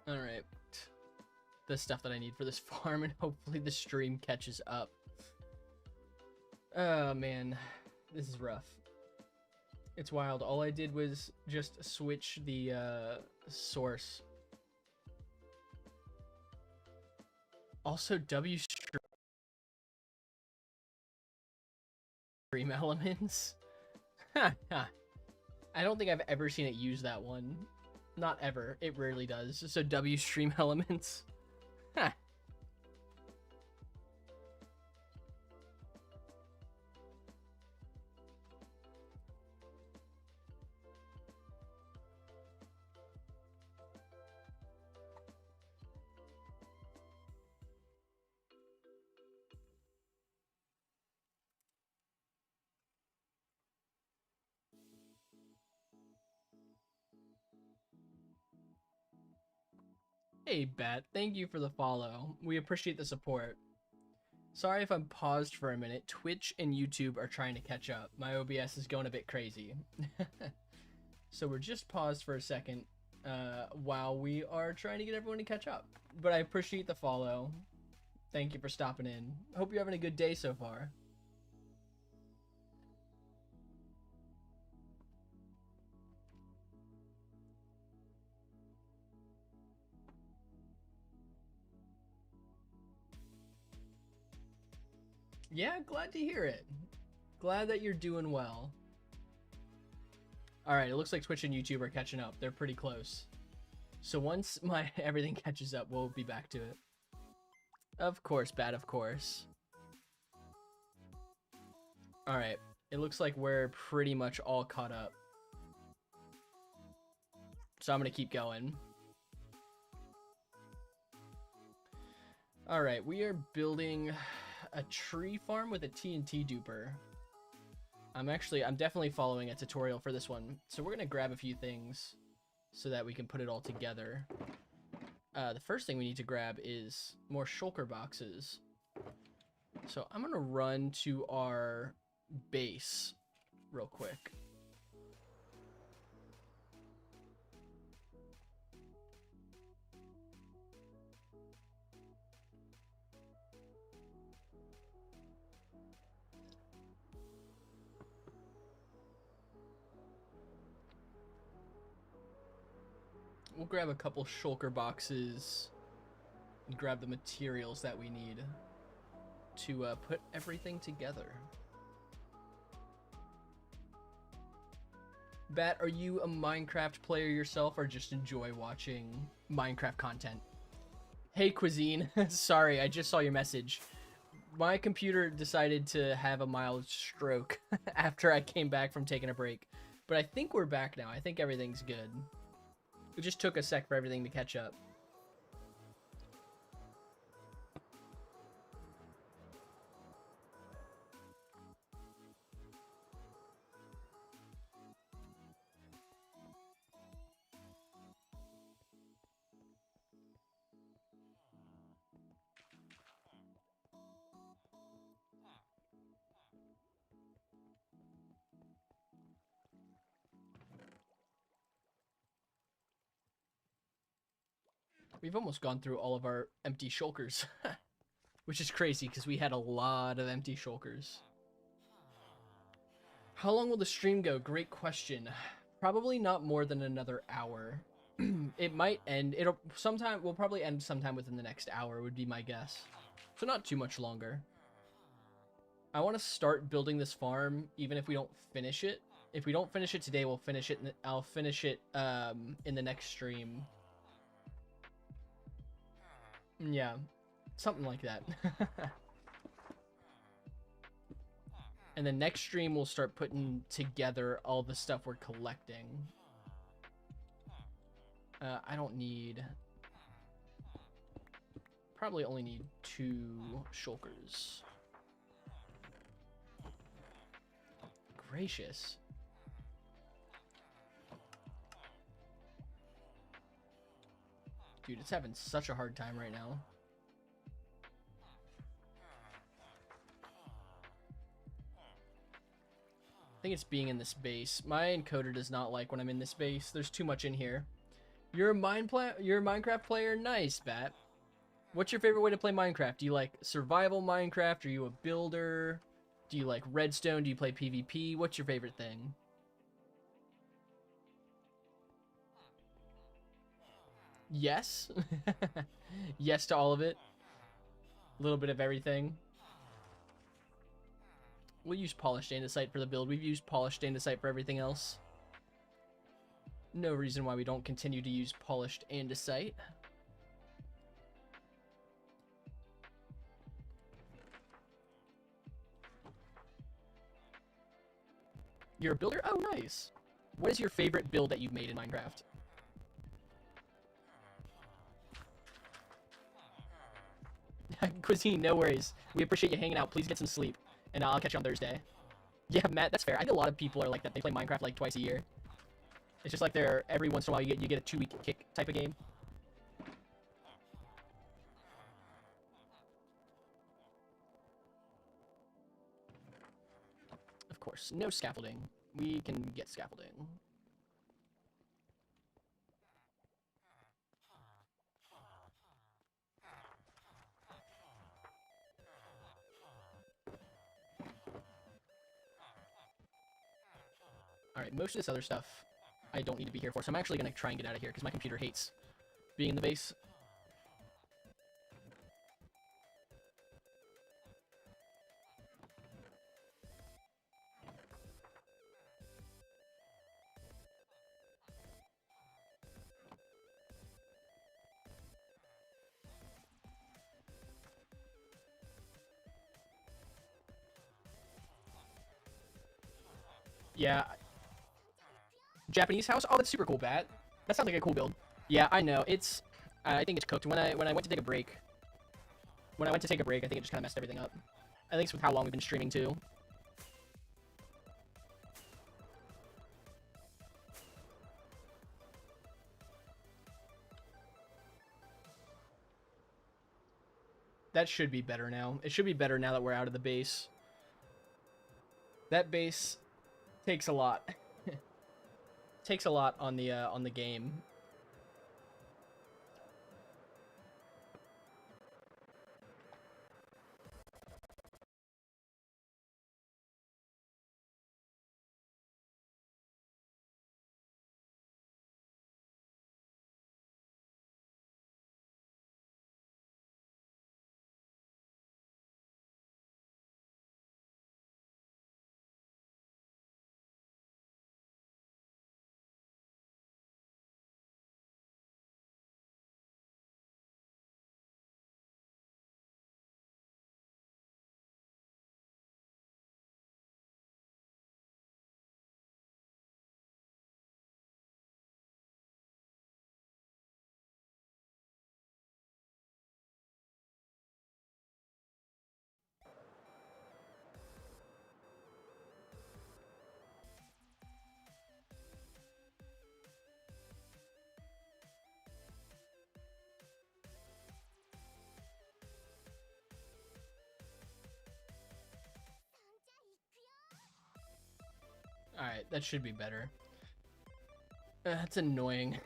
All right. The stuff that I need for this farm, and hopefully the stream catches up. Oh man, this is rough. It's wild. All I did was just switch the source. Also, W stream elements. I don't think I've ever seen it use that one. Not ever. It rarely does. So W stream elements. Hey, Bat, thank you for the follow. We appreciate the support. Sorry if I'm paused for a minute. Twitch and YouTube are trying to catch up. My OBS is going a bit crazy. So we're just paused for a second while we are trying to get everyone to catch up. But I appreciate the follow. Thank you for stopping in. Hope you're having a good day so far. Yeah, glad to hear it. Glad that you're doing well. All right, it looks like Twitch and YouTube are catching up. They're pretty close. So once my everything catches up, we'll be back to it. Of course, Bat, of course. All right, it looks like we're pretty much all caught up. So I'm gonna keep going. All right, we are building a tree farm with a TNT duper. I'm definitely following a tutorial for this one. So we're gonna grab a few things so that we can put it all together. The first thing we need to grab is more shulker boxes. So I'm gonna run to our base real quick. We'll grab a couple shulker boxes and grab the materials that we need to put everything together. Bat, are you a Minecraft player yourself or just enjoy watching Minecraft content? Hey, Cuisine. Sorry, I just saw your message. My computer decided to have a mild stroke after I came back from taking a break. But I think we're back now. I think everything's good. It just took a sec for everything to catch up. We've almost gone through all of our empty shulkers, which is crazy because we had a lot of empty shulkers. How long will the stream go? Great question. Probably not more than another hour. It might end. We'll probably end sometime within the next hour would be my guess. So not too much longer. I want to start building this farm even if we don't finish it. If we don't finish it today, we'll finish it. I'll finish it in the next stream. Yeah, something like that. And the next stream we'll start putting together all the stuff we're collecting. I don't need... Probably only need 2 shulkers. Gracious. Dude, it's having such a hard time right now. I think it's being in this base. My encoder does not like when I'm in this base. There's too much in here. You're a you're a Minecraft player? Nice, Bat. What's your favorite way to play Minecraft? Do you like survival Minecraft? Are you a builder? Do you like redstone? Do you play PvP? What's your favorite thing? Yes. Yes to all of it. A little bit of everything. We'll use polished andesite for the build. We've used polished andesite for everything else. No reason why we don't continue to use polished andesite. You're a builder? Oh, nice. What is your favorite build that you've made in Minecraft? Cuisine, no worries. We appreciate you hanging out. Please get some sleep, and I'll catch you on Thursday. Yeah, Matt, that's fair. I know a lot of people are like that. They play Minecraft like twice a year. It's just like they're every once in a while you get a 2-week kick type of game. Of course, no scaffolding. We can get scaffolding. Alright, most of this other stuff I don't need to be here for, so I'm actually going to try and get out of here because my computer hates being in the base. Yeah. Japanese house? Oh, that's super cool, Bat. That sounds like a cool build. Yeah, I know. It's... I think it's cooked. When I went to take a break... I think it just kind of messed everything up. I think it's with how long we've been streaming, too. That should be better now. It should be better now that we're out of the base. That base takes a lot. Takes a lot on the game. Alright, that should be better. That's annoying.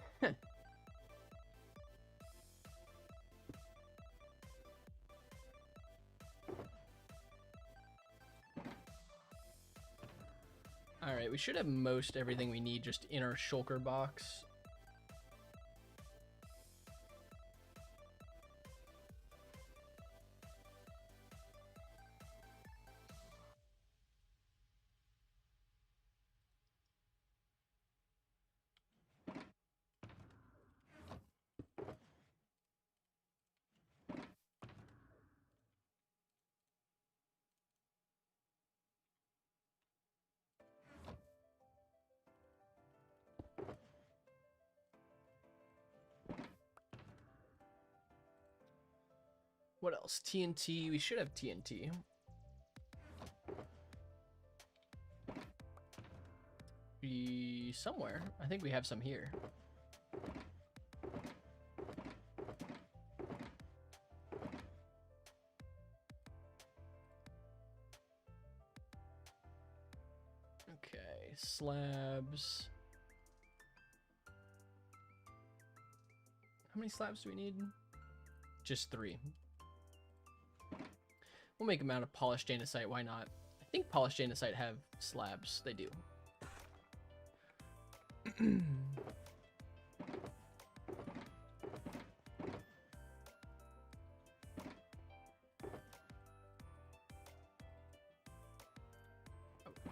Alright, we should have most everything we need just in our shulker box. What else? TNT. We should have TNT. Somewhere. I think we have some here. Okay, slabs. many slabs do we need? Just 3. We'll make them out of polished andesite. Why not? I think polished andesite have slabs. They do.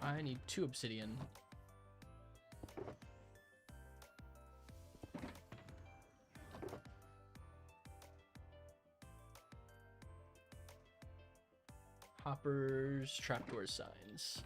I need 2 obsidian. Hoppers, trapdoor signs.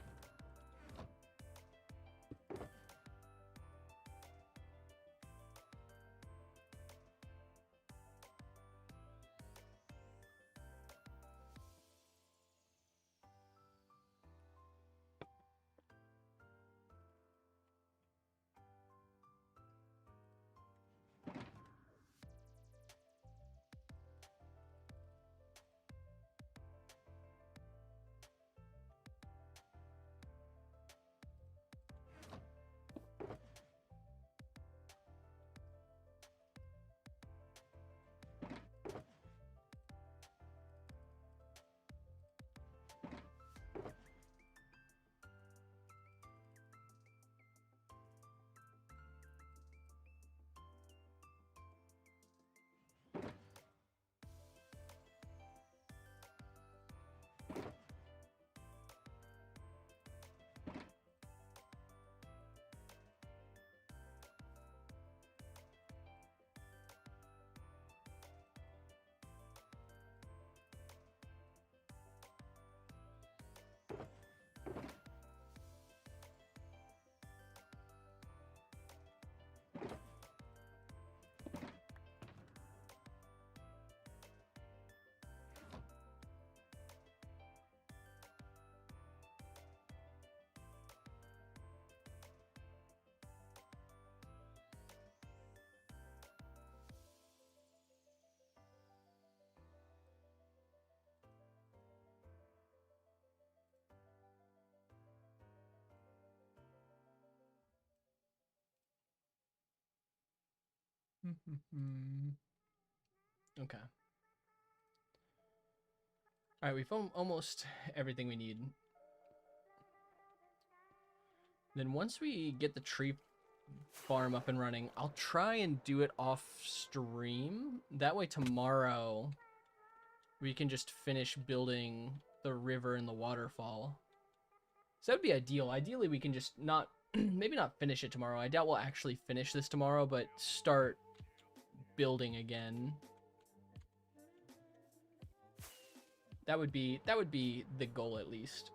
Okay. All right, we've almost everything we need. Then once we get the tree farm up and running, I'll try and do it off stream. That way tomorrow we can just finish building the river and the waterfall. So that would be ideal. Ideally, we can just not, maybe not finish it tomorrow. I doubt we'll actually finish this tomorrow, but start building again. That would be the goal at least.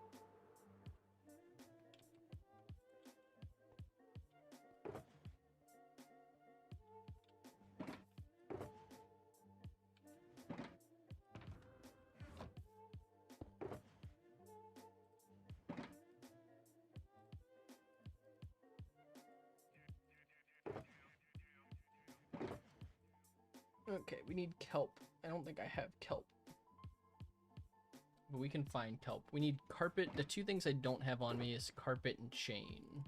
Okay, we need kelp. I don't think I have kelp. But we can find kelp. We need carpet. The 2 things I don't have on me is carpet and chain.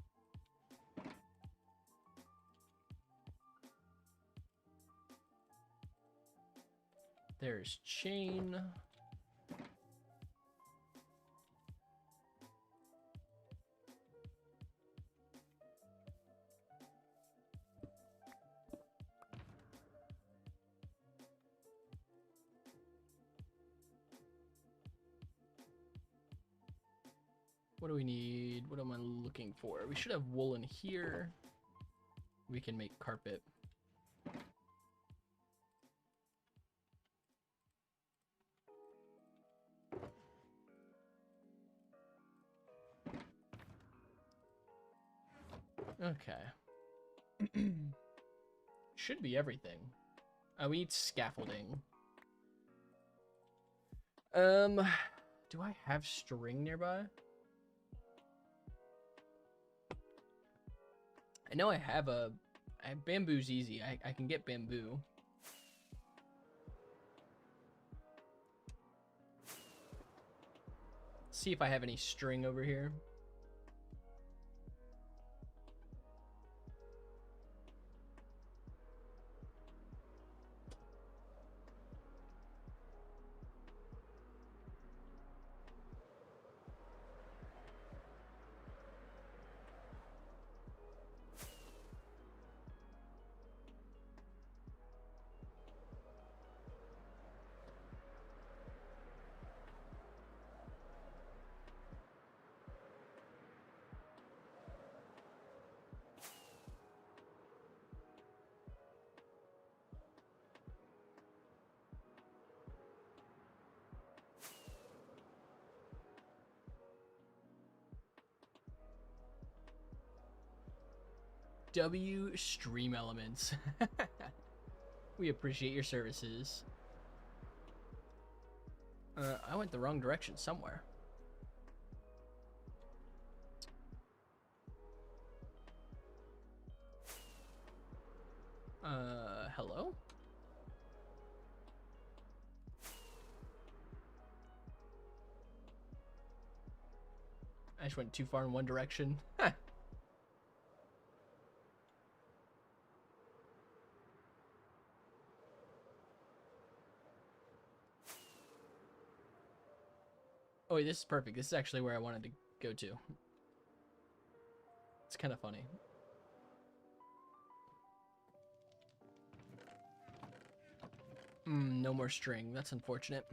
There's chain. What do we need? What am I looking for? We should have wool in here. We can make carpet. Okay. Should be everything. We need scaffolding. Do I have string nearby? I know I have bamboo's easy. I can get bamboo. See if I have any string over here. W Stream Elements. We appreciate your services. I went the wrong direction somewhere. Hello? I just went too far in one direction. Oh wait, this is perfect. This is actually where I wanted to go to. It's kind of funny. No more string. That's unfortunate.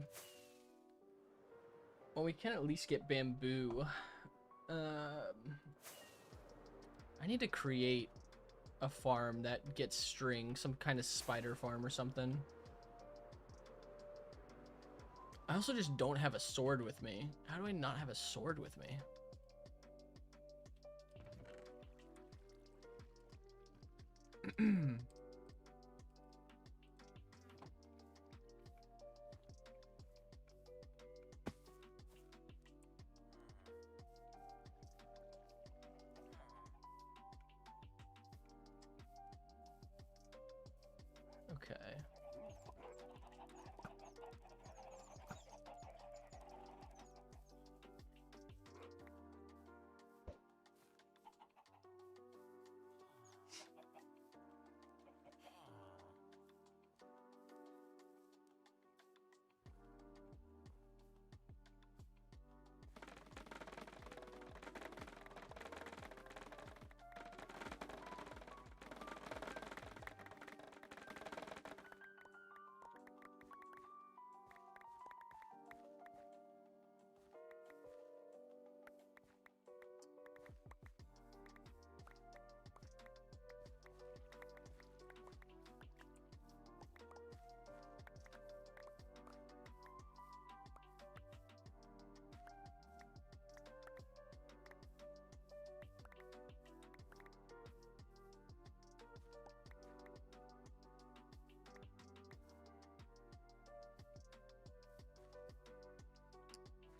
Well, we can at least get bamboo. I need to create a farm that gets string, some kind of spider farm or something. I also just don't have a sword with me. How do I not have a sword with me? Okay.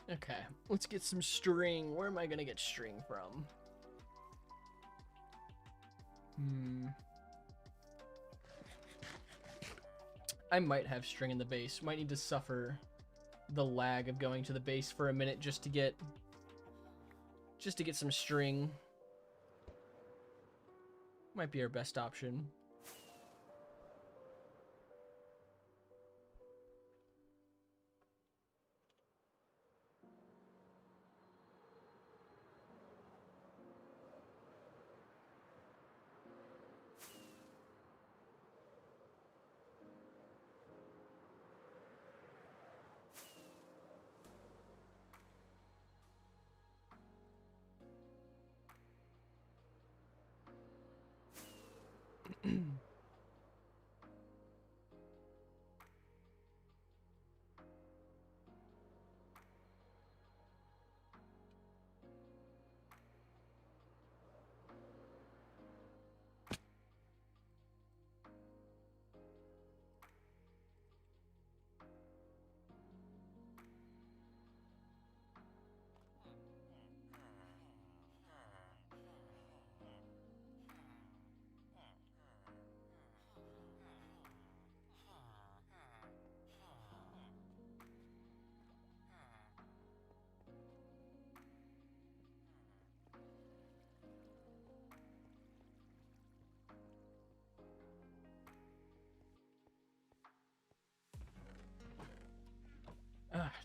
Okay, let's get some string. Where am I gonna get string from? I might have string in the base. Might need to suffer the lag of going to the base for a minute just to get some string. Might be our best option.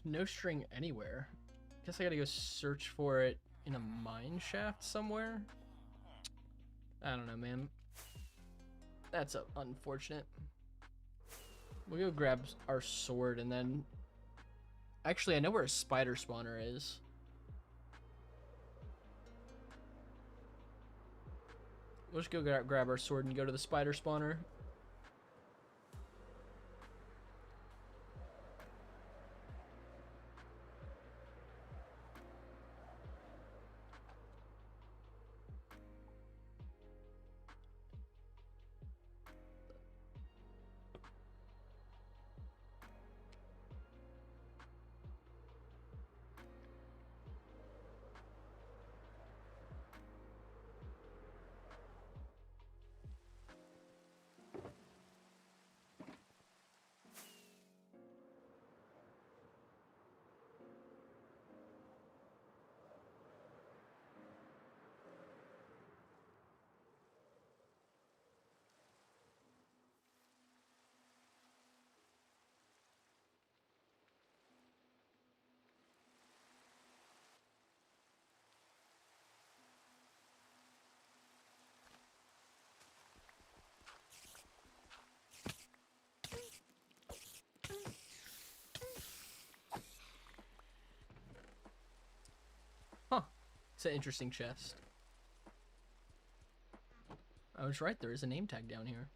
No string anywhere. Guess I gotta go search for it in a mine shaft somewhere. I don't know, man. That's unfortunate. We'll go grab our sword and then... Actually, I know where a spider spawner is. We'll just go grab our sword and go to the spider spawner. It's an interesting chest. I was right, there is a name tag down here.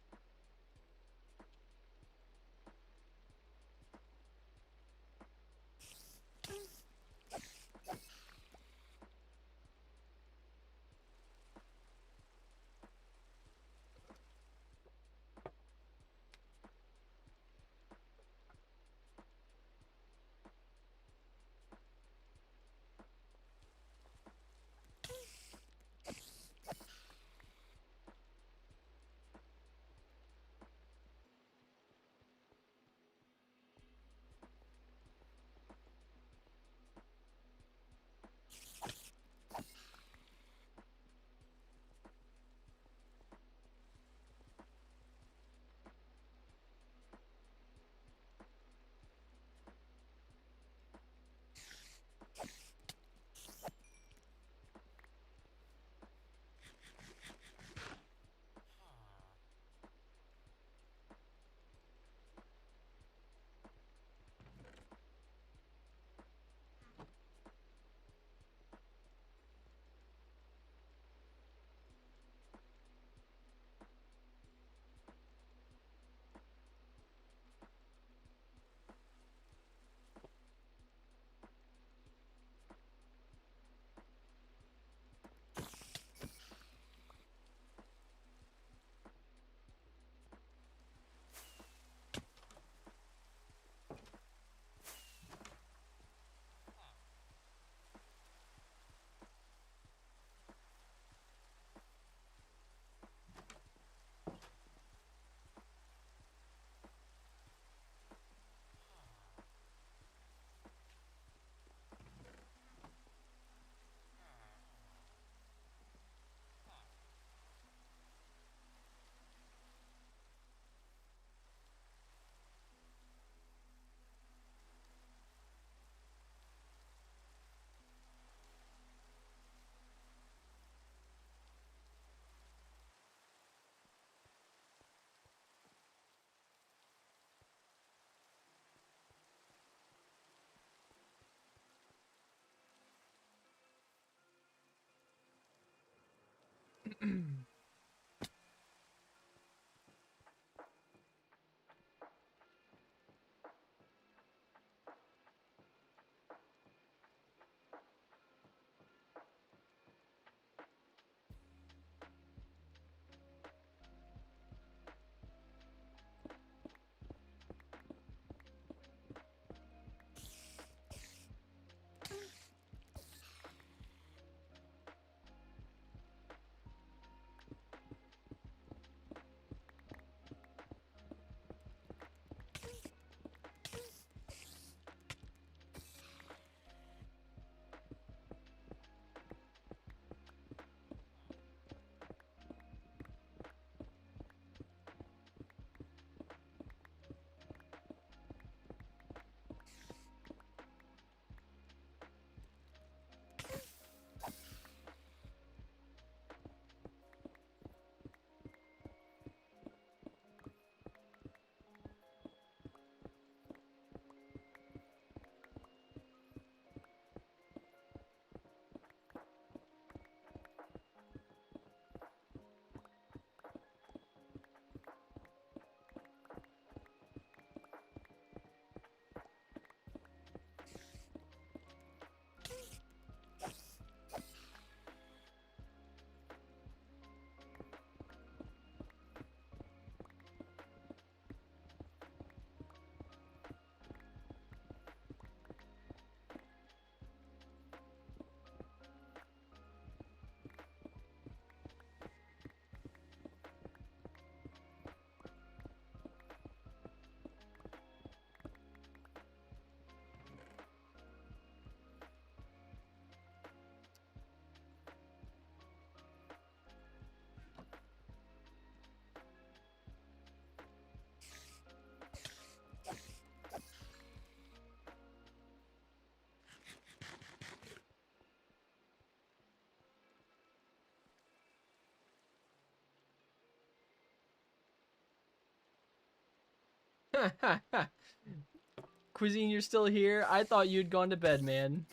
Cuisine, you're still here? I thought you'd gone to bed, man.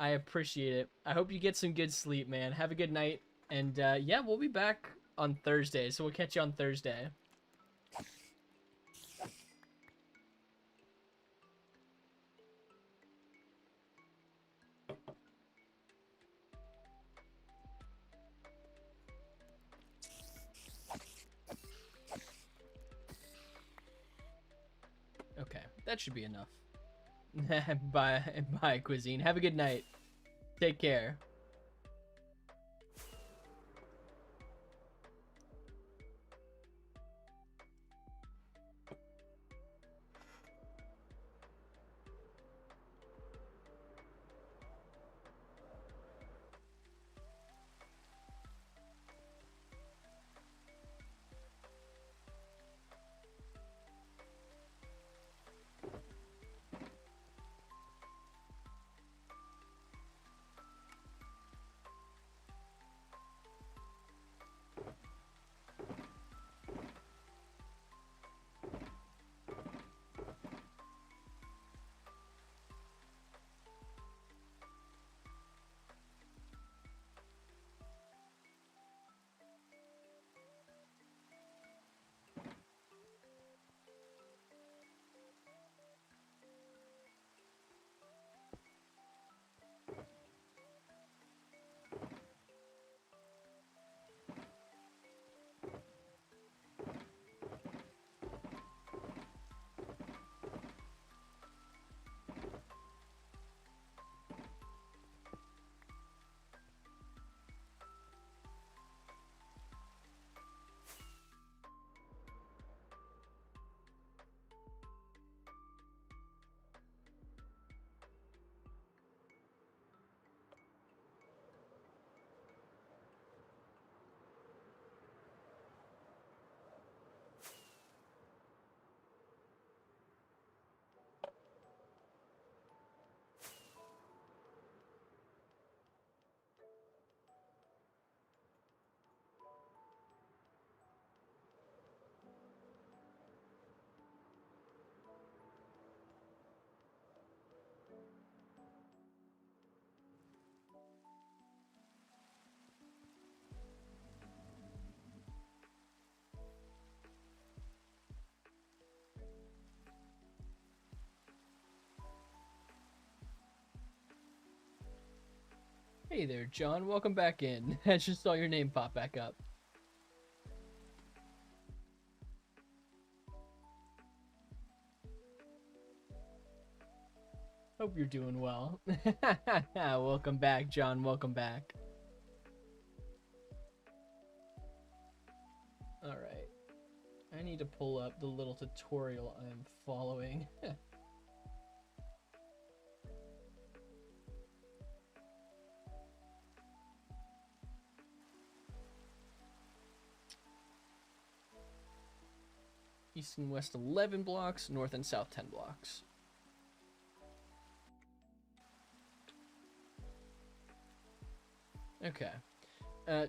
I appreciate it. I hope you get some good sleep, man. Have a good night. And yeah, we'll be back on Thursday, so we'll catch you on Thursday. Okay, that should be enough. Bye, Cuisine. Have a good night. Take care. Hey there, John. Welcome back in. I just saw your name pop back up. Hope you're doing well. Welcome back, John. Welcome back. Alright. I need to pull up the little tutorial I'm following. East and west 11 blocks, north and south 10 blocks. Okay.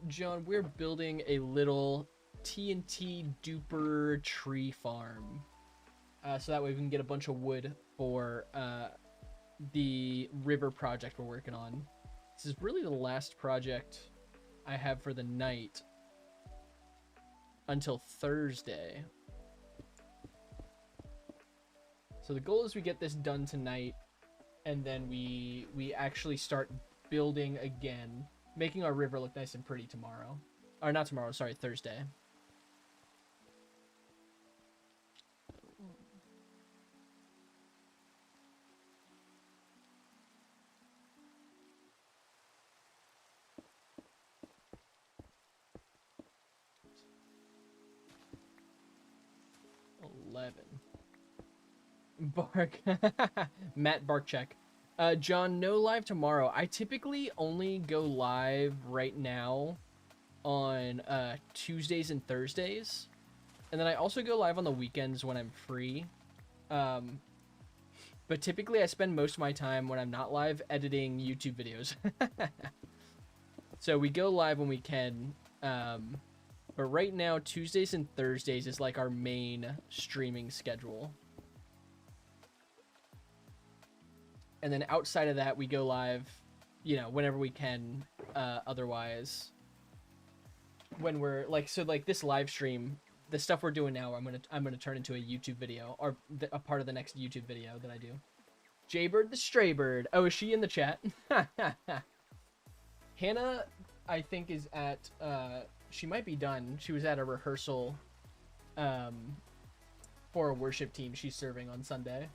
John, we're building a little TNT duper tree farm. So that way we can get a bunch of wood for the river project we're working on. This is really the last project I have for the night until Thursday. So the goal is we get this done tonight, and then we actually start building again, making our river look nice and pretty tomorrow. Or not tomorrow, sorry, Thursday. Bark. Matt Barkcheck. John, no live tomorrow. I typically only go live right now on Tuesdays and Thursdays. And then I also go live on the weekends when I'm free. But typically I spend most of my time when I'm not live editing YouTube videos. So we go live when we can. But right now, Tuesdays and Thursdays is like our main streaming schedule. And then outside of that, we go live you know, whenever we can. Otherwise, when we're like, so like this live stream, the stuff we're doing now, I'm gonna turn into a YouTube video, or a part of the next YouTube video that I do. Jaybird the Stray Bird. Oh, is she in the chat? Hannah, I think, is at, she might be done. She was at a rehearsal for a worship team she's serving on Sunday.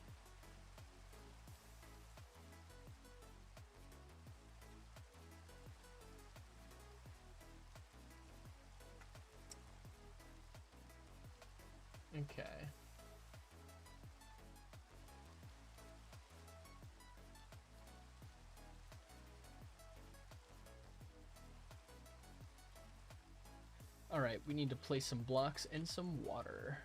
Okay. All right, we need to place some blocks and some water.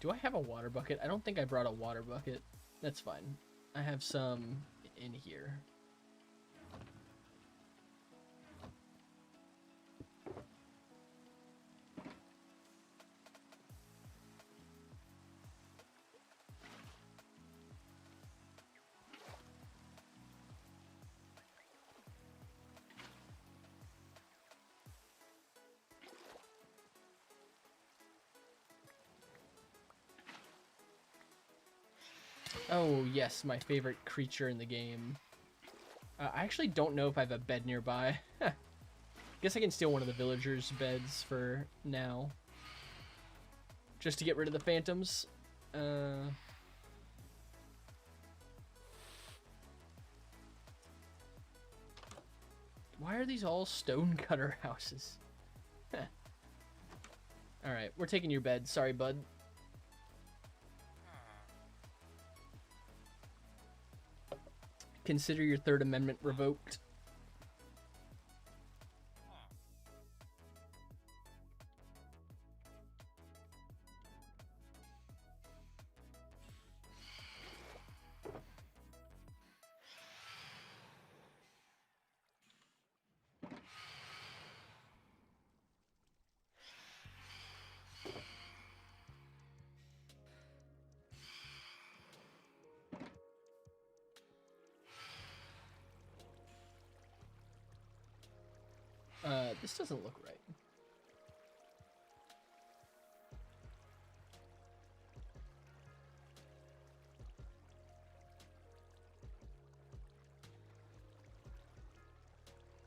Do I have a water bucket? I don't think I brought a water bucket. That's fine. I have some in here. Oh, yes, my favorite creature in the game. I actually don't know if I have a bed nearby. Guess I can steal one of the villagers' beds for now. Just to get rid of the phantoms. Why are these all stonecutter houses? Alright, we're taking your bed. Sorry, bud. Consider your Third Amendment revoked. This doesn't look right.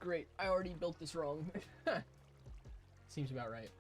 Great, I already built this wrong. Seems about right.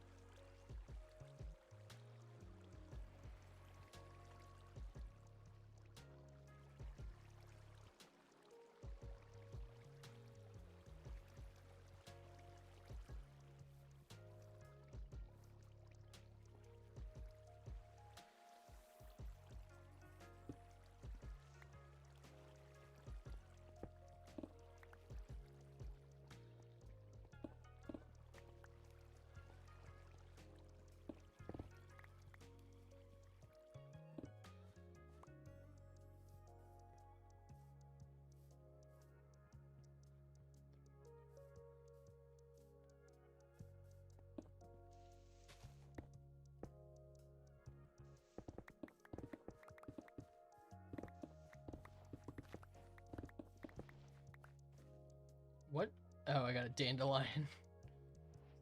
What? Oh, I got a dandelion.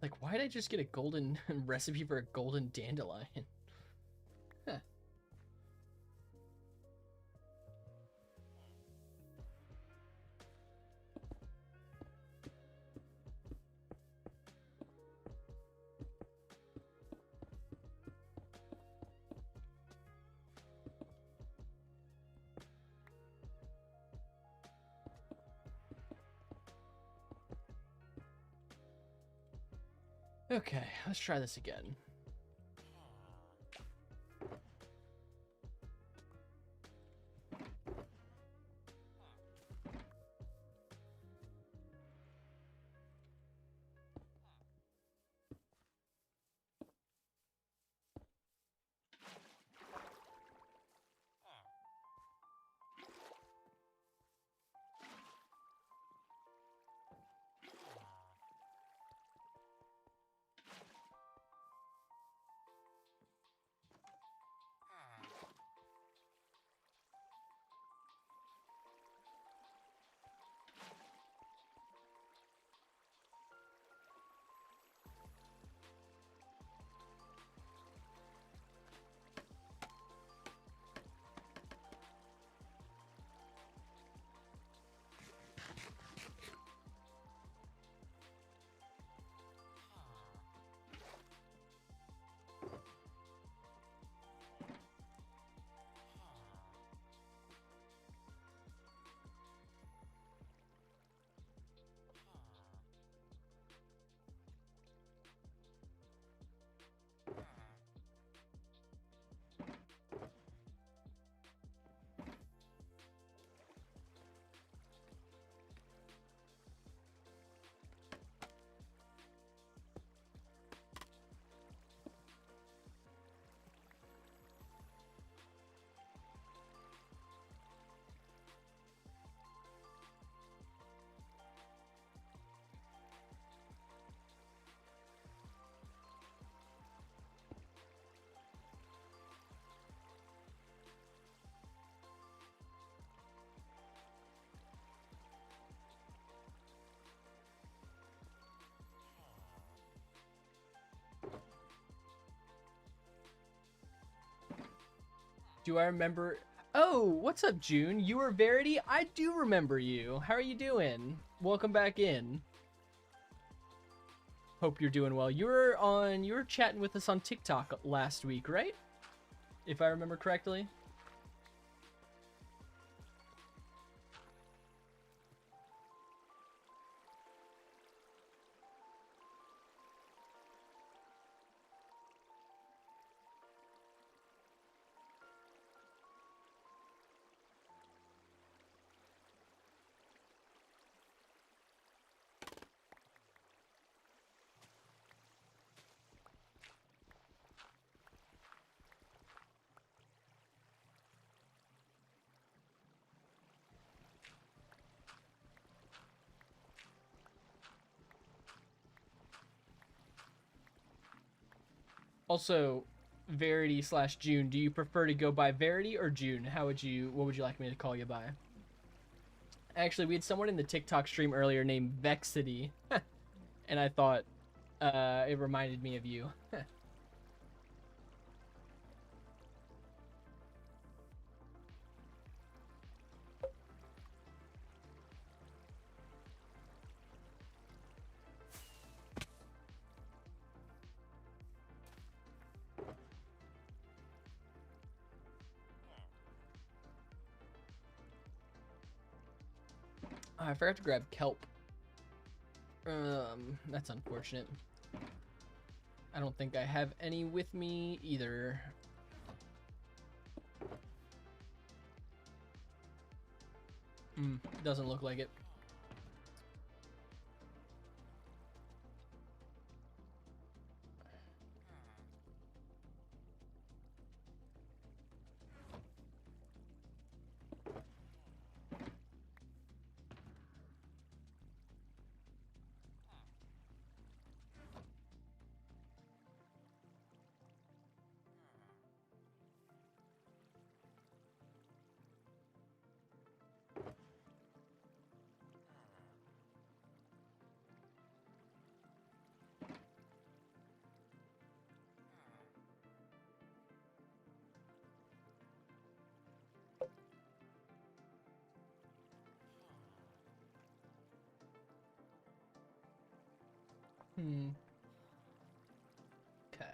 Like, why did I just get a golden recipe for a golden dandelion? Huh. Okay, let's try this again. Do I remember? Oh, what's up, June? You were Verity? I do remember you. How are you doing? Welcome back in. Hope you're doing well. You were chatting with us on TikTok last week, right? If I remember correctly. Also, Verity / June, do you prefer to go by Verity or June? What would you like me to call you by? Actually, we had someone in the TikTok stream earlier named Vexity, and I thought it reminded me of you. Oh, I forgot to grab kelp. That's unfortunate. I don't think I have any with me either. Doesn't look like it. Okay.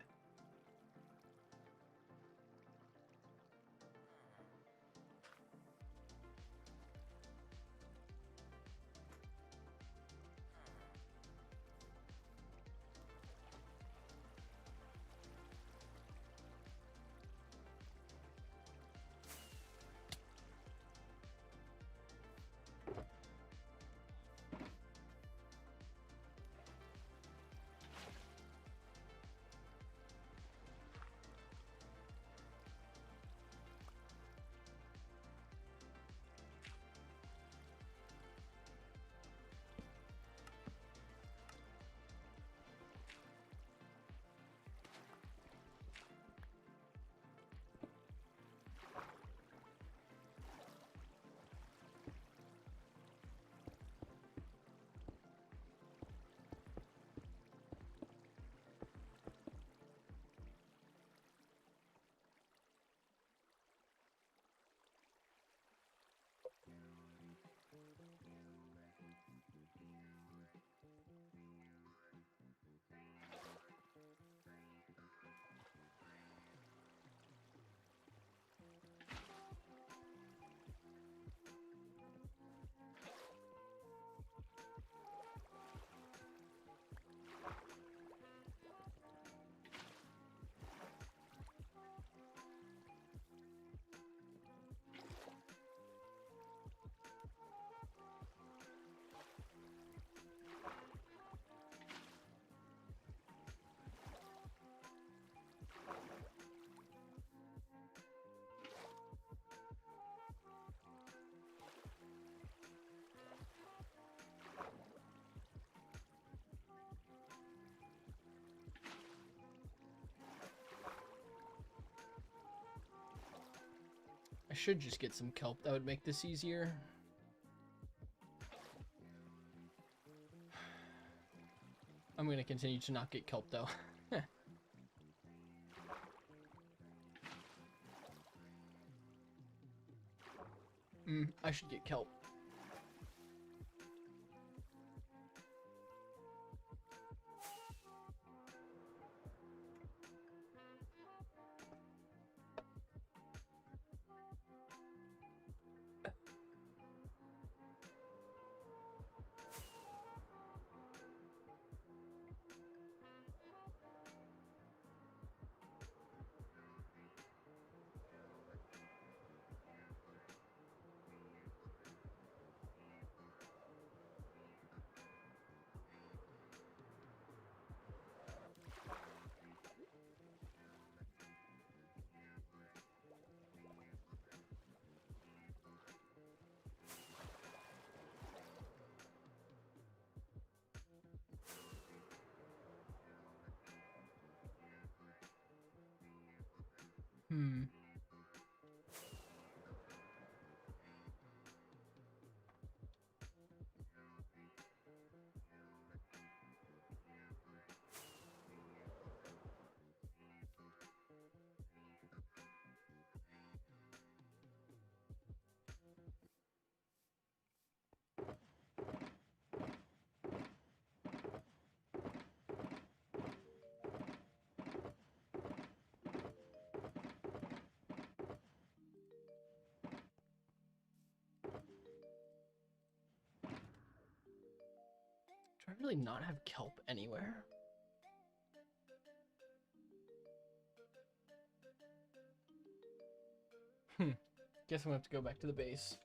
I should just get some kelp. That would make this easier. I'm going to continue to not get kelp, though. I should get kelp. Hmm. Do I really not have kelp anywhere? Guess I'm gonna have to go back to the base.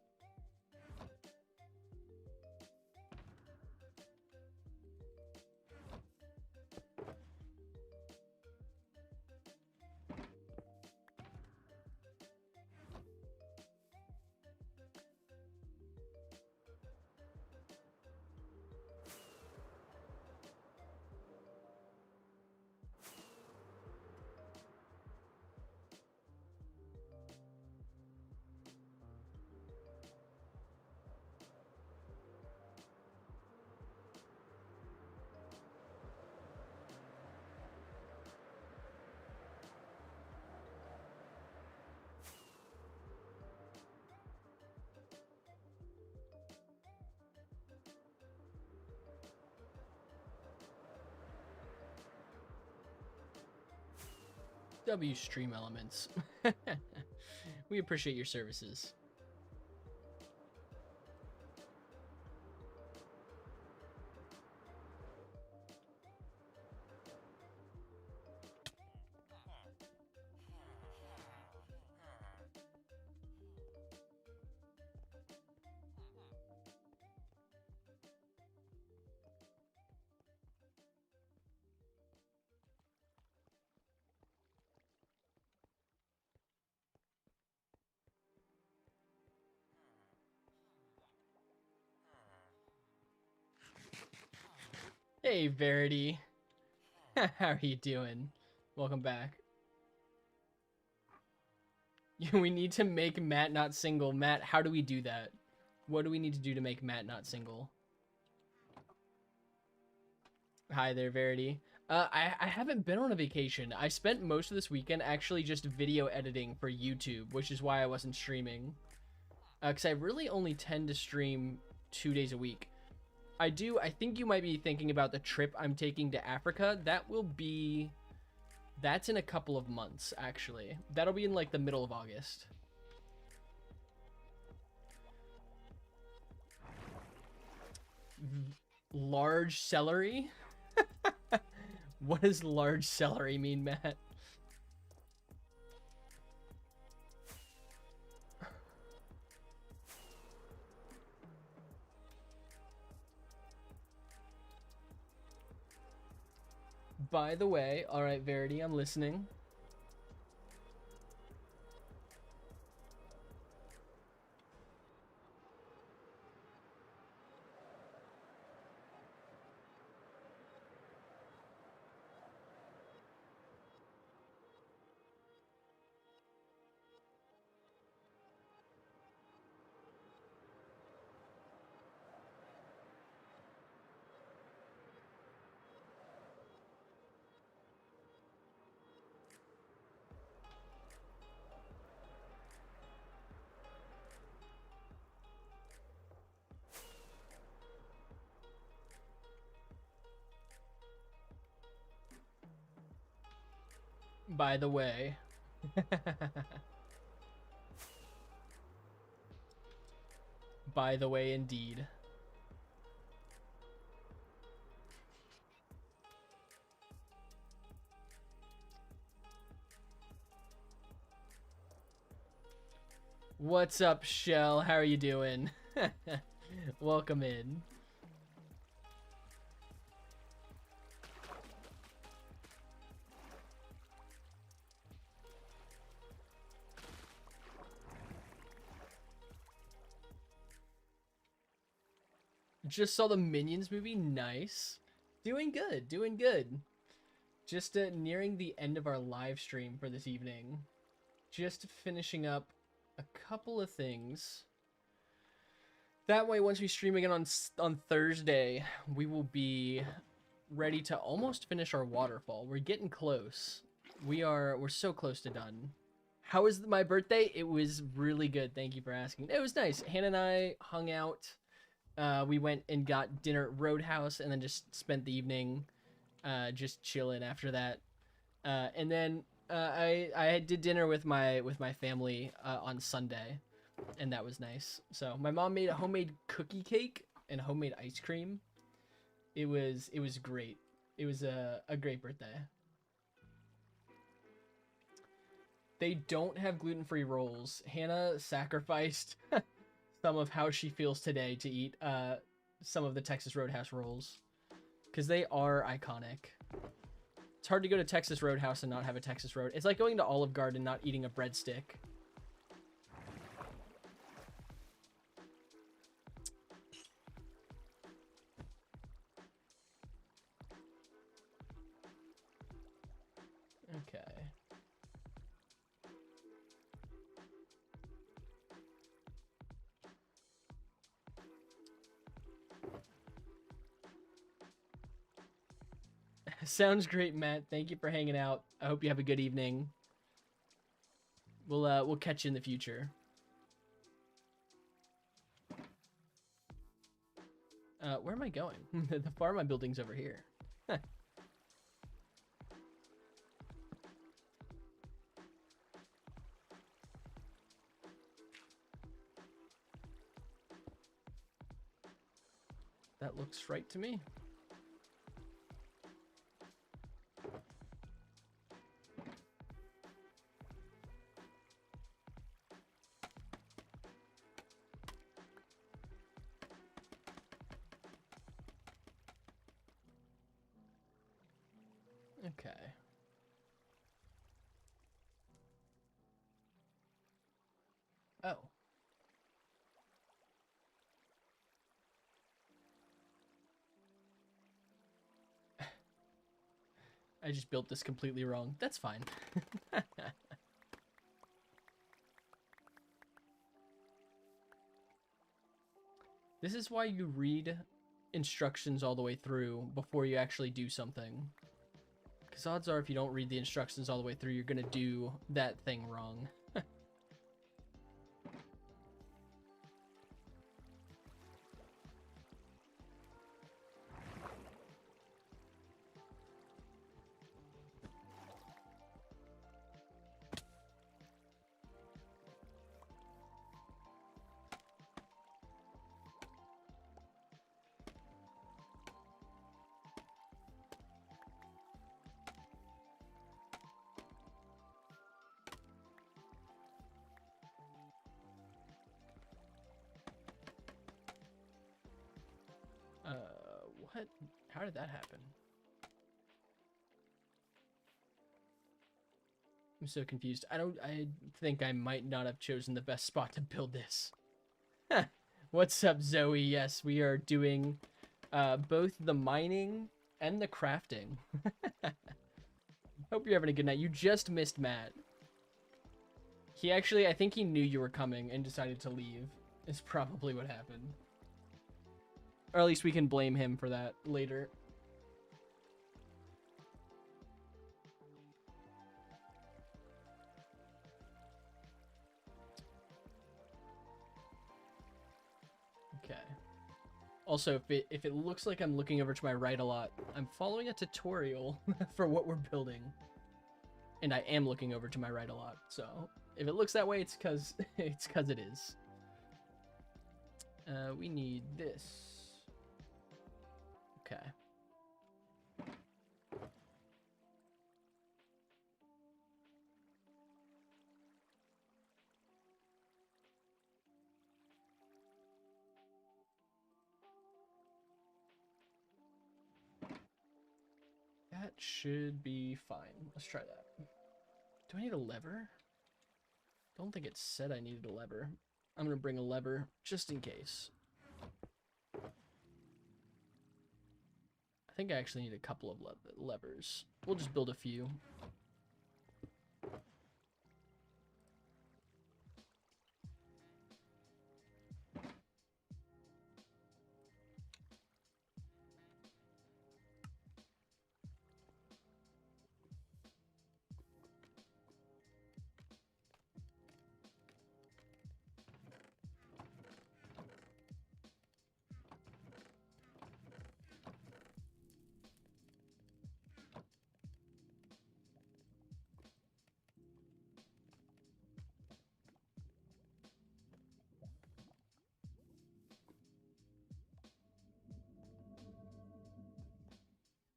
W Stream Elements. We appreciate your services. Hey, Verity. How are you doing? Welcome back. We need to make Matt not single. Matt, how do we do that? What do we need to do to make Matt not single? Hi there, Verity. I haven't been on a vacation. I spent most of this weekend actually just video editing for YouTube, which is why I wasn't streaming. Because I really only tend to stream 2 days a week. I think you might be thinking about the trip I'm taking to Africa. That's in a couple of months, actually. That'll be in like the middle of August. Large celery? What does large celery mean, Matt? By the way, all right, Verity, I'm listening. By the way. By the way, indeed. What's up, Shell? How are you doing? Welcome in. Just saw the Minions movie. Nice. Doing good. Doing good. Just nearing the end of our live stream for this evening. Just finishing up a couple of things. That way, once we stream again on Thursday, we will be ready to almost finish our waterfall. We're getting close. We're so close to done. How was my birthday? It was really good. Thank you for asking. It was nice. Hannah and I hung out. We went and got dinner at Roadhouse and then just spent the evening just chilling after that. And then I did dinner with my family on Sunday, and that was nice. So my mom made a homemade cookie cake and homemade ice cream. It was great. It was a great birthday. They don't have gluten-free rolls. Hannah sacrificed some of how she feels today to eat some of the Texas Roadhouse rolls because they are iconic. It's hard to go to Texas Roadhouse and not have a Texas Road. It's like going to Olive Garden and not eating a breadstick. Okay. Sounds great, Matt. Thank you for hanging out. I hope you have a good evening. We'll catch you in the future. Where am I going? The pharma building's over here. That looks right to me. Okay. Oh. I just built this completely wrong. That's fine. This is why you read instructions all the way through before you actually do something. Because odds are if you don't read the instructions all the way through, you're going to do that thing wrong. What? How did that happen? I'm so confused. I think I might not have chosen the best spot to build this. What's up, Zoe? Yes, we are doing both the mining and the crafting. Hope you're having a good night. You just missed Matt. He actually, I think he knew you were coming and decided to leave. Is probably what happened. Or at least we can blame him for that later. Okay. Also, if it looks like I'm looking over to my right a lot, I'm following a tutorial for what we're building. And I am looking over to my right a lot. So if it looks that way, it's because it is. We need this. Okay. That should be fine. Let's try that. Do I need a lever? Don't think it said I needed a lever. I'm gonna bring a lever just in case. I think I actually need a couple of levers. We'll just build a few.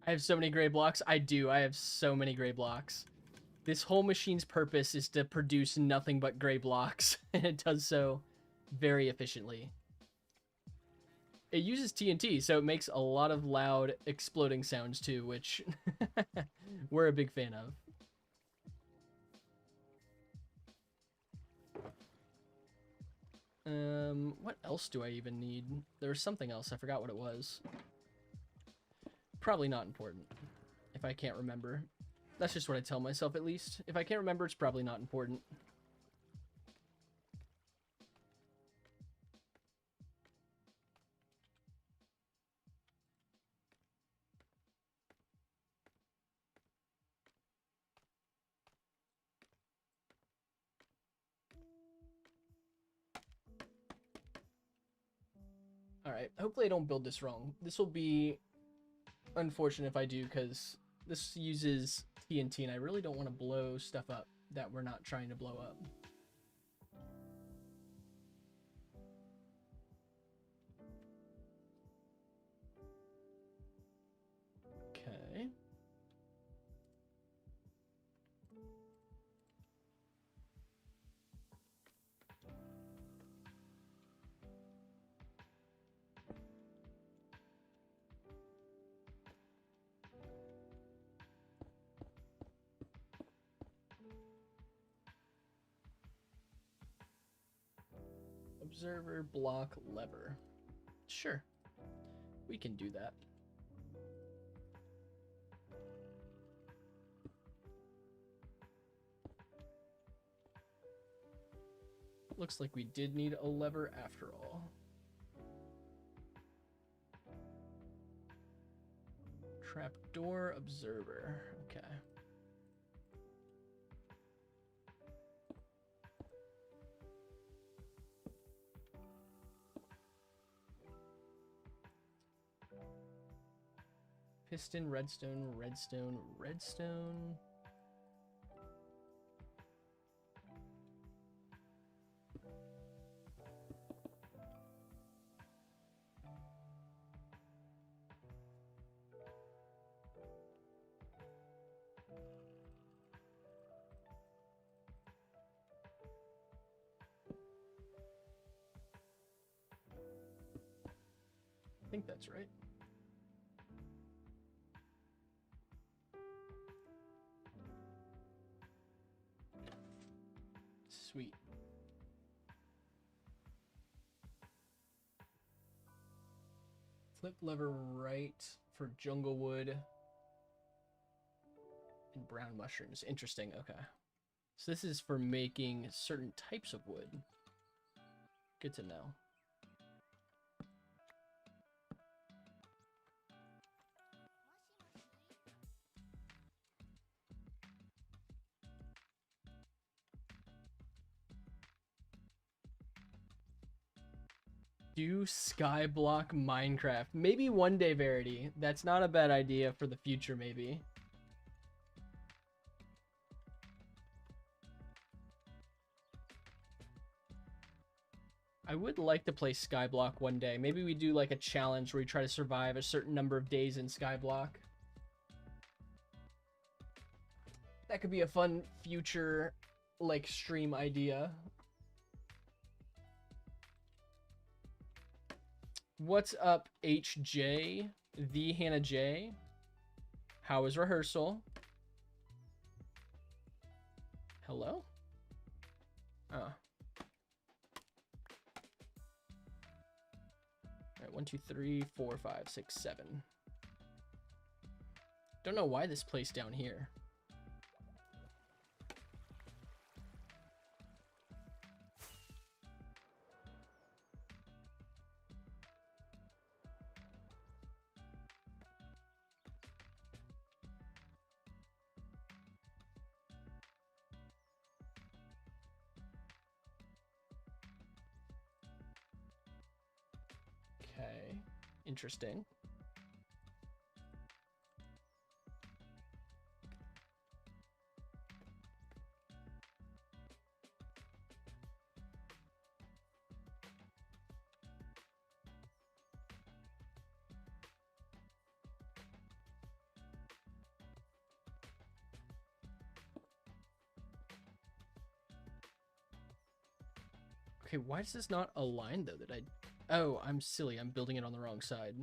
I have so many gray blocks. I do. I have so many gray blocks. This whole machine's purpose is to produce nothing but gray blocks, and it does so very efficiently. It uses TNT, so it makes a lot of loud exploding sounds too, which we're a big fan of. What else do I even need? There was something else. I forgot what it was. Probably not important if I can't remember. That's just what I tell myself, at least. If I can't remember, it's probably not important. Alright, hopefully I don't build this wrong. This will be unfortunate if I do, because this uses TNT, and I really don't want to blow stuff up that we're not trying to blow up. Okay. Observer, block, lever. Sure. We can do that. Looks like we did need a lever after all. Trapdoor, observer. Okay. Piston, redstone, redstone, redstone. I think that's right. Sweet. Flip lever right for jungle wood and brown mushrooms. Interesting. Okay. So this is for making certain types of wood. Good to know. Do Skyblock Minecraft. Maybe one day, Verity. That's not a bad idea for the future, maybe. I would like to play Skyblock one day. Maybe we do like a challenge where we try to survive a certain number of days in Skyblock. That could be a fun future like stream idea. What's up, HJ? The Hannah J. How is rehearsal? Hello? Oh. All right, 1, 2, 3, 4, 5, 6, 7. Don't know why this place down here. Okay, interesting. Okay, why does this not align though that I... Oh, I'm silly. I'm building it on the wrong side.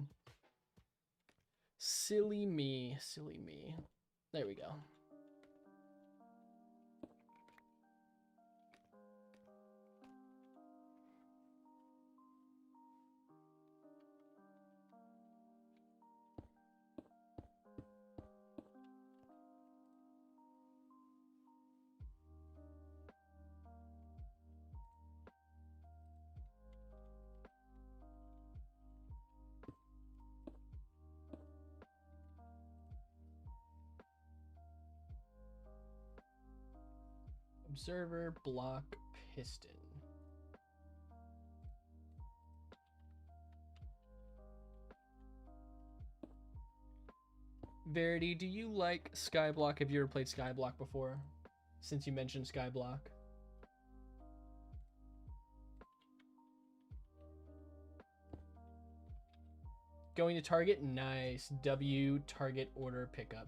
Silly me. Silly me. There we go. Observer, block, piston. Verity, do you like Skyblock? Have you ever played Skyblock before? Since you mentioned Skyblock. Going to target? Nice. W, target, order, pickup.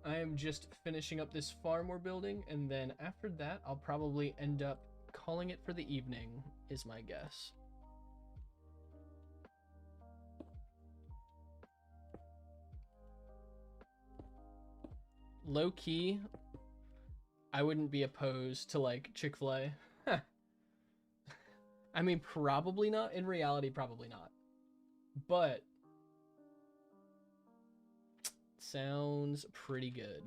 I am just finishing up this farm we're building, and then after that, I'll probably end up calling it for the evening, is my guess. Low key, I wouldn't be opposed to like Chick-fil-A. I mean, probably not. In reality, probably not. But sounds pretty good.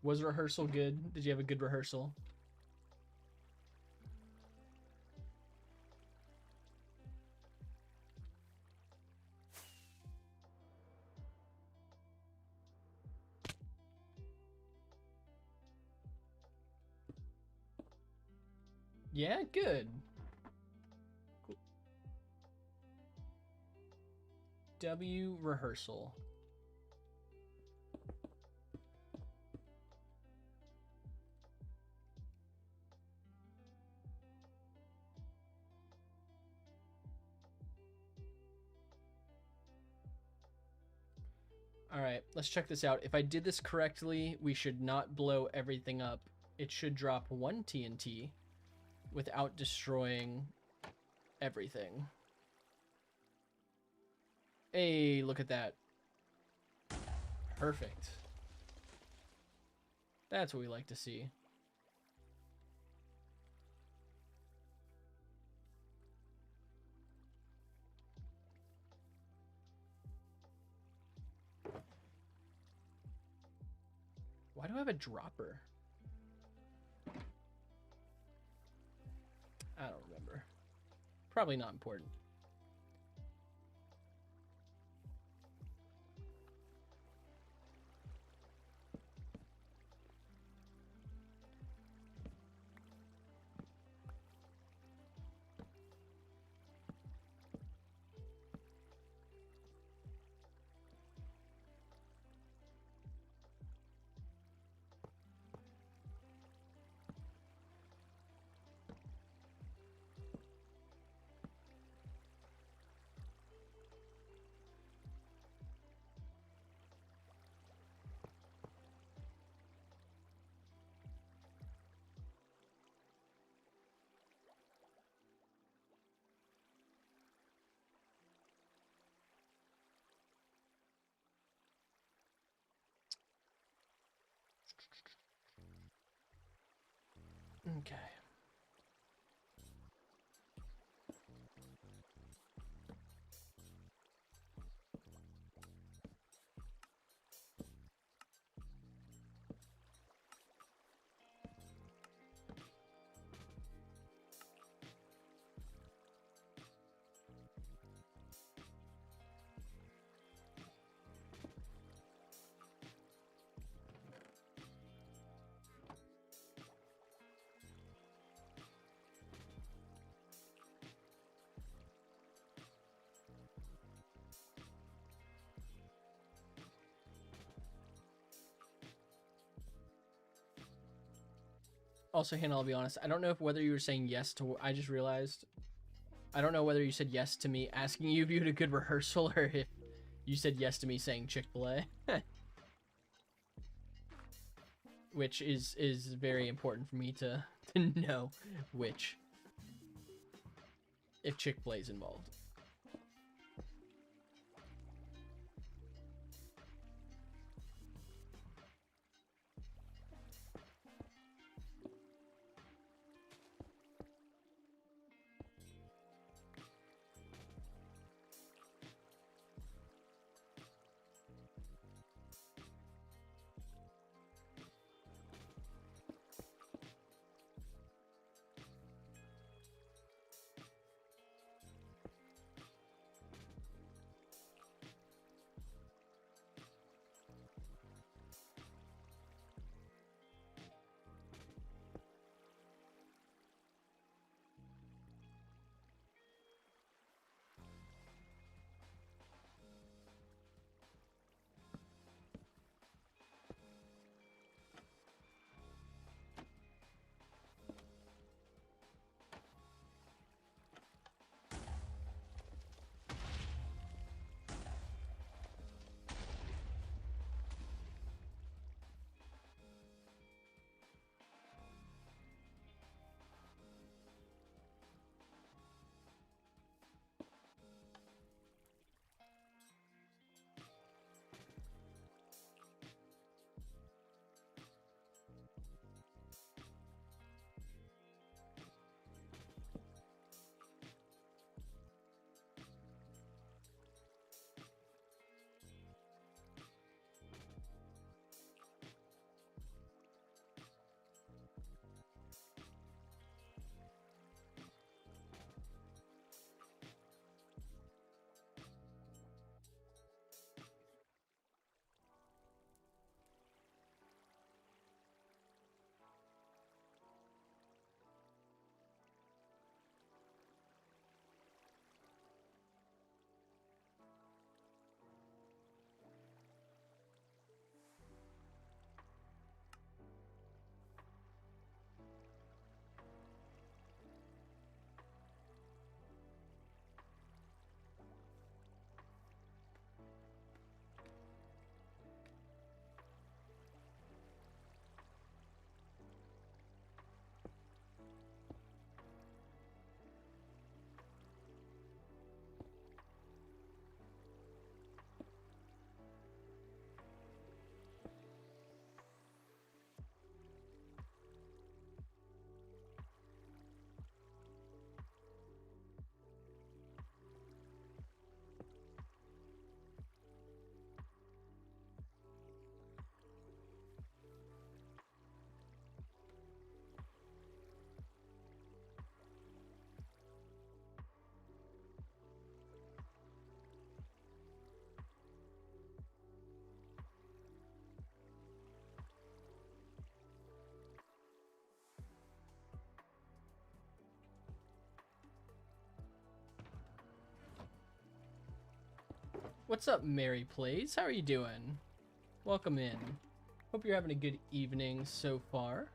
Was rehearsal good? Did you have a good rehearsal? Yeah, good. Cool. W rehearsal. All right, let's check this out. If I did this correctly, we should not blow everything up. It should drop 1 TNT without destroying everything. Hey, look at that. Perfect. That's what we like to see. Why do I have a dropper? I don't remember. Probably not important. Okay. Also, Hannah, I'll be honest. I don't know if whether you were saying yes to. I just realized. I don't know whether you said yes to me asking you if you had a good rehearsal or if you said yes to me saying Chick-fil-A. Which is very important for me to know which. If Chick-fil-A is involved. What's up, Mary Plays? How are you doing? Welcome in. Hope you're having a good evening so far.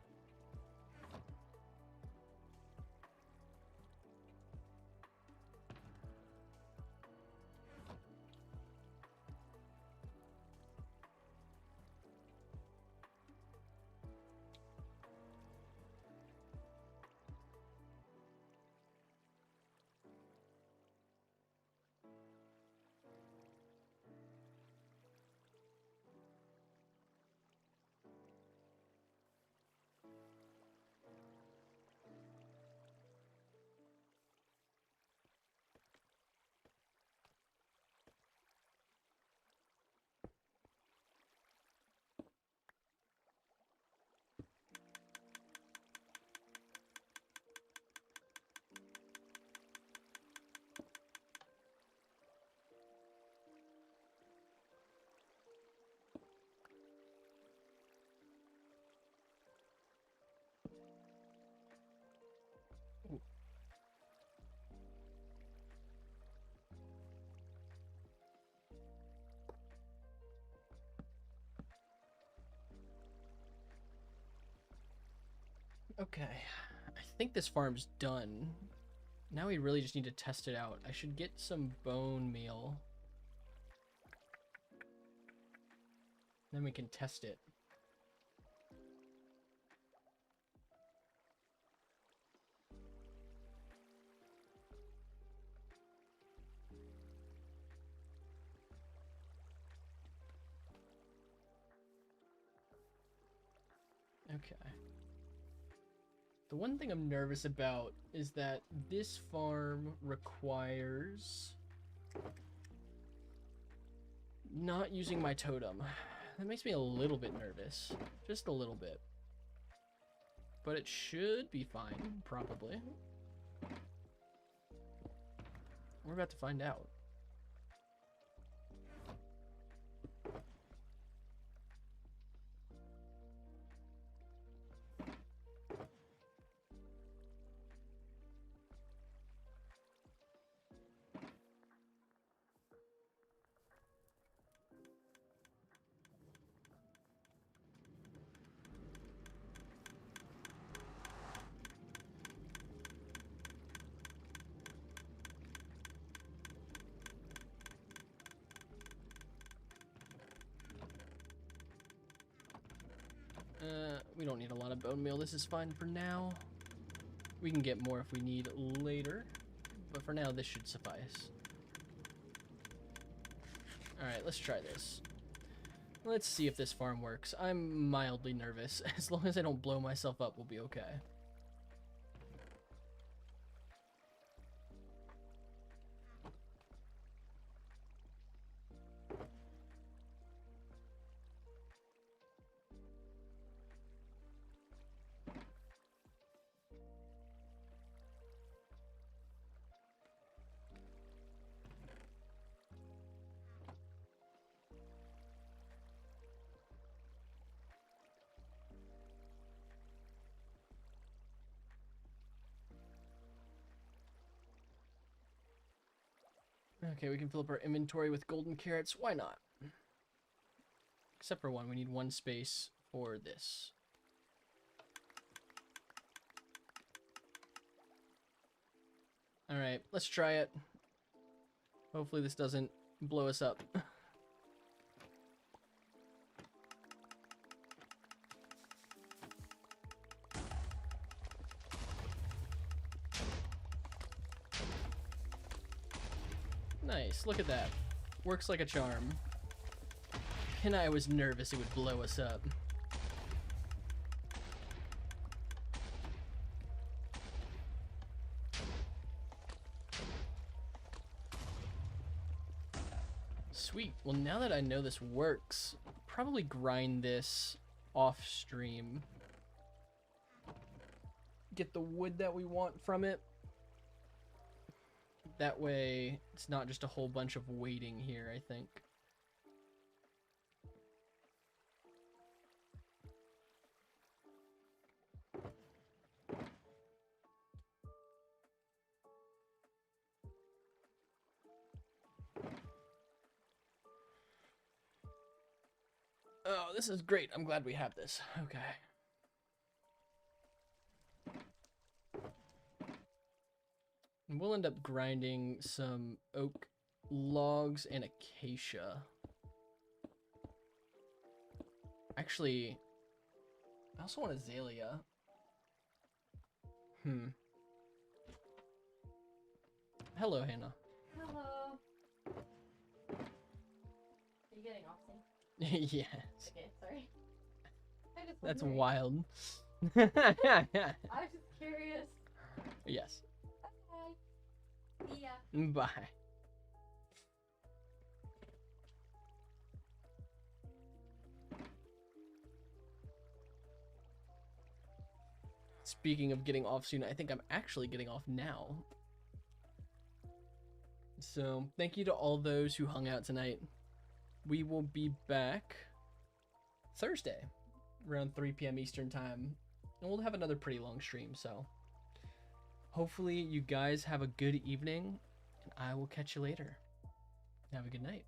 Okay, I think this farm's done. Now we really just need to test it out. I should get some bone meal. Then we can test it. Okay. The one thing I'm nervous about is that this farm requires not using my totem. That makes me a little bit nervous. Just a little bit. But it should be fine, probably. We're about to find out. We don't need a lot of bone meal. This is fine for now. We can get more if we need later. But for now, this should suffice. Alright, let's try this. Let's see if this farm works. I'm mildly nervous. As long as I don't blow myself up, we'll be okay. Okay, we can fill up our inventory with golden carrots. Why not? Except for one. We need one space for this. Alright, let's try it. Hopefully this doesn't blow us up. Nice, look at that. Works like a charm. And I was nervous it would blow us up. Sweet. Well, now that I know this works, I'll probably grind this off stream. Get the wood that we want from it. That way, it's not just a whole bunch of waiting here, I think. Oh, this is great. I'm glad we have this. Okay. And we'll end up grinding some oak logs and acacia. Actually, I also want azalea. Hello, Hannah. Hello. Are you getting off soon? Yes. Okay, sorry. I just That's wondering. wild. I was just curious. Yes. Okay. See ya. Bye. Speaking of getting off soon, I think I'm actually getting off now. So, thank you to all those who hung out tonight. We will be back Thursday around 3 p.m. Eastern Time. And we'll have another pretty long stream, so hopefully you guys have a good evening, and I will catch you later. Have a good night.